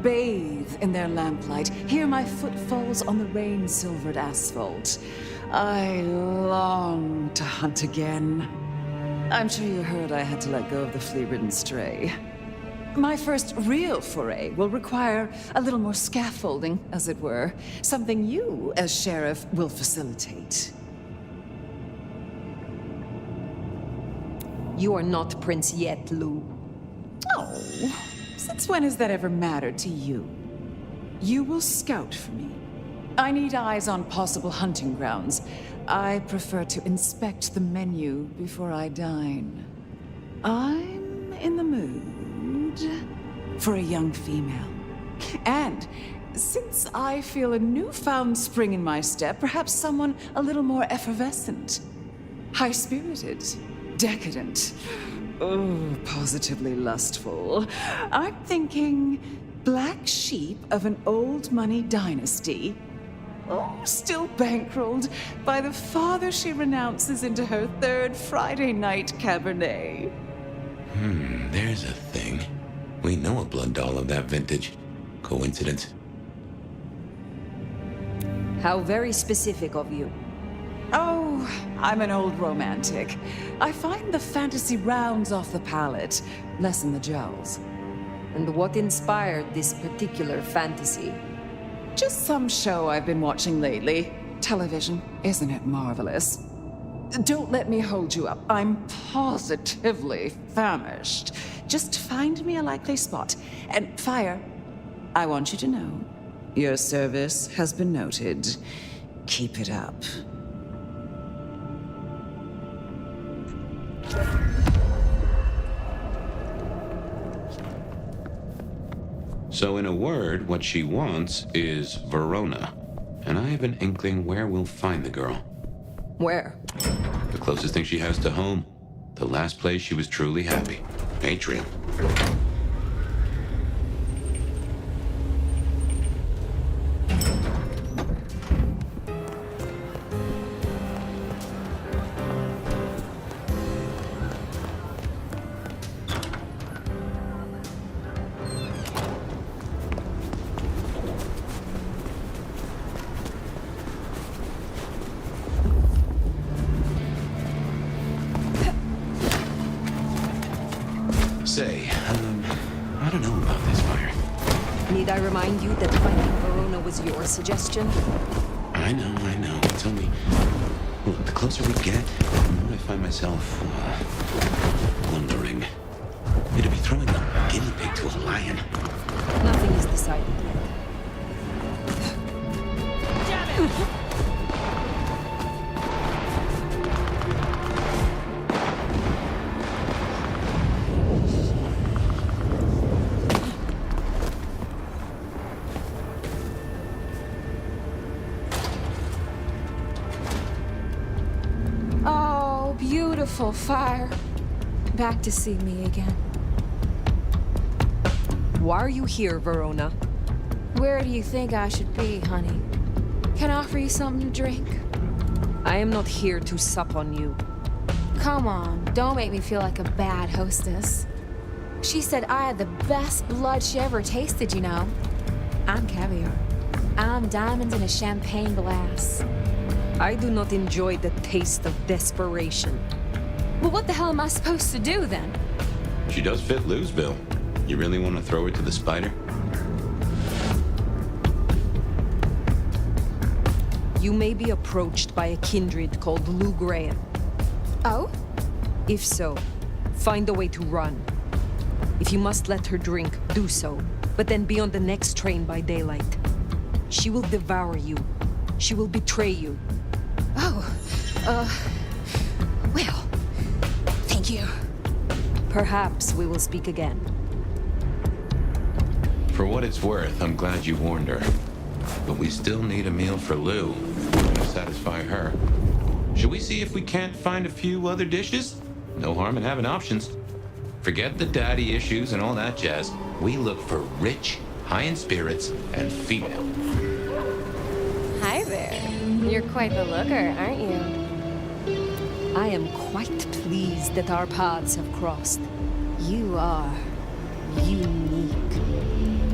bathe in their lamplight, hear my footfalls on the rain-silvered asphalt. I long to hunt again. I'm sure you heard I had to let go of the flea-ridden stray. My first real foray will require a little more scaffolding, as it were. Something you, as sheriff, will facilitate. You are not Prince yet, Lou. Oh, since when has that ever mattered to you? You will scout for me. I need eyes on possible hunting grounds. I prefer to inspect the menu before I dine. I'm in the mood for a young female. And since I feel a newfound spring in my step, perhaps someone a little more effervescent, high-spirited, decadent, positively lustful. I'm thinking black sheep of an old money dynasty. Still bankrolled by the father she renounces into her third Friday night Cabernet. There's a thing. We know a blood doll of that vintage. Coincidence? How very specific of you. Oh, I'm an old romantic. I find the fantasy rounds off the palate, lessen the jowls. And what inspired this particular fantasy? Just some show I've been watching lately. Television, isn't it marvelous? Don't let me hold you up. I'm positively famished. Just find me a likely spot. And Fire, I want you to know, your service has been noted. Keep it up. So in a word, what she wants is Verona. And I have an inkling where we'll find the girl. Where? The closest thing she has to home. The last place she was truly happy. Atrium. Say, I don't know about this, Fire. Need I remind you that finding Verona was your suggestion? I know. It's only... Look, the closer we get, the more I find myself, wondering. It'd be throwing a guinea pig to a lion. Nothing is decided yet. Damn it! Beautiful Fire. Back to see me again. Why are you here, Verona? Where do you think I should be, honey? Can I offer you something to drink? I am not here to sup on you. Come on, don't make me feel like a bad hostess. She said I had the best blood she ever tasted, you know. I'm caviar. I'm diamonds in a champagne glass. I do not enjoy the taste of desperation. Well, what the hell am I supposed to do then? She does fit Lou's bill. You really want to throw her to the spider? You may be approached by a kindred called Lou Graham. Oh? If so, find a way to run. If you must let her drink, do so. But then be on the next train by daylight. She will devour you. She will betray you. Well, thank you. Perhaps we will speak again. For what it's worth, I'm glad you warned her. But we still need a meal for Lou to satisfy her. Should we see if we can't find a few other dishes? No harm in having options. Forget the daddy issues and all that jazz. We look for rich, high in spirits, and female. Hi there. You're quite the looker, aren't you? I am quite pleased that our paths have crossed. You are unique.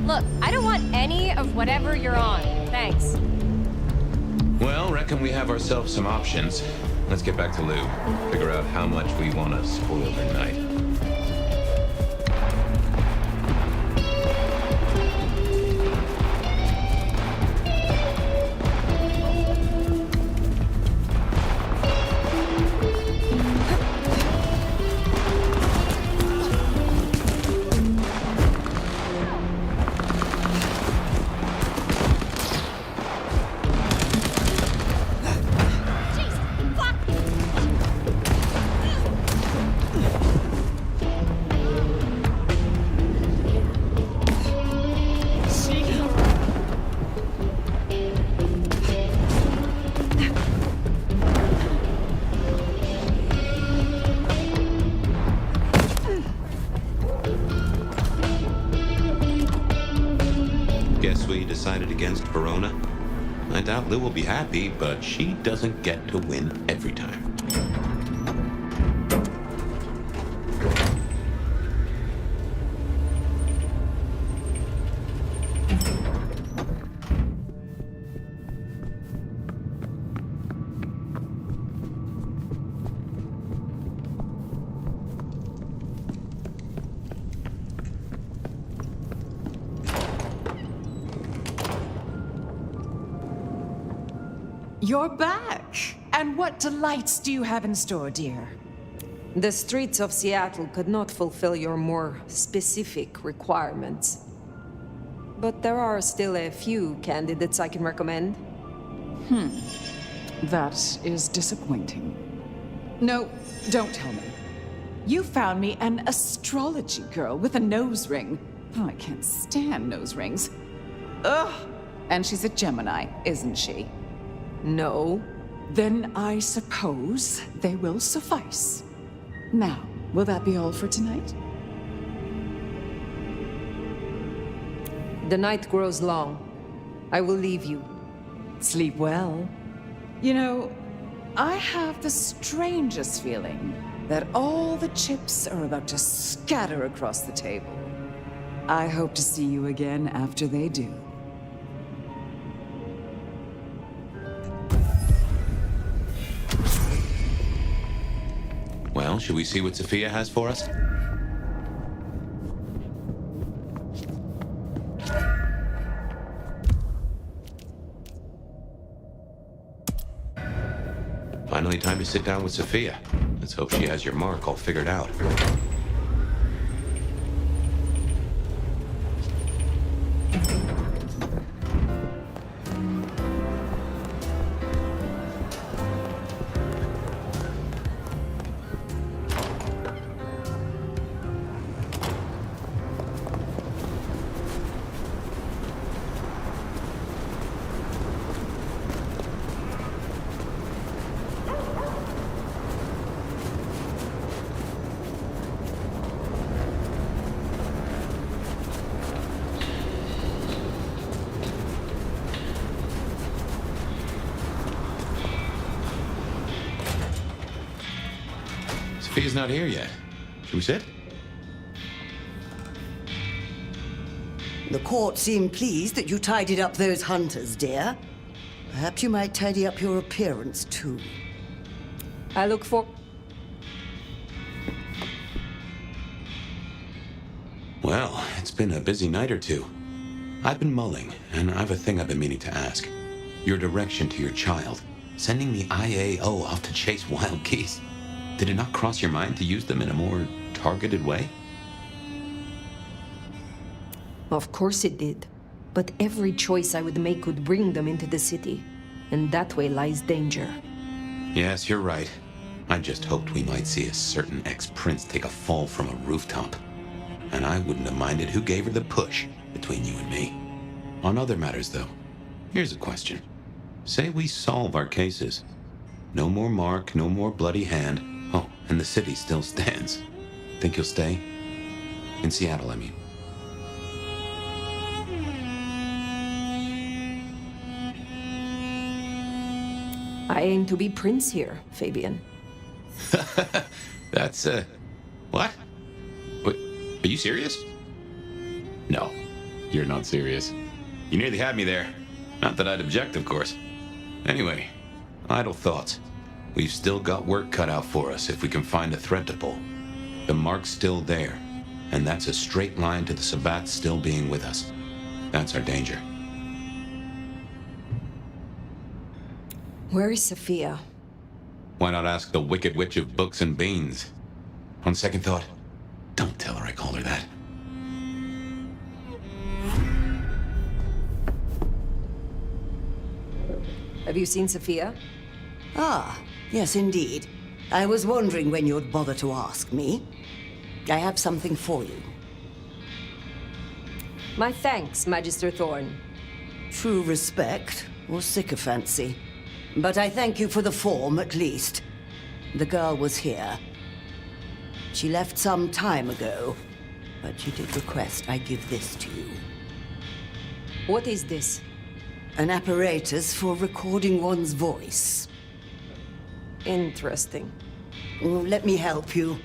Look, I don't want any of whatever you're on. Thanks. Well, reckon we have ourselves some options. Let's get back to Lou. Figure out how much we want to spoil her night. Guess we decided against Verona? I doubt Lou will be happy, but she doesn't get to win every time. You're back! And what delights do you have in store, dear? The streets of Seattle could not fulfill your more specific requirements. But there are still a few candidates I can recommend. That is disappointing. No, don't tell me. You found me an astrology girl with a nose ring. Oh, I can't stand nose rings. Ugh! And she's a Gemini, isn't she? No. Then I suppose they will suffice. Now, will that be all for tonight? The night grows long. I will leave you. Sleep well. You know, I have the strangest feeling that all the chips are about to scatter across the table. I hope to see you again after they do. Well, should we see what Sophia has for us? Finally time to sit down with Sophia. Let's hope she has your mark all figured out. Sophia's not here yet. Should we sit? The court seemed pleased that you tidied up those hunters, dear. Perhaps you might tidy up your appearance, too. I look for... Well, It's been a busy night or two. I've been mulling, and I have a thing I've been meaning to ask. Your direction to your child, sending the IAO off to chase wild geese. Did it not cross your mind to use them in a more targeted way? Of course it did. But every choice I would make would bring them into the city. And that way lies danger. Yes, you're right. I just hoped we might see a certain ex-prince take a fall from a rooftop. And I wouldn't have minded who gave her the push between you and me. On other matters, though, here's a question. Say we solve our cases. No more Mark, no more bloody hand. Oh, and the city still stands. Think you'll stay? In Seattle, I mean. I aim to be prince here, Fabian. That's, what? Wait, are you serious? No, you're not serious. You nearly had me there. Not that I'd object, of course. Anyway, idle thoughts. We've still got work cut out for us if we can find a thread to pull. The mark's still there, and that's a straight line to the Sabbats still being with us. That's our danger. Where is Sophia? Why not ask the Wicked Witch of Books and Beans? On second thought, don't tell her I called her that. Have you seen Sophia? Ah, yes, indeed. I was wondering when you'd bother to ask me. I have something for you. My thanks, Magister Thorne. True respect or sycophancy. But I thank you for the form, at least. The girl was here. She left some time ago, but she did request I give this to you. What is this? An apparatus for recording one's voice. Interesting. Let me help you.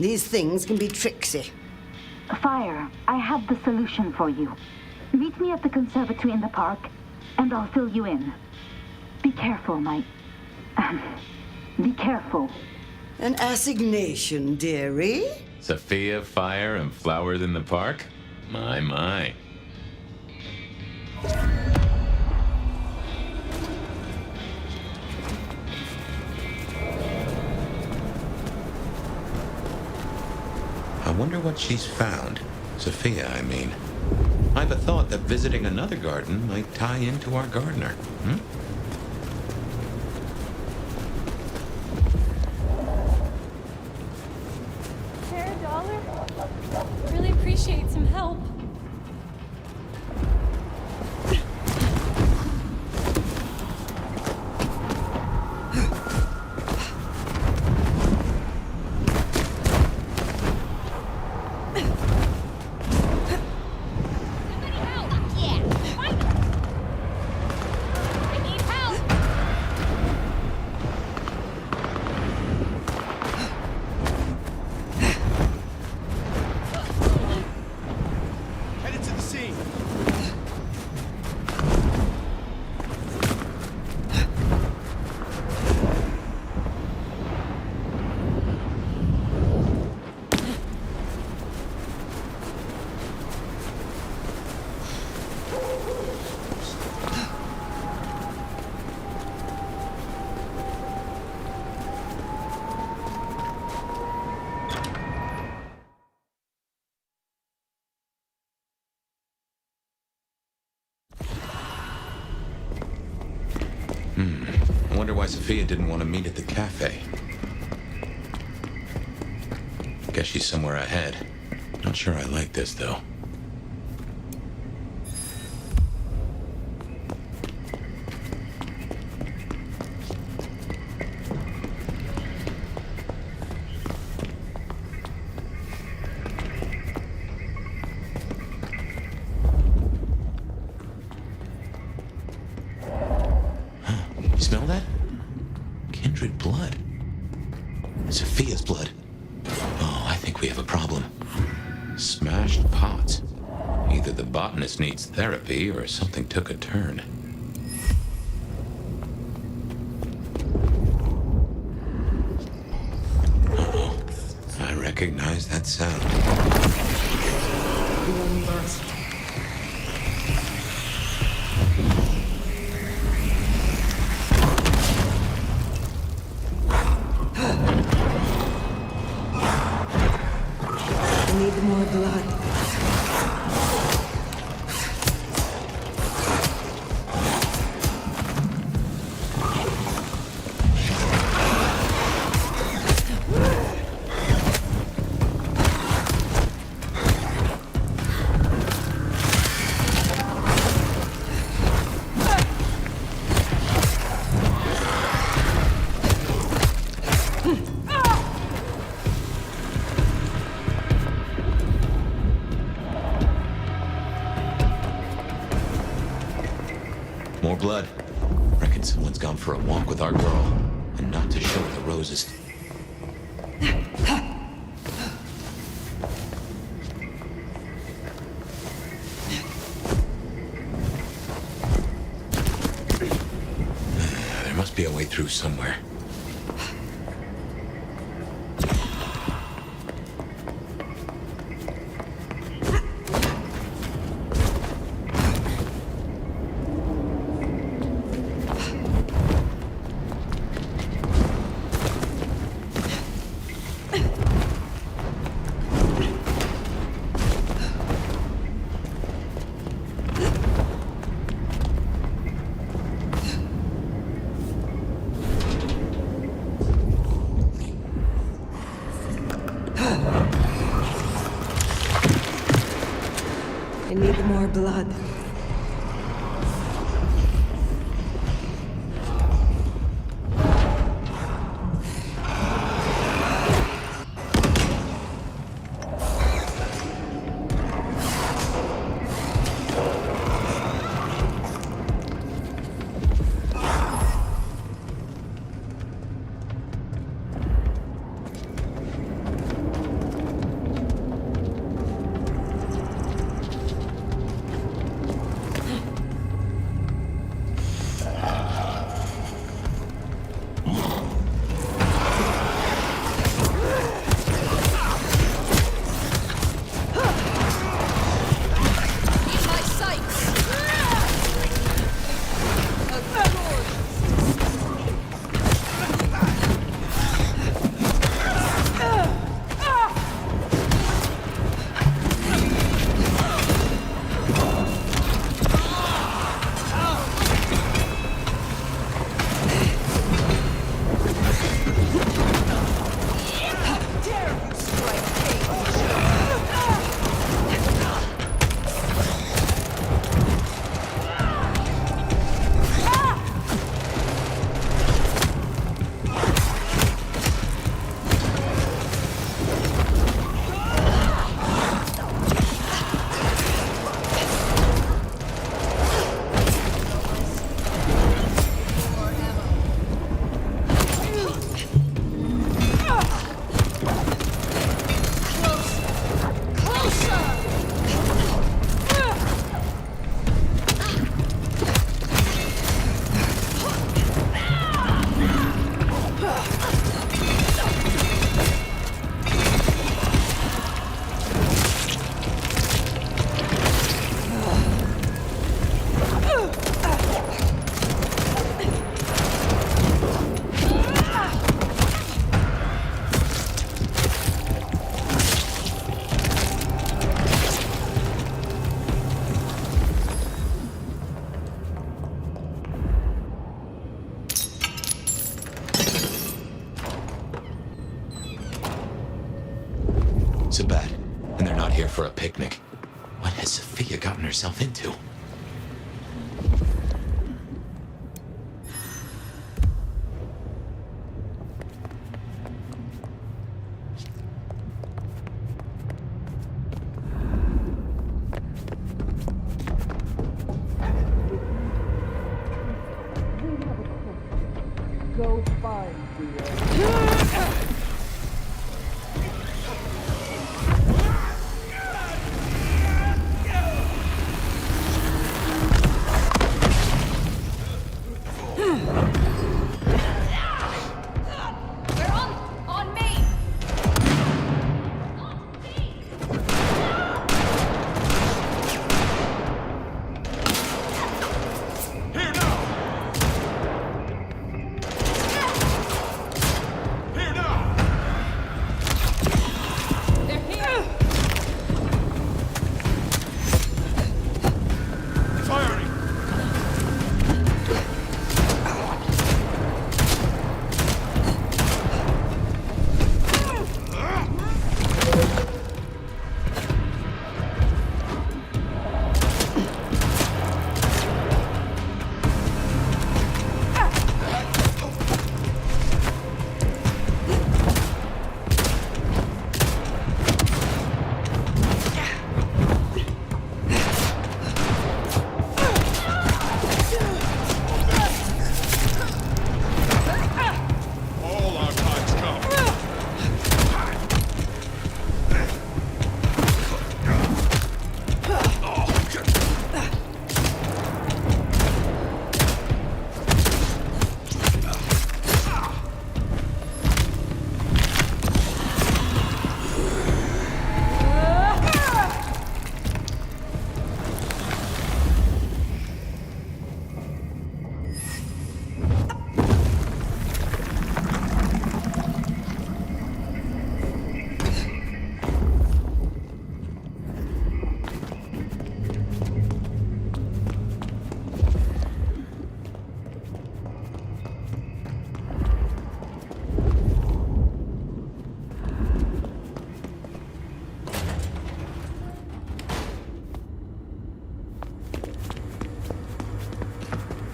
These things can be tricksy. Fire, I have the solution for you. Meet me at the conservatory in the park, and I'll fill you in. Be careful, be careful. An assignation, dearie? Sophia, fire, and flowers in the park? My. I wonder what she's found. Sophia, I mean. I've a thought that visiting another garden might tie into our gardener. Share a dollar? Really appreciate some help. I wonder why Sophia didn't want to meet at the cafe. Guess she's somewhere ahead. Not sure I like this, though. Smell that? Kindred blood. Sophia's blood. Oh, I think we have a problem. Smashed pots. Either the botanist needs therapy or something took a turn. Uh-oh. I recognize that sound. Blunders. I need more blood. More blood. Reckon someone's gone for a walk with our girl, and not to show the roses. There must be a way through somewhere. I need more blood. Sabat, and they're not here for a picnic. What has Sophia gotten herself into? Go find the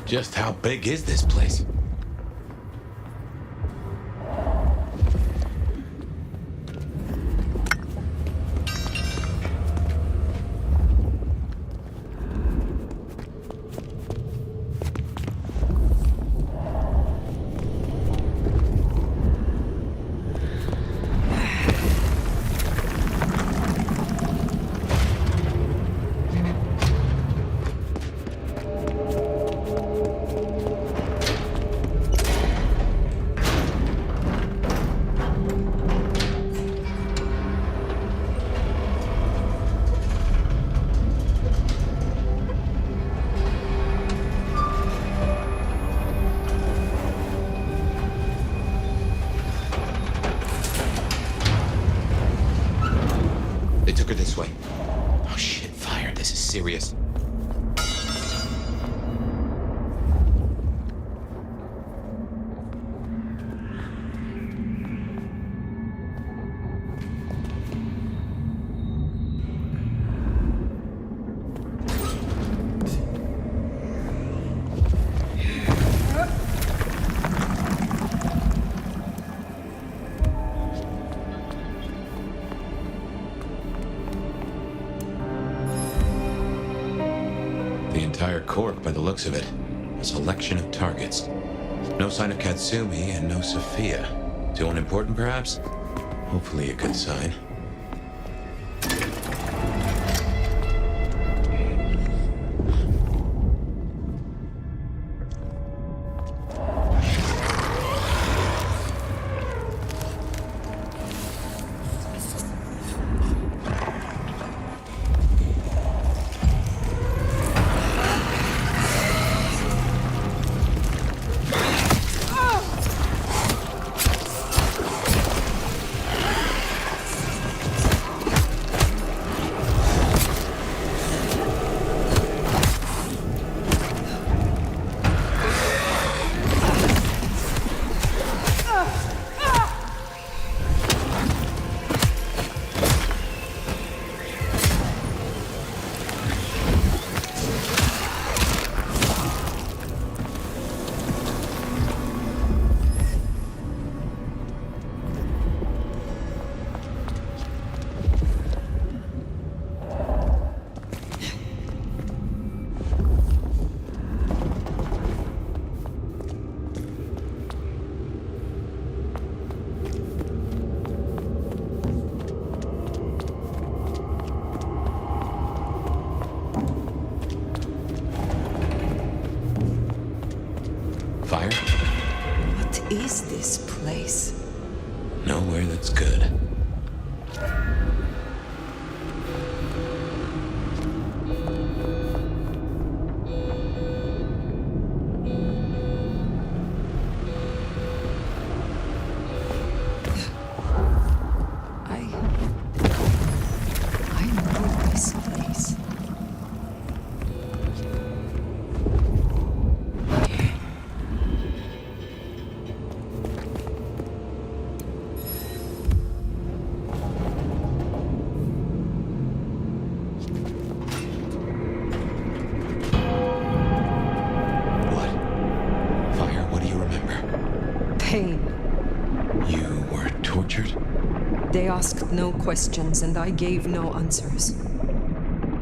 Just how big is this place? They took her this way. Oh shit, fire. This is serious. The entire corp, by the looks of it. A selection of targets. No sign of Katsumi and no Sophia. Too unimportant, perhaps? Hopefully a good sign. Fire? What is this place? Nowhere that's good. I know this place. Fire, what do you remember? Pain. You were tortured? They asked no questions, and I gave no answers.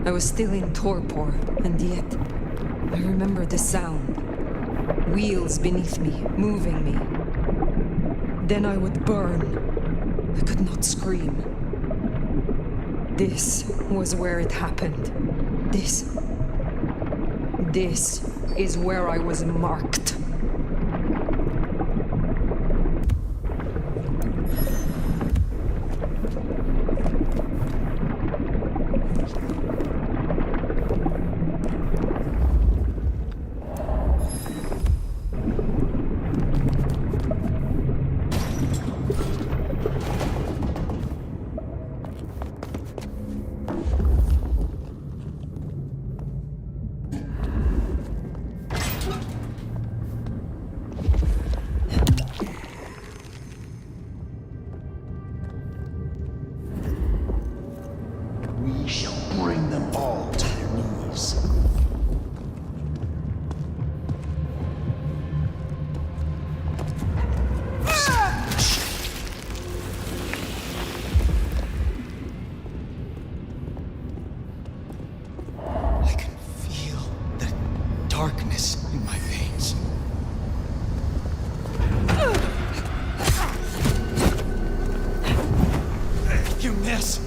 I was still in torpor, and yet I remember the sound. Wheels beneath me, moving me. Then I would burn. I could not scream. This was where it happened. This is where I was marked. darkness in my veins. You miss!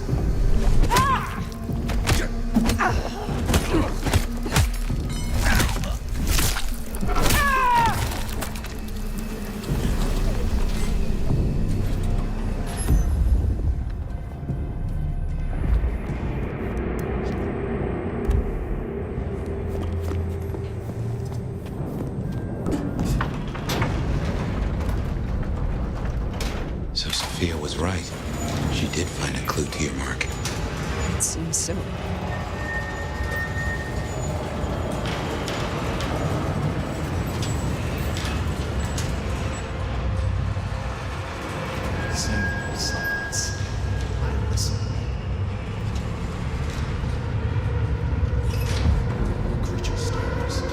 So Sophia was right. She did find a clue to your mark. It seems so. Sing silence. I listen. The creature stares.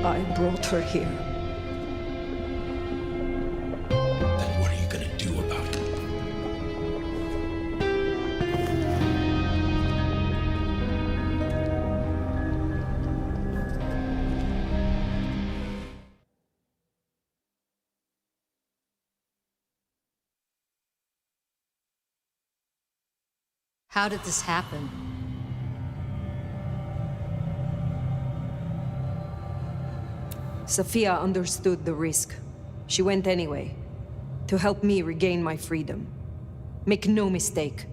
I brought her here. Then what are you gonna do about it? How did this happen? Sophia understood the risk. She went anyway, to help me regain my freedom. Make no mistake,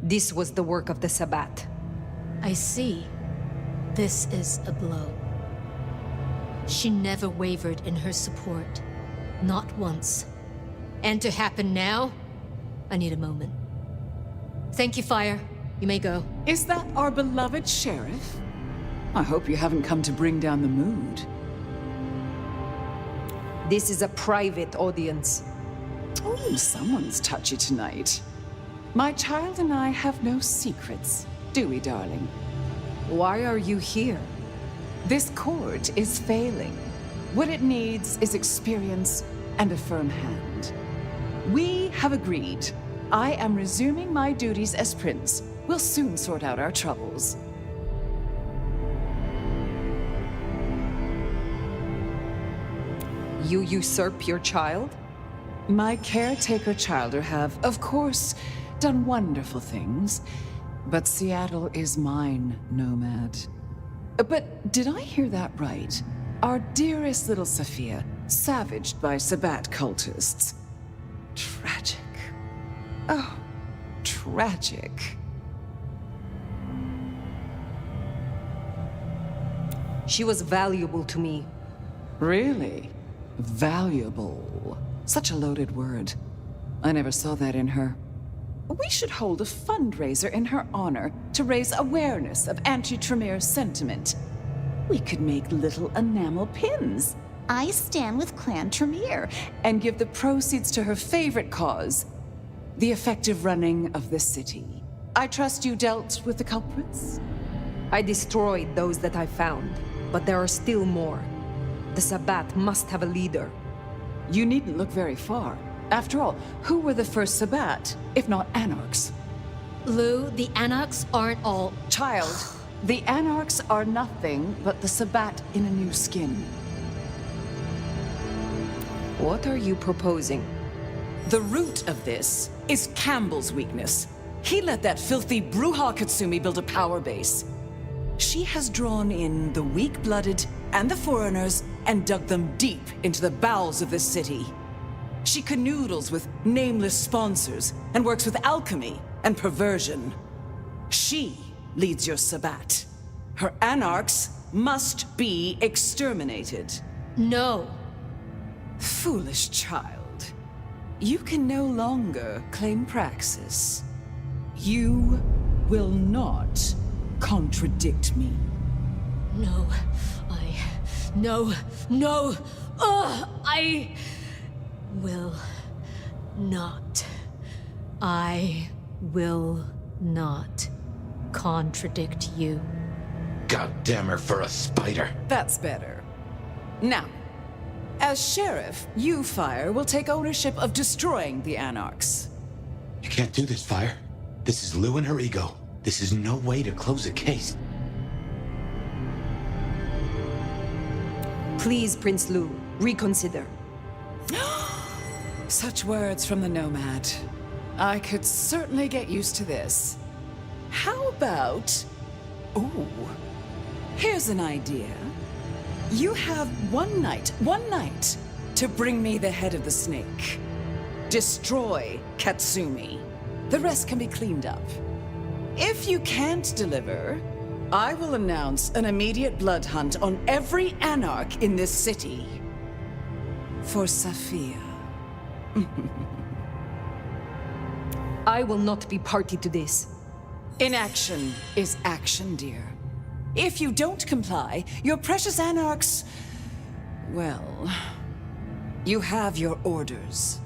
this was the work of the Sabbat. I see. This is a blow. She never wavered in her support. Not once. And to happen now? I need a moment. Thank you, Fire. You may go. Is that our beloved sheriff? I hope you haven't come to bring down the mood. This is a private audience. Oh, someone's touchy tonight. My child and I have no secrets, do we, darling? Why are you here? This court is failing. What it needs is experience and a firm hand. We have agreed. I am resuming my duties as prince. We'll soon sort out our troubles. You usurp your child? My caretaker childer have, of course, done wonderful things. But Seattle is mine, Nomad. But did I hear that right? Our dearest little Sophia, savaged by Sabbat cultists. Tragic. Oh, tragic. She was valuable to me. Really? Valuable. Such a loaded word. I never saw that in her. We should hold a fundraiser in her honor to raise awareness of anti-Tremere sentiment. We could make little enamel pins. I stand with Clan Tremere. And give the proceeds to her favorite cause, the effective running of the city. I trust you dealt with the culprits? I destroyed those that I found, but there are still more. The Sabbat must have a leader. You needn't look very far. After all, who were the first Sabbat, if not Anarchs? Lou, the Anarchs aren't all... Child, the Anarchs are nothing but the Sabbat in a new skin. What are you proposing? The root of this is Campbell's weakness. He let that filthy Bruja Katsumi build a power base. She has drawn in the weak-blooded and the foreigners and dug them deep into the bowels of this city. She canoodles with nameless sponsors and works with alchemy and perversion. She leads your Sabbat. Her Anarchs must be exterminated. No. Foolish child. You can no longer claim praxis. You will not contradict me. No, No! I will not. I will not contradict you. God damn her for a spider. That's better. Now, as sheriff, you, Fire, will take ownership of destroying the Anarchs. You can't do this, Fire. This is Lou and her ego. This is no way to close a case. Please, Prince Lou, reconsider. Such words from the Nomad. I could certainly get used to this. How about... Ooh, here's an idea. You have one night, to bring me the head of the snake. Destroy Katsumi. The rest can be cleaned up. If you can't deliver, I will announce an immediate blood hunt on every Anarch in this city. For Sophia. I will not be party to this. Inaction is action, dear. If you don't comply, your precious Anarchs... well... you have your orders.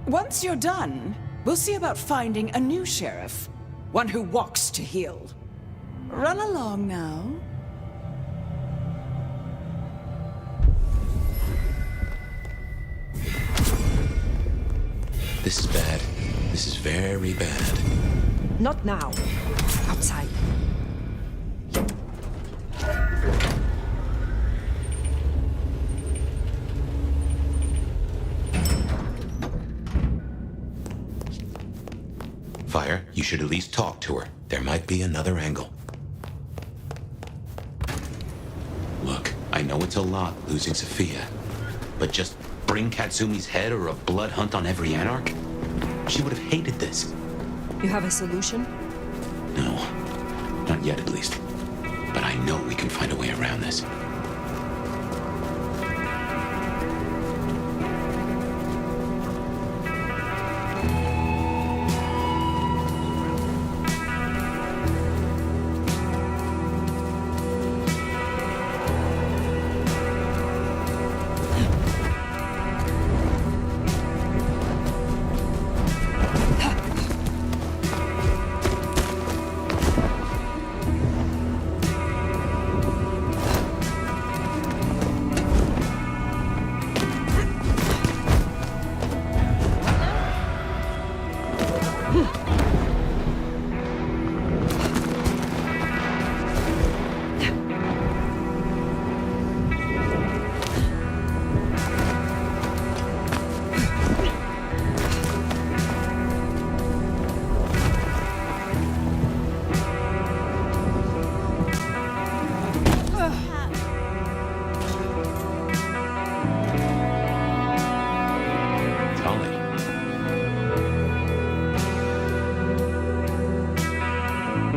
Once you're done, we'll see about finding a new sheriff. One who walks to heal. Run along now. This is bad. This is very bad. Not now. Outside. Fire, you should at least talk to her. There might be another angle. Look, I know it's a lot losing Sophia, but just bring Katsumi's head or a blood hunt on every Anarch? She would have hated this. You have a solution? No, not yet at least. But I know we can find a way around this.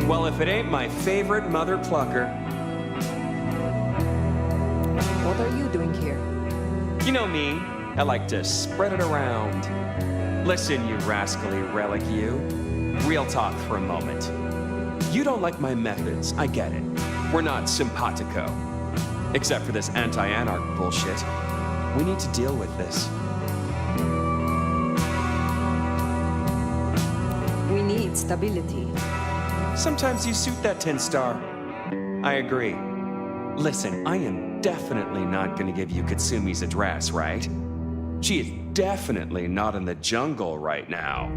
Well, if it ain't my favorite mother plucker. What are you doing here? You know me. I like to spread it around. Listen, you rascally relic, you. Real talk for a moment. You don't like my methods, I get it. We're not simpatico. Except for this anti-anarch bullshit. We need to deal with this. We need stability. Sometimes you suit that 10-star. I agree. Listen, I am definitely not gonna give you Katsumi's address, right? She is definitely not in the jungle right now.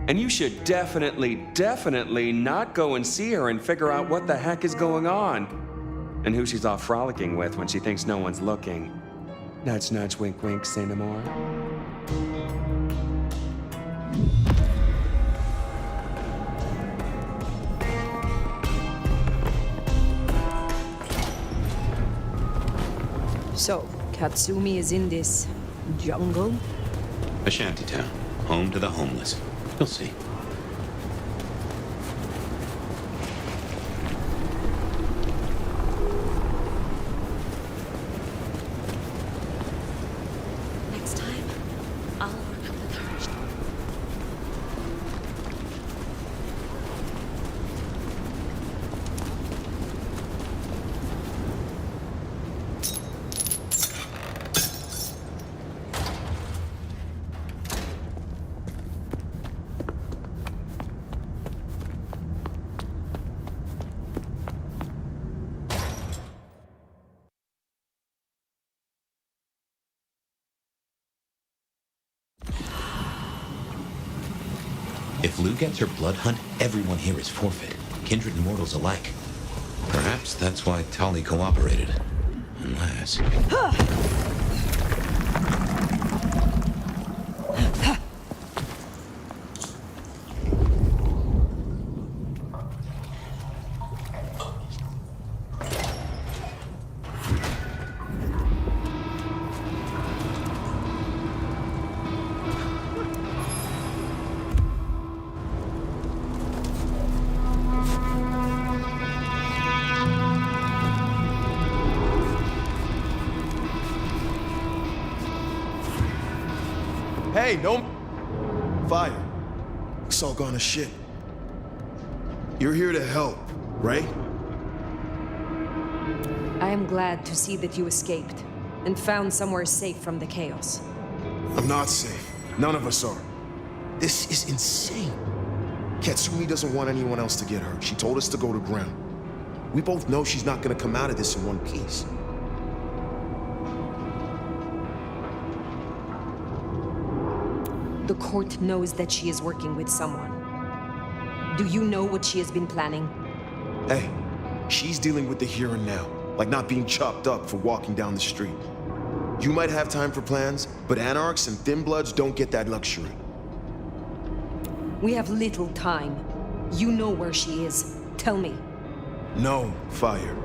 And you should definitely not go and see her and figure out what the heck is going on. And who she's off frolicking with when she thinks no one's looking. Nudge, nudge, wink, wink, say no more. So, Katsumi is in this jungle? A shantytown, home to the homeless. You'll see. Next time, I'll work up the courage. If Lou gets her blood hunt, everyone here is forfeit. Kindred and mortals alike. Perhaps that's why Tali cooperated. Unless... Hey, no fire. It's all gone to shit. You're here to help, right? I am glad to see that you escaped and found somewhere safe from the chaos. I'm not safe. None of us are. This is insane. Katsumi doesn't want anyone else to get hurt. She told us to go to ground. We both know she's not gonna come out of this in one piece. The court knows that she is working with someone. Do you know what she has been planning? Hey, she's dealing with the here and now, like not being chopped up for walking down the street. You might have time for plans, but Anarchs and Thin Bloods don't get that luxury. We have little time. You know where she is. Tell me. No, Fire.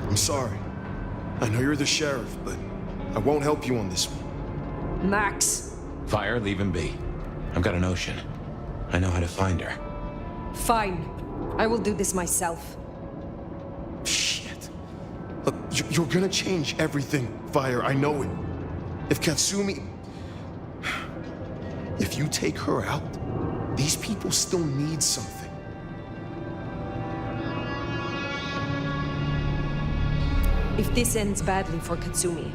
I'm sorry. I know you're the sheriff, but I won't help you on this one. Max! Fire, leave him be. I've got a notion. I know how to find her. Fine. I will do this myself. Shit. Look, you're gonna change everything, Fire, I know it. If Katsumi... If you take her out, these people still need something. If this ends badly for Katsumi,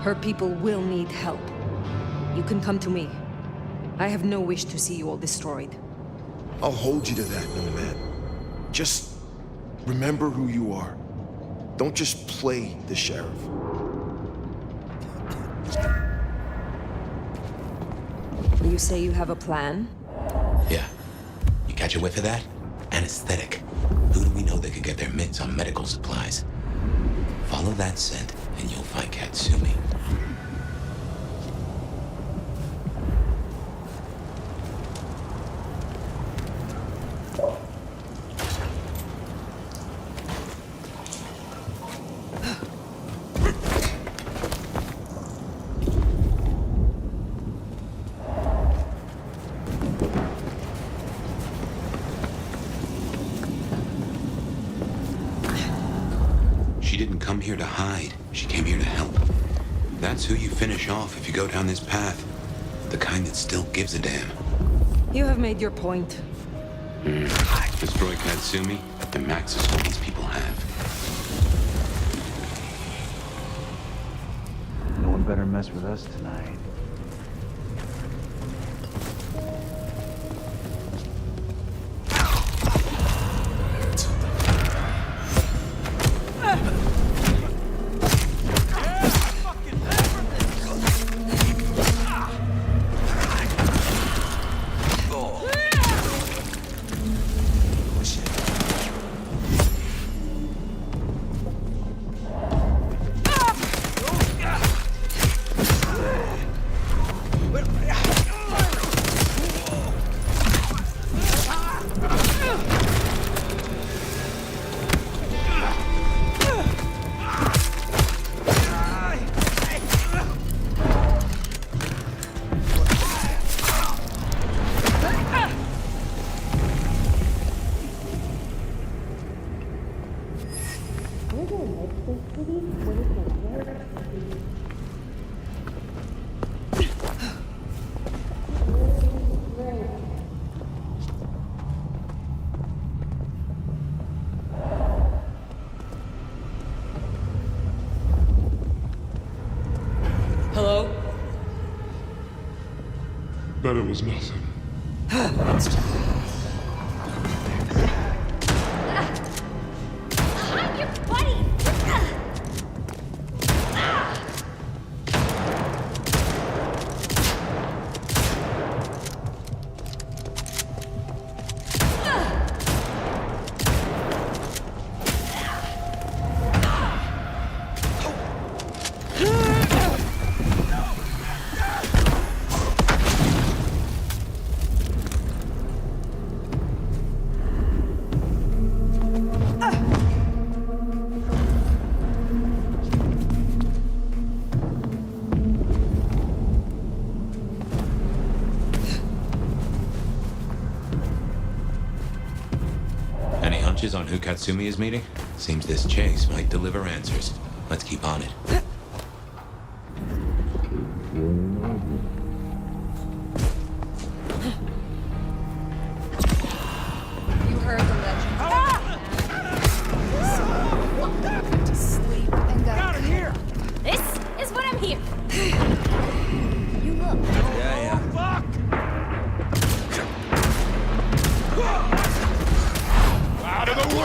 her people will need help. You can come to me. I have no wish to see you all destroyed. I'll hold you to that, young man. Just remember who you are. Don't just play the sheriff. You say you have a plan? Yeah. You catch a whiff of that? Anesthetic. Who do we know that could get their mitts on medical supplies? Follow that scent, and you'll find Katsumi. She didn't come here to hide. She came here to help. That's who you finish off if you go down this path. The kind that still gives a damn. You have made your point. Destroy Katsumi, and Max is what these people have. No one better mess with us tonight. Hello? Bet it was nothing. I'm your buddy! Any hunches on who Katsumi is meeting? Seems this chase might deliver answers. Let's keep on it. You heard the legend. To sleep and go. Out of here! This is what I'm here. You look. Yeah. Fuck! Out of the way!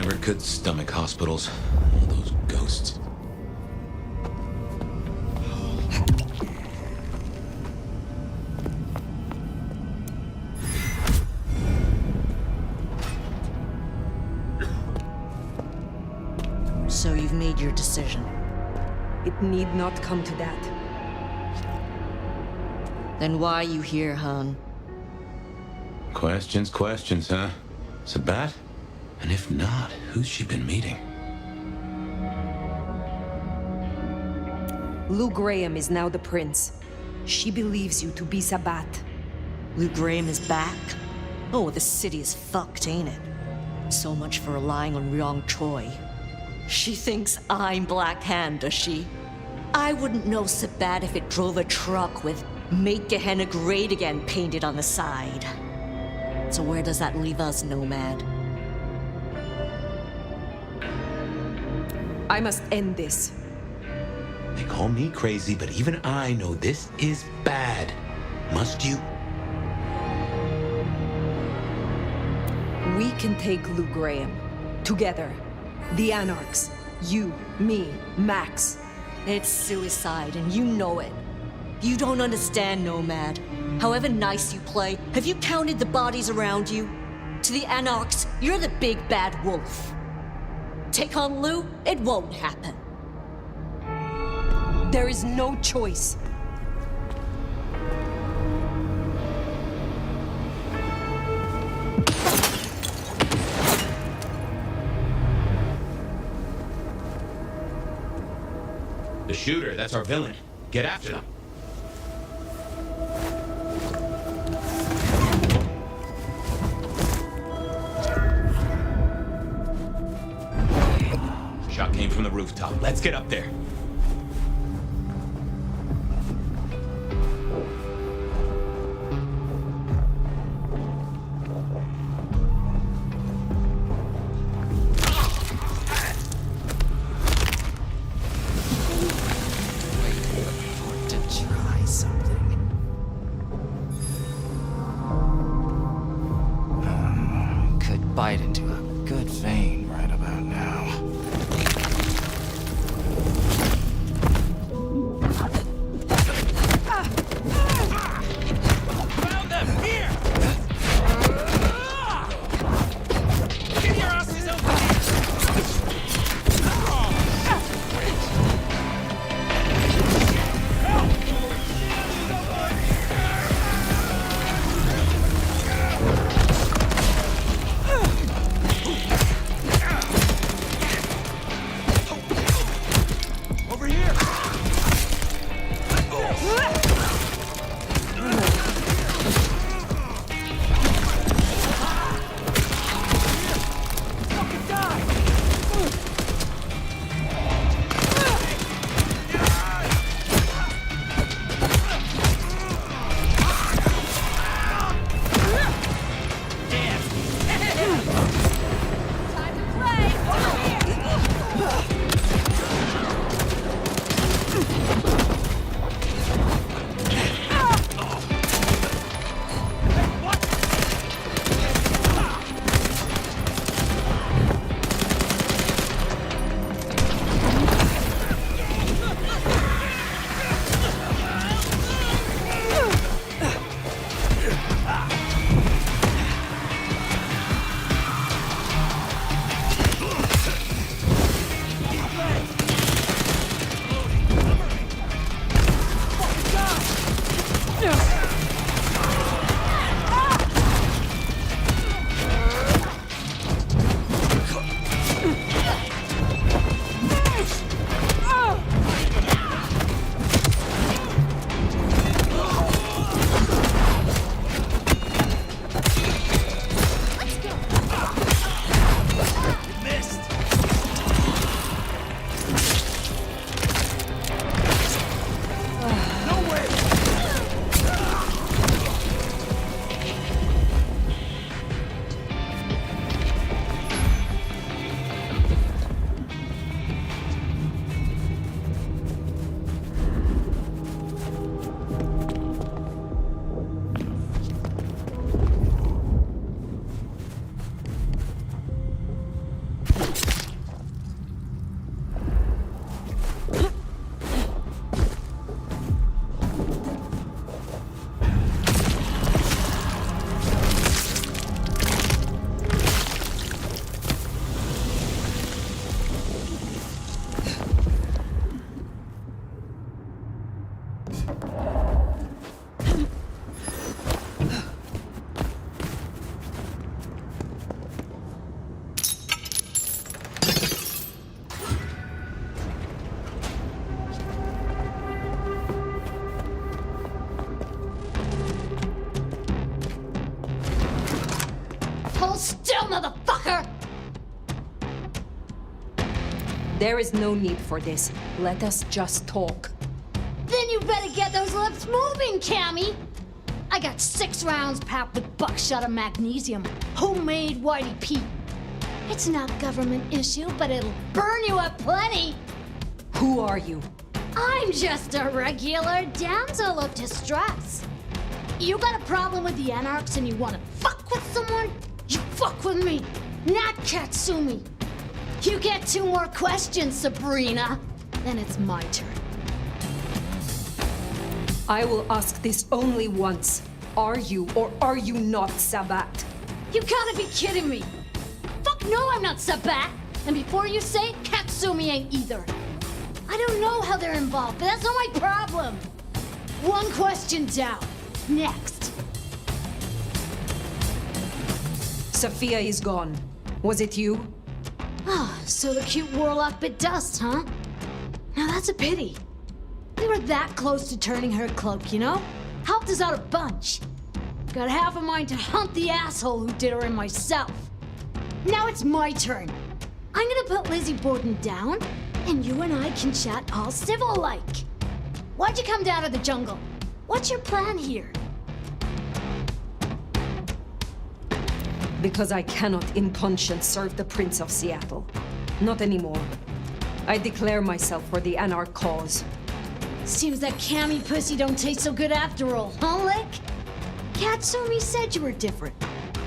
Never could stomach hospitals. All those ghosts. So you've made your decision. It need not come to that. Then why are you here, Han? Questions, huh? Sabat? And if not, who's she been meeting? Lou Graham is now the prince. She believes you to be Sabat. Lou Graham is back? Oh, the city is fucked, ain't it? So much for relying on Ryong Choi. She thinks I'm Black Hand, does she? I wouldn't know Sabat if it drove a truck with "Make Gehenna Great Again" painted on the side. So where does that leave us, Nomad? I must end this. They call me crazy, but even I know this is bad. Must you? We can take Lou Graham. Together. The Anarchs. You, me, Max. It's suicide, and you know it. You don't understand, Nomad. However nice you play, have you counted the bodies around you? To the Anarchs, you're the big bad wolf. Take on Lou, it won't happen. There is no choice. The shooter, that's our villain. Get after them. Shot came from the rooftop. Let's get up there. Bite into a good vein right about now. Found them! Here! Get your asses over Hold still, motherfucker! There is no need for this. Let us just talk. Then you better get those lips moving, Cammy! I got 6 rounds packed with buckshot and magnesium. Homemade Whitey Pete. It's not a government issue, but it'll burn you up plenty! Who are you? I'm just a regular damsel of distress. You got a problem with the Anarchs and you want to fuck with someone? You fuck with me, not Katsumi. You get 2 more questions, Sabrina. Then it's my turn. I will ask this only once. Are you or are you not Sabat? You gotta be kidding me. Fuck no, I'm not Sabat. And before you say, Katsumi ain't either. I don't know how they're involved, but that's not my problem. 1 question down. Next. Sophia is gone. Was it you? Ah, so the cute warlock bit dust, huh? Now that's a pity. We were that close to turning her cloak, you know? Helped us out a bunch. Got half a mind to hunt the asshole who did her and myself. Now it's my turn. I'm gonna put Lizzie Borden down, and you and I can chat all civil-like. Why'd you come down to the jungle? What's your plan here? Because I cannot in conscience serve the Prince of Seattle. Not anymore. I declare myself for the Anarch cause. Seems that Cammy pussy don't taste so good after all, huh, Lick? Katsumi said you were different,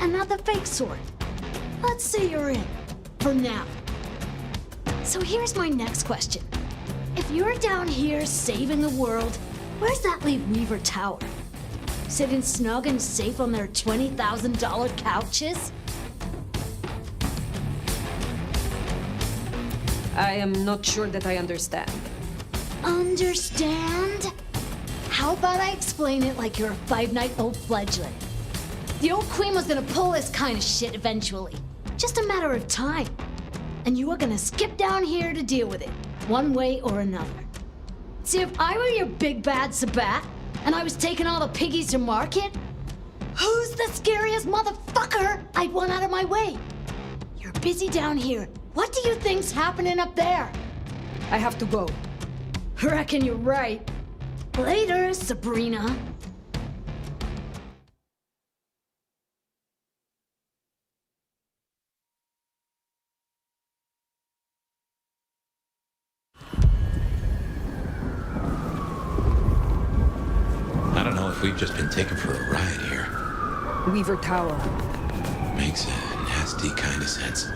and not the fake sort. Let's say you're in, for now. So here's my next question. If you're down here saving the world, where's that leave Weaver Tower? Sitting snug and safe on their $20,000 couches? I am not sure that I understand. Understand? How about I explain it like you're a 5-night-old fledgling? The old queen was gonna pull this kind of shit eventually. Just a matter of time. And you were gonna skip down here to deal with it, one way or another. See, if I were your big bad Sabat, and I was taking all the piggies to market, who's the scariest motherfucker I'd want out of my way? You're busy down here. What do you think's happening up there? I have to go. Reckon you're right. Later, Sabrina. I don't know if we've just been taken for a ride here. Weaver Tower. Makes a nasty kind of sense.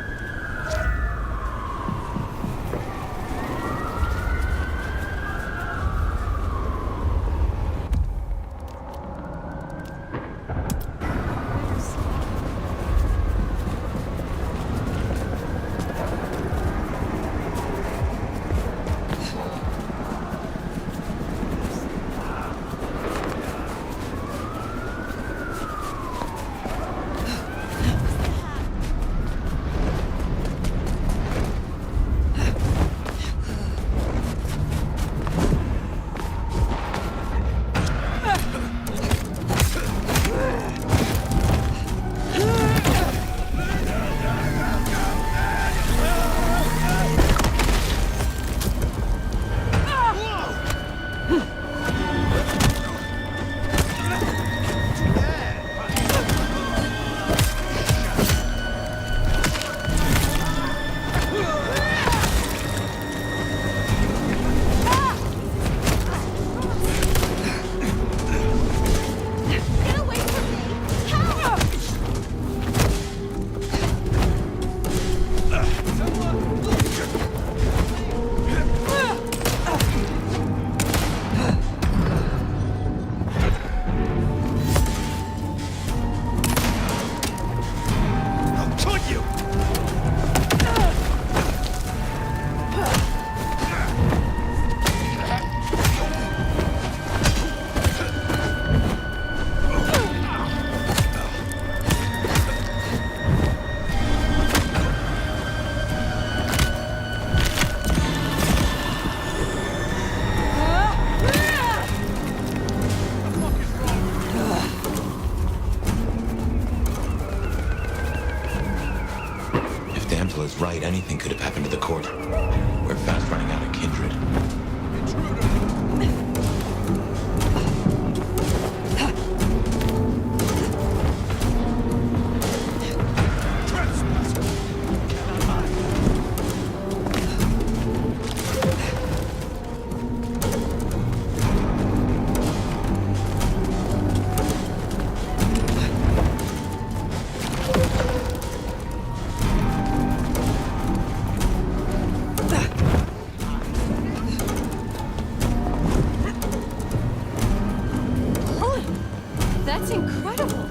Michael is right. Anything could have happened to the court. We're fast running out of kindred. That's incredible.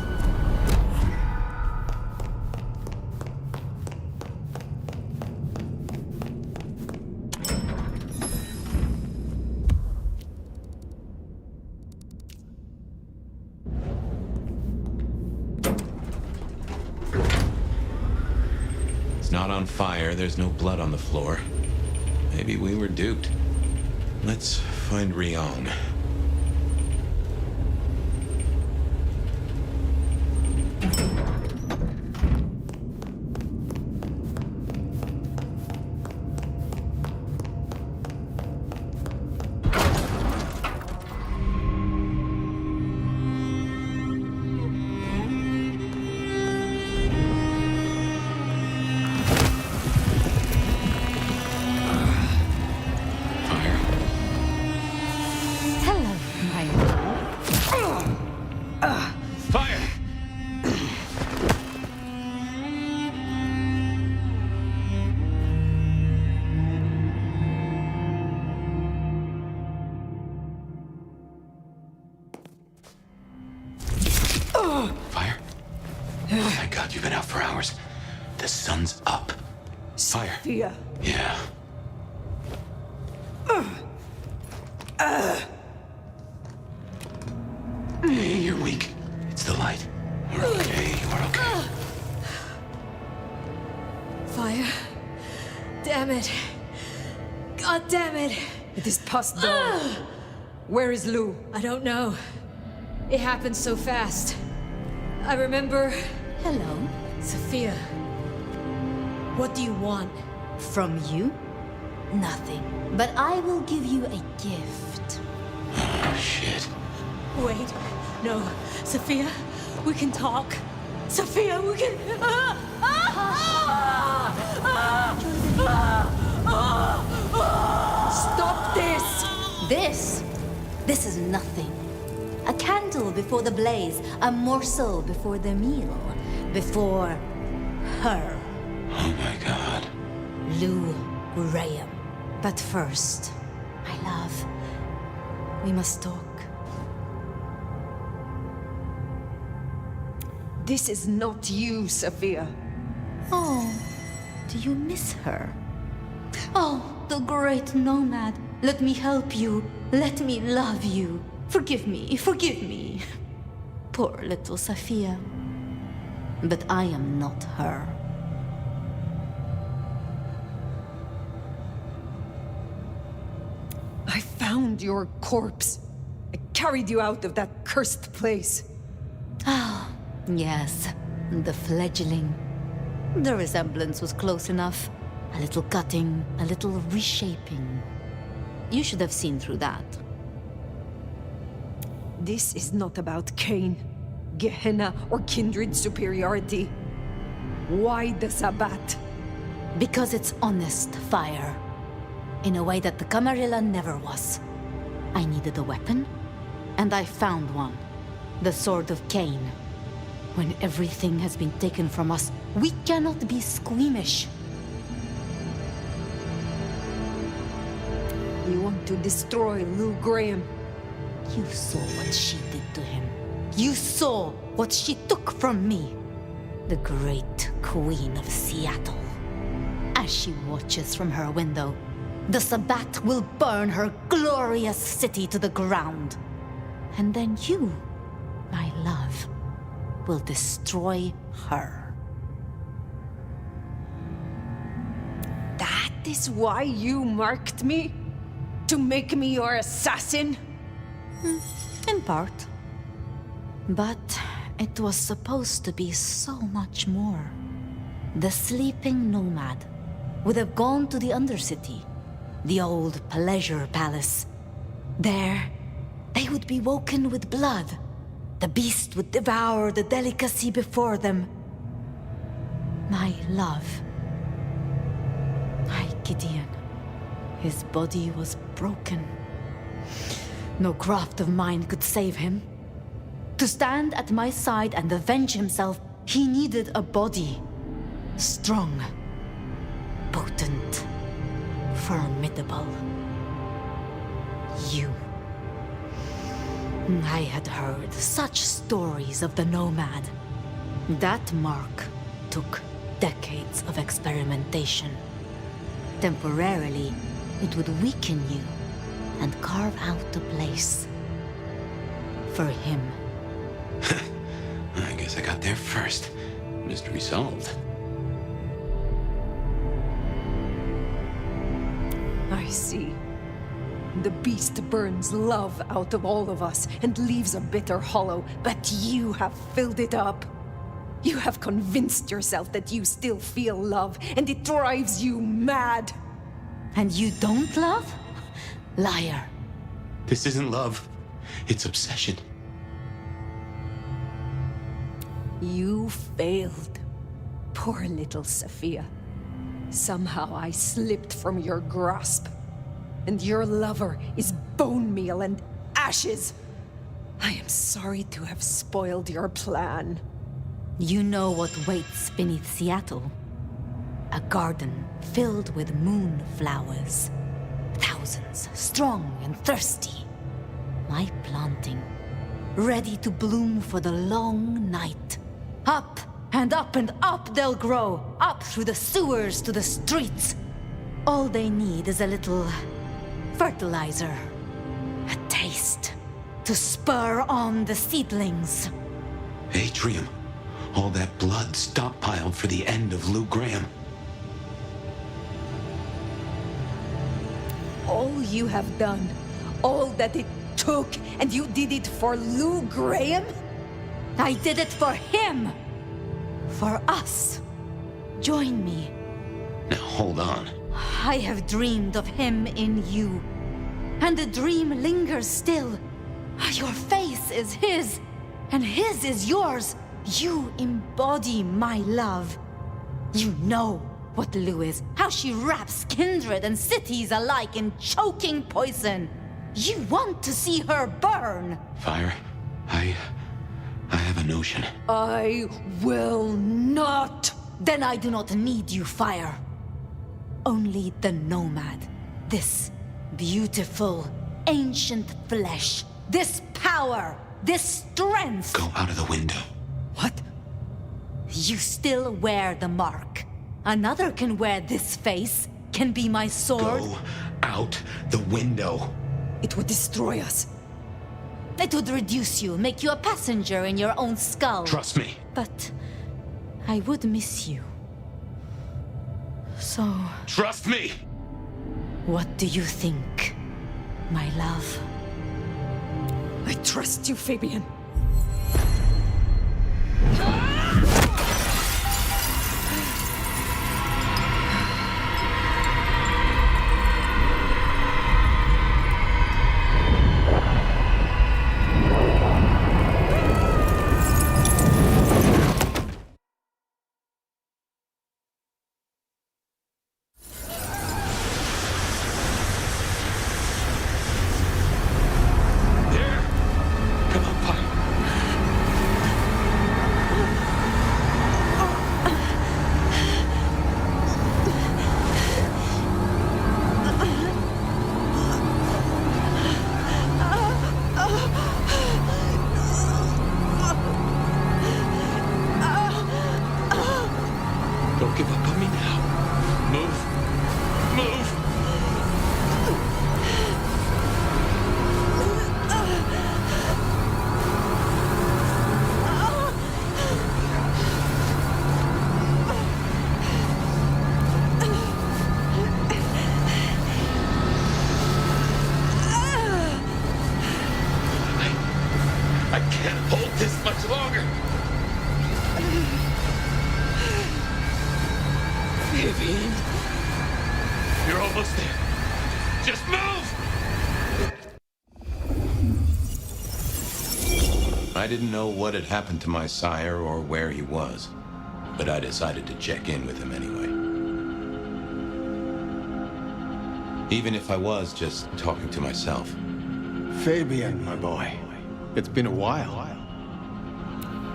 It's not on fire. There's no blood on the floor. Maybe we were duped. Let's find Ryong. Hello, my love. Fire! Fire? Oh my god, you've been out for hours. The sun's up. Fire. Sophia. Yeah. Hey, you're weak. It's the light. We're okay. We're okay. Fire. Damn it. God damn it. It is past dawn. Where is Lou? I don't know. It happened so fast. I remember... Hello. Sophia. What do you want? From you? Nothing. But I will give you a gift. Oh, shit. Wait. No. Sophia, we can talk. Sophia, we can... Stop this! This is nothing. A candle before the blaze, a morsel before the meal, before her. Oh my god. Lou Graham. But first, my love, we must talk. This is not you, Sophia. Oh, do you miss her? Oh, the great nomad. Let me help you. Let me love you. Forgive me, forgive me. Poor little Sophia. But I am not her. I found your corpse. I carried you out of that cursed place. Ah, yes, the fledgling. The resemblance was close enough. A little cutting, a little reshaping. You should have seen through that. This is not about Cain, Gehenna, or kindred superiority. Why the Sabbat? Because it's honest fire. In a way that the Camarilla never was. I needed a weapon, and I found one. The Sword of Cain. When everything has been taken from us, we cannot be squeamish. You want to destroy Lou Graham? You saw what she did to him. You saw what she took from me. The great Queen of Seattle. As she watches from her window, the Sabbat will burn her glorious city to the ground. And then you, my love, will destroy her. That is why you marked me? To make me your assassin? In part. But it was supposed to be so much more. The sleeping nomad would have gone to the Undercity, the old pleasure palace. There, they would be woken with blood. The beast would devour the delicacy before them. My love. My Gideon. His body was broken. No craft of mine could save him. To stand at my side and avenge himself, he needed a body. Strong, potent, formidable. You. I had heard such stories of the Nomad. That mark took decades of experimentation. Temporarily, it would weaken you and carve out a place for him. I guess I got there first. Mystery solved. I see. The beast burns love out of all of us and leaves a bitter hollow, but you have filled it up. You have convinced yourself that you still feel love, and it drives you mad. And you don't love? Liar. This isn't love. It's obsession. You failed. Poor little Sophia. Somehow I slipped from your grasp. And your lover is bone meal and ashes. I am sorry to have spoiled your plan. You know what waits beneath Seattle? A garden filled with moonflowers. Thousands, strong and thirsty. My planting, ready to bloom for the long night. Up and up and up they'll grow, up through the sewers to the streets. All they need is a little fertilizer, a taste, to spur on the seedlings. Atrium. All that blood stockpiled for the end of Lou Graham. All you have done, all that it took, and you did it for Lou Graham? I did it for him! For us. Join me. Now hold on. I have dreamed of him in you. And the dream lingers still. Your face is his, and his is yours. You embody my love. You know what Lou is, how she wraps kindred and cities alike in choking poison. You want to see her burn. Fire, I have a notion. I will not. Then I do not need you, Fire. Only the Nomad. This beautiful, ancient flesh. This power. This strength. Go out of the window. What? You still wear the mark. Another can wear this face, can be my sword. Go out the window. It would destroy us. It would reduce you, make you a passenger in your own skull. Trust me. But I would miss you. So... Trust me! What do you think, my love? I trust you, Fabian. Don't give up on me now. Move. Move! I can't hold this much longer. Vivian. You're almost there. Just move! I didn't know what had happened to my sire or where he was, but I decided to check in with him anyway. Even if I was just talking to myself. Fabian, my boy. It's been a while.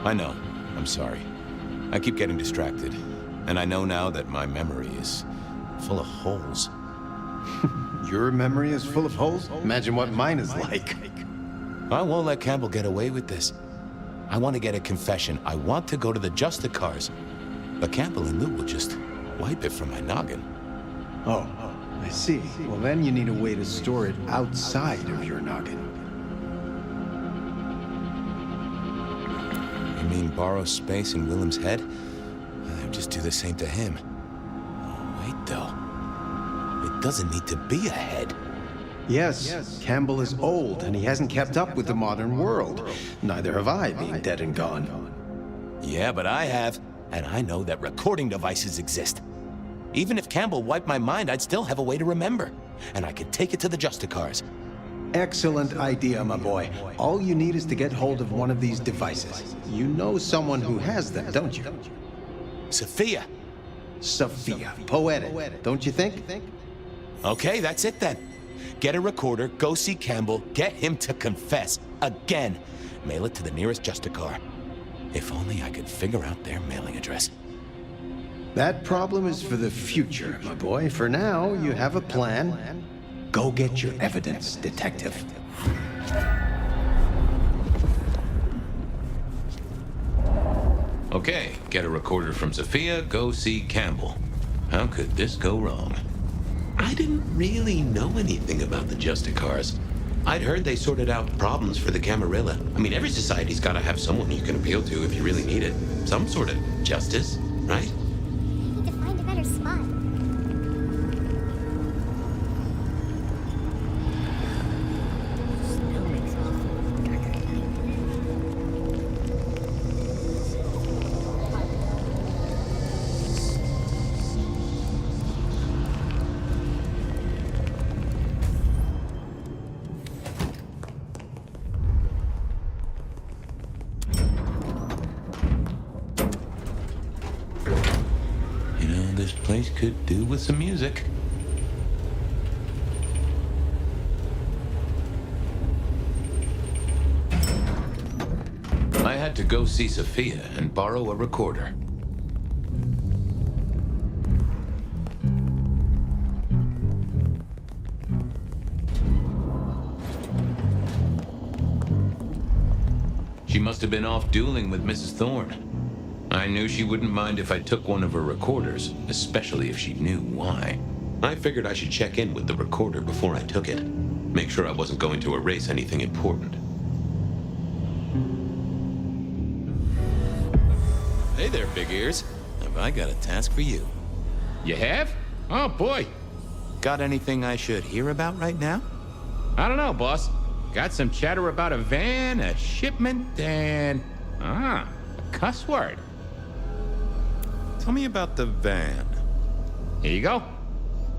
I know. I'm sorry. I keep getting distracted. And I know now that my memory is full of holes. Your memory is full of holes? Imagine what mine is like. I won't let Campbell get away with this. I want to get a confession. I want to go to the Justicars. But Campbell and Lou will just wipe it from my noggin. Oh, I see. Well, then you need a way to store it outside of your noggin. You mean borrow space in Willem's head? I'd just do the same to him. Oh, wait, though. It doesn't need to be a head. Yes, Campbell is old, and he hasn't kept up with the modern world. Neither have I, being dead and gone. Yeah, but I have, and I know that recording devices exist. Even if Campbell wiped my mind, I'd still have a way to remember. And I could take it to the Justicars. Excellent idea, my boy. All you need is to get hold of one of these devices. You know someone who has them, don't you? Sophia. Sophia. Poetic, don't you think? Okay, that's it then. Get a recorder, go see Campbell, get him to confess. Again. Mail it to the nearest Justicar. If only I could figure out their mailing address. That problem is for the future, my boy. For now, you have a plan. Go get your evidence, detective. Okay, get a recorder from Sophia, go see Campbell. How could this go wrong? I didn't really know anything about the Justicars. I'd heard they sorted out problems for the Camarilla. I mean, every society's got to have someone you can appeal to if you really need it. Some sort of justice, right? I need to find a better spot. This place could do with some music. I had to go see Sophia and borrow a recorder. She must have been off dueling with Mrs. Thorne. I knew she wouldn't mind if I took one of her recorders, especially if she knew why. I figured I should check in with the recorder before I took it. Make sure I wasn't going to erase anything important. Hey there, Big Ears. Have I got a task for you? You have? Oh, boy. Got anything I should hear about right now? I don't know, boss. Got some chatter about a van, a shipment, and... a cuss word. Tell me about the van. Here you go.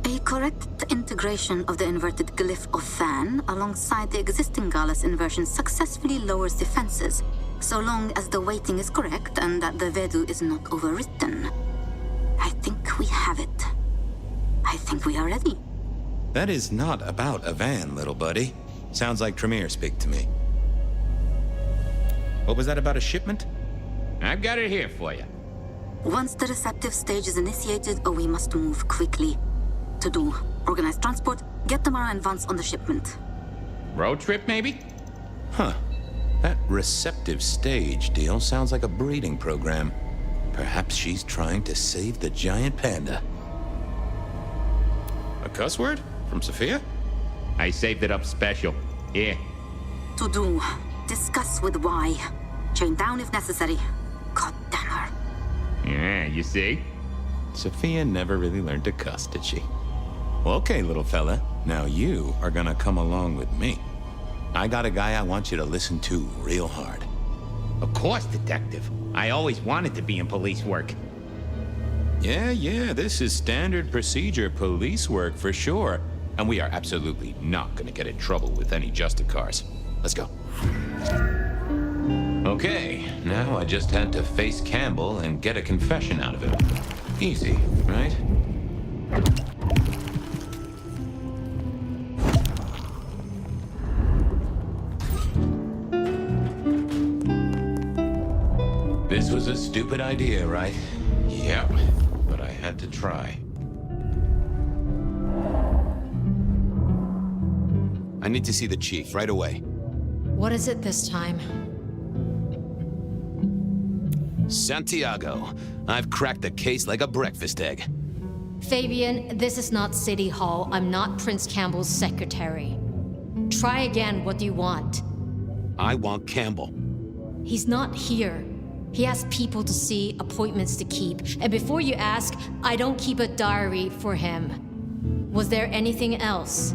A correct integration of the inverted glyph of van alongside the existing Gallus inversion successfully lowers defenses, so long as the weighting is correct and that the Vedu is not overwritten. I think we have it. I think we are ready. That is not about a van, little buddy. Sounds like Tremere speak to me. What was that about a shipment? I've got it here for you. Once the receptive stage is initiated, we must move quickly. To do, organize transport, get tomorrow in advance on the shipment. Road trip, maybe? Huh. That receptive stage deal sounds like a breeding program. Perhaps she's trying to save the giant panda. A cuss word? From Sophia? I saved it up special. Here. To do, discuss with Y. Chain down if necessary. God damn her. Yeah, you see? Sophia never really learned to cuss, did she? Well, okay, little fella. Now you are gonna come along with me. I got a guy I want you to listen to real hard. Of course, detective. I always wanted to be in police work. Yeah, this is standard procedure police work for sure. And we are absolutely not gonna get in trouble with any Justicars. Let's go. Okay, now I just had to face Campbell and get a confession out of him. Easy, right? This was a stupid idea, right? Yeah, but I had to try. I need to see the chief right away. What is it this time? Santiago, I've cracked the case like a breakfast egg. Fabian, this is not City Hall. I'm not Prince Campbell's secretary. Try again. What do you want? I want Campbell. He's not here. He has people to see, appointments to keep. And before you ask, I don't keep a diary for him. Was there anything else?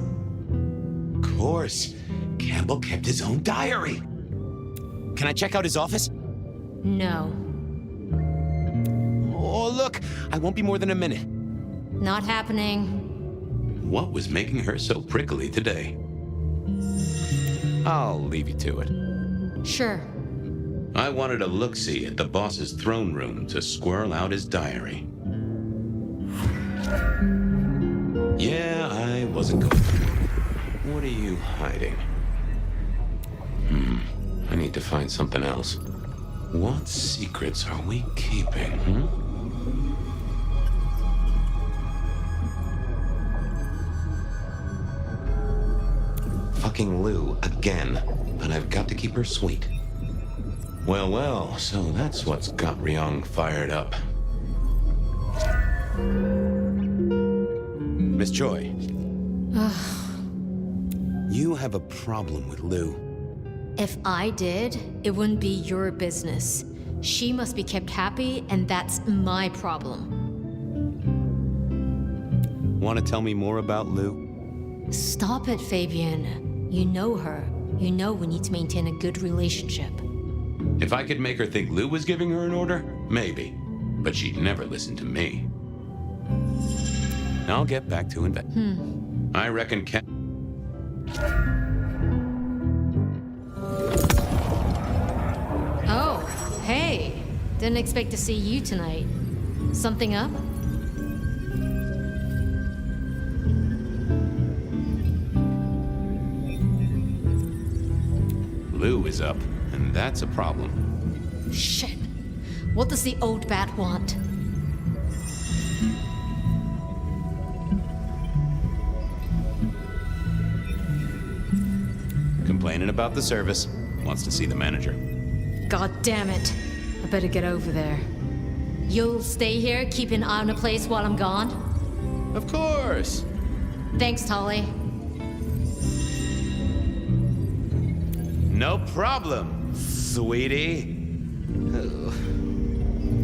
Of course. Campbell kept his own diary. Can I check out his office? No. Oh, look. I won't be more than a minute. Not happening. What was making her so prickly today? I'll leave you to it. Sure. I wanted a look-see at the boss's throne room to squirrel out his diary. Yeah, I wasn't going to. What are you hiding? I need to find something else. What secrets are we keeping, Fucking Lou again, but I've got to keep her sweet. Well, so that's what's got Ryong fired up. Miss Joy. You have a problem with Lou. If I did, it wouldn't be your business. She must be kept happy, and that's my problem. Want to tell me more about Lou? Stop it, Fabian. You know her. You know we need to maintain a good relationship. If I could make her think Lou was giving her an order, maybe. But she'd never listen to me. I'll get back to invest. I reckon Oh, hey. Didn't expect to see you tonight. Something up? Lou is up, and that's a problem. Shit. What does the old bat want? Complaining about the service. Wants to see the manager. God damn it. I better get over there. You'll stay here, keep an eye on the place while I'm gone? Of course. Thanks, Tolly. No problem, sweetie.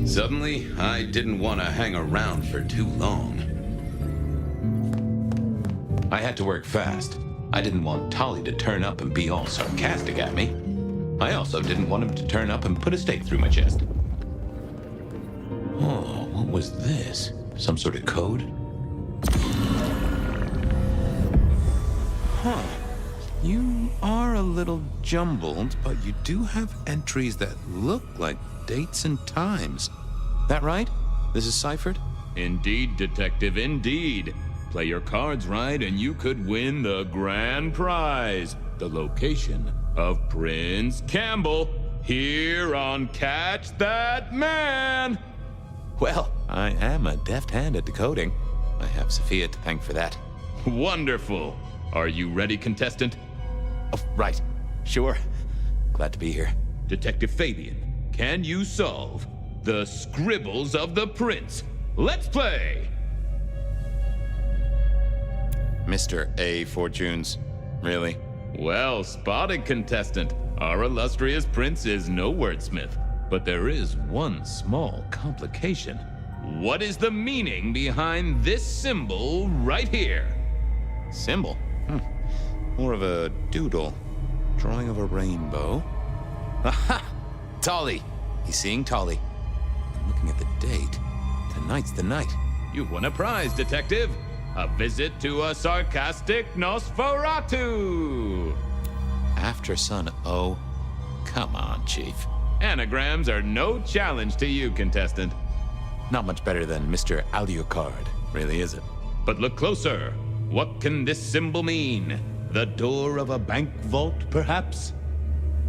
Suddenly, I didn't want to hang around for too long. I had to work fast. I didn't want Tolly to turn up and be all sarcastic at me. I also didn't want him to turn up and put a stake through my chest. Oh, what was this? Some sort of code? Huh. You are a little jumbled, but you do have entries that look like dates and times. That right? This is ciphered? Indeed, Detective, indeed. Play your cards right and you could win the grand prize. The location of Prince Campbell, here on Catch That Man. Well, I am a deft hand at decoding. I have Sophia to thank for that. Wonderful. Are you ready, contestant? Oh, right. Sure. Glad to be here. Detective Fabian, can you solve the scribbles of the prince? Let's play! Mr. A. Fortunes. Really? Well spotted, contestant. Our illustrious prince is no wordsmith. But there is one small complication. What is the meaning behind this symbol right here? Symbol? More of a doodle. Drawing of a rainbow. Aha! Tolly! He's seeing Tolly. I'm looking at the date. tonight's the night. You've won a prize, Detective. A visit to a sarcastic Nosferatu. After Sun, oh, come on, Chief. Anagrams are no challenge to you, contestant. Not much better than Mr. Alucard, really, is it? But look closer. What can this symbol mean? The door of a bank vault, perhaps?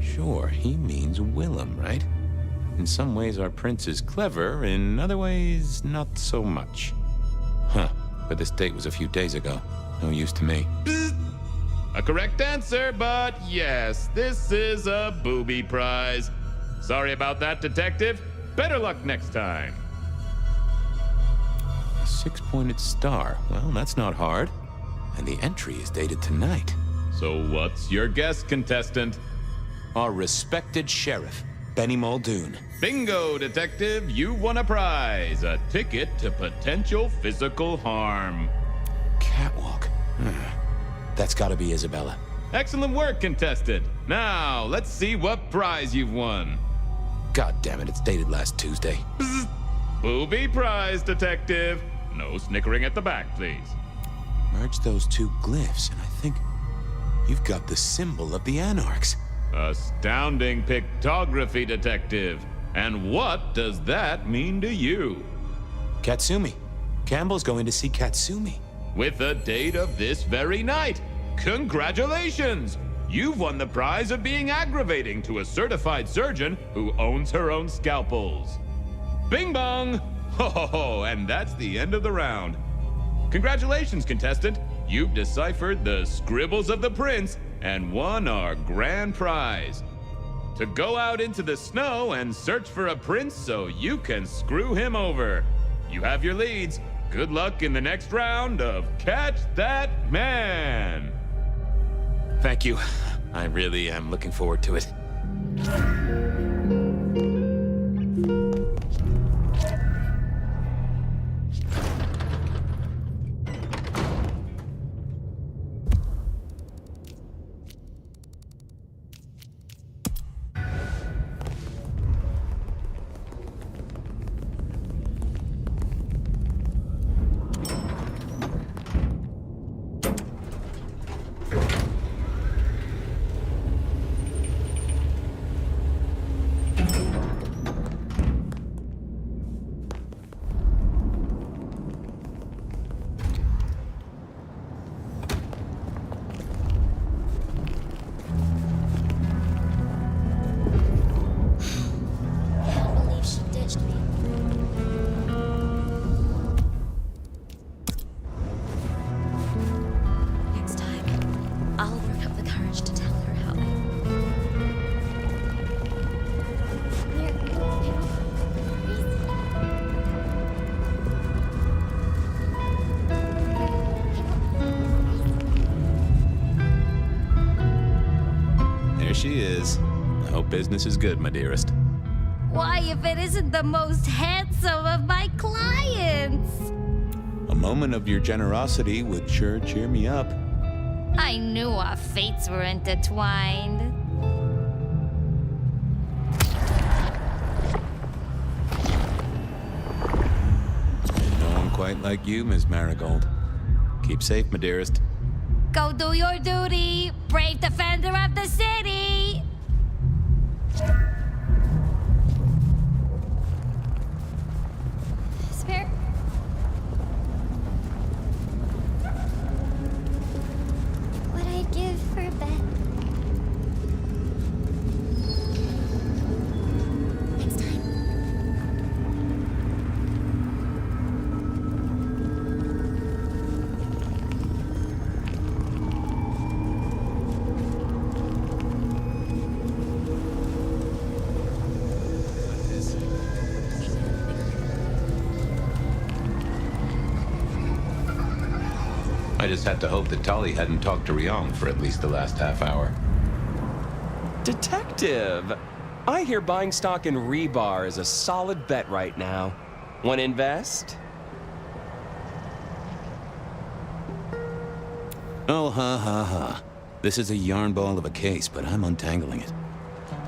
Sure, he means Willem, right? In some ways, our prince is clever. In other ways, not so much. Huh, but this date was a few days ago. No use to me. A correct answer, but yes, this is a booby prize. Sorry about that, Detective. Better luck next time. A 6-pointed star. Well, that's not hard. And the entry is dated tonight. So what's your guess, contestant? Our respected sheriff, Benny Muldoon. Bingo, Detective. You won a prize. A ticket to potential physical harm. Catwalk. That's gotta be Isabella. Excellent work, contestant. Now, let's see what prize you've won. God damn it, it's dated last Tuesday. Bzz. Booby prize, Detective. No snickering at the back, please. Merge those two glyphs, and I think you've got the symbol of the Anarchs. Astounding pictography, Detective. And what does that mean to you? Katsumi. Campbell's going to see Katsumi. With a date of this very night. Congratulations! You've won the prize of being aggravating to a certified surgeon who owns her own scalpels. Bing bong! Ho ho ho, and that's the end of the round. Congratulations, contestant. You've deciphered the scribbles of the prince and won our grand prize. To go out into the snow and search for a prince so you can screw him over. You have your leads. Good luck in the next round of Catch That Man. Thank you. I really am looking forward to it. She is. I hope business is good, my dearest. Why, if it isn't the most handsome of my clients? A moment of your generosity would sure cheer me up. I knew our fates were intertwined. No one quite like you, Miss Marigold. Keep safe, my dearest. Go do your duty, brave defender of the city! Spare. What I'd give for a bet. Next time. I just had to hope that Tali hadn't talked to Ryong for at least the last half hour. Detective! I hear buying stock in Rebar is a solid bet right now. Want to invest? Oh, ha ha ha. This is a yarn ball of a case, but I'm untangling it.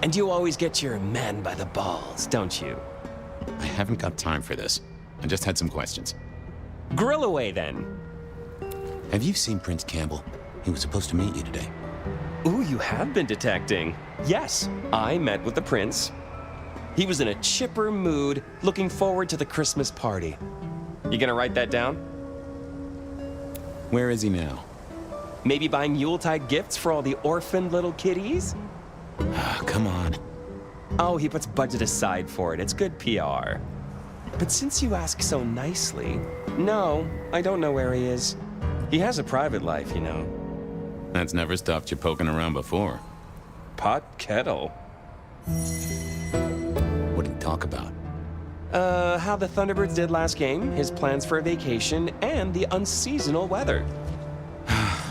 And you always get your man by the balls, don't you? I haven't got time for this. I just had some questions. Grill away then. Have you seen Prince Campbell? He was supposed to meet you today. Ooh, you have been detecting. Yes, I met with the prince. He was in a chipper mood, looking forward to the Christmas party. You gonna write that down? Where is he now? Maybe buying Yuletide gifts for all the orphaned little kitties? Come on. Oh, he puts budget aside for it. It's good PR. But since you ask so nicely, no, I don't know where he is. He has a private life, you know. That's never stopped you poking around before. Pot kettle. What did he talk about? How the Thunderbirds did last game, his plans for a vacation, and the unseasonal weather.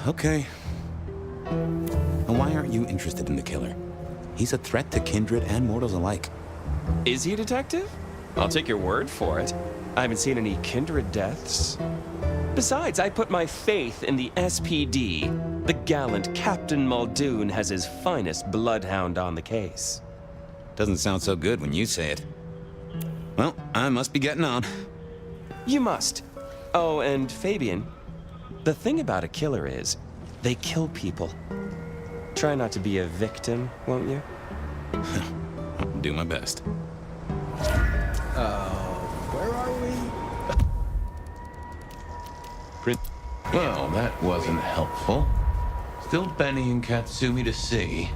Okay. And why aren't you interested in the killer? He's a threat to kindred and mortals alike. Is he a detective? I'll take your word for it. I haven't seen any kindred deaths. Besides, I put my faith in the SPD. The gallant Captain Muldoon has his finest bloodhound on the case. Doesn't sound so good when you say it. Well, I must be getting on. You must. Oh, and Fabian, the thing about a killer is, they kill people. Try not to be a victim, won't you? I'll do my best. Where are we? Prince. Well, that wasn't helpful. Still Benny and Katsumi to see.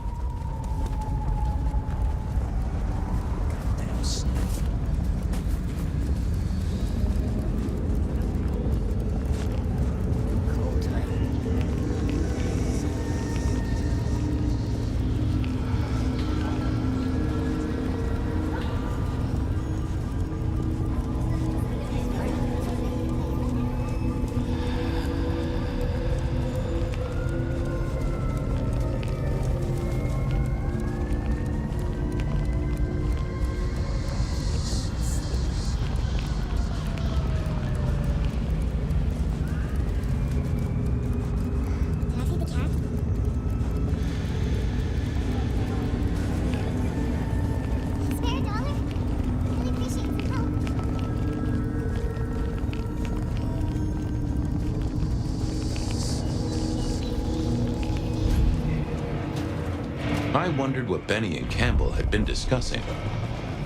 I wondered what Benny and Campbell had been discussing.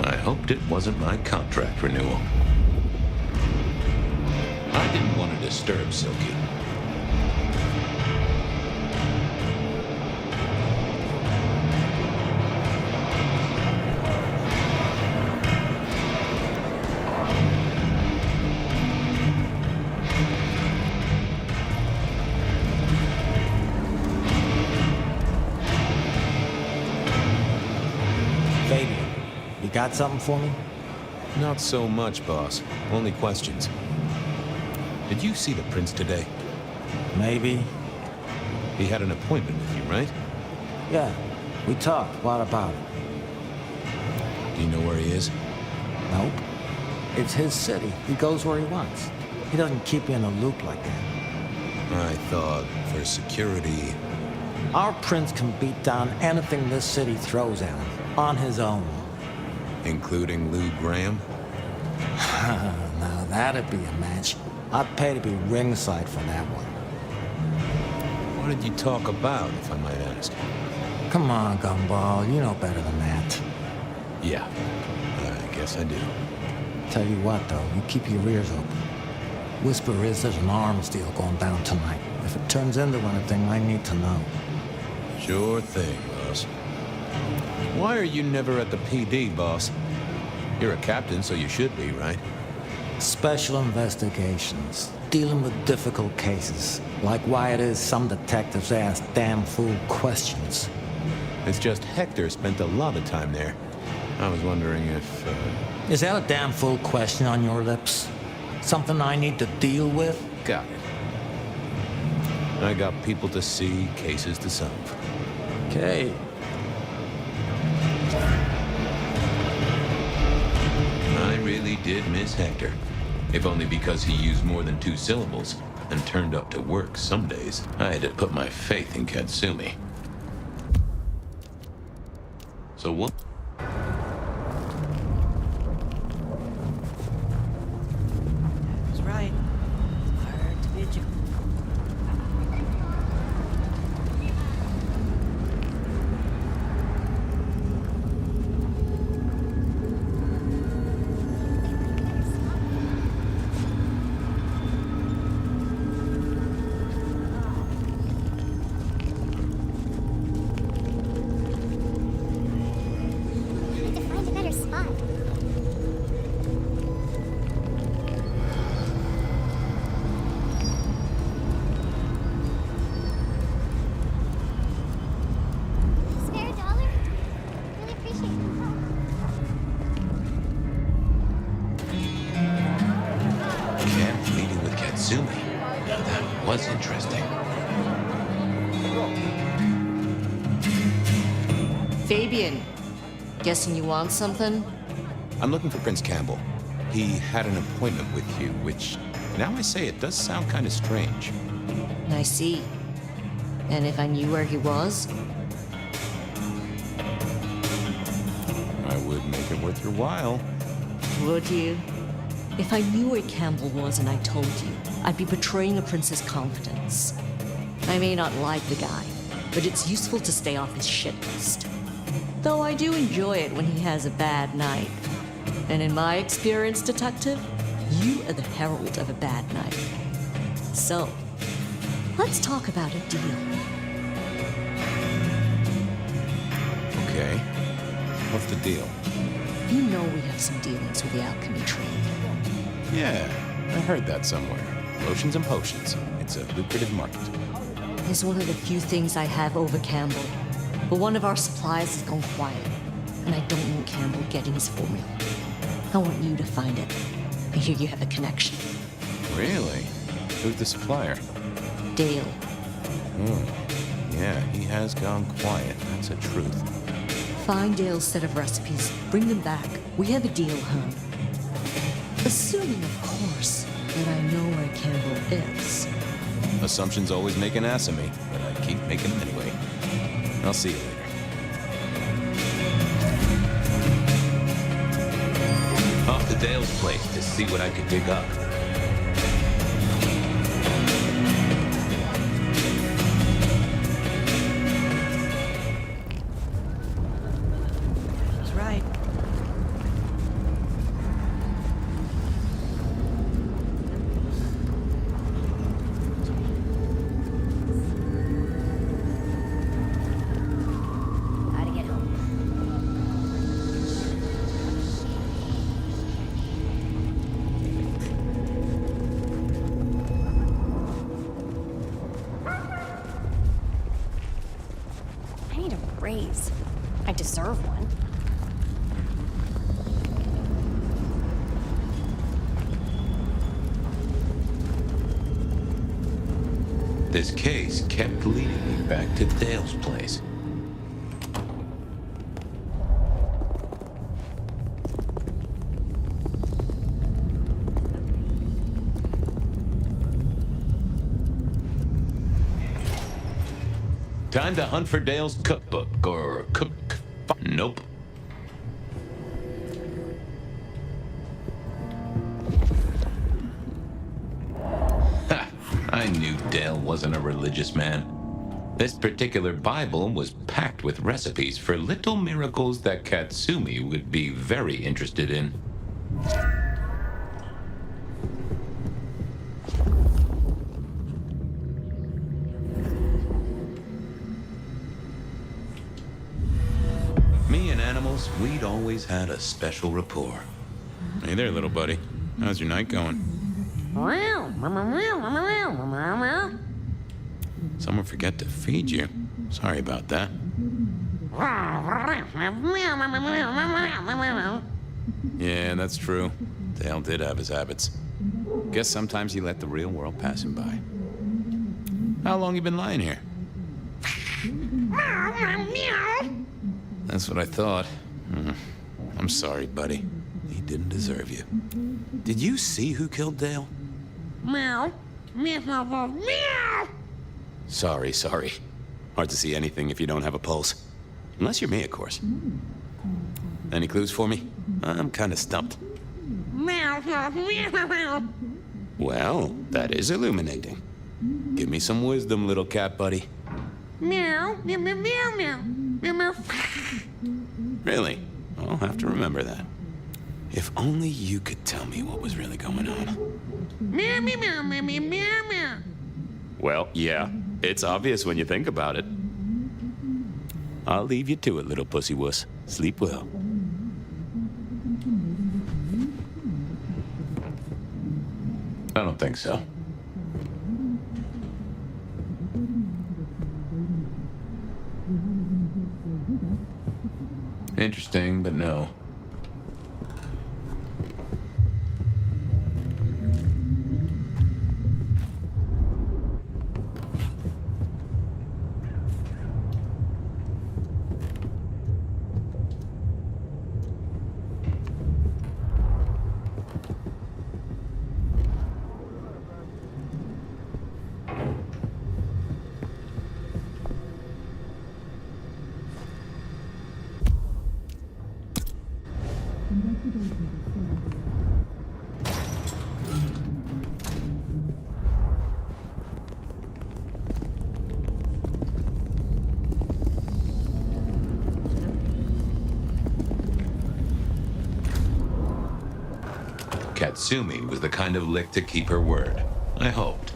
I hoped it wasn't my contract renewal. I didn't want to disturb Silky. Got something for me? Not so much, boss. Only questions. Did you see the prince today? Maybe. He had an appointment with you, right? Yeah, we talked. What about it? Do you know where he is? Nope. It's his city. He goes where he wants. He doesn't keep you in a loop like that. I thought for security. Our prince can beat down anything this city throws at him, on his own. Including Lou Graham? Now that'd be a match. I'd pay to be ringside for that one. What did you talk about, if I might ask? Come on, Gumball. You know better than that. Yeah, I guess I do. Tell you what, though, you keep your ears open. Whisper is there's an arms deal going down tonight. If it turns into anything, I need to know. Sure thing, boss. Why are you never at the PD, boss? You're a captain, so you should be, right? Special investigations. Dealing with difficult cases. Like why it is some detectives ask damn fool questions. It's just Hector spent a lot of time there. I was wondering if, Is that a damn fool question on your lips? Something I need to deal with? Got it. I got people to see, cases to solve. Okay. I really did miss Hector. If only because he used more than 2 syllables and turned up to work some days. I had to put my faith in Katsumi. So what? Katsumi. Now that was interesting. Fabian, guessing you want something? I'm looking for Prince Campbell. He had an appointment with you, which, now I say it, does sound kind of strange. I see. And if I knew where he was? I would make it worth your while. Would you? If I knew where Campbell was and I told you, I'd be betraying a prince's confidence. I may not like the guy, but it's useful to stay off his shit list. Though I do enjoy it when he has a bad night. And in my experience, Detective, you are the herald of a bad night. So, let's talk about a deal. Okay. What's the deal? You know we have some dealings with the alchemy trade. Yeah, I heard that somewhere. Lotions and potions. It's a lucrative market. It's one of the few things I have over Campbell. But one of our suppliers has gone quiet, and I don't want Campbell getting his formula. I want you to find it. I hear you have a connection. Really? Who's the supplier? Dale. Yeah, he has gone quiet. That's a truth. Find Dale's set of recipes. Bring them back. We have a deal, huh? Assuming, of course, that I know where Campbell is. Assumptions always make an ass of me, but I keep making them anyway. I'll see you later. Off to Dale's place to see what I could dig up. That's right. How to get home. I need a raise. I deserve one. This case kept leading me back to Dale's place. Time to hunt for Dale's cookbook, or cook... Nope. Ha! I knew Dale wasn't a religious man. This particular Bible was packed with recipes for little miracles that Katsumi would be very interested in. Me and animals, we'd always had a special rapport. Hey there, little buddy. How's your night going? Someone forget to feed you. Sorry about that. Yeah, that's true. Dale did have his habits. Guess sometimes he let the real world pass him by. How long you been lying here? That's what I thought. I'm sorry, buddy. He didn't deserve you. Did you see who killed Dale? Meow. Meow. Meow. Sorry. Hard to see anything if you don't have a pulse. Unless you're me, of course. Any clues for me? I'm kind of stumped. Meow. Meow. Well, that is illuminating. Give me some wisdom, little cat buddy. Meow. Meow. Meow. Meow. Meow. Meow. Really? I'll have to remember that. If only you could tell me what was really going on. Meow. Meow. Meow. Meow. Meow. Meow. Well, yeah. It's obvious when you think about it. I'll leave you to it, little pussy wuss. Sleep well. I don't think so. Interesting, but no. Natsumi was the kind of lick to keep her word. I hoped.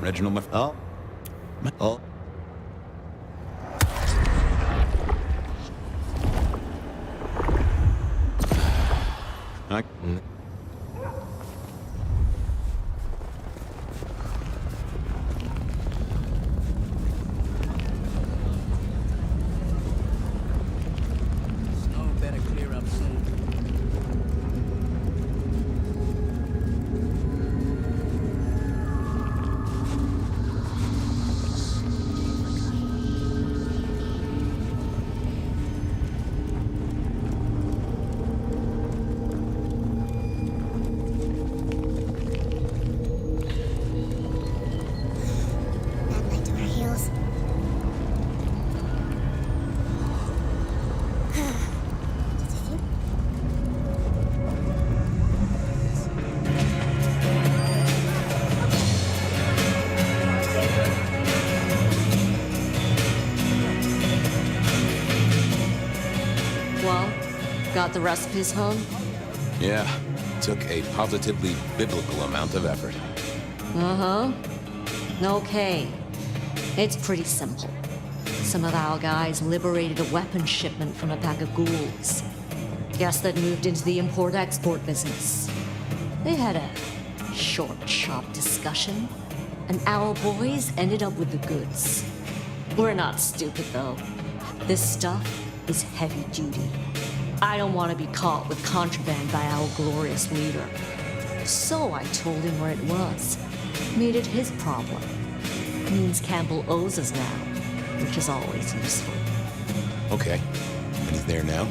Reginald, oh. Oh. Snow better clear up soon. Bad night to our heels. Well, got the recipes home? Yeah, took a positively biblical amount of effort. Uh-huh. Okay. It's pretty simple. Some of our guys liberated a weapons shipment from a pack of ghouls. Guess that moved into the import-export business. They had a short, sharp discussion, and our boys ended up with the goods. We're not stupid, though. This stuff is heavy duty. I don't want to be caught with contraband by our glorious leader. So I told him where it was. Made it his problem. Means Campbell owes us now, which is always useful. Okay. And he's there now?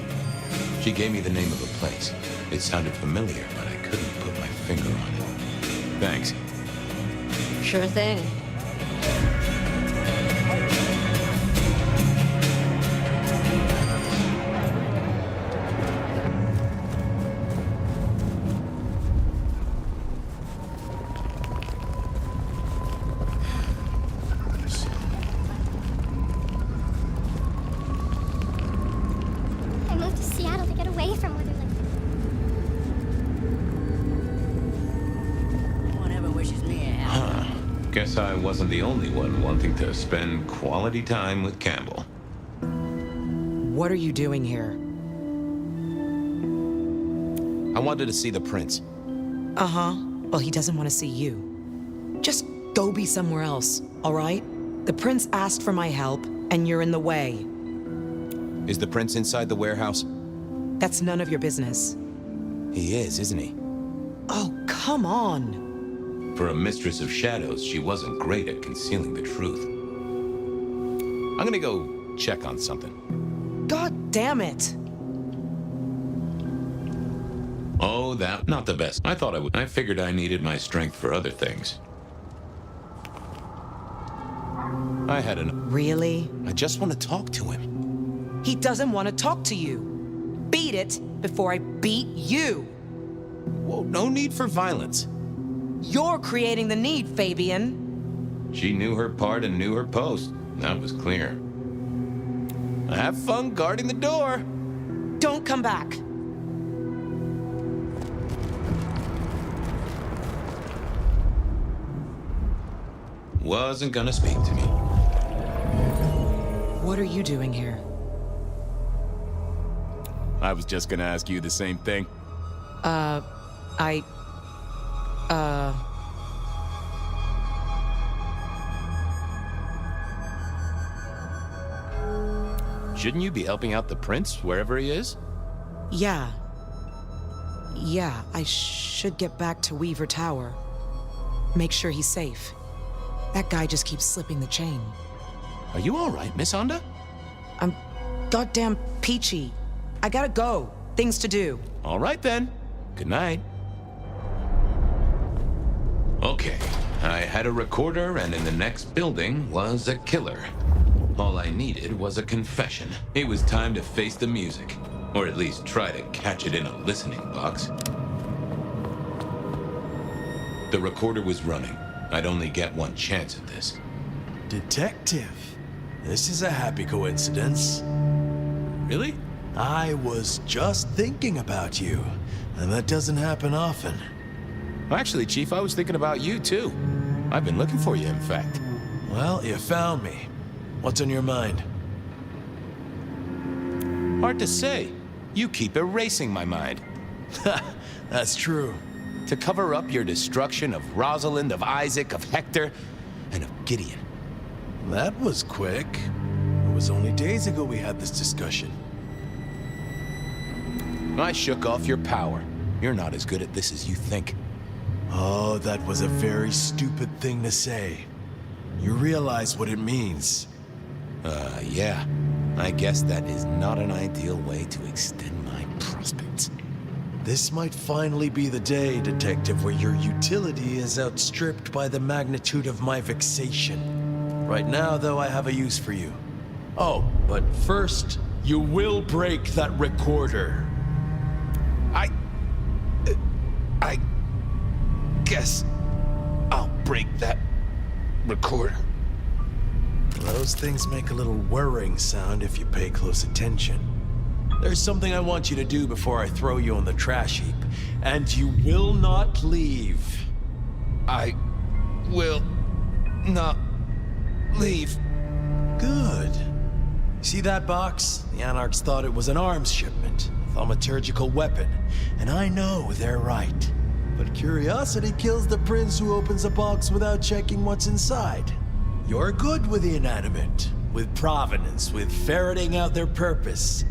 She gave me the name of a place. It sounded familiar, but I couldn't put my finger on it. Thanks. Sure thing. I moved to Seattle to get away from Wonderland. No one ever wishes me a Huh. Guess I wasn't the only one wanting to spend quality time with Campbell. What are you doing here? I wanted to see the prince. Uh-huh. Well, he doesn't want to see you. Just go be somewhere else, all right? The prince asked for my help, and you're in the way. Is the prince inside the warehouse? That's none of your business. He is, isn't he? Oh, come on. For a mistress of shadows, she wasn't great at concealing the truth. I'm gonna go check on something. God damn it. Oh, that... not the best. I thought I would. I figured I needed my strength for other things. I had an... Really? I just want to talk to him. He doesn't want to talk to you. Beat it before I beat you. Whoa, no need for violence. You're creating the need, Fabian. She knew her part and knew her post. That was clear. Have fun guarding the door. Don't come back. Wasn't gonna speak to me. What are you doing here? I was just gonna ask you the same thing. Shouldn't you be helping out the prince wherever he is? Yeah. Yeah, I should get back to Weaver Tower. Make sure he's safe. That guy just keeps slipping the chain. Are you all right, Miss Honda? I'm goddamn peachy. I gotta go. Things to do. All right, then. Good night. Okay, I had a recorder, and in the next building was a killer. All I needed was a confession. It was time to face the music, or at least try to catch it in a listening box. The recorder was running. I'd only get one chance at this. Detective. This is a happy coincidence. Really? I was just thinking about you, and that doesn't happen often. Actually, Chief, I was thinking about you, too. I've been looking for you, in fact. Well, you found me. What's on your mind? Hard to say. You keep erasing my mind. That's true. To cover up your destruction of Rosalind, of Isaac, of Hector, and of Gideon. That was quick. It was only days ago we had this discussion. I shook off your power. You're not as good at this as you think. Oh, that was a very stupid thing to say. You realize what it means. Yeah. I guess that is not an ideal way to extend my prospects. This might finally be the day, Detective, where your utility is outstripped by the magnitude of my vexation. Right now, though, I have a use for you. Oh, but first, you will break that recorder. I guess I'll break that recorder. Those things make a little whirring sound if you pay close attention. There's something I want you to do before I throw you on the trash heap, and you will not leave. I will not leave. Good. See that box? The Anarchs thought it was an arms shipment, a thaumaturgical weapon, and I know they're right. But curiosity kills the prince who opens a box without checking what's inside. You're good with the inanimate, with provenance, with ferreting out their purpose.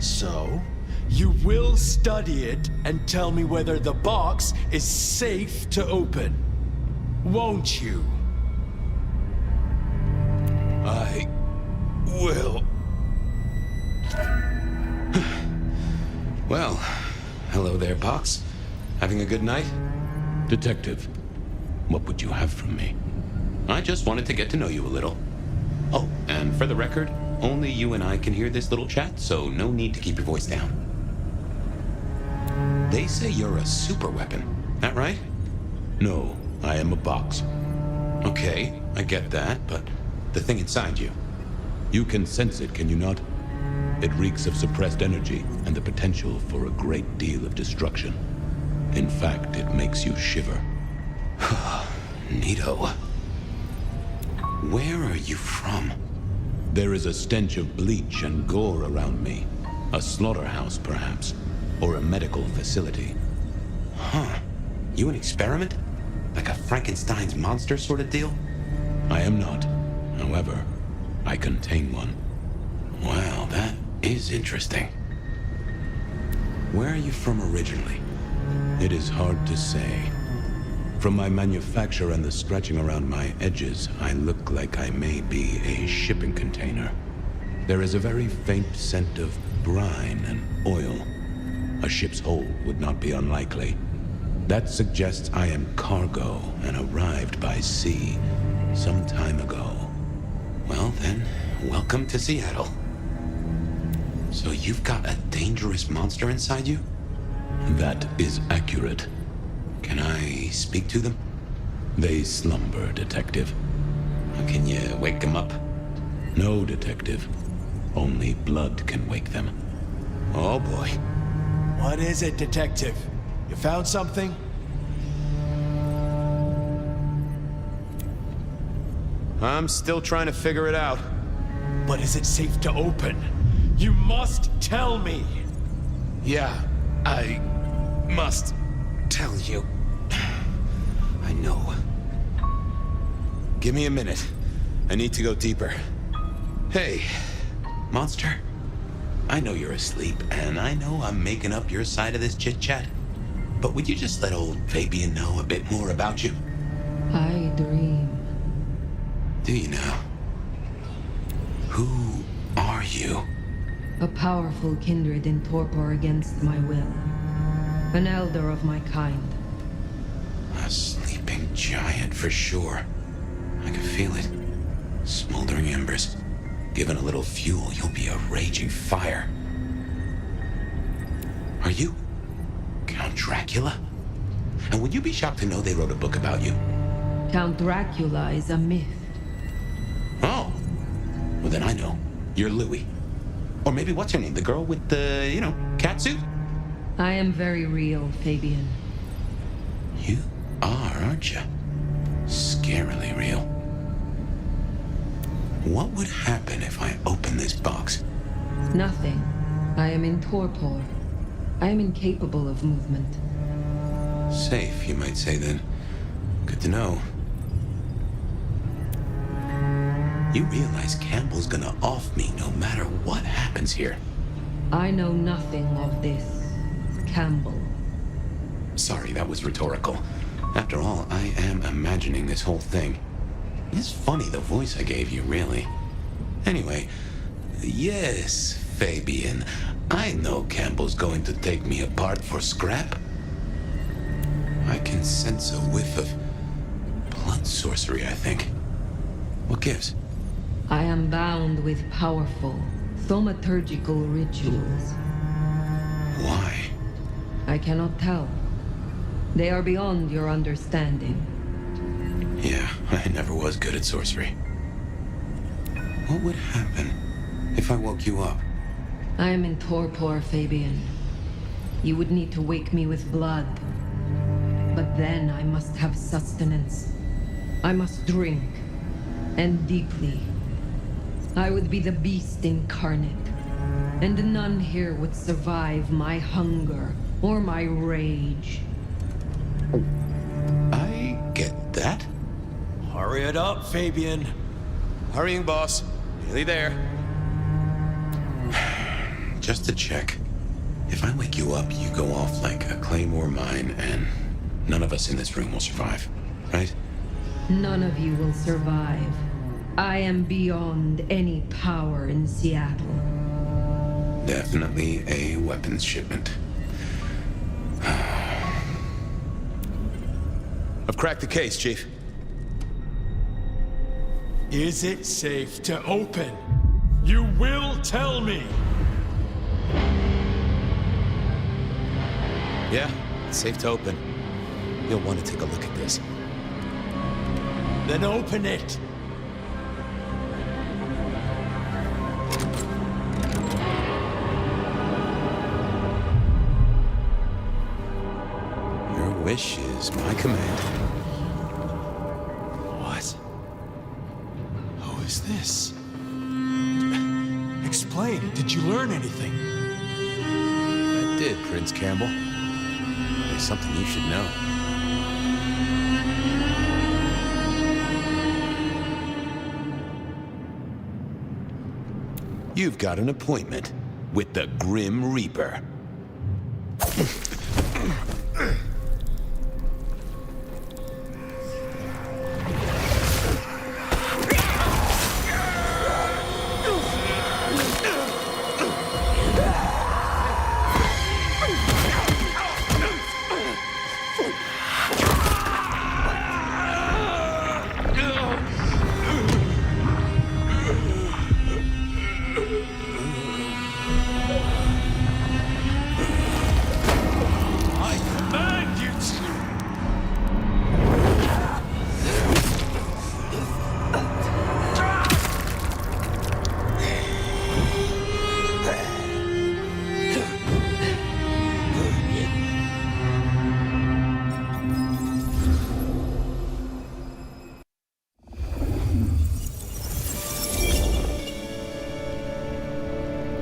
So, you will study it and tell me whether the box is safe to open. Won't you? I will. Well, hello there, Box. Having a good night? Detective, what would you have from me? I just wanted to get to know you a little. Oh, and for the record, only you and I can hear this little chat, so no need to keep your voice down. They say you're a super weapon, that right? No, I am a box. Okay, I get that, but the thing inside you. You can sense it, can you not? It reeks of suppressed energy and the potential for a great deal of destruction. In fact, it makes you shiver. Neato. Where are you from? There is a stench of bleach and gore around me. A slaughterhouse, perhaps. Or a medical facility. Huh. You an experiment? Like a Frankenstein's monster sort of deal? I am not. However, I contain one. Wow, that is interesting. Where are you from originally? It is hard to say. From my manufacture and the scratching around my edges, I look like I may be a shipping container. There is a very faint scent of brine and oil. A ship's hold would not be unlikely. That suggests I am cargo and arrived by sea some time ago. Well then, welcome to Seattle. So you've got a dangerous monster inside you? That is accurate. Can I speak to them? They slumber, Detective. Can you wake them up? No, Detective. Only blood can wake them. Oh boy. What is it, Detective? You found something? I'm still trying to figure it out. But is it safe to open? You must tell me! Yeah, I must tell you. I know. Give me a minute. I need to go deeper. Hey, monster. I know you're asleep, and I know I'm making up your side of this chit-chat. But would you just let old Fabian know a bit more about you? I dream. Do you now? Who are you? A powerful kindred in torpor against my will. An elder of my kind. A sleeping giant for sure. I can feel it. Smoldering embers. Given a little fuel, you'll be a raging fire. Are you Count Dracula? And would you be shocked to know they wrote a book about you? Count Dracula is a myth. Well, then I know. You're Louie. Or maybe what's her name? The girl with the, cat suit? I am very real, Fabian. You are, aren't you? Scarily real. What would happen if I open this box? Nothing. I am in torpor. I am incapable of movement. Safe, you might say then. Good to know. You realize Campbell's gonna off me no matter what happens here. I know nothing of this, Campbell. Sorry, that was rhetorical. After all, I am imagining this whole thing. It's funny the voice I gave you, really. Anyway, yes, Fabian. I know Campbell's going to take me apart for scrap. I can sense a whiff of blood sorcery, I think. What gives? I am bound with powerful, thaumaturgical rituals. Why? I cannot tell. They are beyond your understanding. Yeah, I never was good at sorcery. What would happen if I woke you up? I am in torpor, Fabian. You would need to wake me with blood. But then I must have sustenance. I must drink. And deeply. I would be the beast incarnate. And none here would survive my hunger or my rage. I get that. Hurry it up, Fabian. Hurrying, boss. Nearly there. Just to check. If I wake you up, you go off like a claymore mine, and none of us in this room will survive, right? None of you will survive. I am beyond any power in Seattle. Definitely a weapons shipment. I've cracked the case, Chief. Is it safe to open? You will tell me! Yeah, it's safe to open. You'll want to take a look at this. Then open it! Your wish is my command. What? Who is this? Explain, did you learn anything? I did, Prince Campbell. There's something you should know. You've got an appointment with the Grim Reaper.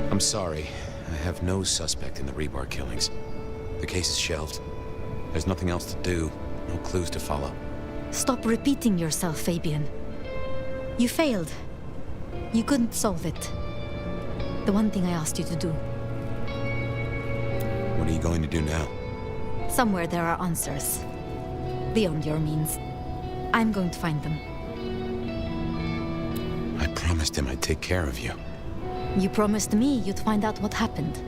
I'm sorry. I have no suspect in the Rebar killings. The case is shelved. There's nothing else to do. No clues to follow. Stop repeating yourself, Fabian. You failed. You couldn't solve it. The one thing I asked you to do. What are you going to do now? Somewhere there are answers. Beyond your means. I'm going to find them. I promised him I'd take care of you. You promised me you'd find out what happened.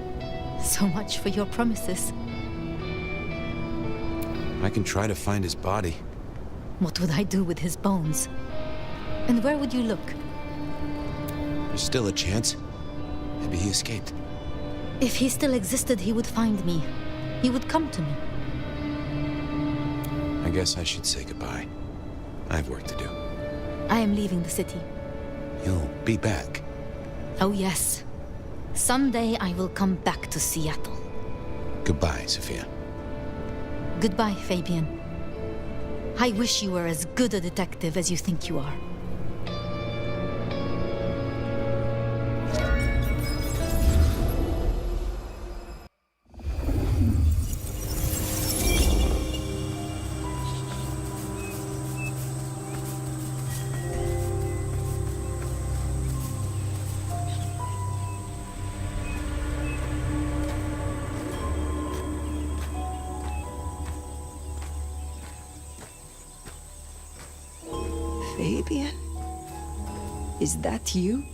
So much for your promises. I can try to find his body. What would I do with his bones? And where would you look? There's still a chance. Maybe he escaped. If he still existed, he would find me. He would come to me. I guess I should say goodbye. I have work to do. I am leaving the city. You'll be back. Oh, yes. Someday I will come back to Seattle. Goodbye, Sophia. Goodbye, Fabian. I wish you were as good a detective as you think you are. Fabian? Is that you?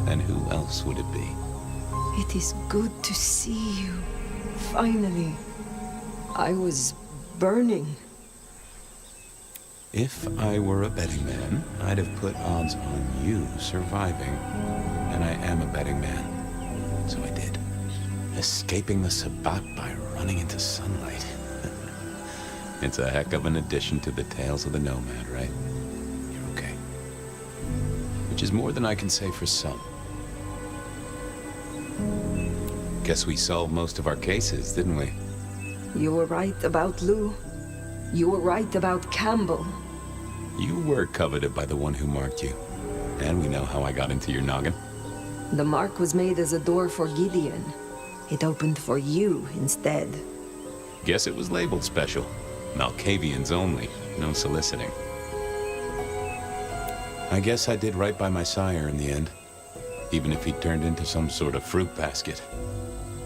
And who else would it be? It is good to see you. Finally. I was burning. If I were a betting man, I'd have put odds on you surviving. And I am a betting man. So I did. Escaping the Sabbat by running into sunlight. It's a heck of an addition to the tales of the Nomad, right? You're okay. Which is more than I can say for some. Guess we solved most of our cases, didn't we? You were right about Lou. You were right about Campbell. You were coveted by the one who marked you. And we know how I got into your noggin. The mark was made as a door for Gideon. It opened for you instead. Guess it was labeled special. Malkavians only, no soliciting. I guess I did right by my sire in the end. Even if he turned into some sort of fruit basket.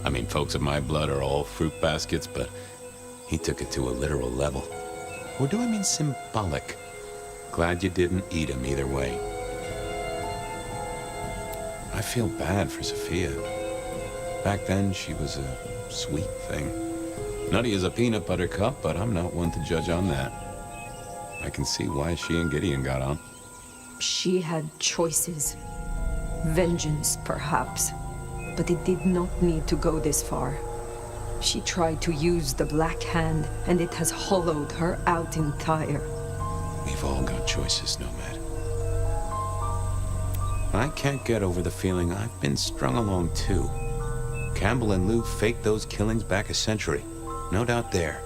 I mean, folks of my blood are all fruit baskets, but he took it to a literal level. Or do I mean symbolic? Glad you didn't eat him either way. I feel bad for Sophia. Back then, she was a sweet thing. Nutty as a peanut butter cup, but I'm not one to judge on that. I can see why she and Gideon got on. She had choices. Vengeance, perhaps. But it did not need to go this far. She tried to use the Black Hand, and it has hollowed her out entire. We've all got choices, Nomad. I can't get over the feeling I've been strung along too. Campbell and Lou faked those killings back a century. No doubt there.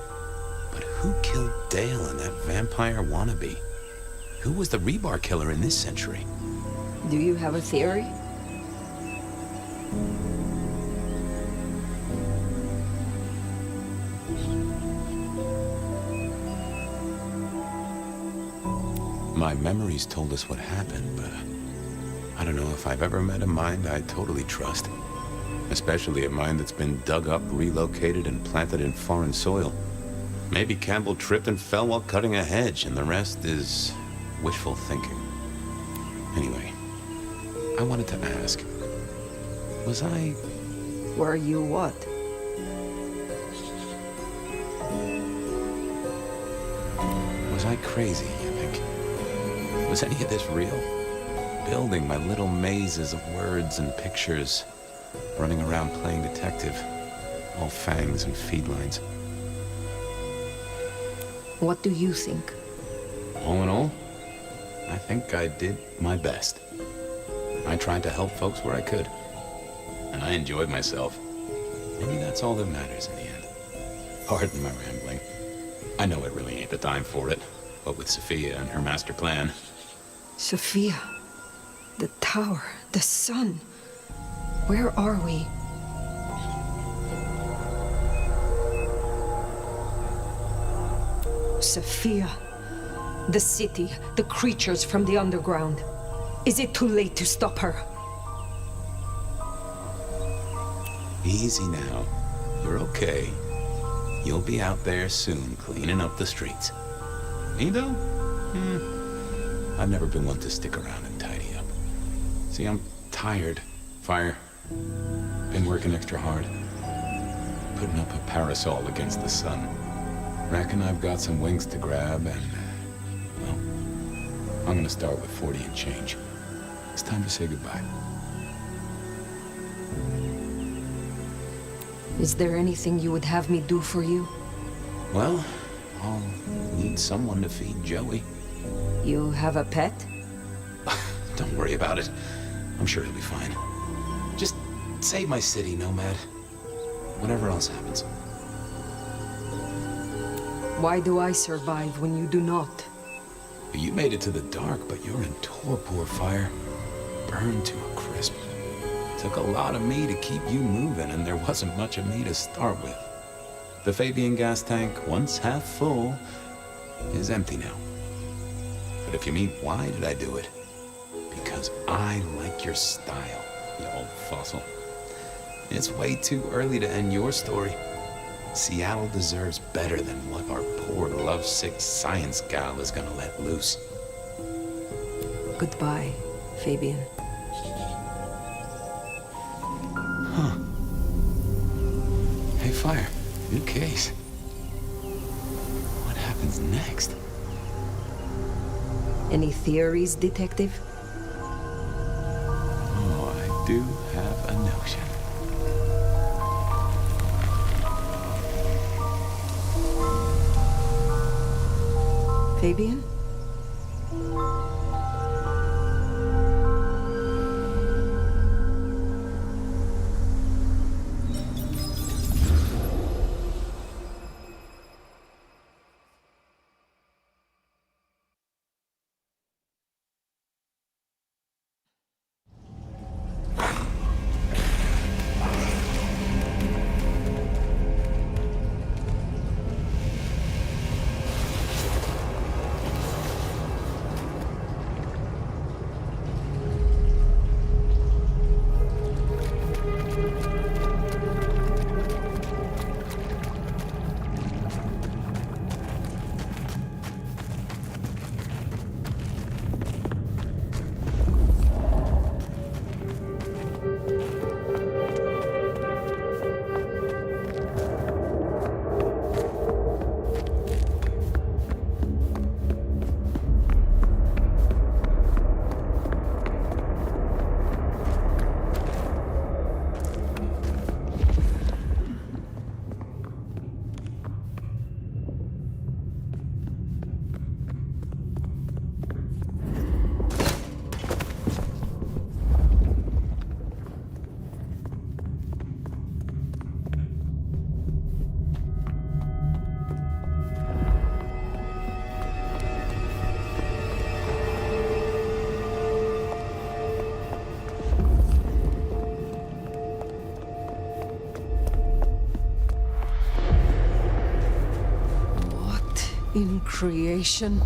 But who killed Dale and that vampire wannabe? Who was the rebar killer in this century? Do you have a theory? My memories told us what happened, but I don't know if I've ever met a mind I totally trust. Especially a mind that's been dug up, relocated, and planted in foreign soil. Maybe Campbell tripped and fell while cutting a hedge, and the rest is wishful thinking. Anyway, I wanted to ask, was I... Were you what? Was I crazy, you think? Was any of this real? Building my little mazes of words and pictures, running around playing detective, all fangs and feedlines. What do you think? All in all, I think I did my best. I tried to help folks where I could, and I enjoyed myself. Maybe that's all that matters in the end. Pardon my rambling. I know it really ain't the time for it, but with Sophia and her master plan... Sophia, the tower, the sun. Where are we? Sophia, the city, the creatures from the underground. Is it too late to stop her? Easy now. You're okay. You'll be out there soon, cleaning up the streets. Me, though? I've never been one to stick around and tidy up. See, I'm tired. Fire. Been working extra hard. Putting up a parasol against the sun. Reckon I've got some wings to grab and... well, I'm gonna start with 40 and change. It's time to say goodbye. Is there anything you would have me do for you? Well, I'll need someone to feed Joey. You have a pet? Don't worry about it. I'm sure he'll be fine. Just save my city, Nomad. Whatever else happens. Why do I survive when you do not? You made it to the dark, but you're in torpor fire. Burned to a crisp. Took a lot of me to keep you moving, and there wasn't much of me to start with. The Fabian gas tank, once half full, is empty now. But if you mean why did I do it? Because I like your style, you old fossil. It's way too early to end your story. Seattle deserves better than what our poor lovesick science gal is gonna let loose. Goodbye, Fabian. Huh. Hey, Fire. New case. What happens next? Any theories, Detective? Oh, I do have a notion. Fabian? In creation?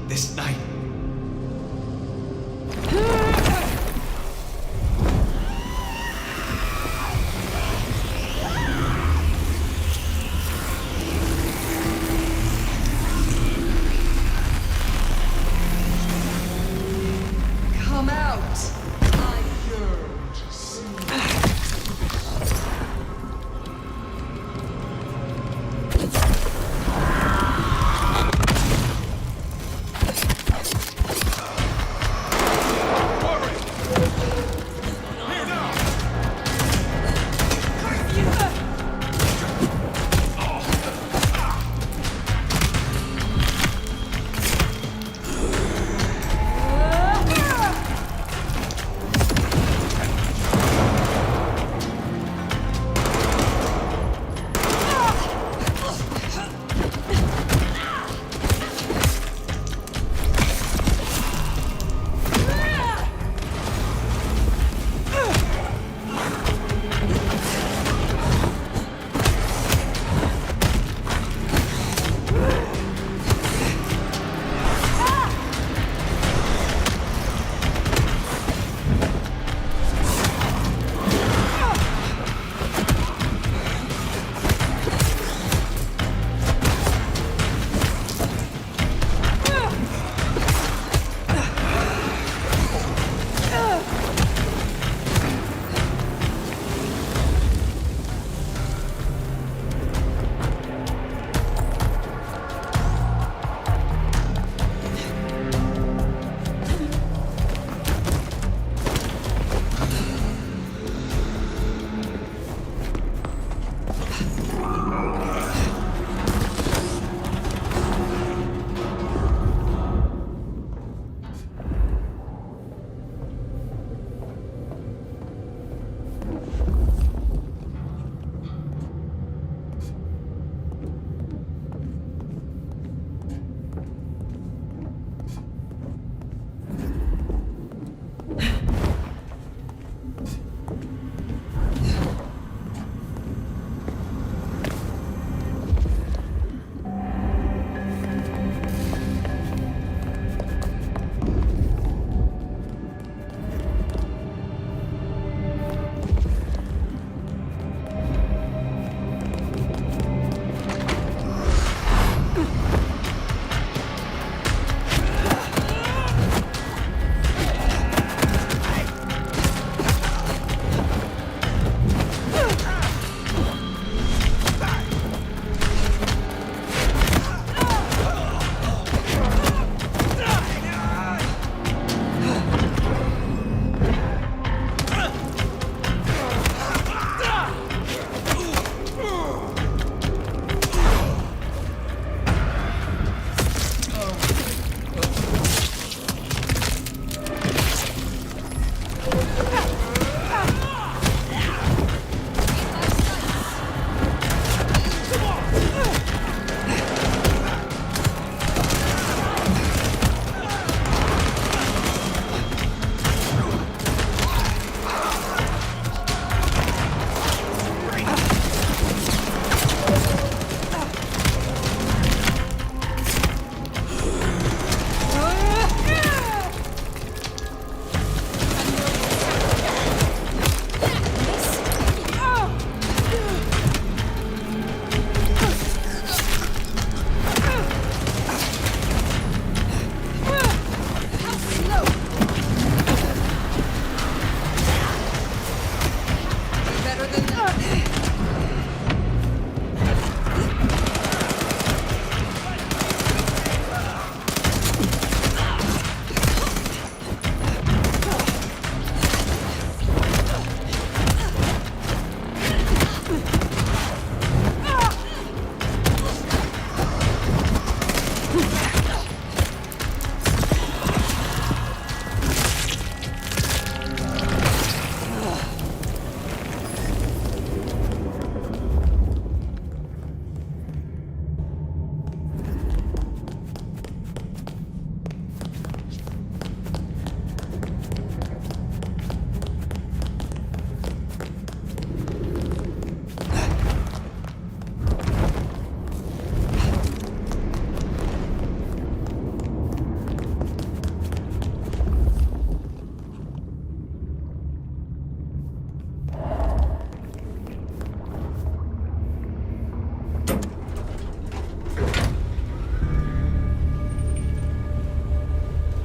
this night. Come out! I yearn to see.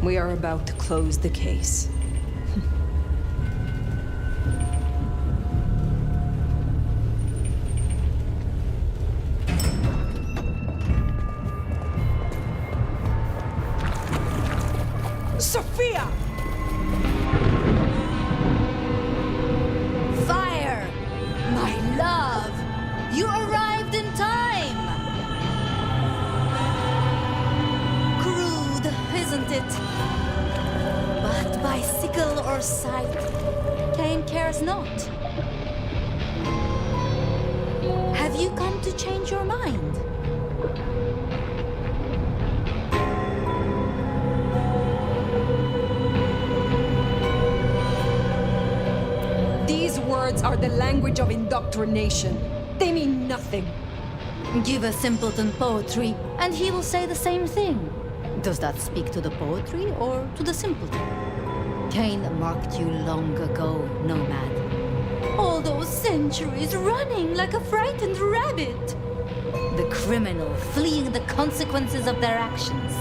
We are about to close the case. Sophia! Fire! My love! You arrived in time! Crude, isn't it? But by sickle or scythe, Cain cares not. Have you come to change your mind? These words are the language of indoctrination. They mean nothing. Give a simpleton poetry, and he will say the same thing. Does that speak to the poetry or to the simpleton? Cain marked you long ago, nomad. All those centuries running like a frightened rabbit. The criminal fleeing the consequences of their actions.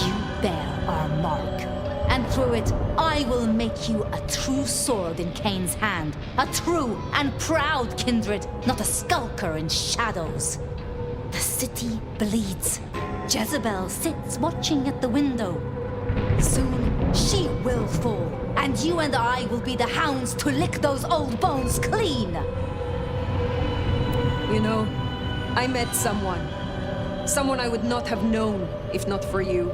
You bear our mark, and through it, I will make you a true sword in Cain's hand. A true and proud kindred, not a skulker in shadows. The city bleeds. Jezebel sits watching at the window. Soon, she will fall, and you and I will be the hounds to lick those old bones clean. You know, I met someone. Someone I would not have known if not for you.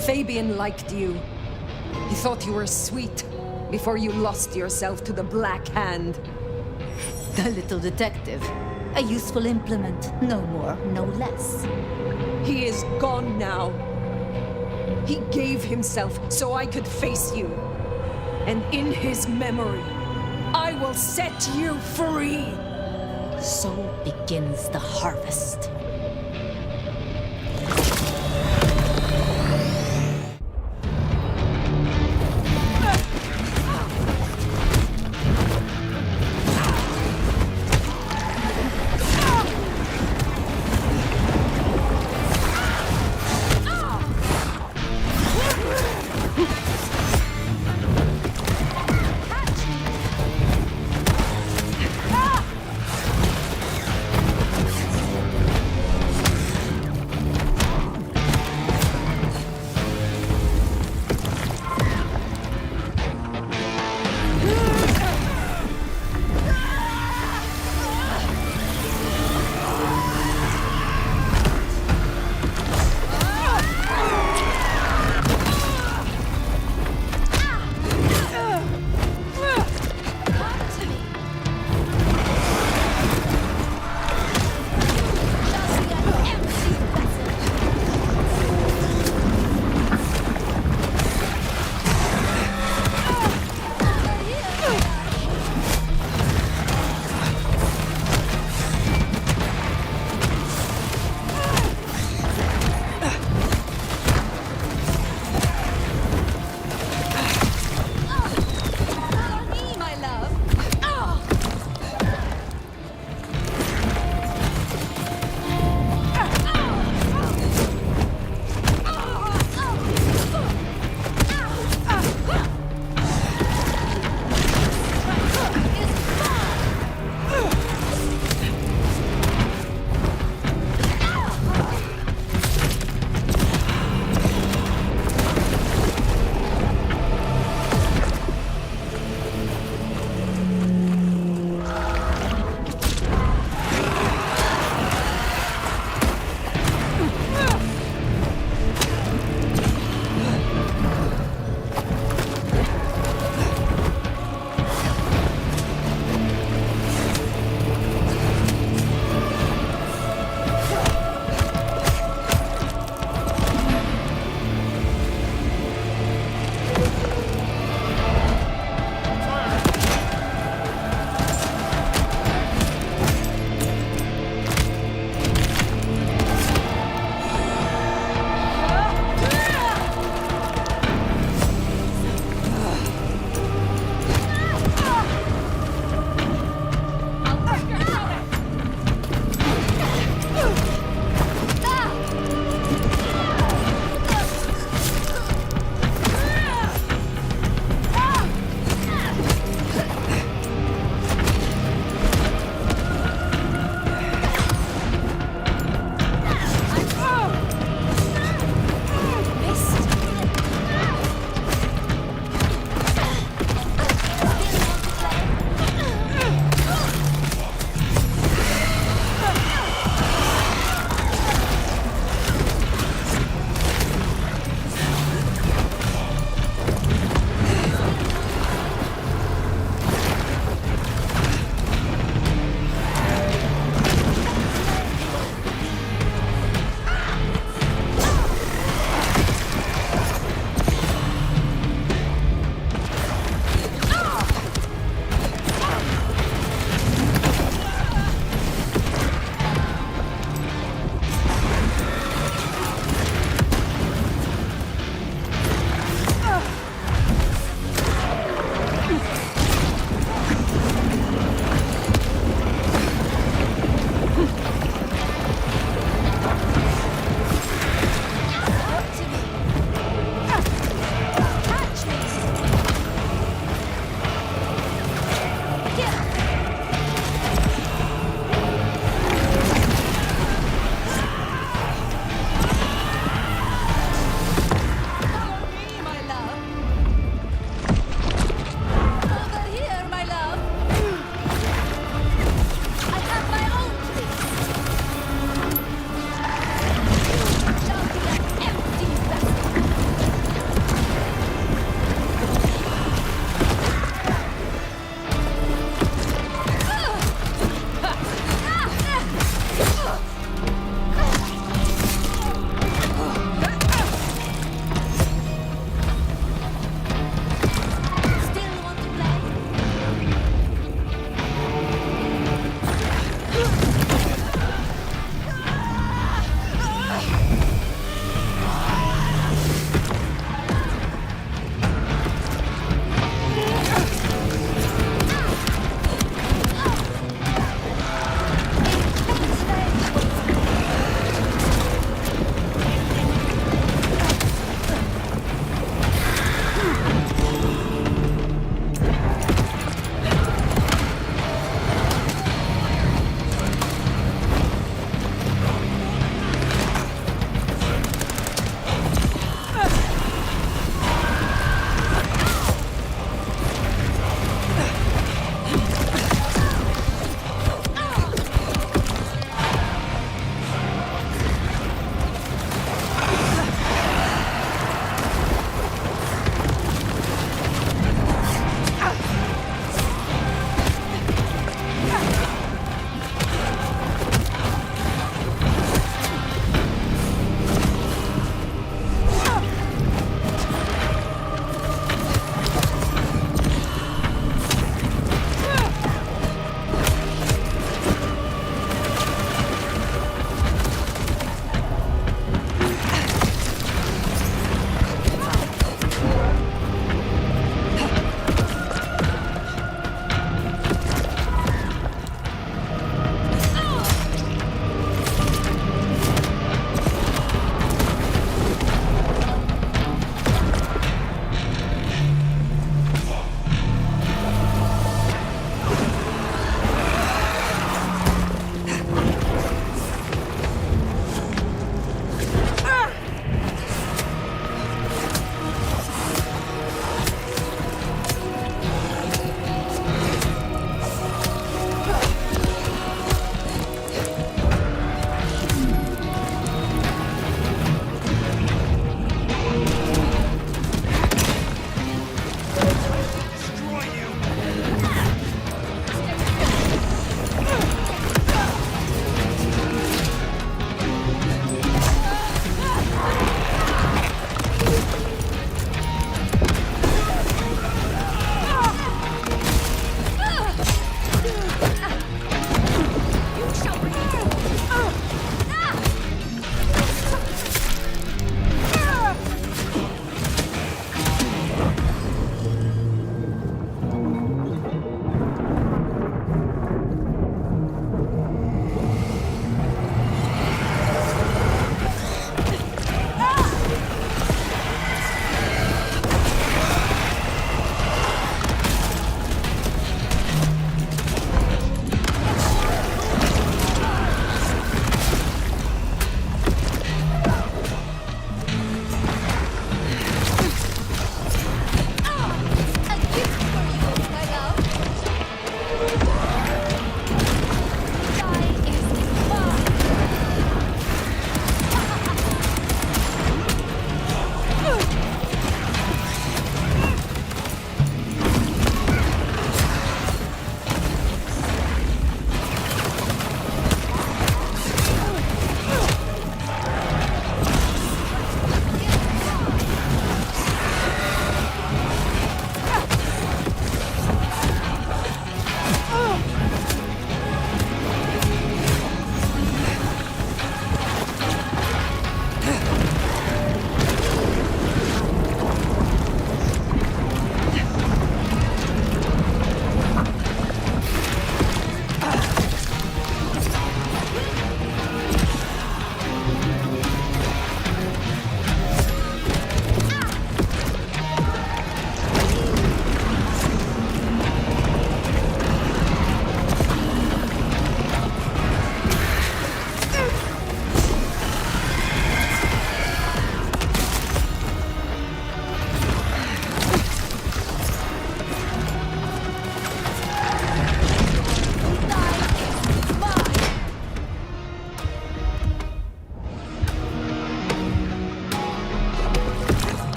Fabian liked you. He thought you were sweet before you lost yourself to the Black Hand. The little detective. A useful implement, no more, no less. He is gone now. He gave himself so I could face you. And in his memory, I will set you free. So begins the harvest.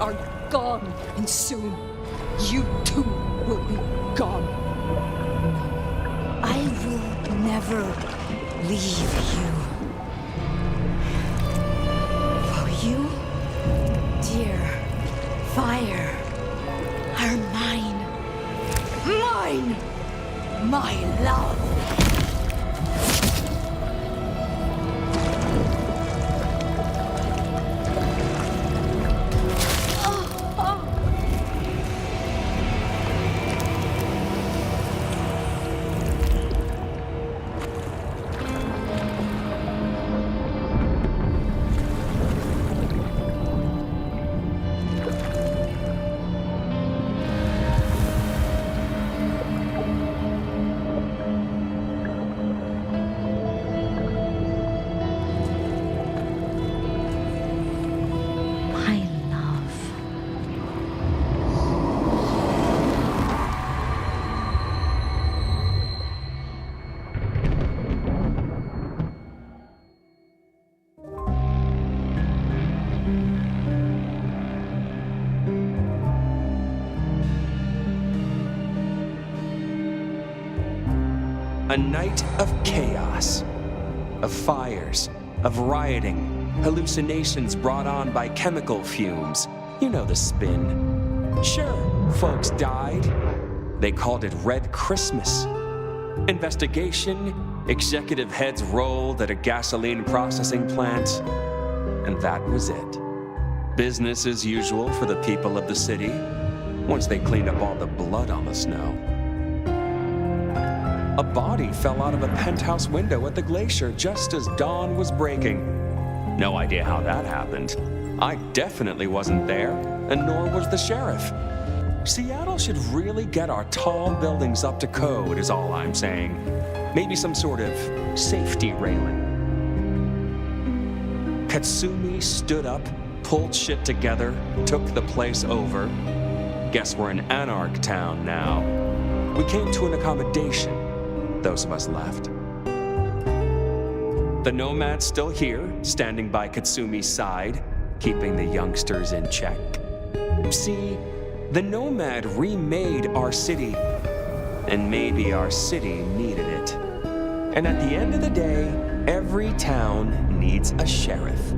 are gone, and soon you too will be gone. I will never leave you. For you, dear fire, are mine. Mine! My love! A night of chaos, of fires, of rioting, hallucinations brought on by chemical fumes. You know the spin. Sure, folks died. They called it Red Christmas. Investigation, executive heads rolled at a gasoline processing plant, and that was it. Business as usual for the people of the city, once they cleaned up all the blood on the snow. A body fell out of a penthouse window at the glacier just as dawn was breaking. No idea how that happened. I definitely wasn't there, and nor was the sheriff. Seattle should really get our tall buildings up to code, is all I'm saying. Maybe some sort of safety railing. Katsumi stood up, pulled shit together, took the place over. Guess we're in Anarch Town now. We came to an accommodation. Those of us left. The Nomad's still here, standing by Katsumi's side, keeping the youngsters in check. See, the Nomad remade our city, and maybe our city needed it. And at the end of the day, every town needs a sheriff.